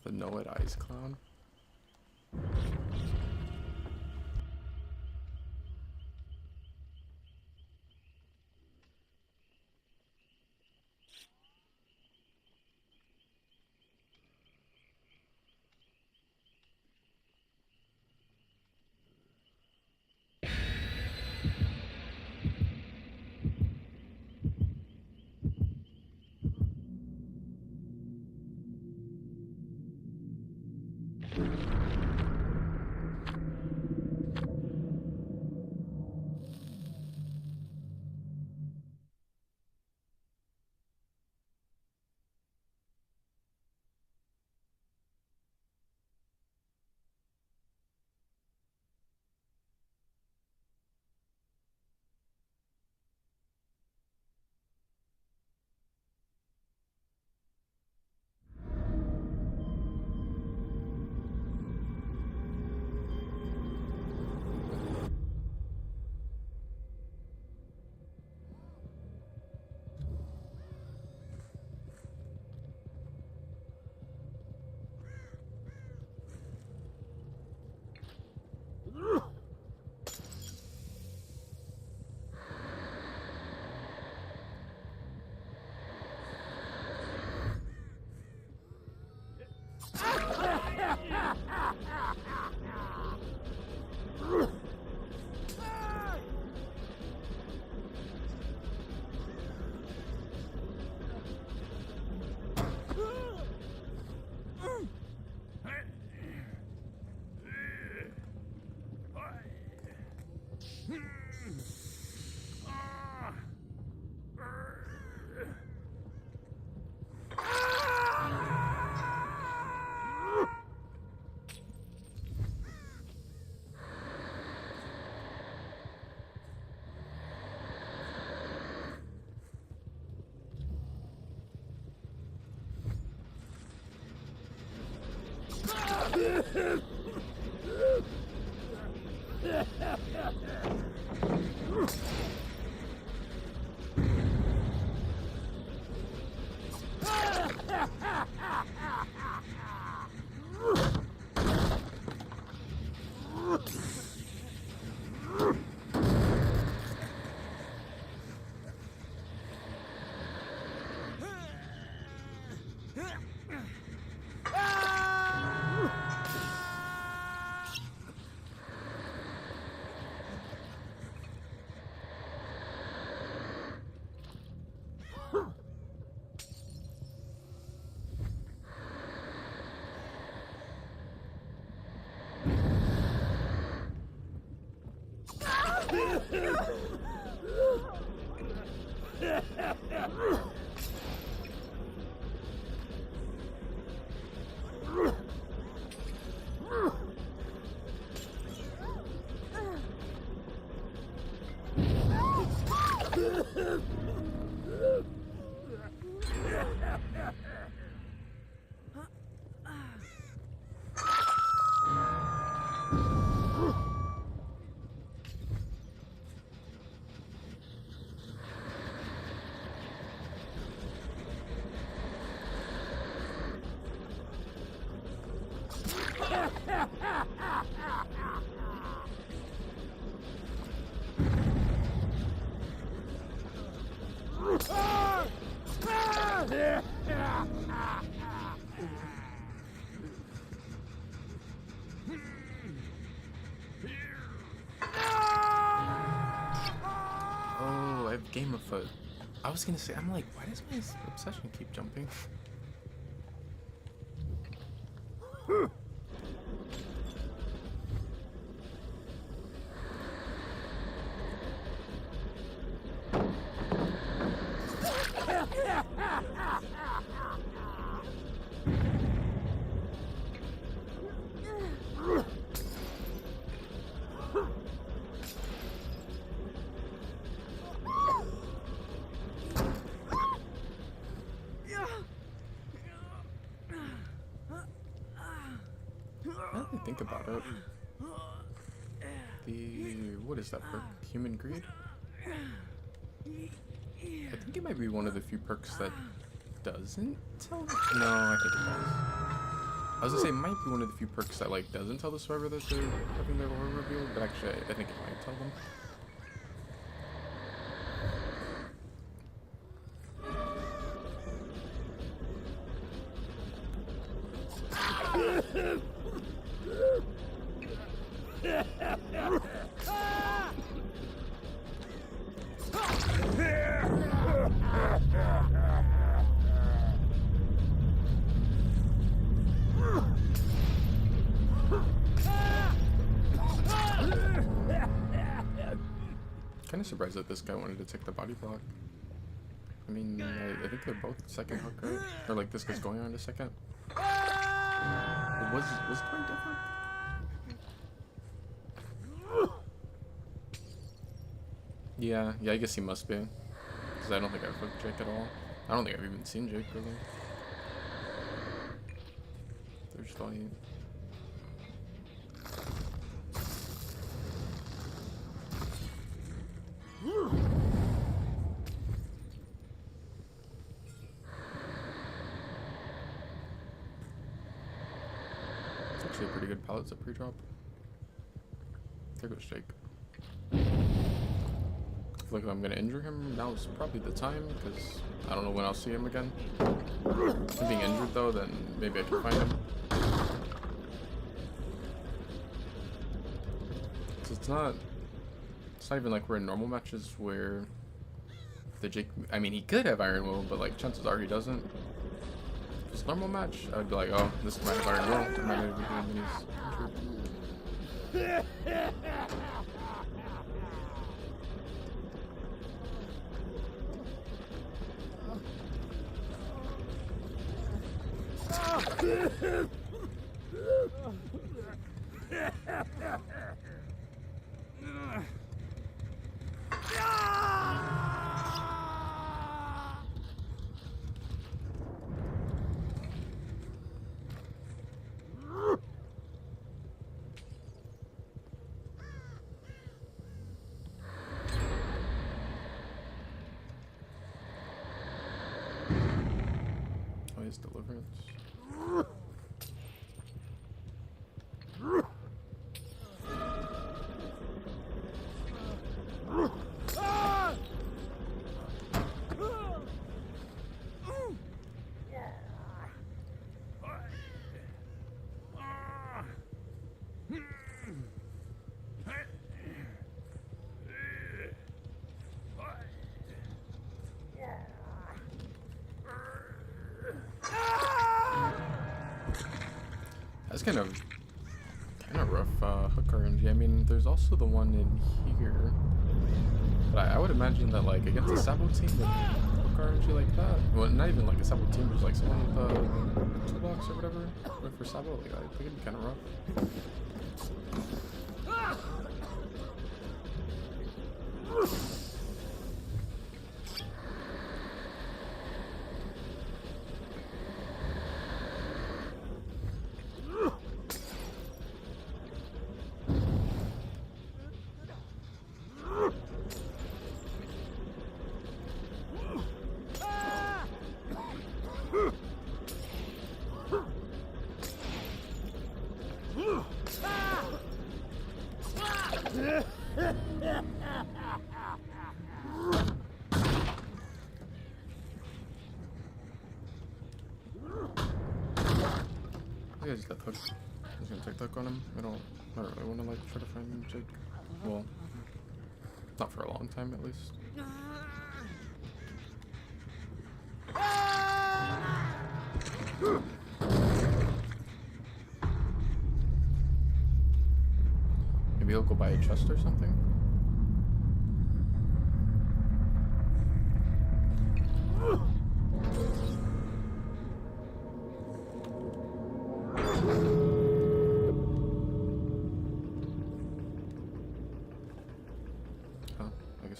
The Know It Eyes clown. Oh, I have Game of Foot. I was gonna say, I'm like, why does my obsession keep jumping? Now that I think about it, what is that perk? Human Greed? I think it might be one of the few perks that doesn't tell. No, I think it does. I was gonna say it might be one of the few perks that like doesn't tell the survivor that they're having their lore revealed, but actually I think it might tell them. Kind of surprised that this guy wanted to take the body block. I mean, I think they're both second hook, right? Or like this guy's going on to second. Was Dwight different? Yeah, I guess he must be. Because I don't think I've hooked Jake at all. I don't think I've even seen Jake, really. There's Dwight. It's actually a pretty good pallet at pre-drop. There goes Jake. I feel like if I'm gonna injure him, now's probably the time, because I don't know when I'll see him again. If I'm being injured though, then maybe I can find him. So it's not even like we're in normal matches where the Jake, I mean, he could have Iron Will, but like chances are he doesn't. If it's a normal match, I would be like, oh, this might have Iron Will, it might not be him when he's injured. His deliverance. That's kind of rough hook RNG. I mean, there's also the one in here, but I would imagine that like against a Sabo team with hook RNG like that, well, not even like a Sabo team, but like someone with a toolbox or whatever, like for Sabo, like I think it'd be kind of rough. I think I just got hooked. I was gonna take the hook on him. I don't really want to like try to find Jake. Well, not for a long time at least. Maybe he'll go buy a chest or something.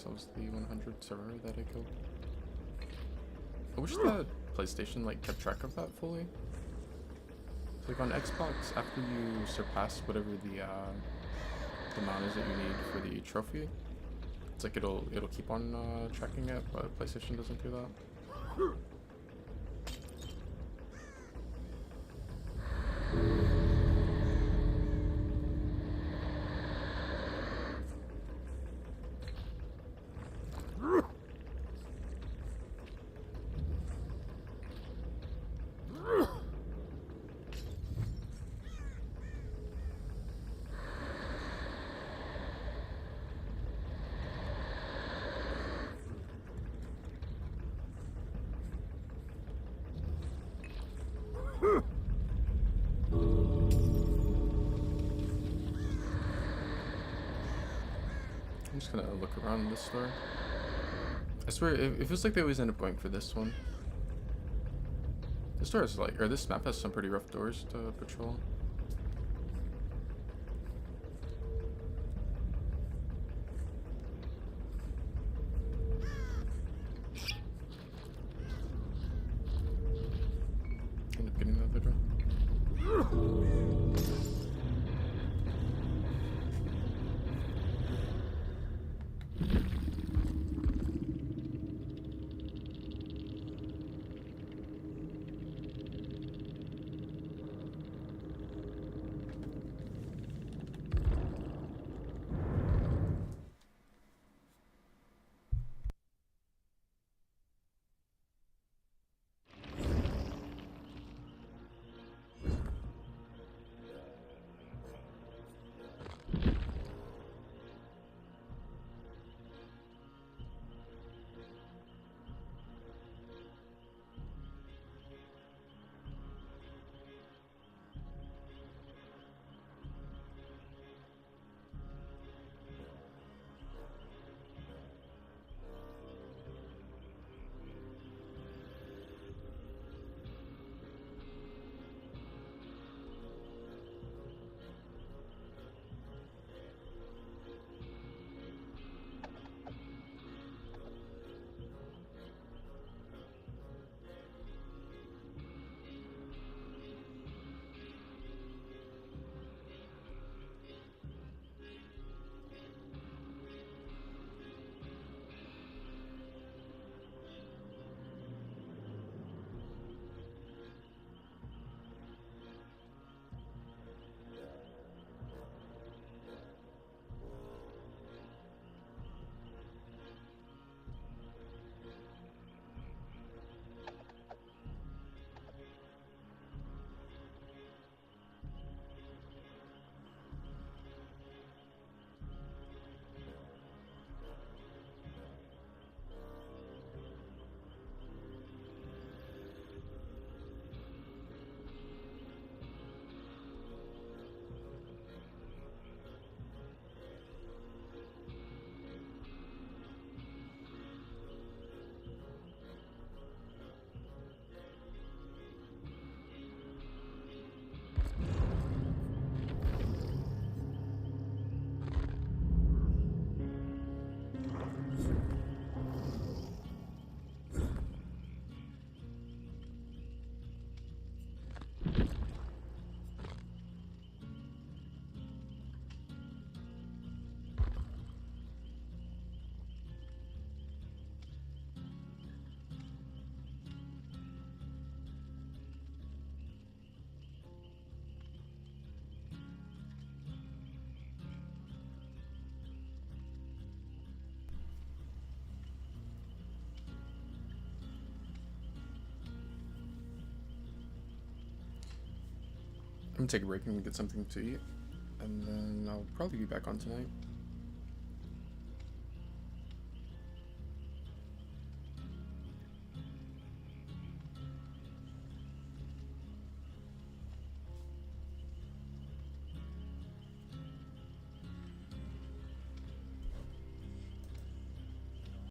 That was the 100 server that I killed. I wish the PlayStation like kept track of that fully. It's like on Xbox, after you surpass whatever the amount is that you need for the trophy, it's like it'll keep on tracking it, but PlayStation doesn't do that. I'm just gonna look around this store. I swear, it feels like they always end up going for this one. This store is like, or this map has some pretty rough doors to patrol. End up getting the other door. gonna take a break and get something to eat, and then I'll probably be back on tonight.